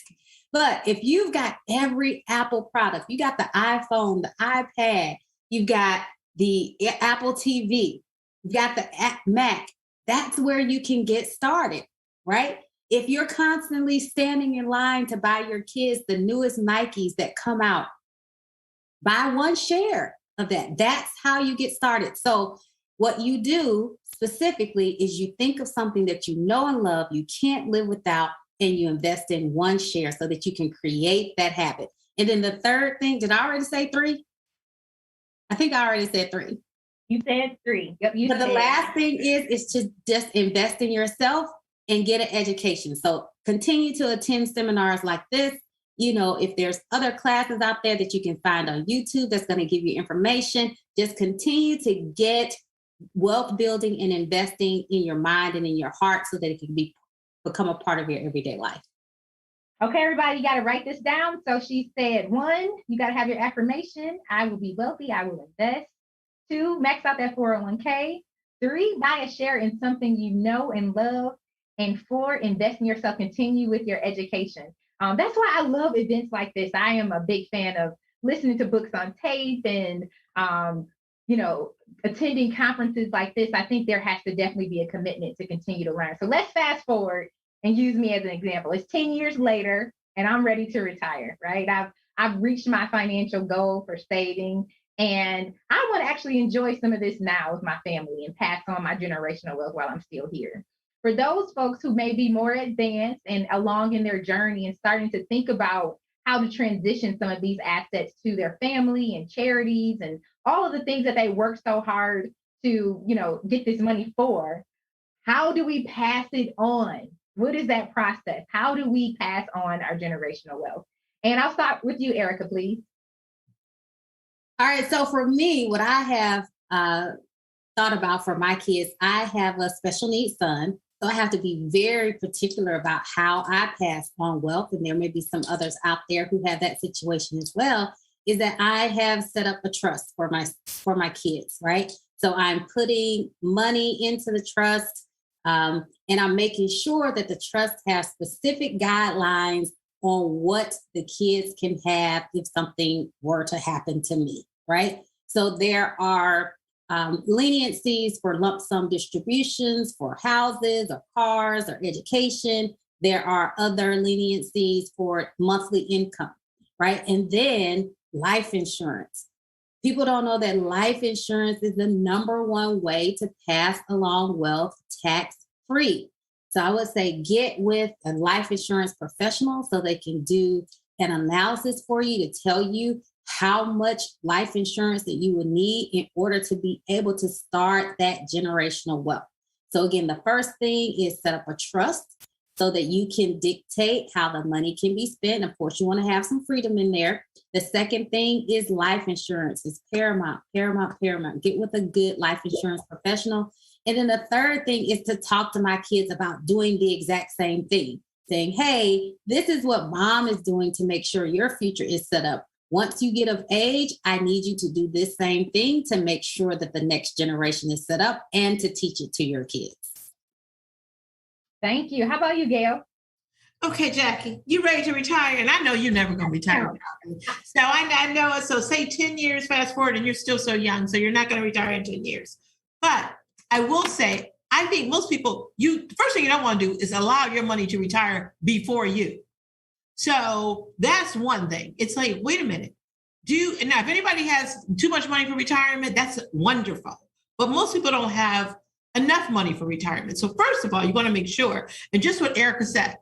But if you've got every Apple product, you got the iPhone, the iPad, you've got the Apple TV, you've got the Mac, that's where you can get started. Right? If you're constantly standing in line to buy your kids the newest Nikes that come out, buy one share of that. That's how you get started. So what you do specifically is you think of something that you know and love, you can't live without, and you invest in one share so that you can create that habit. And then the third thing, did I already say 3? I think I already said 3. You said 3. Yep. But the last thing is to just invest in yourself and get an education. So continue to attend seminars like this. You know, if there's other classes out there that you can find on YouTube that's going to give you information, just continue to get wealth building and investing in your mind and in your heart so that it can become a part of your everyday life. Okay, everybody, you got to write this down. So she said 1, you got to have your affirmation. I will be wealthy. I will invest. 2, max out that 401k. 3, buy a share in something you know and love. And 4, invest in yourself, continue with your education. That's why I love events like this. I am a big fan of listening to books on tape and, attending conferences like this. I think there has to definitely be a commitment to continue to learn. So let's fast forward and use me as an example. It's 10 years later and I'm ready to retire, right? I've reached my financial goal for saving. And I want to actually enjoy some of this now with my family and pass on my generational wealth while I'm still here. For those folks who may be more advanced and along in their journey and starting to think about how to transition some of these assets to their family and charities and all of the things that they work so hard to, get this money for, how do we pass it on? What is that process? How do we pass on our generational wealth? And I'll start with you, Erica, please. All right. So for me, what I have thought about for my kids, I have a special needs son. So I have to be very particular about how I pass on wealth. And there may be some others out there who have that situation as well, is that I have set up a trust for my kids, right? So I'm putting money into the trust and I'm making sure that the trust has specific guidelines on what the kids can have if something were to happen to me, right? So there are leniencies for lump sum distributions for houses or cars or education. There are other leniencies for monthly income, right? And then life insurance. People don't know that life insurance is the number one way to pass along wealth tax-free. So I would say get with a life insurance professional so they can do an analysis for you to tell you how much life insurance that you would need in order to be able to start that generational wealth. So again, the first thing is set up a trust so that you can dictate how the money can be spent. Of course, you want to have some freedom in there. The second thing is life insurance. It's paramount. Get with a good life insurance professional. And then the third thing is to talk to my kids about doing the exact same thing, saying, hey, this is what mom is doing to make sure your future is set up. Once you get of age, I need you to do this same thing to make sure that the next generation is set up and to teach it to your kids. Thank you. How about you, Gail? Okay, Jackie, you ready to retire? And I know you're never going to retire. So I know it. So say 10 years fast forward and you're still so young. So you're not going to retire in 10 years. But I will say, I think most people, the first thing you don't want to do is allow your money to retire before you. So that's one thing. It's like, wait a minute. And now if anybody has too much money for retirement, that's wonderful. But most people don't have enough money for retirement. So first of all, you want to make sure, and just what Erica said,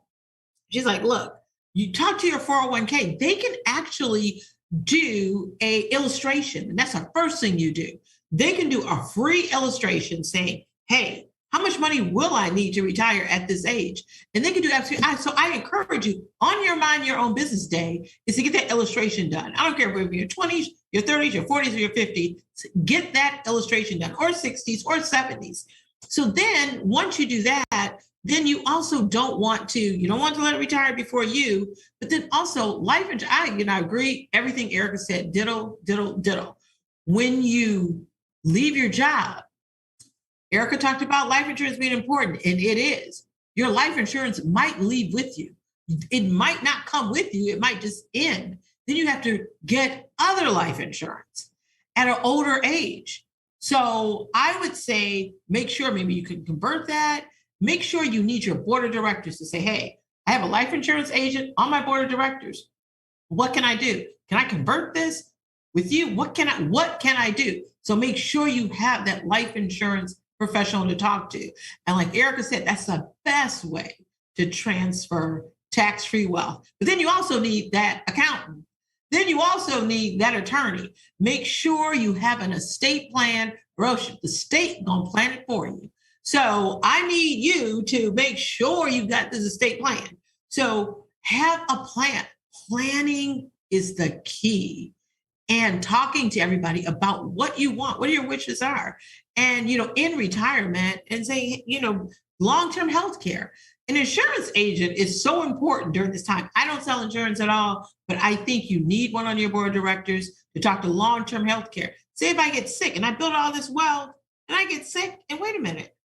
she's like, look, you talk to your 401k, they can actually do a illustration. And that's the first thing you do. They can do a free illustration saying, hey, how much money will I need to retire at this age? And they can do absolutely. So I encourage you on your Mind Your Own Business Day is to get that illustration done. I don't care if you're in your 20s, your 30s, your 40s, or your 50s, get that illustration done, or 60s or 70s. So then once you do that, then you also don't want to let it retire before you, but then also life insurance. I agree. Everything Erica said, ditto. When you leave your job, Erica talked about life insurance being important, and it is. Your life insurance might leave with you. It might not come with you. It might just end. Then you have to get other life insurance at an older age. So I would say, make sure maybe you can convert that. Make sure you need your board of directors to say, hey, I have a life insurance agent on my board of directors. What can I do? Can I convert this with you? What can I do? So make sure you have that life insurance professional to talk to. And like Erica said, that's the best way to transfer tax-free wealth. But then you also need that accountant. Then you also need that attorney. Make sure you have an estate plan, or else the state gonna plan it for you. So I need you to make sure you've got this estate plan. So have a plan. Planning is the key. And talking to everybody about what you want, what your wishes are. And, in retirement, and say, long-term health care. An insurance agent is so important during this time. I don't sell insurance at all, but I think you need one on your board of directors to talk to long-term health care. Say if I get sick and I build all this wealth and I get sick, and wait a minute,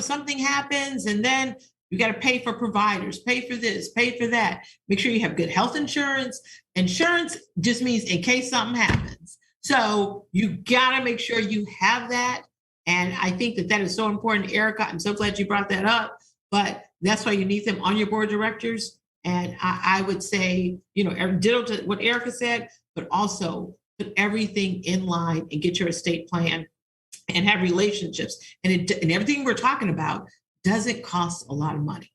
something happens, and then you got to pay for providers, pay for this, pay for that. Make sure you have good health insurance. Insurance just means in case something happens. So you got to make sure you have that. And I think that is so important, Erica. I'm so glad you brought that up. But that's why you need them on your board of directors. And I would say, ditto to what Erica said, but also put everything in line and get your estate plan and have relationships. And everything we're talking about doesn't cost a lot of money.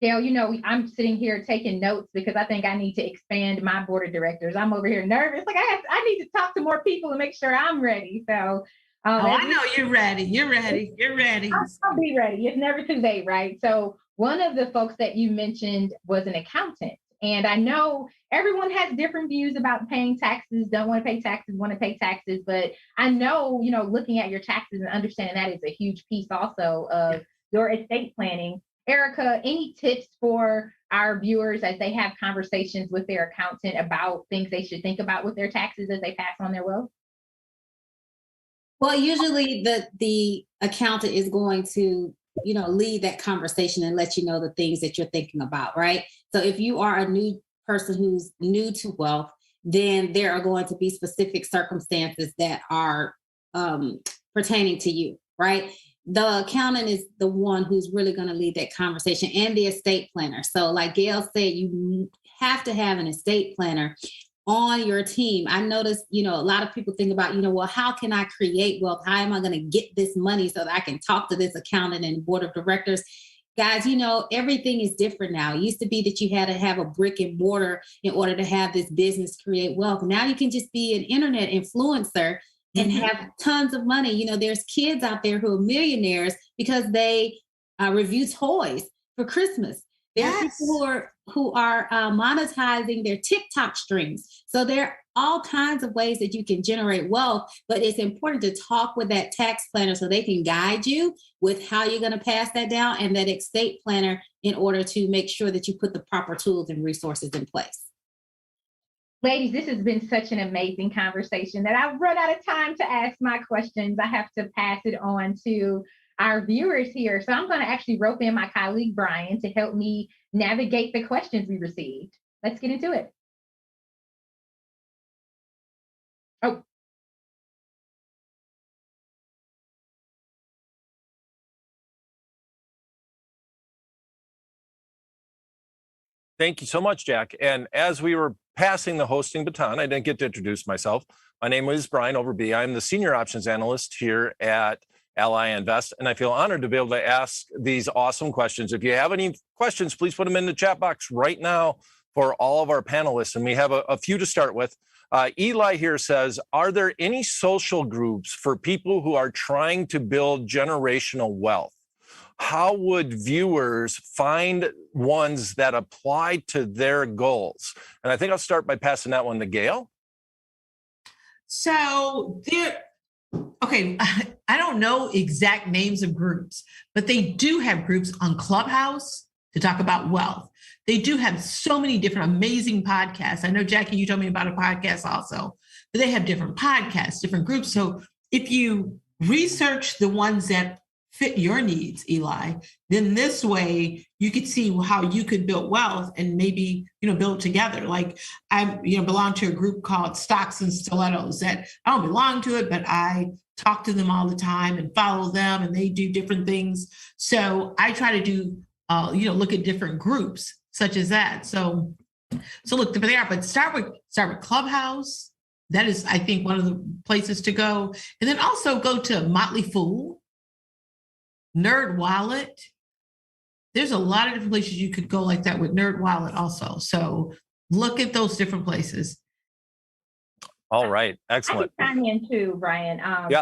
Gail, I'm sitting here taking notes because I think I need to expand my board of directors. I'm over here nervous. Like I need to talk to more people and make sure I'm ready. So I know you're ready. You're ready. I'll be ready. It's never too late, right? So one of the folks that you mentioned was an accountant. And I know everyone has different views about paying taxes, don't want to pay taxes, want to pay taxes. But I know, looking at your taxes and understanding that is a huge piece also of your estate planning. Erica, any tips for our viewers as they have conversations with their accountant about things they should think about with their taxes as they pass on their wealth? Well, usually the accountant is going to, lead that conversation and let you know the things that you're thinking about, right? So if you are a new person who's new to wealth, then there are going to be specific circumstances that are pertaining to you, right? The accountant is the one who's really going to lead that conversation, and the estate planner. So like Gail said, you have to have an estate planner on your team. I noticed, a lot of people think about, well, how can I create wealth? How am I going to get this money so that I can talk to this accountant and board of directors? Guys, everything is different now. It used to be that you had to have a brick and mortar in order to have this business create wealth. Now you can just be an internet influencer and have tons of money. There's kids out there who are millionaires because they review toys for Christmas. There are people who are monetizing their TikTok streams. So there are all kinds of ways that you can generate wealth, but it's important to talk with that tax planner so they can guide you with how you're going to pass that down, and that estate planner in order to make sure that you put the proper tools and resources in place. Ladies, this has been such an amazing conversation that I've run out of time to ask my questions. I have to pass it on to our viewers here. So I'm going to actually rope in my colleague, Brian, to help me navigate the questions we received. Let's get into it. Oh. Thank you so much, Jack. And as we were passing the hosting baton, I didn't get to introduce myself. My name is Brian Overby. I'm the Senior Options Analyst here at Ally Invest, and I feel honored to be able to ask these awesome questions. If you have any questions, please put them in the chat box right now for all of our panelists. And we have a few to start with. Eli here says, are there any social groups for people who are trying to build generational wealth? How would viewers find ones that apply to their goals? And I think I'll start by passing that one to Gail. So okay, I don't know exact names of groups, but they do have groups on Clubhouse to talk about wealth. They do have so many different amazing podcasts. I know, Jackie, you told me about a podcast also, but they have different podcasts, different groups. So if you research the ones that fit your needs, Eli, then this way you could see how you could build wealth and maybe, build together. Like I, belong to a group called Stocks and Stilettos that I don't belong to it, but I talk to them all the time and follow them, and they do different things. So I try to do, look at different groups such as that. So look there, but start with Clubhouse. That is, I think, one of the places to go. And then also go to Motley Fool, Nerd Wallet. There's a lot of different places you could go like that with Nerd Wallet also. So look at those different places. All right. Excellent. I can chime in too, Brian.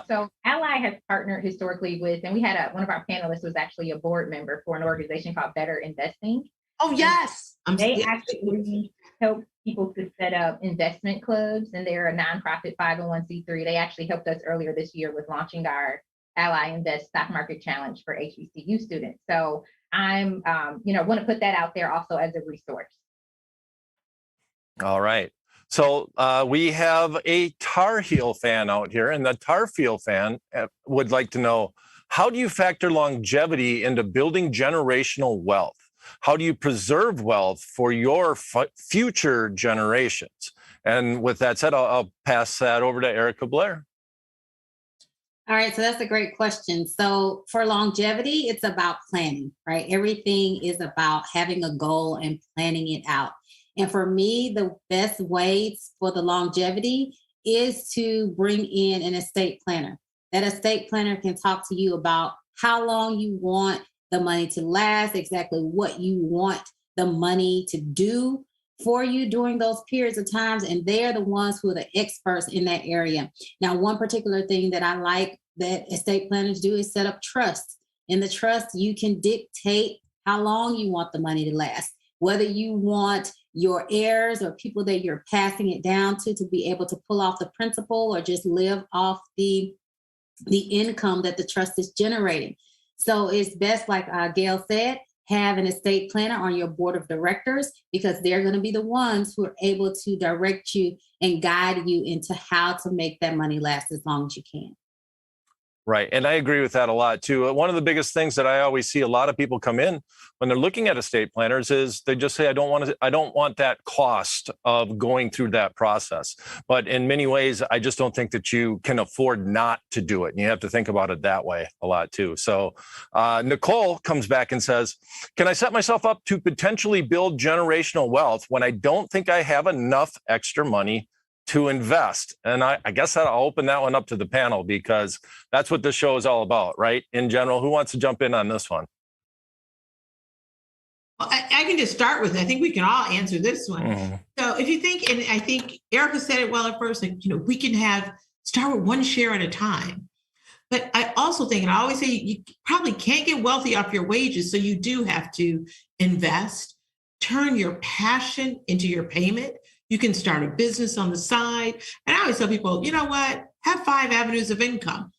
So Ally has partnered historically with, and we had one of our panelists was actually a board member for an organization called BetterInvesting. Oh, yes. They actually help people to set up investment clubs, and they're a nonprofit 501c3. They actually helped us earlier this year with launching our Ally Invest Stock Market Challenge for HBCU students. So I'm, want to put that out there also as a resource. All right. So we have a Tar Heel fan out here, and the Tar Heel fan would like to know, how do you factor longevity into building generational wealth? How do you preserve wealth for your future generations? And with that said, I'll pass that over to Erica Blair. All right, so that's a great question. So for longevity, it's about planning, right? Everything is about having a goal and planning it out. And for me, the best ways for the longevity is to bring in an estate planner. That estate planner can talk to you about how long you want the money to last, exactly what you want the money to do for you during those periods of times. And they're the ones who are the experts in that area. Now, one particular thing that I like that estate planners do is set up trusts. In the trust, you can dictate how long you want the money to last, whether you want your heirs or people that you're passing it down to be able to pull off the principal or just live off the income that the trust is generating. So it's best, like Gail said, have an estate planner on your board of directors, because they're going to be the ones who are able to direct you and guide you into how to make that money last as long as you can. Right. And I agree with that a lot, too. One of the biggest things that I always see a lot of people come in when they're looking at estate planners is they just say, I don't want that cost of going through that process. But in many ways, I just don't think that you can afford not to do it. And you have to think about it that way a lot, too. So Nicole comes back and says, can I set myself up to potentially build generational wealth when I don't think I have enough extra money to invest? And I guess I'll open that one up to the panel, because that's what this show is all about, right? In general, who wants to jump in on this one? Well, I can just start with it. I think we can all answer this one. Mm-hmm. So if you think, and I think Erica said it well at first, like, we can start with one share at a time. But I also think, and I always say, you probably can't get wealthy off your wages. So you do have to invest, turn your passion into your payment. You can start a business on the side. And I always tell people, you know what? Have 5 avenues of income.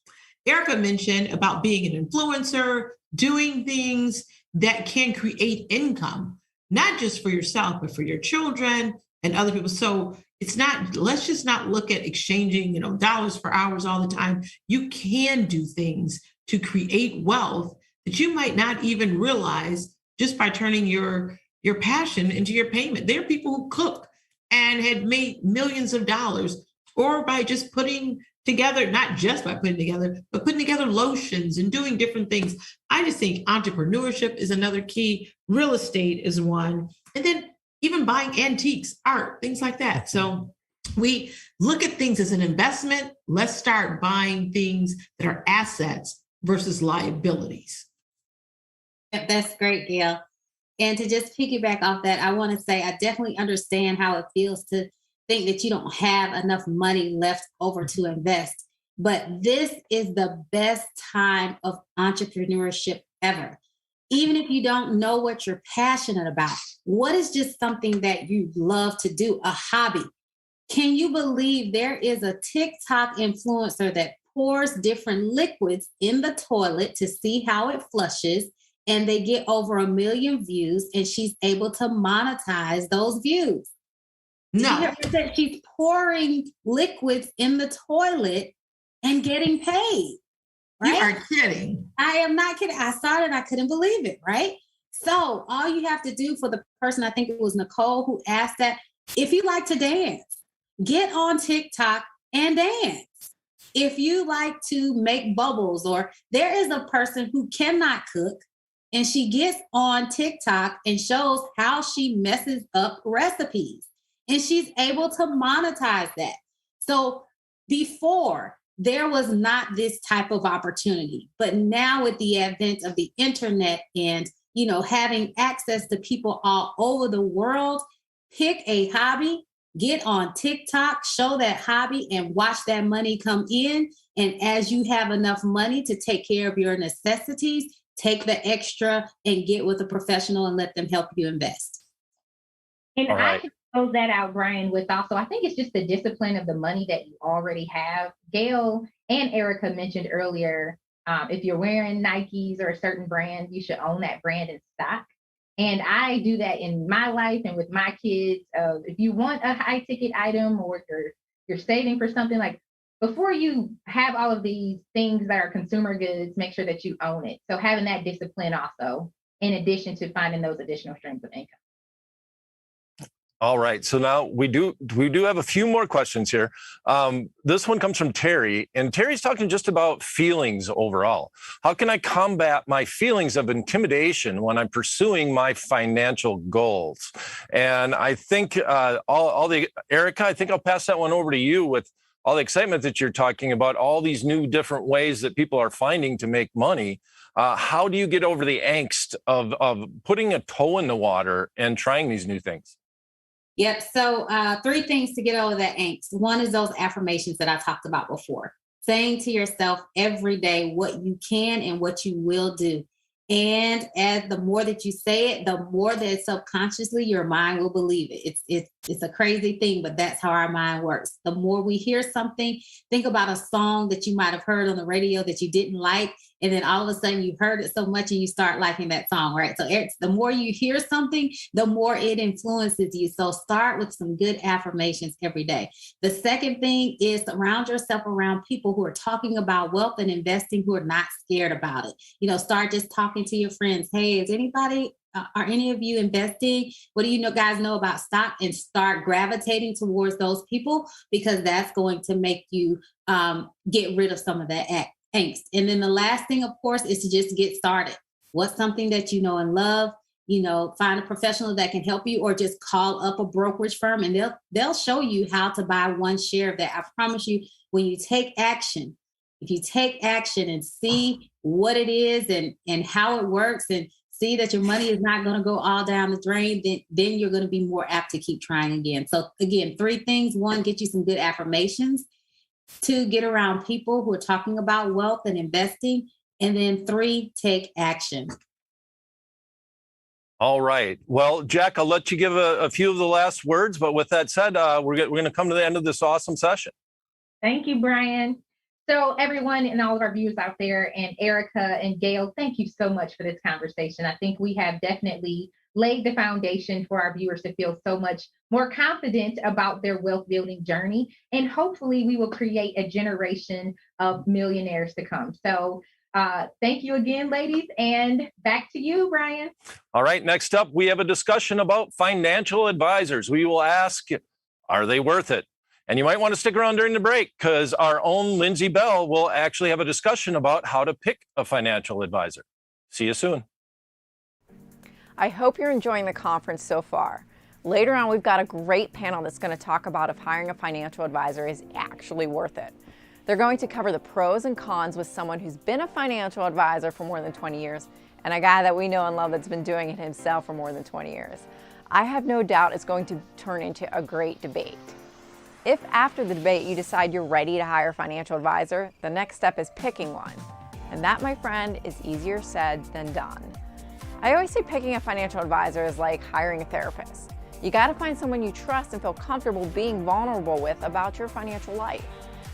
Erica mentioned about being an influencer, doing things that can create income, not just for yourself, but for your children and other people. So let's just not look at exchanging, dollars for hours all the time. You can do things to create wealth that you might not even realize just by turning your passion into your payment. There are people who cook and had made millions of dollars, or by just putting together, not just by putting together, but putting together lotions and doing different things. I just think entrepreneurship is another key. Real estate is one. And then even buying antiques, art, things like that. So we look at things as an investment. Let's start buying things that are assets versus liabilities. That's great, Gail. And to just piggyback off that, I want to say I definitely understand how it feels to think that you don't have enough money left over to invest. But this is the best time of entrepreneurship ever. Even if you don't know what you're passionate about, what is just something that you love to do, a hobby? Can you believe there is a TikTok influencer that pours different liquids in the toilet to see how it flushes, and they get over 1 million views, and she's able to monetize those views? No. She's pouring liquids in the toilet and getting paid. Right? You are kidding. I am not kidding. I saw it and I couldn't believe it, right? So all you have to do for the person, I think it was Nicole who asked that, if you like to dance, get on TikTok and dance. If you like to make bubbles, or there is a person who cannot cook and she gets on TikTok and shows how she messes up recipes, and she's able to monetize that. So before, there was not this type of opportunity. But now with the advent of the internet and, having access to people all over the world, pick a hobby, get on TikTok, show that hobby, and watch that money come in. And as you have enough money to take care of your necessities, take the extra and get with a professional and let them help you invest. And All right. I can close that out, Brian, with also, I think it's just the discipline of the money that you already have. Gail and Erica mentioned earlier, if you're wearing Nikes or a certain brand, you should own that brand in stock. And I do that in my life and with my kids. If you want a high ticket item, or you're saving for something, like, before you have all of these things that are consumer goods, make sure that you own it. So having that discipline also, in addition to finding those additional streams of income. All right. So now we do have a few more questions here. This one comes from Terry, and Terry's talking just about feelings overall. How can I combat my feelings of intimidation when I'm pursuing my financial goals? And I think Erica, I think I'll pass that one over to you with all the excitement that you're talking about, all these new different ways that people are finding to make money. How do you get over the angst of putting a toe in the water and trying these new things? Yep. So 3 things to get over that angst. One is those affirmations that I talked about before. Saying to yourself every day what you can and what you will do. And as the more that you say it, the more that subconsciously your mind will believe it. It's a crazy thing, but that's how our mind works. The more we hear something, think about a song that you might have heard on the radio that you didn't like, and then all of a sudden you heard it so much and you start liking that song, right? So the more you hear something, the more it influences you. So start with some good affirmations every day. The second thing is surround yourself around people who are talking about wealth and investing, who are not scared about it. Start just talking to your friends. Hey, is anybody, are any of you investing? What do you guys know about stock? And start gravitating towards those people, because that's going to make you get rid of some of that angst. And then the last thing, of course, is to just get started. What's something that you know and love? Find a professional that can help you, or just call up a brokerage firm and they'll show you how to buy one share of that. I promise you, when you take action, if you take action and see what it is and how it works, and see that your money is not going to go all down the drain, then you're going to be more apt to keep trying again. So again, 3 things. 1, get you some good affirmations. 2, get around people who are talking about wealth and investing. And then 3, take action. All right. Well, Jack, I'll let you give a few of the last words. But with that said, we're going to come to the end of this awesome session. Thank you, Brian. So everyone and all of our viewers out there, and Erica and Gail, thank you so much for this conversation. I think we have definitely laid the foundation for our viewers to feel so much more confident about their wealth building journey. And hopefully we will create a generation of millionaires to come. So Thank you again, ladies. And back to you, Brian. All right, next up, we have a discussion about financial advisors. We will ask, are they worth it? And you might want to stick around during the break because our own Lindsey Bell will actually have a discussion about how to pick a financial advisor. See you soon. I hope you're enjoying the conference so far. Later on, we've got a great panel that's going to talk about if hiring a financial advisor is actually worth it. They're going to cover the pros and cons with someone who's been a financial advisor for more than 20 years and a guy that we know and love that's been doing it himself for more than 20 years. I have no doubt it's going to turn into a great debate. If after the debate you decide you're ready to hire a financial advisor, the next step is picking one. And that, my friend, is easier said than done. I always say picking a financial advisor is like hiring a therapist. You got to find someone you trust and feel comfortable being vulnerable with about your financial life.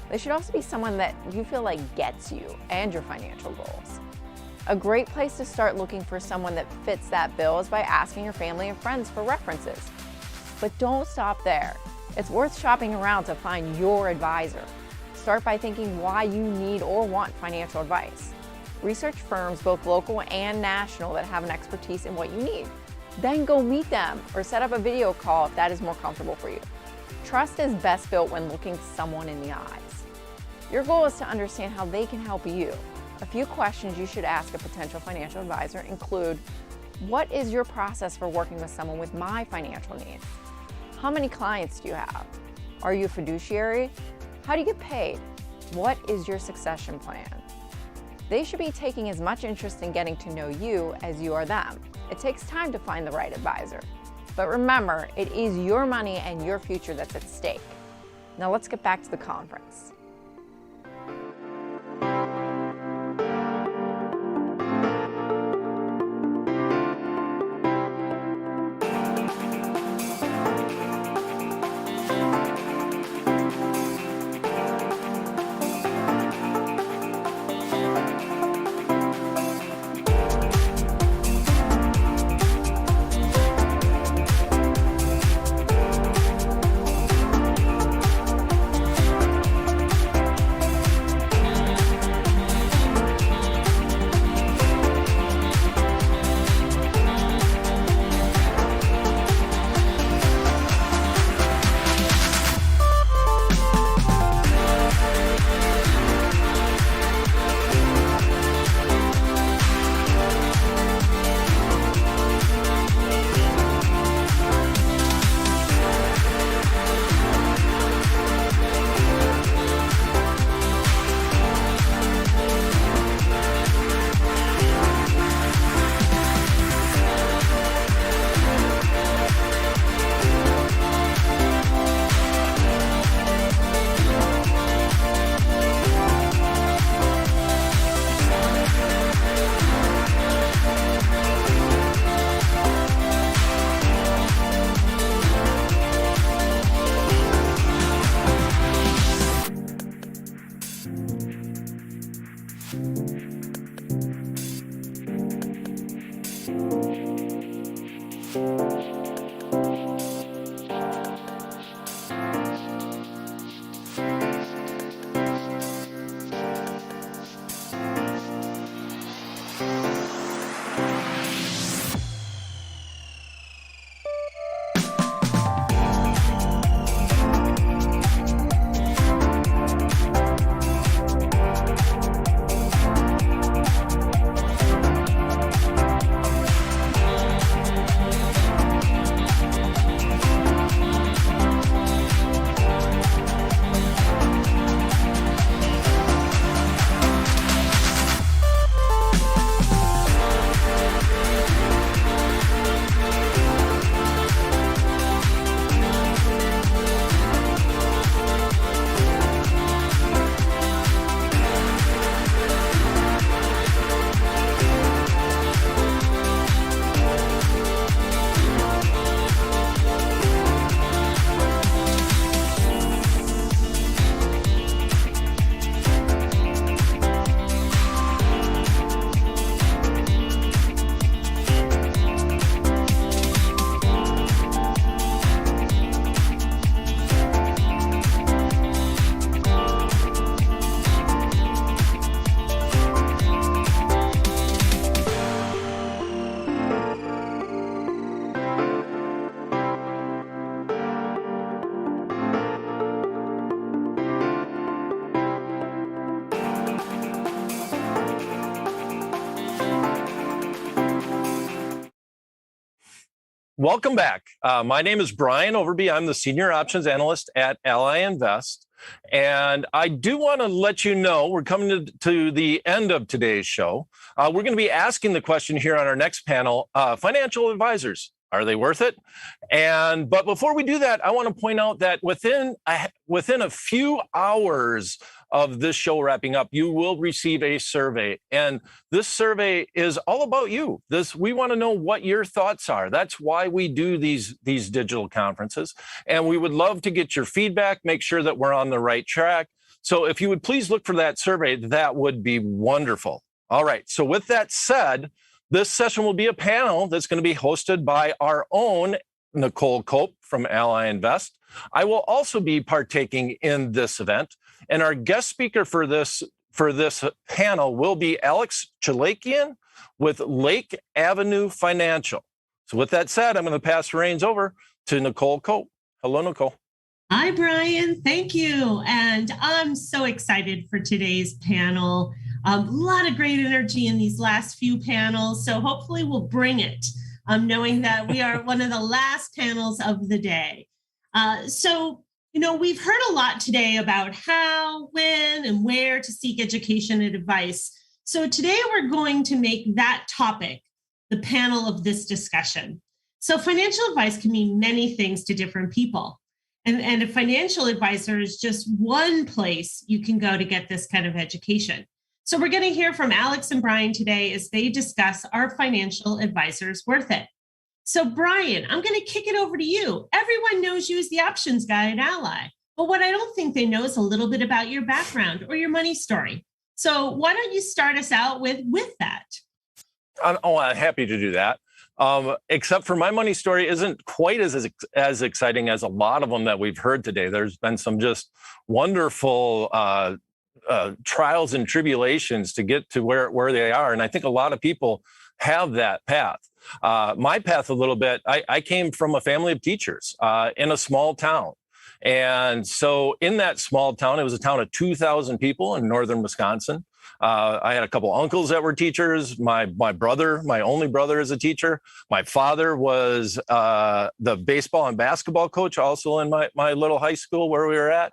They should also be someone that you feel like gets you and your financial goals. A great place to start looking for someone that fits that bill is by asking your family and friends for references. But don't stop there. It's worth shopping around to find your advisor. Start by thinking why you need or want financial advice. Research firms, both local and national, that have an expertise in what you need. Then go meet them or set up a video call if that is more comfortable for you. Trust is best built when looking someone in the eyes. Your goal is to understand how they can help you. A few questions you should ask a potential financial advisor include, what is your process for working with someone with my financial needs? How many clients do you have? Are you a fiduciary? How do you get paid? What is your succession plan? They should be taking as much interest in getting to know you as you are them. It takes time to find the right advisor. But remember, it is your money and your future that's at stake. Now let's get back to the conference. Welcome back. My name is Brian Overby. I'm the Senior Options Analyst at Ally Invest. And I do want to let you know we're coming to the end of today's show. We're going to be asking the question here on our next panel, financial advisors, are they worth it? But before we do that, I want to point out that within a few hours of this show wrapping up, you will receive a survey. And this survey is all about you. We want to know what your thoughts are. That's why we do these digital conferences. And we would love to get your feedback, make sure that we're on the right track. So if you would please look for that survey, that would be wonderful. All right. So with that said, this session will be a panel that's going to be hosted by our own Nicole Cope from Ally Invest. I will also be partaking in this event. And our guest speaker for this panel will be Alex Chalakian with Lake Avenue Financial. So with that said, I'm going to pass the reins over to Nicole Cope. Hello, Nicole. Hi, Brian. Thank you. And I'm so excited for today's panel. A lot of great energy in these last few panels. So hopefully we'll bring it, knowing that we are one of the last panels of the day. We've heard a lot today about how, when, and where to seek education and advice. So today we're going to make that topic the panel of this discussion. So financial advice can mean many things to different people. And a financial advisor is just one place you can go to get this kind of education. So we're going to hear from Alex and Brian today as they discuss our financial advisors worth it. So Brian, I'm going to kick it over to you. Everyone knows you as the options guy at Ally, but what I don't think they know is a little bit about your background or your money story. So why don't you start us out with that? I'm happy to do that. Except for my money story isn't quite as exciting as a lot of them that we've heard today. There's been some just wonderful trials and tribulations to get to where they are. And I think a lot of people have that path. My path a little bit, I came from a family of teachers in a small town. And so in that small town, it was a town of 2,000 people in northern Wisconsin. I had a couple uncles that were teachers. My brother, my only brother, is a teacher. My father was the baseball and basketball coach also in my little high school where we were at.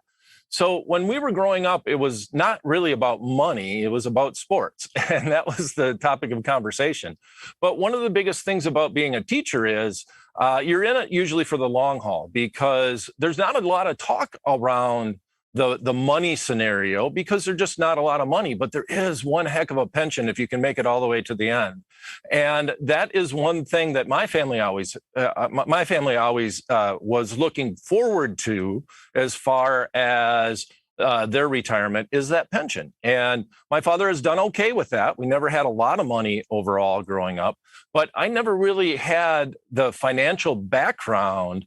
So when we were growing up, it was not really about money. It was about sports. And that was the topic of conversation. But one of the biggest things about being a teacher is you're in it usually for the long haul, because there's not a lot of talk around the money scenario, because there's just not a lot of money, but there is one heck of a pension if you can make it all the way to the end. And that is one thing that my family always was looking forward to as far as their retirement, is that pension. And my father has done okay with that. We never had a lot of money overall growing up, but I never really had the financial background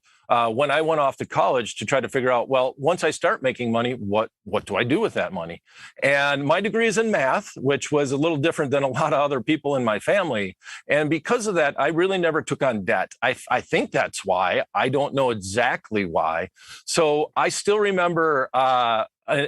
when I went off to college to try to figure out, well, once I start making money, what do I do with that money? And my degree is in math, which was a little different than a lot of other people in my family. And because of that, I really never took on debt. I think that's why. I don't know exactly why. So I still remember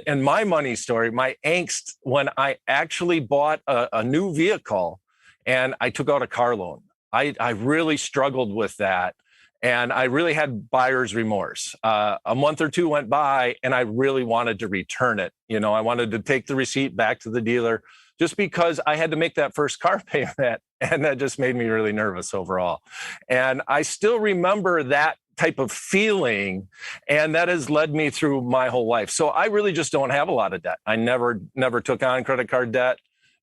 in my money story, my angst when I actually bought a new vehicle and I took out a car loan. I really struggled with that. And I really had buyer's remorse. A month or two went by and I really wanted to return it. I wanted to take the receipt back to the dealer just because I had to make that first car payment. And that just made me really nervous overall. And I still remember that type of feeling. And that has led me through my whole life. So I really just don't have a lot of debt. I never took on credit card debt.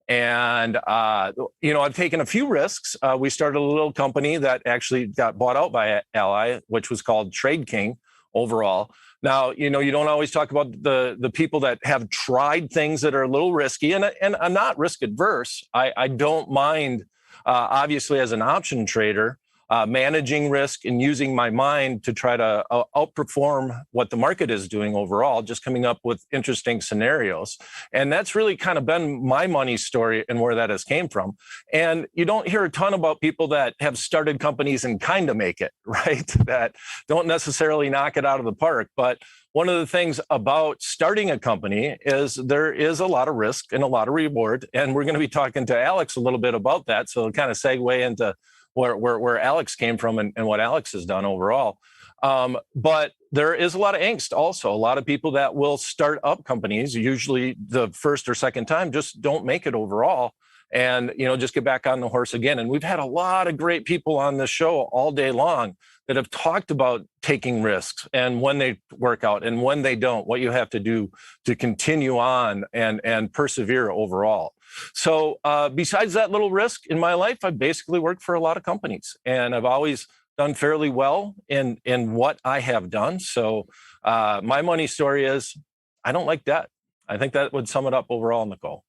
And, I've taken a few risks. We started a little company that actually got bought out by Ally, which was called Trade King overall. Now, you don't always talk about the people that have tried things that are a little risky, and I'm not risk adverse. I don't mind, obviously, as an option trader, managing risk and using my mind to try to outperform what the market is doing overall, just coming up with interesting scenarios. And that's really kind of been my money story and where that has came from. And you don't hear a ton about people that have started companies and kind of make it, right? That don't necessarily knock it out of the park. But one of the things about starting a company is there is a lot of risk and a lot of reward. And we're going to be talking to Alex a little bit about that. So it'll kind of segue into where Alex came from and what Alex has done overall. But there is a lot of angst also. A lot of people that will start up companies, usually the first or second time, just don't make it overall and, just get back on the horse again. And we've had a lot of great people on this show all day long that have talked about taking risks and when they work out and when they don't, what you have to do to continue on and persevere overall. So besides that little risk in my life, I've basically worked for a lot of companies, and I've always done fairly well in what I have done. So my money story is I don't like debt. I think that would sum it up overall, Nicole.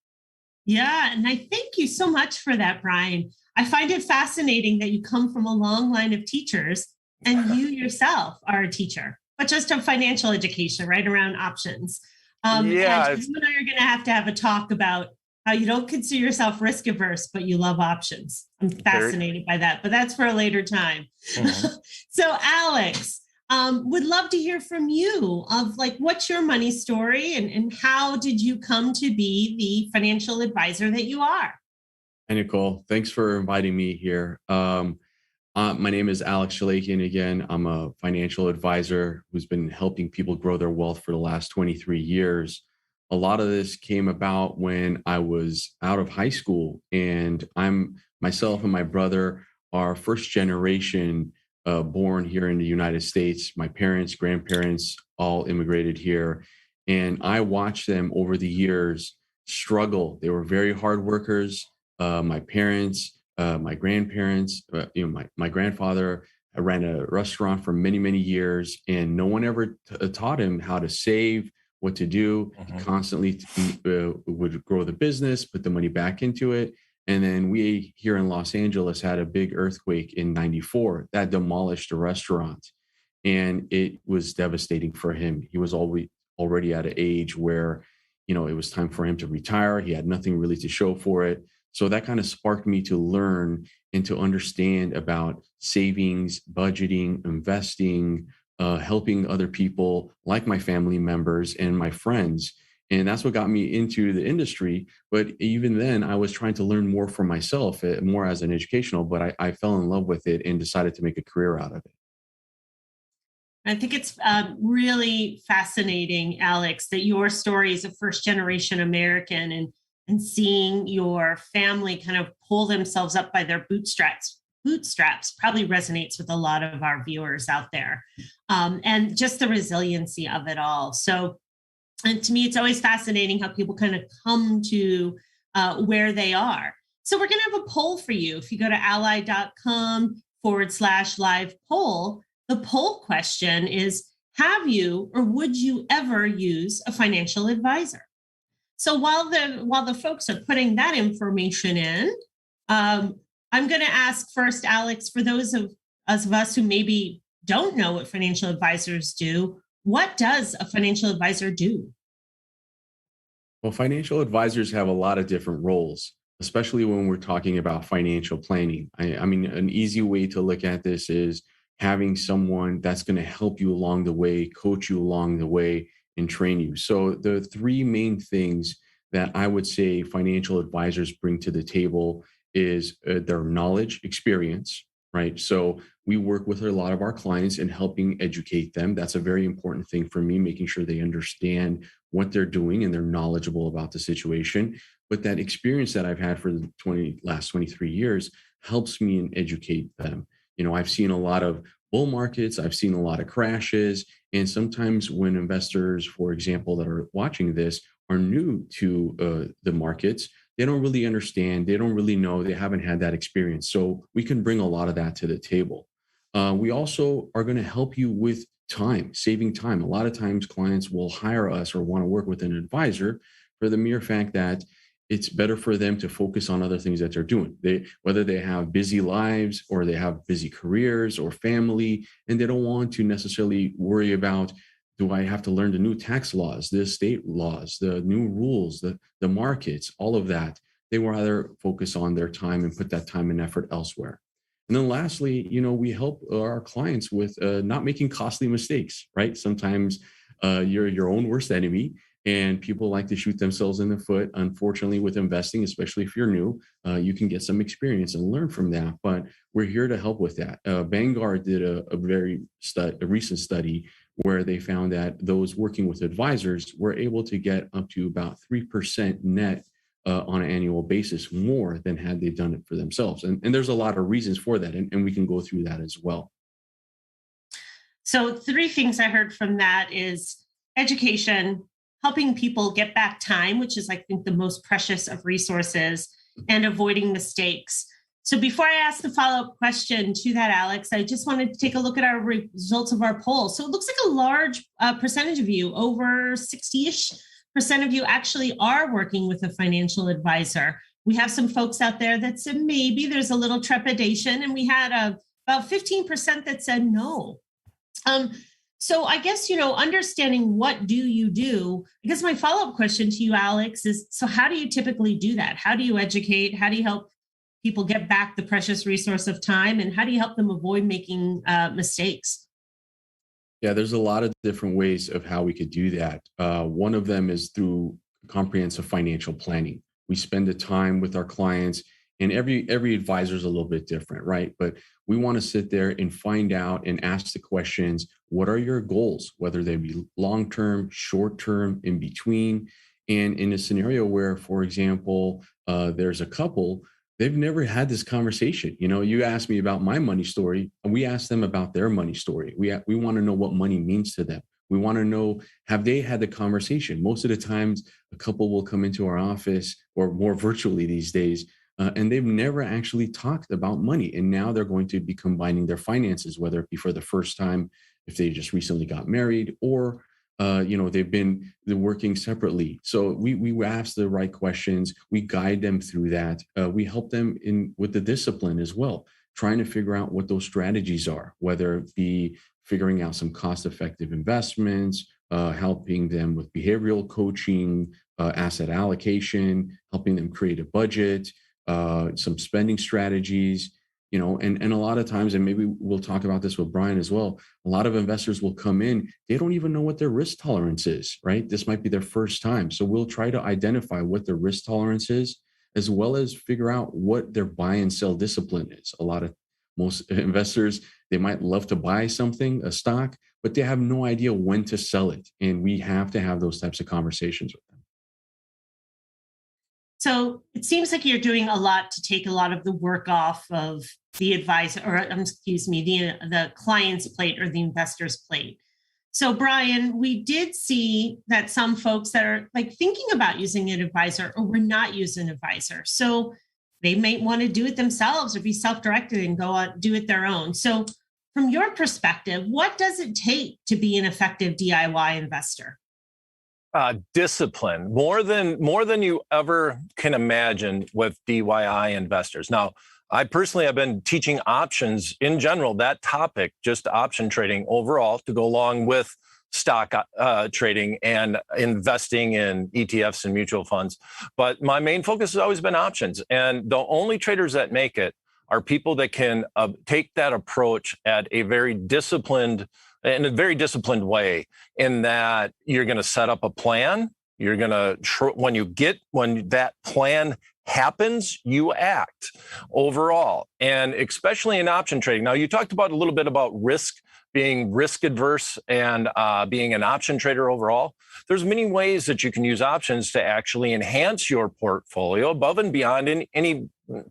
Yeah, and I thank you so much for that, Brian. I find it fascinating that you come from a long line of teachers and you yourself are a teacher, but just of financial education, right around options. And you and I are going to have a talk about how you don't consider yourself risk averse, but you love options. I'm fascinated by that, but that's for a later time. Mm-hmm. So Alex, would love to hear from you of what's your money story and how did you come to be the financial advisor that you are? Hi, Nicole. Thanks for inviting me here. My name is Alex Shalakian. Again, I'm a financial advisor who's been helping people grow their wealth for the last 23 years. A lot of this came about when I was out of high school, and myself and my brother are first generation born here in the United States. My parents, grandparents, all immigrated here. And I watched them over the years struggle. They were very hard workers. My parents, my grandparents, my grandfather ran a restaurant for many, many years, and no one ever taught him how to save, what to do. Mm-hmm. He constantly would grow the business, put the money back into it. And then we here in Los Angeles had a big earthquake in '94 that demolished the restaurant. And it was devastating for him. He was already at an age where, it was time for him to retire. He had nothing really to show for it. So that kind of sparked me to learn and to understand about savings, budgeting, investing, helping other people like my family members and my friends. And that's what got me into the industry. But even then, I was trying to learn more for myself, more as an educational, but I fell in love with it and decided to make a career out of it. I think it's really fascinating, Alex, that your story is a first-generation American and seeing your family kind of pull themselves up by their bootstraps probably resonates with a lot of our viewers out there. And just the resiliency of it all. So, and to me, it's always fascinating how people kind of come to where they are. So we're going to have a poll for you. If you go to ally.com/live poll, the poll question is, have you or would you ever use a financial advisor? So while the folks are putting that information in, I'm going to ask first, Alex, for those of us who maybe don't know what financial advisors do, what does a financial advisor do? Well, financial advisors have a lot of different roles, especially when we're talking about financial planning. I mean, an easy way to look at this is having someone that's going to help you along the way, coach you along the way, and train you. So the three main things that I would say financial advisors bring to the table is their knowledge, experience, right? So we work with a lot of our clients in helping educate them. That's a very important thing for me, making sure they understand what they're doing and they're knowledgeable about the situation. But that experience that I've had for the last 23 years helps me and educate them. I've seen a lot of bull markets, I've seen a lot of crashes. And sometimes when investors, for example, that are watching this are new to the markets, they don't really understand, they don't really know, they haven't had that experience. So we can bring a lot of that to the table. We also are going to help you with time, saving time. A lot of times clients will hire us or want to work with an advisor for the mere fact that it's better for them to focus on other things that they're doing. Whether they have busy lives or they have busy careers or family, and they don't want to necessarily worry about, do I have to learn the new tax laws, the estate laws, the new rules, the markets, all of that. They will rather focus on their time and put that time and effort elsewhere. And then lastly, we help our clients with not making costly mistakes, right? Sometimes you're your own worst enemy. And people like to shoot themselves in the foot. Unfortunately, with investing, especially if you're new, you can get some experience and learn from that. But we're here to help with that. Vanguard did a recent study where they found that those working with advisors were able to get up to about 3% net on an annual basis more than had they done it for themselves. And there's a lot of reasons for that. And we can go through that as well. So 3 things I heard from that is education, helping people get back time, which is, I think, the most precious of resources, and avoiding mistakes. So before I ask the follow-up question to that, Alex, I just wanted to take a look at our results of our poll. So it looks like a large percentage of you, over 60-ish% of you actually are working with a financial advisor. We have some folks out there that said maybe there's a little trepidation, and we had about 15% that said no. So I guess, understanding what do you do, I guess my follow-up question to you, Alex, is, so how do you typically do that? How do you educate? How do you help people get back the precious resource of time? And how do you help them avoid making mistakes? Yeah, there's a lot of different ways of how we could do that. One of them is through comprehensive financial planning. We spend the time with our clients, and every advisor is a little bit different, right? But we want to sit there and find out and ask the questions, what are your goals, whether they be long-term, short-term, in between? And in a scenario where, for example, there's a couple, they've never had this conversation. You asked me about my money story, and we asked them about their money story. We want to know what money means to them. We want to know, have they had the conversation? Most of the times, a couple will come into our office, or more virtually these days, and they've never actually talked about money. And now they're going to be combining their finances, whether it be for the first time, if they just recently got married, or they've been working separately. So we ask the right questions. We guide them through that. We help them with the discipline as well, trying to figure out what those strategies are, whether it be figuring out some cost-effective investments, helping them with behavioral coaching, asset allocation, helping them create a budget, some spending strategies, and a lot of times, and maybe we'll talk about this with Brian as well, a lot of investors will come in, they don't even know what their risk tolerance is, right? This might be their first time. So we'll try to identify what their risk tolerance is, as well as figure out what their buy and sell discipline is. Most investors, they might love to buy something, a stock, but they have no idea when to sell it. And we have to have those types of conversations with them. So it seems like you're doing a lot to take a lot of the work off of the advisor, or the client's plate or the investor's plate. So Brian, we did see that some folks that are thinking about using an advisor or we're not using an advisor. So they might want to do it themselves or be self-directed and go out, do it their own. So from your perspective, what does it take to be an effective DIY investor? Discipline, more than you ever can imagine with DIY investors. Now, I personally have been teaching options in general, that topic, just option trading overall, to go along with stock trading and investing in ETFs and mutual funds. But my main focus has always been options. And the only traders that make it are people that can take that approach at a very disciplined way, in that you're going to set up a plan. You're going to, when that plan happens, you act overall. And especially in option trading. Now, you talked about a little bit about being risk adverse and being an option trader overall. There's many ways that you can use options to actually enhance your portfolio above and beyond any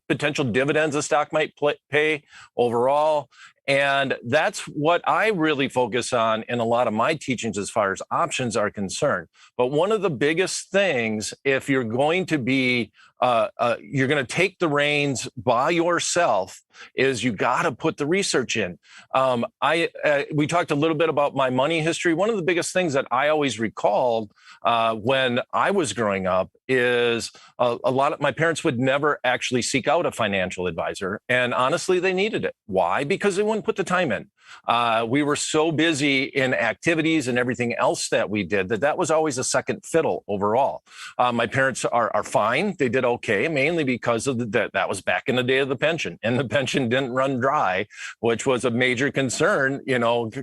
potential dividends a stock might pay overall. And that's what I really focus on in a lot of my teachings as far as options are concerned. But one of the biggest things, if you're going to be, you're going to take the reins by yourself, is you got to put the research in. We talked a little bit about my money history. One of the biggest things that I always recalled when I was growing up is a lot of my parents would never actually seek out a financial advisor. And honestly, they needed it. Why? Because they wouldn't put the time in. We were so busy in activities and everything else that we did that was always a second fiddle overall. My parents are fine. They did okay, mainly because of that was back in the day of the pension, and the pension didn't run dry, which was a major concern,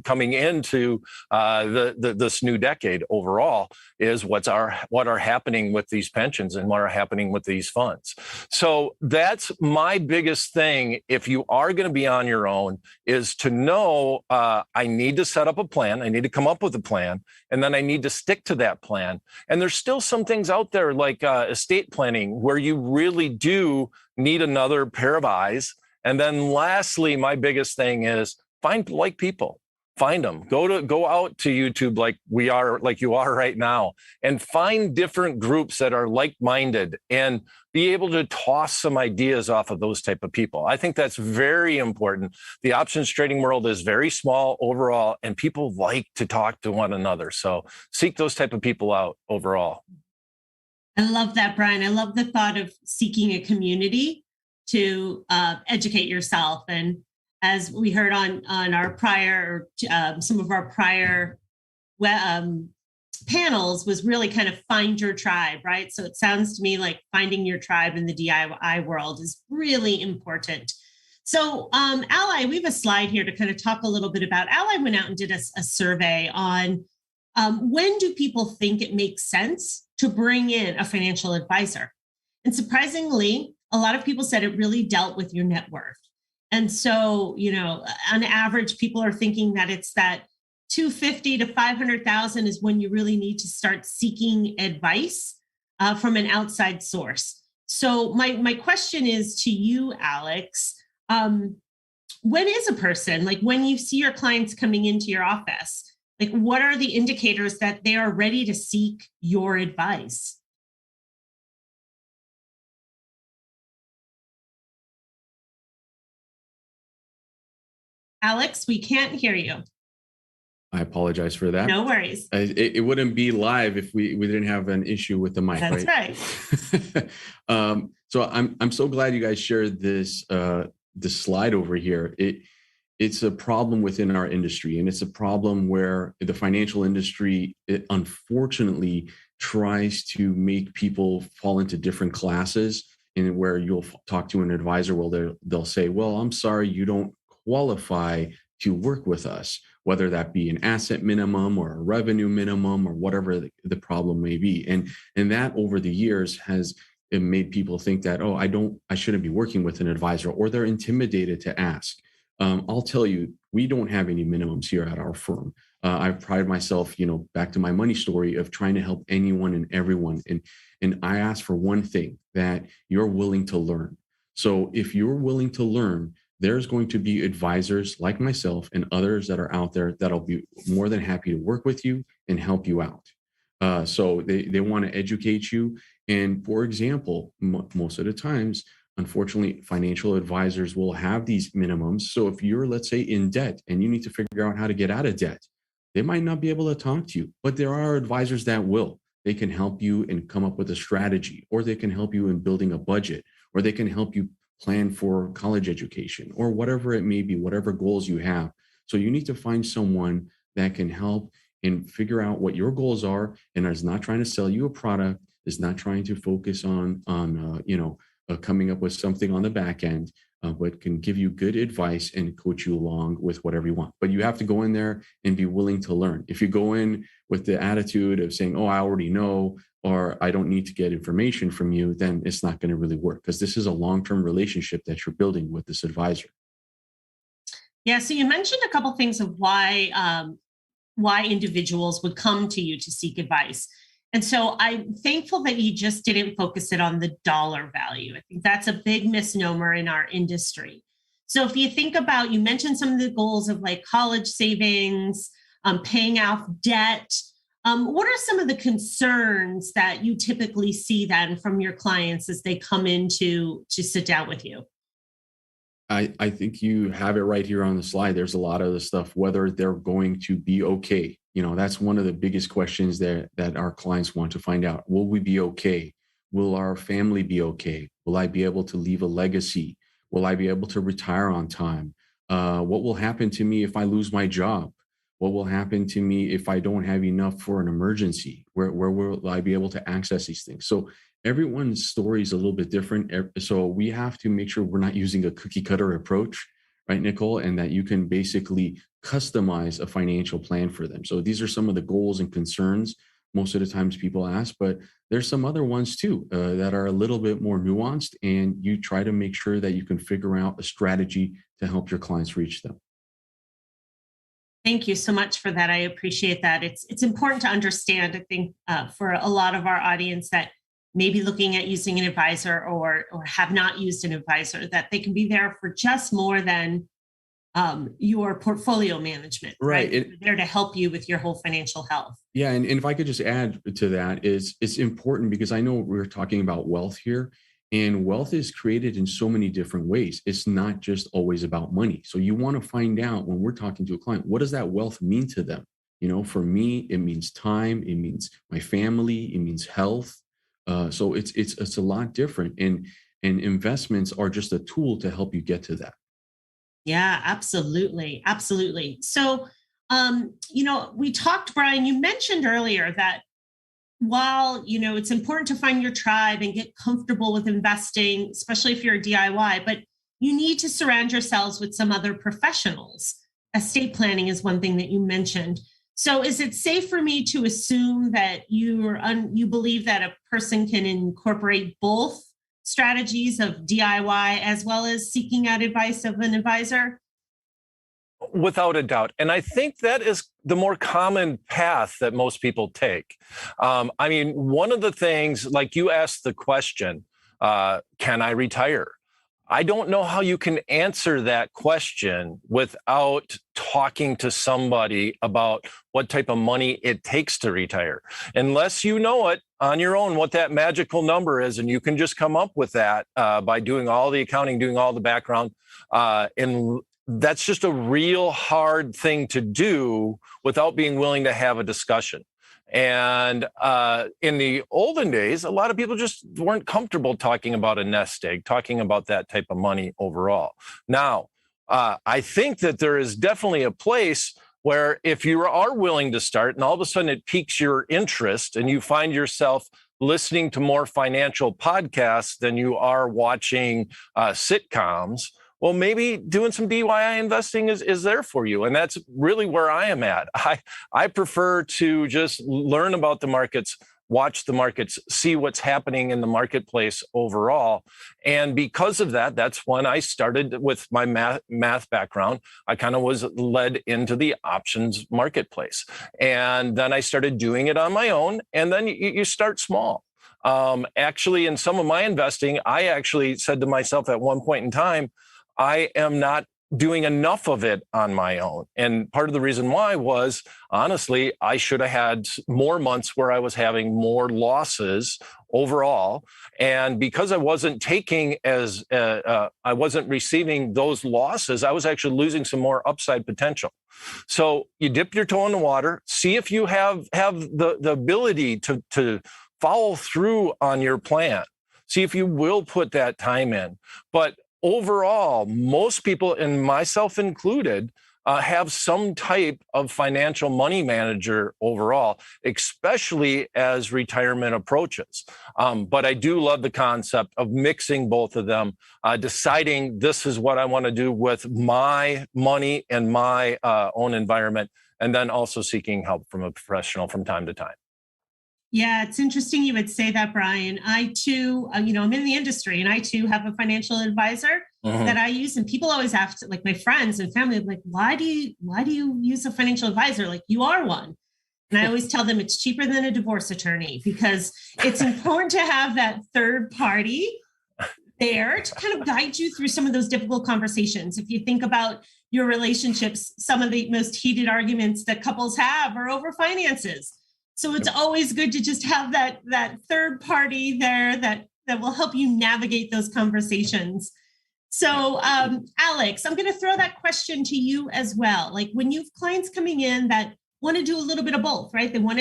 coming into this new decade overall, is what are happening with these pensions and what are happening with these funds. So that's my biggest thing. If you are going to be on your own, is to know I need to set up a plan. I need to come up with a plan, and then I need to stick to that plan. And there's still some things out there like estate planning where you really do need another pair of eyes. And then lastly, my biggest thing is find like people. Find them. Go out to YouTube like you are right now, and find different groups that are like-minded and be able to toss some ideas off of those type of people. I think that's very important. The options trading world is very small overall, and people like to talk to one another. So seek those type of people out overall. I love that, Brian. I love the thought of seeking a community to educate yourself. And as we heard on our prior, some of our prior panels, was really kind of find your tribe, right? So it sounds to me like finding your tribe in the DIY world is really important. So Ally, we have a slide here to kind of talk a little bit about. Ally went out and did a survey on when do people think it makes sense to bring in a financial advisor? And surprisingly, a lot of people said it really dealt with your net worth. And so, on average, people are thinking that it's that 250 to 500,000 is when you really need to start seeking advice from an outside source. So my question is to you, Alex, when is a person, like when you see your clients coming into your office, like what are the indicators that they are ready to seek your advice? Alex, we can't hear you. I apologize for that. No worries. It wouldn't be live if we didn't have an issue with the mic. That's right. So I'm so glad you guys shared this slide over here. It's a problem within our industry, and it's a problem where the financial industry, unfortunately, tries to make people fall into different classes, and where you'll talk to an advisor, well, they'll say, well, I'm sorry, you don't qualify to work with us, whether that be an asset minimum or a revenue minimum or whatever the problem may be. And that over the years has made people think that, I shouldn't be working with an advisor, or they're intimidated to ask. I'll tell you, we don't have any minimums here at our firm. I pride myself, back to my money story of trying to help anyone and everyone. And I ask for one thing, that you're willing to learn. So if you're willing to learn, there's going to be advisors like myself and others that are out there that'll be more than happy to work with you and help you out. So they want to educate you. And for example, most of the times, unfortunately, financial advisors will have these minimums. So if you're, let's say, in debt and you need to figure out how to get out of debt, they might not be able to talk to you, but there are advisors that will. They can help you and come up with a strategy, or they can help you in building a budget, or they can help you plan for college education, or whatever it may be, whatever goals you have. So you need to find someone that can help and figure out what your goals are, and is not trying to sell you a product, is not trying to focus on coming up with something on the back end, but can give you good advice and coach you along with whatever you want. But you have to go in there and be willing to learn. If you go in with the attitude of saying, I already know, or I don't need to get information from you, then it's not going to really work, because this is a long-term relationship that you're building with this advisor. Yeah. So you mentioned a couple of things of why individuals would come to you to seek advice. And so I'm thankful that you just didn't focus it on the dollar value. I think that's a big misnomer in our industry. So if you think about, you mentioned some of the goals of like college savings, paying off debt. What are some of the concerns that you typically see then from your clients as they come in to sit down with you? I think you have it right here on the slide. There's a lot of the stuff, whether they're going to be okay. That's one of the biggest questions that our clients want to find out. Will we be okay? Will our family be okay? Will I be able to leave a legacy? Will I be able to retire on time? What will happen to me if I lose my job? What will happen to me if I don't have enough for an emergency? Where will I be able to access these things? So everyone's story is a little bit different. So we have to make sure we're not using a cookie cutter approach, right, Nicole? And that you can basically customize a financial plan for them. So these are some of the goals and concerns most of the times people ask, but there's some other ones too that are a little bit more nuanced, and you try to make sure that you can figure out a strategy to help your clients reach them. Thank you so much for that. I appreciate that. It's important to understand, I think, for a lot of our audience that may be looking at using an advisor or have not used an advisor, that they can be there for just more than your portfolio management, right? They're there to help you with your whole financial health. Yeah, and if I could just add to that, it's important because I know we're talking about wealth here, and wealth is created in so many different ways. It's not just always about money. So you want to find out, when we're talking to a client, what does that wealth mean to them? You know, for me, it means time, it means my family, it means health. So it's a lot different, and investments are just a tool to help you get to that. Yeah, absolutely. Absolutely. So, we talked, Brian, you mentioned earlier that while, it's important to find your tribe and get comfortable with investing, especially if you're a DIY, but you need to surround yourselves with some other professionals. Estate planning is one thing that you mentioned. So is it safe for me to assume that you believe that a person can incorporate both strategies of DIY as well as seeking out advice of an advisor? Without a doubt. And I think that is the more common path that most people take. One of the things, like you asked the question, can I retire? I don't know how you can answer that question without talking to somebody about what type of money it takes to retire. Unless you know it on your own, what that magical number is, and you can just come up with that by doing all the accounting, doing all the background. And that's just a real hard thing to do without being willing to have a discussion. And in the olden days, a lot of people just weren't comfortable talking about a nest egg, talking about that type of money overall. Now, I think that there is definitely a place where if you are willing to start and all of a sudden it piques your interest and you find yourself listening to more financial podcasts than you are watching sitcoms, well, maybe doing some DIY investing is there for you. And that's really where I am at. I prefer to just learn about the markets, watch the markets, see what's happening in the marketplace overall. And because of that, that's when I started with my math background. I kind of was led into the options marketplace. And then I started doing it on my own. And then you start small. Actually, in some of my investing, I actually said to myself at one point in time, I am not doing enough of it on my own. And part of the reason why was, honestly, I should have had more months where I was having more losses overall. And because I wasn't taking I wasn't receiving those losses, I was actually losing some more upside potential. So you dip your toe in the water, see if you have the ability to follow through on your plan. See if you will put that time in. But overall, most people, and myself included, have some type of financial money manager overall, especially as retirement approaches. But I do love the concept of mixing both of them, deciding this is what I want to do with my money and my own environment, and then also seeking help from a professional from time to time. Yeah, it's interesting you would say that, Brian. I too, I'm in the industry, and I too have a financial advisor that I use. And people always ask, like my friends and family, like, why do you use a financial advisor? Like, you are one. And I always tell them it's cheaper than a divorce attorney, because it's important to have that third party there to kind of guide you through some of those difficult conversations. If you think about your relationships, some of the most heated arguments that couples have are over finances. So it's always good to just have that third party there that will help you navigate those conversations. So, Alex, I'm going to throw that question to you as well. Like, when you have clients coming in that want to do a little bit of both, right? They want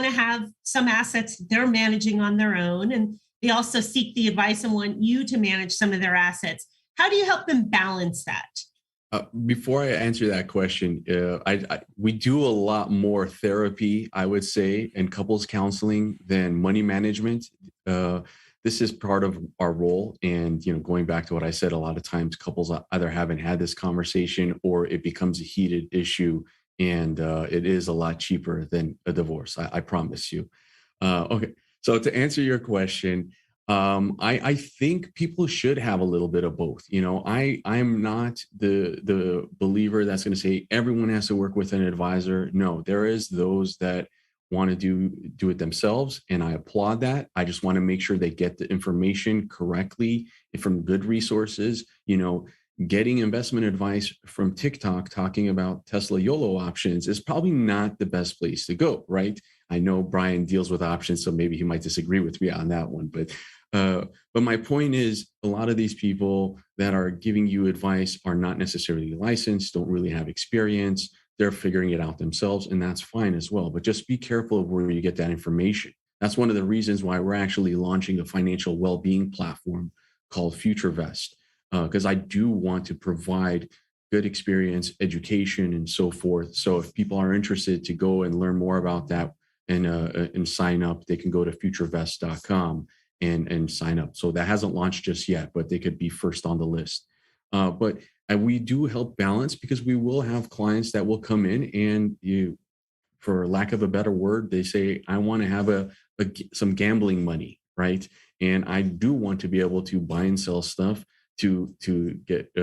to have some assets they're managing on their own, and they also seek the advice and want you to manage some of their assets. How do you help them balance that? Before I answer that question, we do a lot more therapy, I would say, and couples counseling than money management. This is part of our role. And, going back to what I said, a lot of times couples either haven't had this conversation or it becomes a heated issue, and it is a lot cheaper than a divorce. I promise you. Okay. So to answer your question, I think people should have a little bit of both. I'm not the believer that's going to say everyone has to work with an advisor. No, there is those that want to do it themselves, and I applaud that. I just want to make sure they get the information correctly from good resources. Getting investment advice from TikTok talking about Tesla YOLO options is probably not the best place to go, right? I know Brian deals with options, so maybe he might disagree with me on that one. But my point is, a lot of these people that are giving you advice are not necessarily licensed, don't really have experience. They're figuring it out themselves, and that's fine as well. But just be careful of where you get that information. That's one of the reasons why we're actually launching a financial well-being platform called FutureVest, because I do want to provide good experience, education, and so forth. So if people are interested to go and learn more about that and sign up, they can go to futurevest.com and sign up. So that hasn't launched just yet, but they could be first on the list. But we do help balance, because we will have clients that will come in and for lack of a better word, they say, I want to have some gambling money, right? And I do want to be able to buy and sell stuff to get,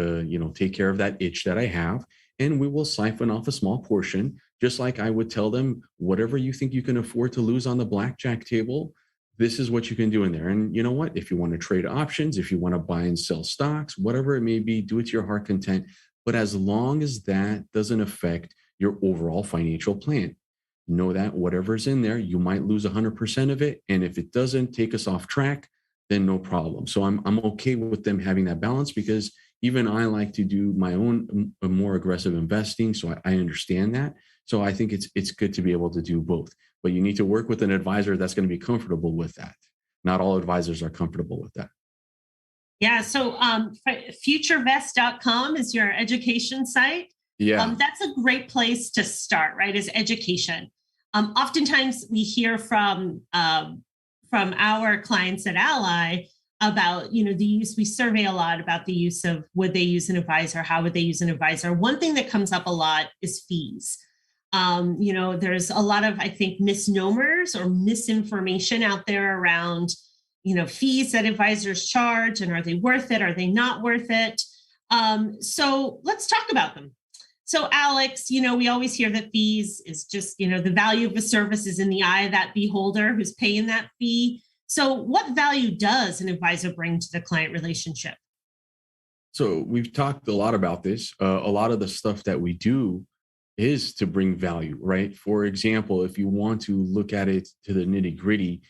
take care of that itch that I have. And we will siphon off a small portion, just like I would tell them, whatever you think you can afford to lose on the blackjack table, this is what you can do in there. And you know what? If you want to trade options, if you want to buy and sell stocks, whatever it may be, do it to your heart content. But as long as that doesn't affect your overall financial plan, know that whatever's in there, you might lose 100% of it. And if it doesn't take us off track, then no problem. So I'm okay with them having that balance, because even I like to do my own more aggressive investing. So I understand that. So I think it's good to be able to do both. But you need to work with an advisor that's going to be comfortable with that. Not all advisors are comfortable with that. Yeah. So futurevest.com is your education site. Yeah. That's a great place to start, right? Is education. Oftentimes we hear from our clients at Ally about, the use, we survey a lot about the use of, would they use an advisor? How would they use an advisor? One thing that comes up a lot is fees. There's a lot of, I think, misnomers or misinformation out there around, fees that advisors charge, and are they worth it? Are they not worth it? So let's talk about them. So Alex, we always hear that fees is just, the value of a service is in the eye of that beholder who's paying that fee. So what value does an advisor bring to the client relationship? So we've talked a lot about this. A lot of the stuff that we do is to bring value, right? For example, if you want to look at it to the nitty gritty,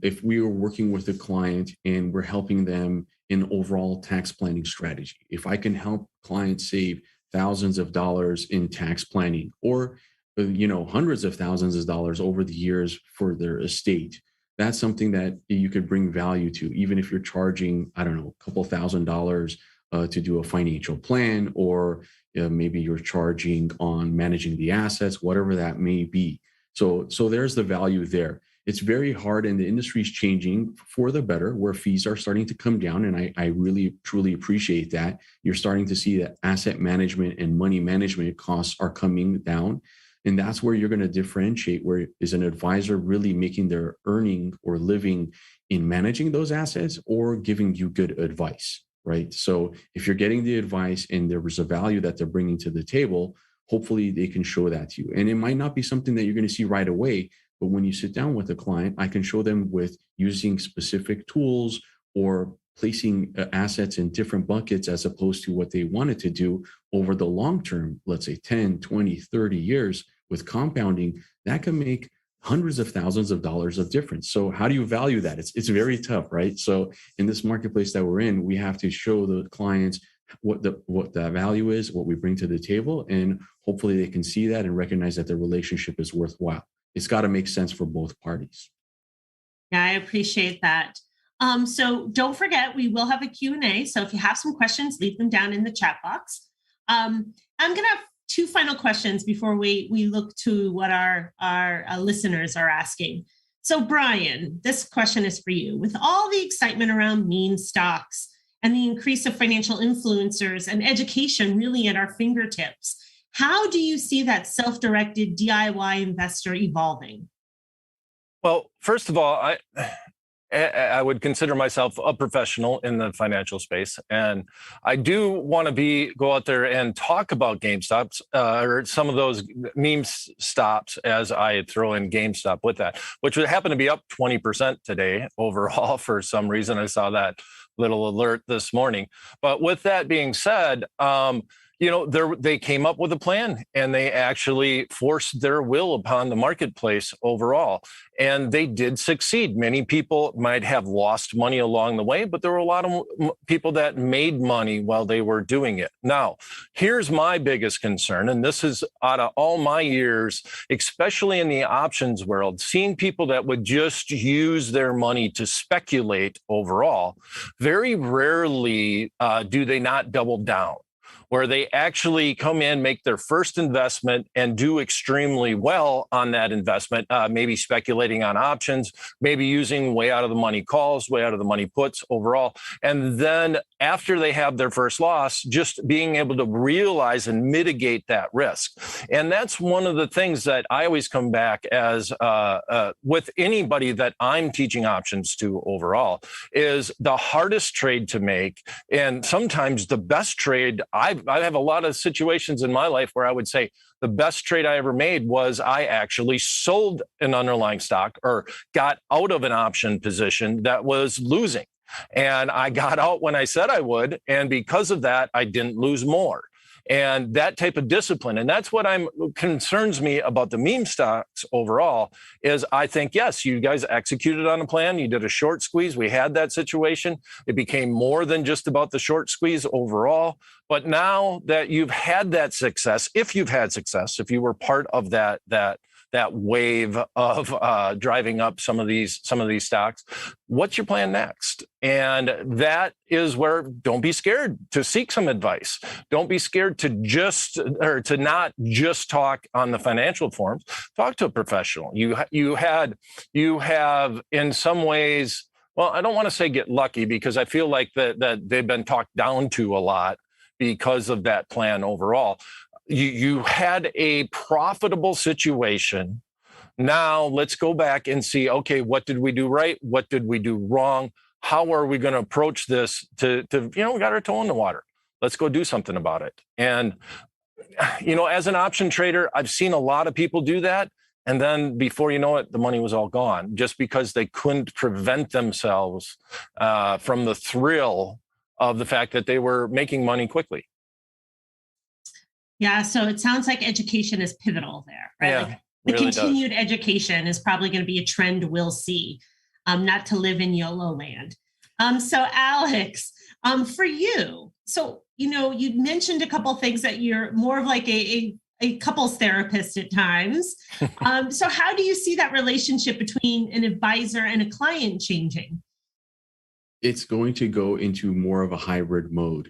if we are working with a client and we're helping them in overall tax planning strategy, if I can help clients save thousands of dollars in tax planning, or hundreds of thousands of dollars over the years for their estate, that's something that you could bring value to, even if you're charging, I don't know, a couple $1,000s to do a financial plan, or maybe you're charging on managing the assets, whatever that may be. So there's the value there. It's very hard, and the industry is changing for the better, where fees are starting to come down. And I really, truly appreciate that. You're starting to see that asset management and money management costs are coming down. And that's where you're going to differentiate, where is an advisor really making their earning or living in managing those assets, or giving you good advice, right? So if you're getting the advice and there was a value that they're bringing to the table, hopefully they can show that to you. And it might not be something that you're going to see right away, but when you sit down with a client, I can show them with using specific tools or placing assets in different buckets as opposed to what they wanted to do over the long term, let's say 10, 20, 30 years with compounding, that can make hundreds of thousands of dollars of difference. So how do you value that? It's very tough, right? So in this marketplace that we're in, we have to show the clients what the value is, what we bring to the table, and hopefully they can see that and recognize that the relationship is worthwhile. It's got to make sense for both parties. Yeah, I appreciate that. So don't forget, we will have a Q&A. So if you have some questions, leave them down in the chat box. I'm going to have two final questions before we look to what our listeners are asking. So Brian, this question is for you. With all the excitement around meme stocks and the increase of financial influencers and education really at our fingertips, how do you see that self-directed DIY investor evolving? Well, first of all, I would consider myself a professional in the financial space, and I do want to go out there and talk about GameStops or some of those meme stops, as I throw in GameStop with that, which would happen to be up 20% today overall. For some reason, I saw that little alert this morning. But with that being said, they came up with a plan and they actually forced their will upon the marketplace overall. And they did succeed. Many people might have lost money along the way, but there were a lot of people that made money while they were doing it. Now, here's my biggest concern, and this is out of all my years, especially in the options world, seeing people that would just use their money to speculate overall. Very rarely do they not double down, where they actually come in, make their first investment and do extremely well on that investment, maybe speculating on options, maybe using way out of the money calls, way out of the money puts overall. And then after they have their first loss, just being able to realize and mitigate that risk. And that's one of the things that I always come back as with anybody that I'm teaching options to overall, is the hardest trade to make. And sometimes the best trade, I have a lot of situations in my life where I would say the best trade I ever made was I actually sold an underlying stock or got out of an option position that was losing. And I got out when I said I would. And because of that, I didn't lose more. And that type of discipline. And that's what concerns me about the meme stocks overall is I think, yes, you guys executed on a plan. You did a short squeeze. We had that situation. It became more than just about the short squeeze overall. But now that you've had that success, if you've had success, if you were part of that wave of driving up some of these stocks, what's your plan next? And that is where don't be scared to seek some advice. Don't be scared to not just talk on the financial forums. Talk to a professional. You have in some ways, well, I don't want to say get lucky, because I feel like that they've been talked down to a lot because of that plan overall. You had a profitable situation. Now let's go back and see, okay, what did we do right? What did we do wrong? How are we going to approach this we got our toe in the water. Let's go do something about it. And, as an option trader, I've seen a lot of people do that. And then before you know it, the money was all gone just because they couldn't prevent themselves from the thrill of the fact that they were making money quickly. Yeah, so it sounds like education is pivotal there, right? Yeah, like the really continued education is probably going to be a trend we'll see, not to live in YOLO land. So Alex, for you, so, you mentioned a couple of things that you're more of like a couples therapist at times. So how do you see that relationship between an advisor and a client changing? It's going to go into more of a hybrid mode,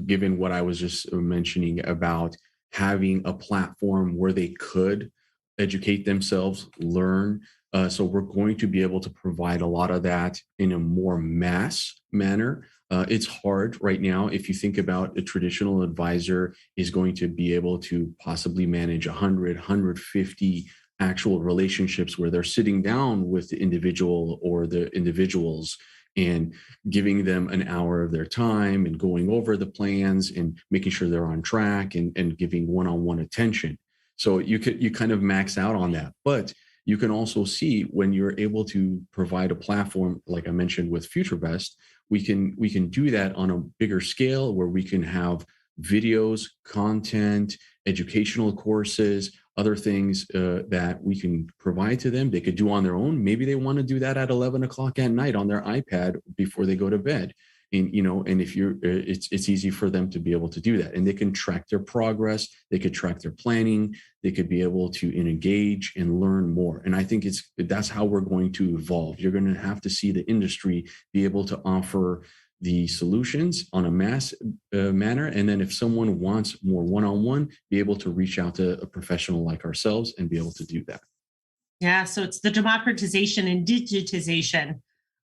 given what I was just mentioning about having a platform where they could educate themselves, learn. So we're going to be able to provide a lot of that in a more mass manner. It's hard right now. If you think about a traditional advisor is going to be able to possibly manage 100, 150 actual relationships where they're sitting down with the individual or the individuals and giving them an hour of their time and going over the plans and making sure they're on track and giving one-on-one attention. So you kind of max out on that. But you can also see when you're able to provide a platform, like I mentioned with FutureVest, we can do that on a bigger scale where we can have videos, content, educational courses, other things that we can provide to them. They could do on their own. Maybe they want to do that at 11 o'clock at night on their iPad before they go to bed. And if it's easy for them to be able to do that, and they can track their progress, they could track their planning, they could be able to engage and learn more. And I think that's how we're going to evolve. You're going to have to see the industry be able to offer the solutions on a mass manner. And then if someone wants more one-on-one, be able to reach out to a professional like ourselves and be able to do that. Yeah, so it's the democratization and digitization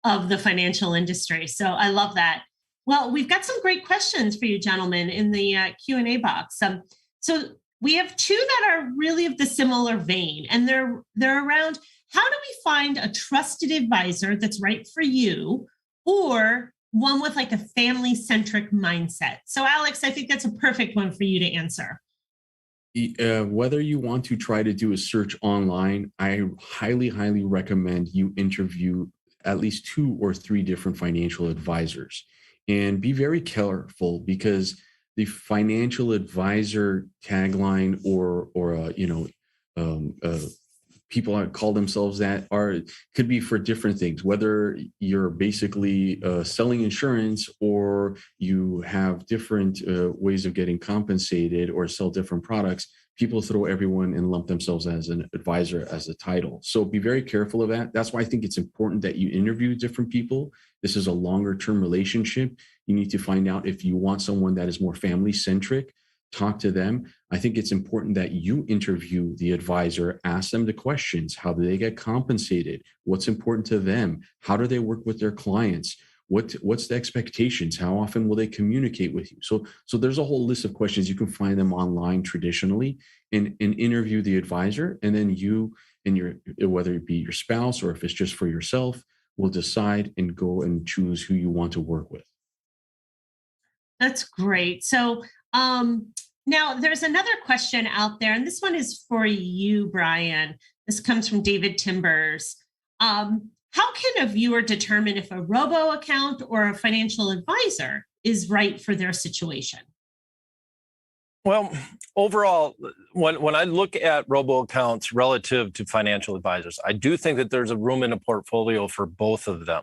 of the financial industry. So I love that. Well, we've got some great questions for you, gentlemen, in the Q&A box. So we have two that are really of the similar vein, and they're around how do we find a trusted advisor that's right for you, or one with like a family-centric mindset. So Alex, I think that's a perfect one for you to answer. Whether you want to try to do a search online, I highly, highly recommend you interview at least 2 or 3 different financial advisors, and be very careful, because the financial advisor tagline or people call themselves that could be for different things, whether you're basically selling insurance or you have different ways of getting compensated or sell different products. People throw everyone and lump themselves as an advisor as a title. So be very careful of that. That's why I think it's important that you interview different people. This is a longer term relationship. You need to find out if you want someone that is more family centric. Talk to them. I think it's important that you interview the advisor, ask them the questions. How do they get compensated? What's important to them? How do they work with their clients? What's the expectations? How often will they communicate with you? So there's a whole list of questions. You can find them online traditionally and interview the advisor. And then you and whether it be your spouse or if it's just for yourself, will decide and go and choose who you want to work with. That's great. So now there's another question out there, and this one is for you, Brian. This comes from David Timbers. How can a viewer determine if a robo account or a financial advisor is right for their situation? Well, overall, when I look at robo accounts relative to financial advisors, I do think that there's a room in a portfolio for both of them.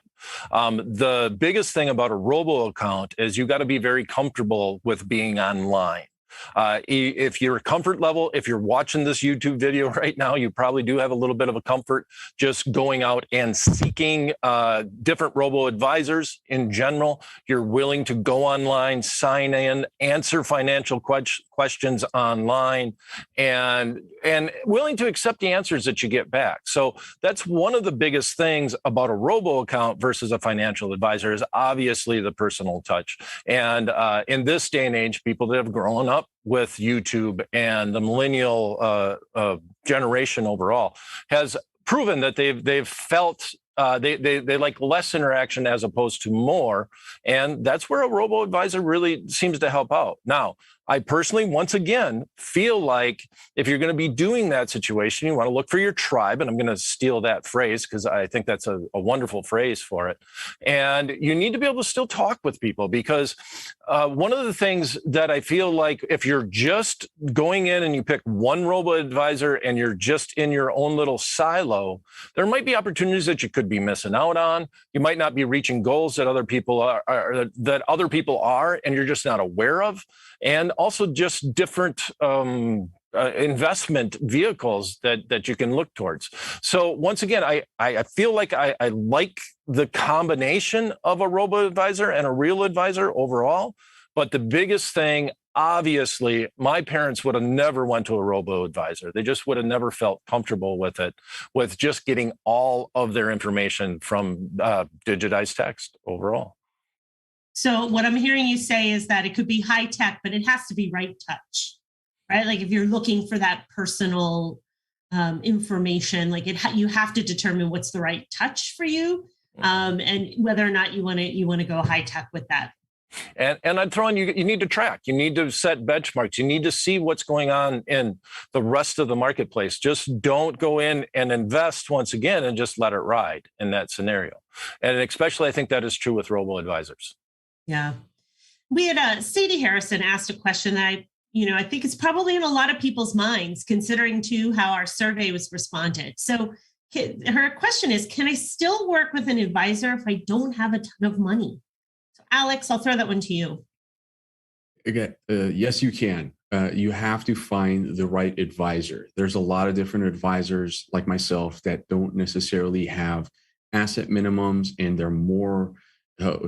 The biggest thing about a robo account is you got to be very comfortable with being online. If your comfort level, if you're watching this YouTube video right now, you probably do have a little bit of a comfort just going out and seeking different robo advisors in general. You're willing to go online, sign in, answer financial questions online, and willing to accept the answers that you get back. So that's one of the biggest things about a robo account versus a financial advisor is obviously the personal touch. And in this day and age, people that have grown up with YouTube and the millennial generation overall has proven that they've felt they like less interaction as opposed to more, and that's where a robo advisor really seems to help out. Now, I personally, once again, feel like if you're going to be doing that situation, you want to look for your tribe. And I'm going to steal that phrase because I think that's a wonderful phrase for it. And you need to be able to still talk with people, because one of the things that I feel like if you're just going in and you pick one robo advisor and you're just in your own little silo, there might be opportunities that you could be missing out on. You might not be reaching goals that other people are, and you're just not aware of. And also just different investment vehicles that you can look towards. So once again, I feel like I like the combination of a robo-advisor and a real advisor overall. But the biggest thing, obviously, my parents would have never went to a robo-advisor. They just would have never felt comfortable with it, with just getting all of their information from digitized text overall. So what I'm hearing you say is that it could be high tech, but it has to be right touch, right? Like if you're looking for that personal information, like you have to determine what's the right touch for you, and whether or not you want to go high tech with that. And I'd throw in, you need to track, you need to set benchmarks, you need to see what's going on in the rest of the marketplace. Just don't go in and invest once again and just let it ride in that scenario. And especially I think that is true with robo advisors. Yeah. We had Sadie Harrison asked a question that I think it's probably in a lot of people's minds, considering too how our survey was responded. So her question is, can I still work with an advisor if I don't have a ton of money? So Alex, I'll throw that one to you. Again, yes, you can. You have to find the right advisor. There's a lot of different advisors like myself that don't necessarily have asset minimums, and they're more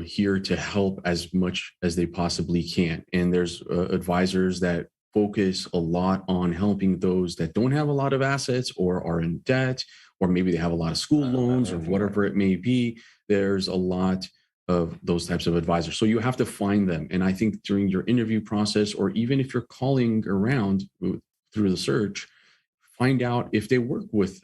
here to help as much as they possibly can. And there's advisors that focus a lot on helping those that don't have a lot of assets or are in debt, or maybe they have a lot of school loans or whatever it may be. There's a lot of those types of advisors. So you have to find them. And I think during your interview process, or even if you're calling around through the search, find out if they work with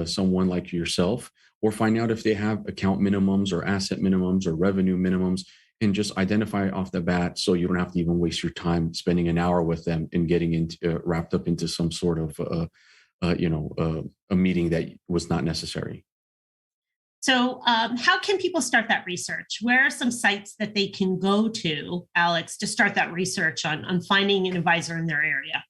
someone like yourself, or find out if they have account minimums or asset minimums or revenue minimums, and just identify it off the bat so you don't have to even waste your time spending an hour with them and getting into wrapped up into some sort of a meeting that was not necessary. So how can people start that research? Where are some sites that they can go to, Alex, to start that research on finding an advisor in their area?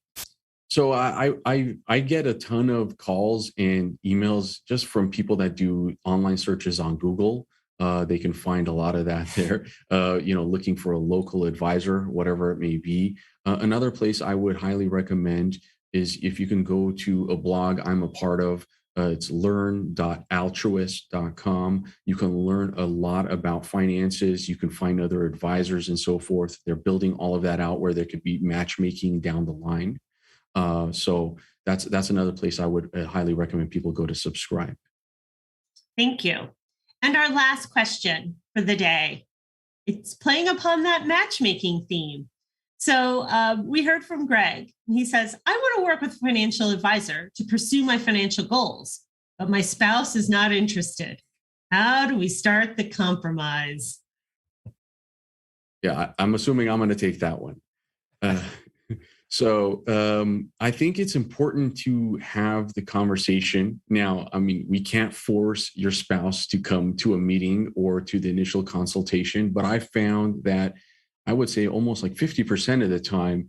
So I get a ton of calls and emails just from people that do online searches on Google. They can find a lot of that there, looking for a local advisor, whatever it may be. Another place I would highly recommend is if you can go to a blog I'm a part of. It's learn.altruist.com. You can learn a lot about finances. You can find other advisors and so forth. They're building all of that out where there could be matchmaking down the line. So that's another place I would highly recommend people go to subscribe. Thank you. And our last question for the day, it's playing upon that matchmaking theme. So we heard from Greg. He says, I want to work with a financial advisor to pursue my financial goals, but my spouse is not interested. How do we start the compromise? Yeah, I'm assuming I'm going to take that one. So I think it's important to have the conversation. Now, I mean, we can't force your spouse to come to a meeting or to the initial consultation, but I found that I would say almost like 50% of the time,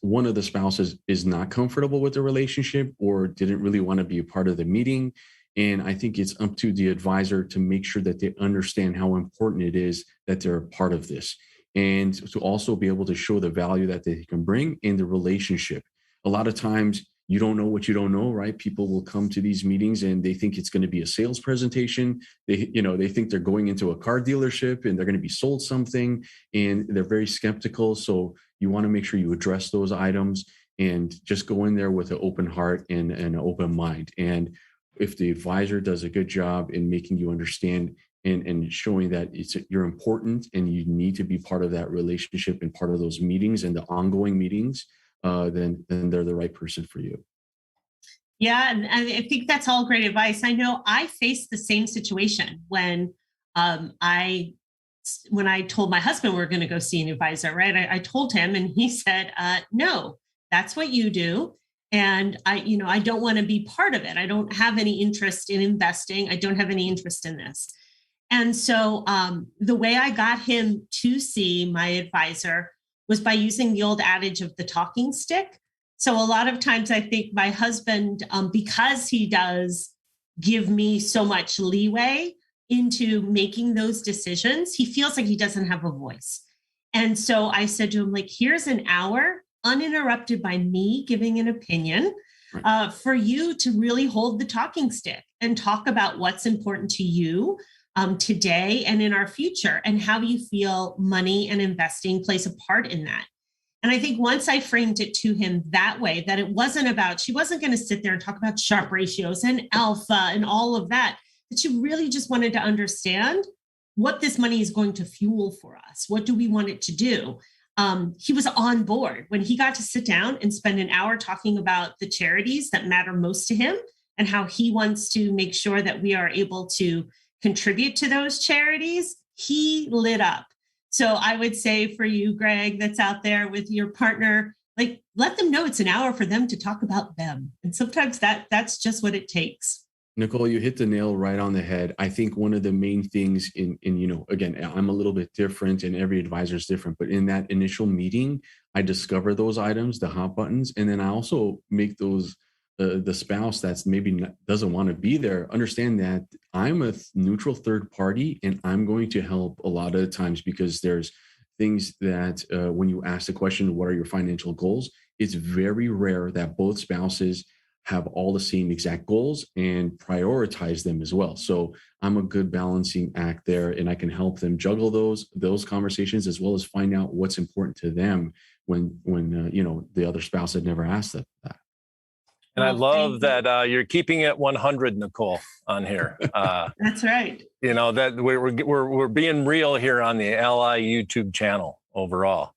one of the spouses is not comfortable with the relationship or didn't really want to be a part of the meeting. And I think it's up to the advisor to make sure that they understand how important it is that they're a part of this, and to also be able to show the value that they can bring in the relationship. A lot of times you don't know what you don't know, right? People will come to these meetings and they think it's going to be a sales presentation. They think they're going into a car dealership and they're going to be sold something, and they're very skeptical. So you want to make sure you address those items and just go in there with an open heart and an open mind. And if the advisor does a good job in making you understand and showing that you're important and you need to be part of that relationship and part of those meetings and the ongoing meetings, then they're the right person for you. Yeah, and I think that's all great advice. I know I faced the same situation when I told my husband we're going to go see an advisor, right? I told him and he said, no, that's what you do. And I don't want to be part of it. I don't have any interest in investing. I don't have any interest in this. And so the way I got him to see my advisor was by using the old adage of the talking stick. So a lot of times I think my husband, because he does give me so much leeway into making those decisions, he feels like he doesn't have a voice. And so I said to him, like, here's an hour uninterrupted by me giving an opinion for you to really hold the talking stick and talk about what's important to you today and in our future, and how you feel money and investing plays a part in that. And I think once I framed it to him that way, that it wasn't about, she wasn't going to sit there and talk about Sharpe ratios and alpha and all of that, that she really just wanted to understand what this money is going to fuel for us. What do we want it to do? He was on board when he got to sit down and spend an hour talking about the charities that matter most to him and how he wants to make sure that we are able to contribute to those charities. He lit up. So I would say for you, Greg, that's out there with your partner, like, let them know it's an hour for them to talk about them. And sometimes that's just what it takes. Nicole, you hit the nail right on the head. I think one of the main things in again, I'm a little bit different and every advisor is different, but in that initial meeting, I discover those items, the hot buttons, and then I also make those the spouse that's maybe doesn't want to be there understand that I'm a neutral third party and I'm going to help a lot of the times, because there's things that when you ask the question, what are your financial goals? It's very rare that both spouses have all the same exact goals and prioritize them as well. So I'm a good balancing act there, and I can help them juggle those conversations as well as find out what's important to them when the other spouse had never asked them that. And I love that you're keeping it 100, Nicole, on here. That's right. That we're being real here on the Ally YouTube channel overall.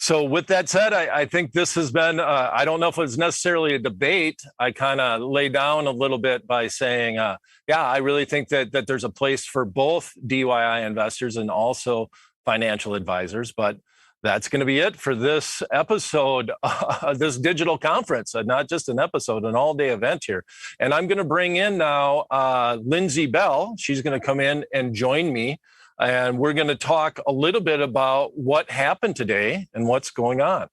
So with that said, I think this has been, I don't know if it's necessarily a debate. I kind of lay down a little bit by saying, I really think that there's a place for both DIY investors and also financial advisors. But that's going to be it for this episode, this digital conference, not just an episode, an all-day event here. And I'm going to bring in now Lindsey Bell. She's going to come in and join me. And we're going to talk a little bit about what happened today and what's going on.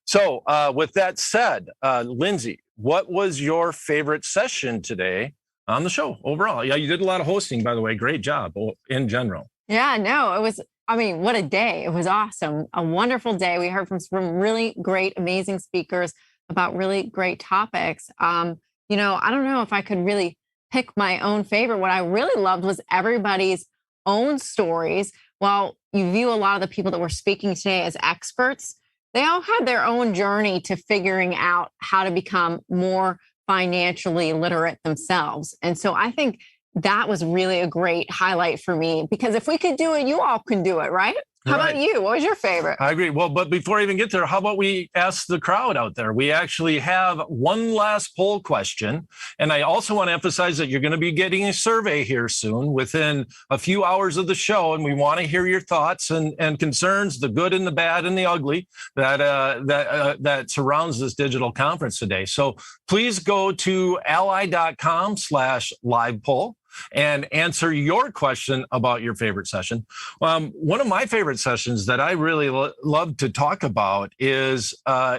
So with that said, Lindsey, what was your favorite session today on the show overall? Yeah, you did a lot of hosting, by the way. Great job in general. Yeah, no, it was, what a day. It was awesome. A wonderful day. We heard from some really great, amazing speakers about really great topics. I don't know if I could really pick my own favorite. What I really loved was everybody's own stories. While you view a lot of the people that were speaking today as experts, they all had their own journey to figuring out how to become more financially literate themselves. And so I think that was really a great highlight for me, because if we could do it, you all can do it, right? How about you? What was your favorite? I agree. Well, but before I even get there, how about we ask the crowd out there? We actually have one last poll question. And I also want to emphasize that you're going to be getting a survey here soon within a few hours of the show. And we want to hear your thoughts and concerns, the good and the bad and the ugly that surrounds this digital conference today. So please go to ally.com/live poll and answer your question about your favorite session. One of my favorite sessions that I really love to talk about is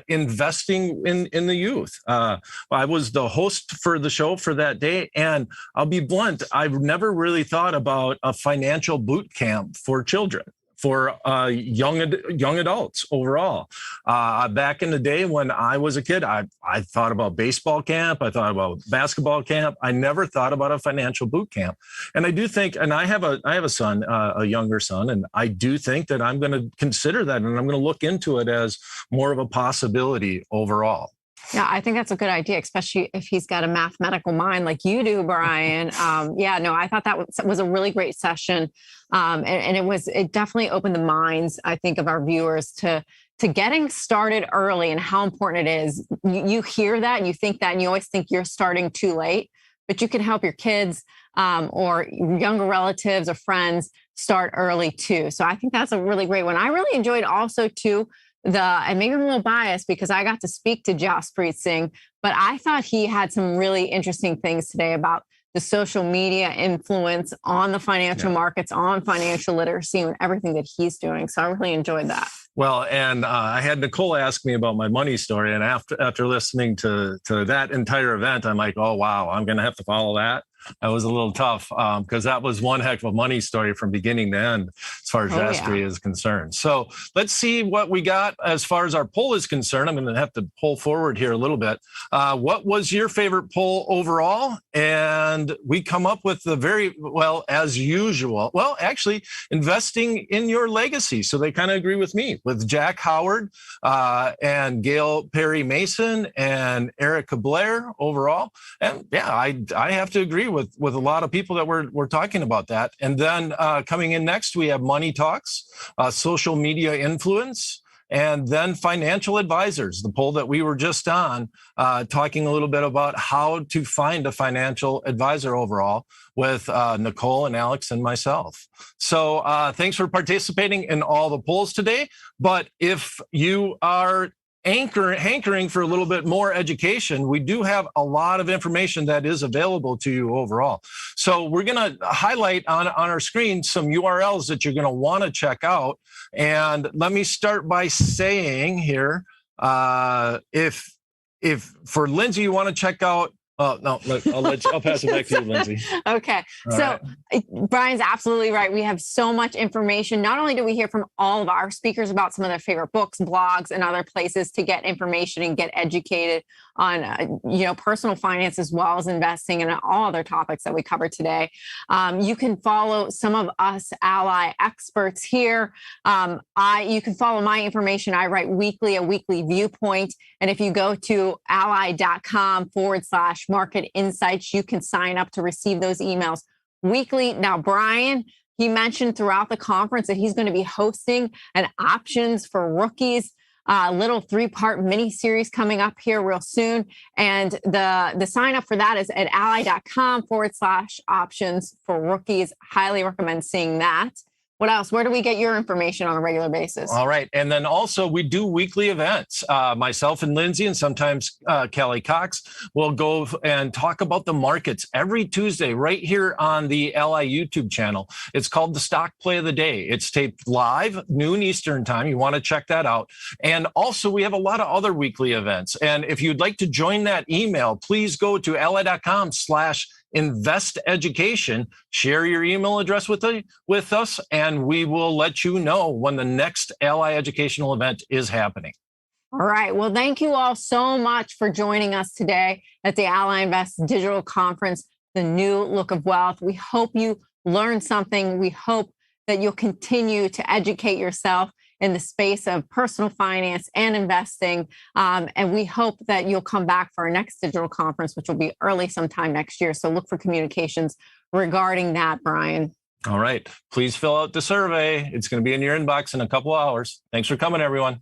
investing in the youth. I was the host for the show for that day, and I'll be blunt, I've never really thought about a financial boot camp for children, for young adults overall. Back in the day when I was a kid, I thought about baseball camp. I thought about basketball camp. I never thought about a financial boot camp. And I do think, and I have a son, a younger son, and I do think that I'm going to consider that, and I'm going to look into it as more of a possibility overall. Yeah, I think that's a good idea, especially if he's got a mathematical mind like you do, Brian. I thought that was a really great session. And it definitely opened the minds, I think, of our viewers to getting started early and how important it is. You hear that and you think that, and you always think you're starting too late, but you can help your kids or younger relatives or friends start early too. So I think that's a really great one. I really enjoyed also too, and maybe I'm a little biased because I got to speak to Jaspreet Singh, but I thought he had some really interesting things today about the social media influence on the financial markets, on financial literacy, and everything that he's doing. So I really enjoyed that. Well, and I had Nicole ask me about my money story. And after listening to that entire event, I'm like, oh, wow, I'm going to have to follow that. That was a little tough because that was one heck of a money story from beginning to end as far as Jaspreet is concerned. So let's see what we got as far as our poll is concerned. I'm going to have to pull forward here a little bit. What was your favorite poll overall? And we come up with the very, well, as usual, well, actually investing in your legacy. So they kind of agree with me, with Jack Howard and Gail Perry Mason and Erica Blair overall. And yeah, I have to agree with a lot of people that we're talking about that. And then coming in next, we have money talks, social media influence, and then financial advisors, the poll that we were just on, talking a little bit about how to find a financial advisor overall with Nicole and Alex and myself. So thanks for participating in all the polls today. But if you are hankering for a little bit more education, we do have a lot of information that is available to you overall. So we're going to highlight on our screen some URLs that you're going to want to check out. And let me start by saying here, if for Lindsey, you want to check out Oh, no, I'll pass it back to you, Lindsey. Okay. Brian's absolutely right. We have so much information. Not only do we hear from all of our speakers about some of their favorite books, blogs, and other places to get information and get educated on, personal finance as well as investing and all other topics that we covered today. You can follow some of us Ally experts here. You can follow my information. I write weekly, a weekly viewpoint. And if you go to ally.com/market insights, you can sign up to receive those emails weekly. Now, Brian, he mentioned throughout the conference that he's going to be hosting an options for rookies, little 3-part mini series coming up here real soon. And the sign up for that is at ally.com/options for rookies. Highly recommend seeing that. What else? Where do we get your information on a regular basis? All right. And then also we do weekly events. Myself and Lindsey and sometimes Kelly Cox will go and talk about the markets every Tuesday right here on the Ally YouTube channel. It's called the Stock Play of the Day. It's taped live, noon Eastern time. You want to check that out. And also we have a lot of other weekly events. And if you'd like to join that email, please go to ally.com/invest education, share your email address with us, and we will let you know when the next Ally educational event is happening. All right. Well, thank you all so much for joining us today at the Ally Invest Digital Conference, The New Look of Wealth. We hope you learned something. We hope that you'll continue to educate yourself in the space of personal finance and investing. And we hope that you'll come back for our next digital conference, which will be early sometime next year. So look for communications regarding that, Brian. All right. Please fill out the survey. It's going to be in your inbox in a couple hours. Thanks for coming, everyone.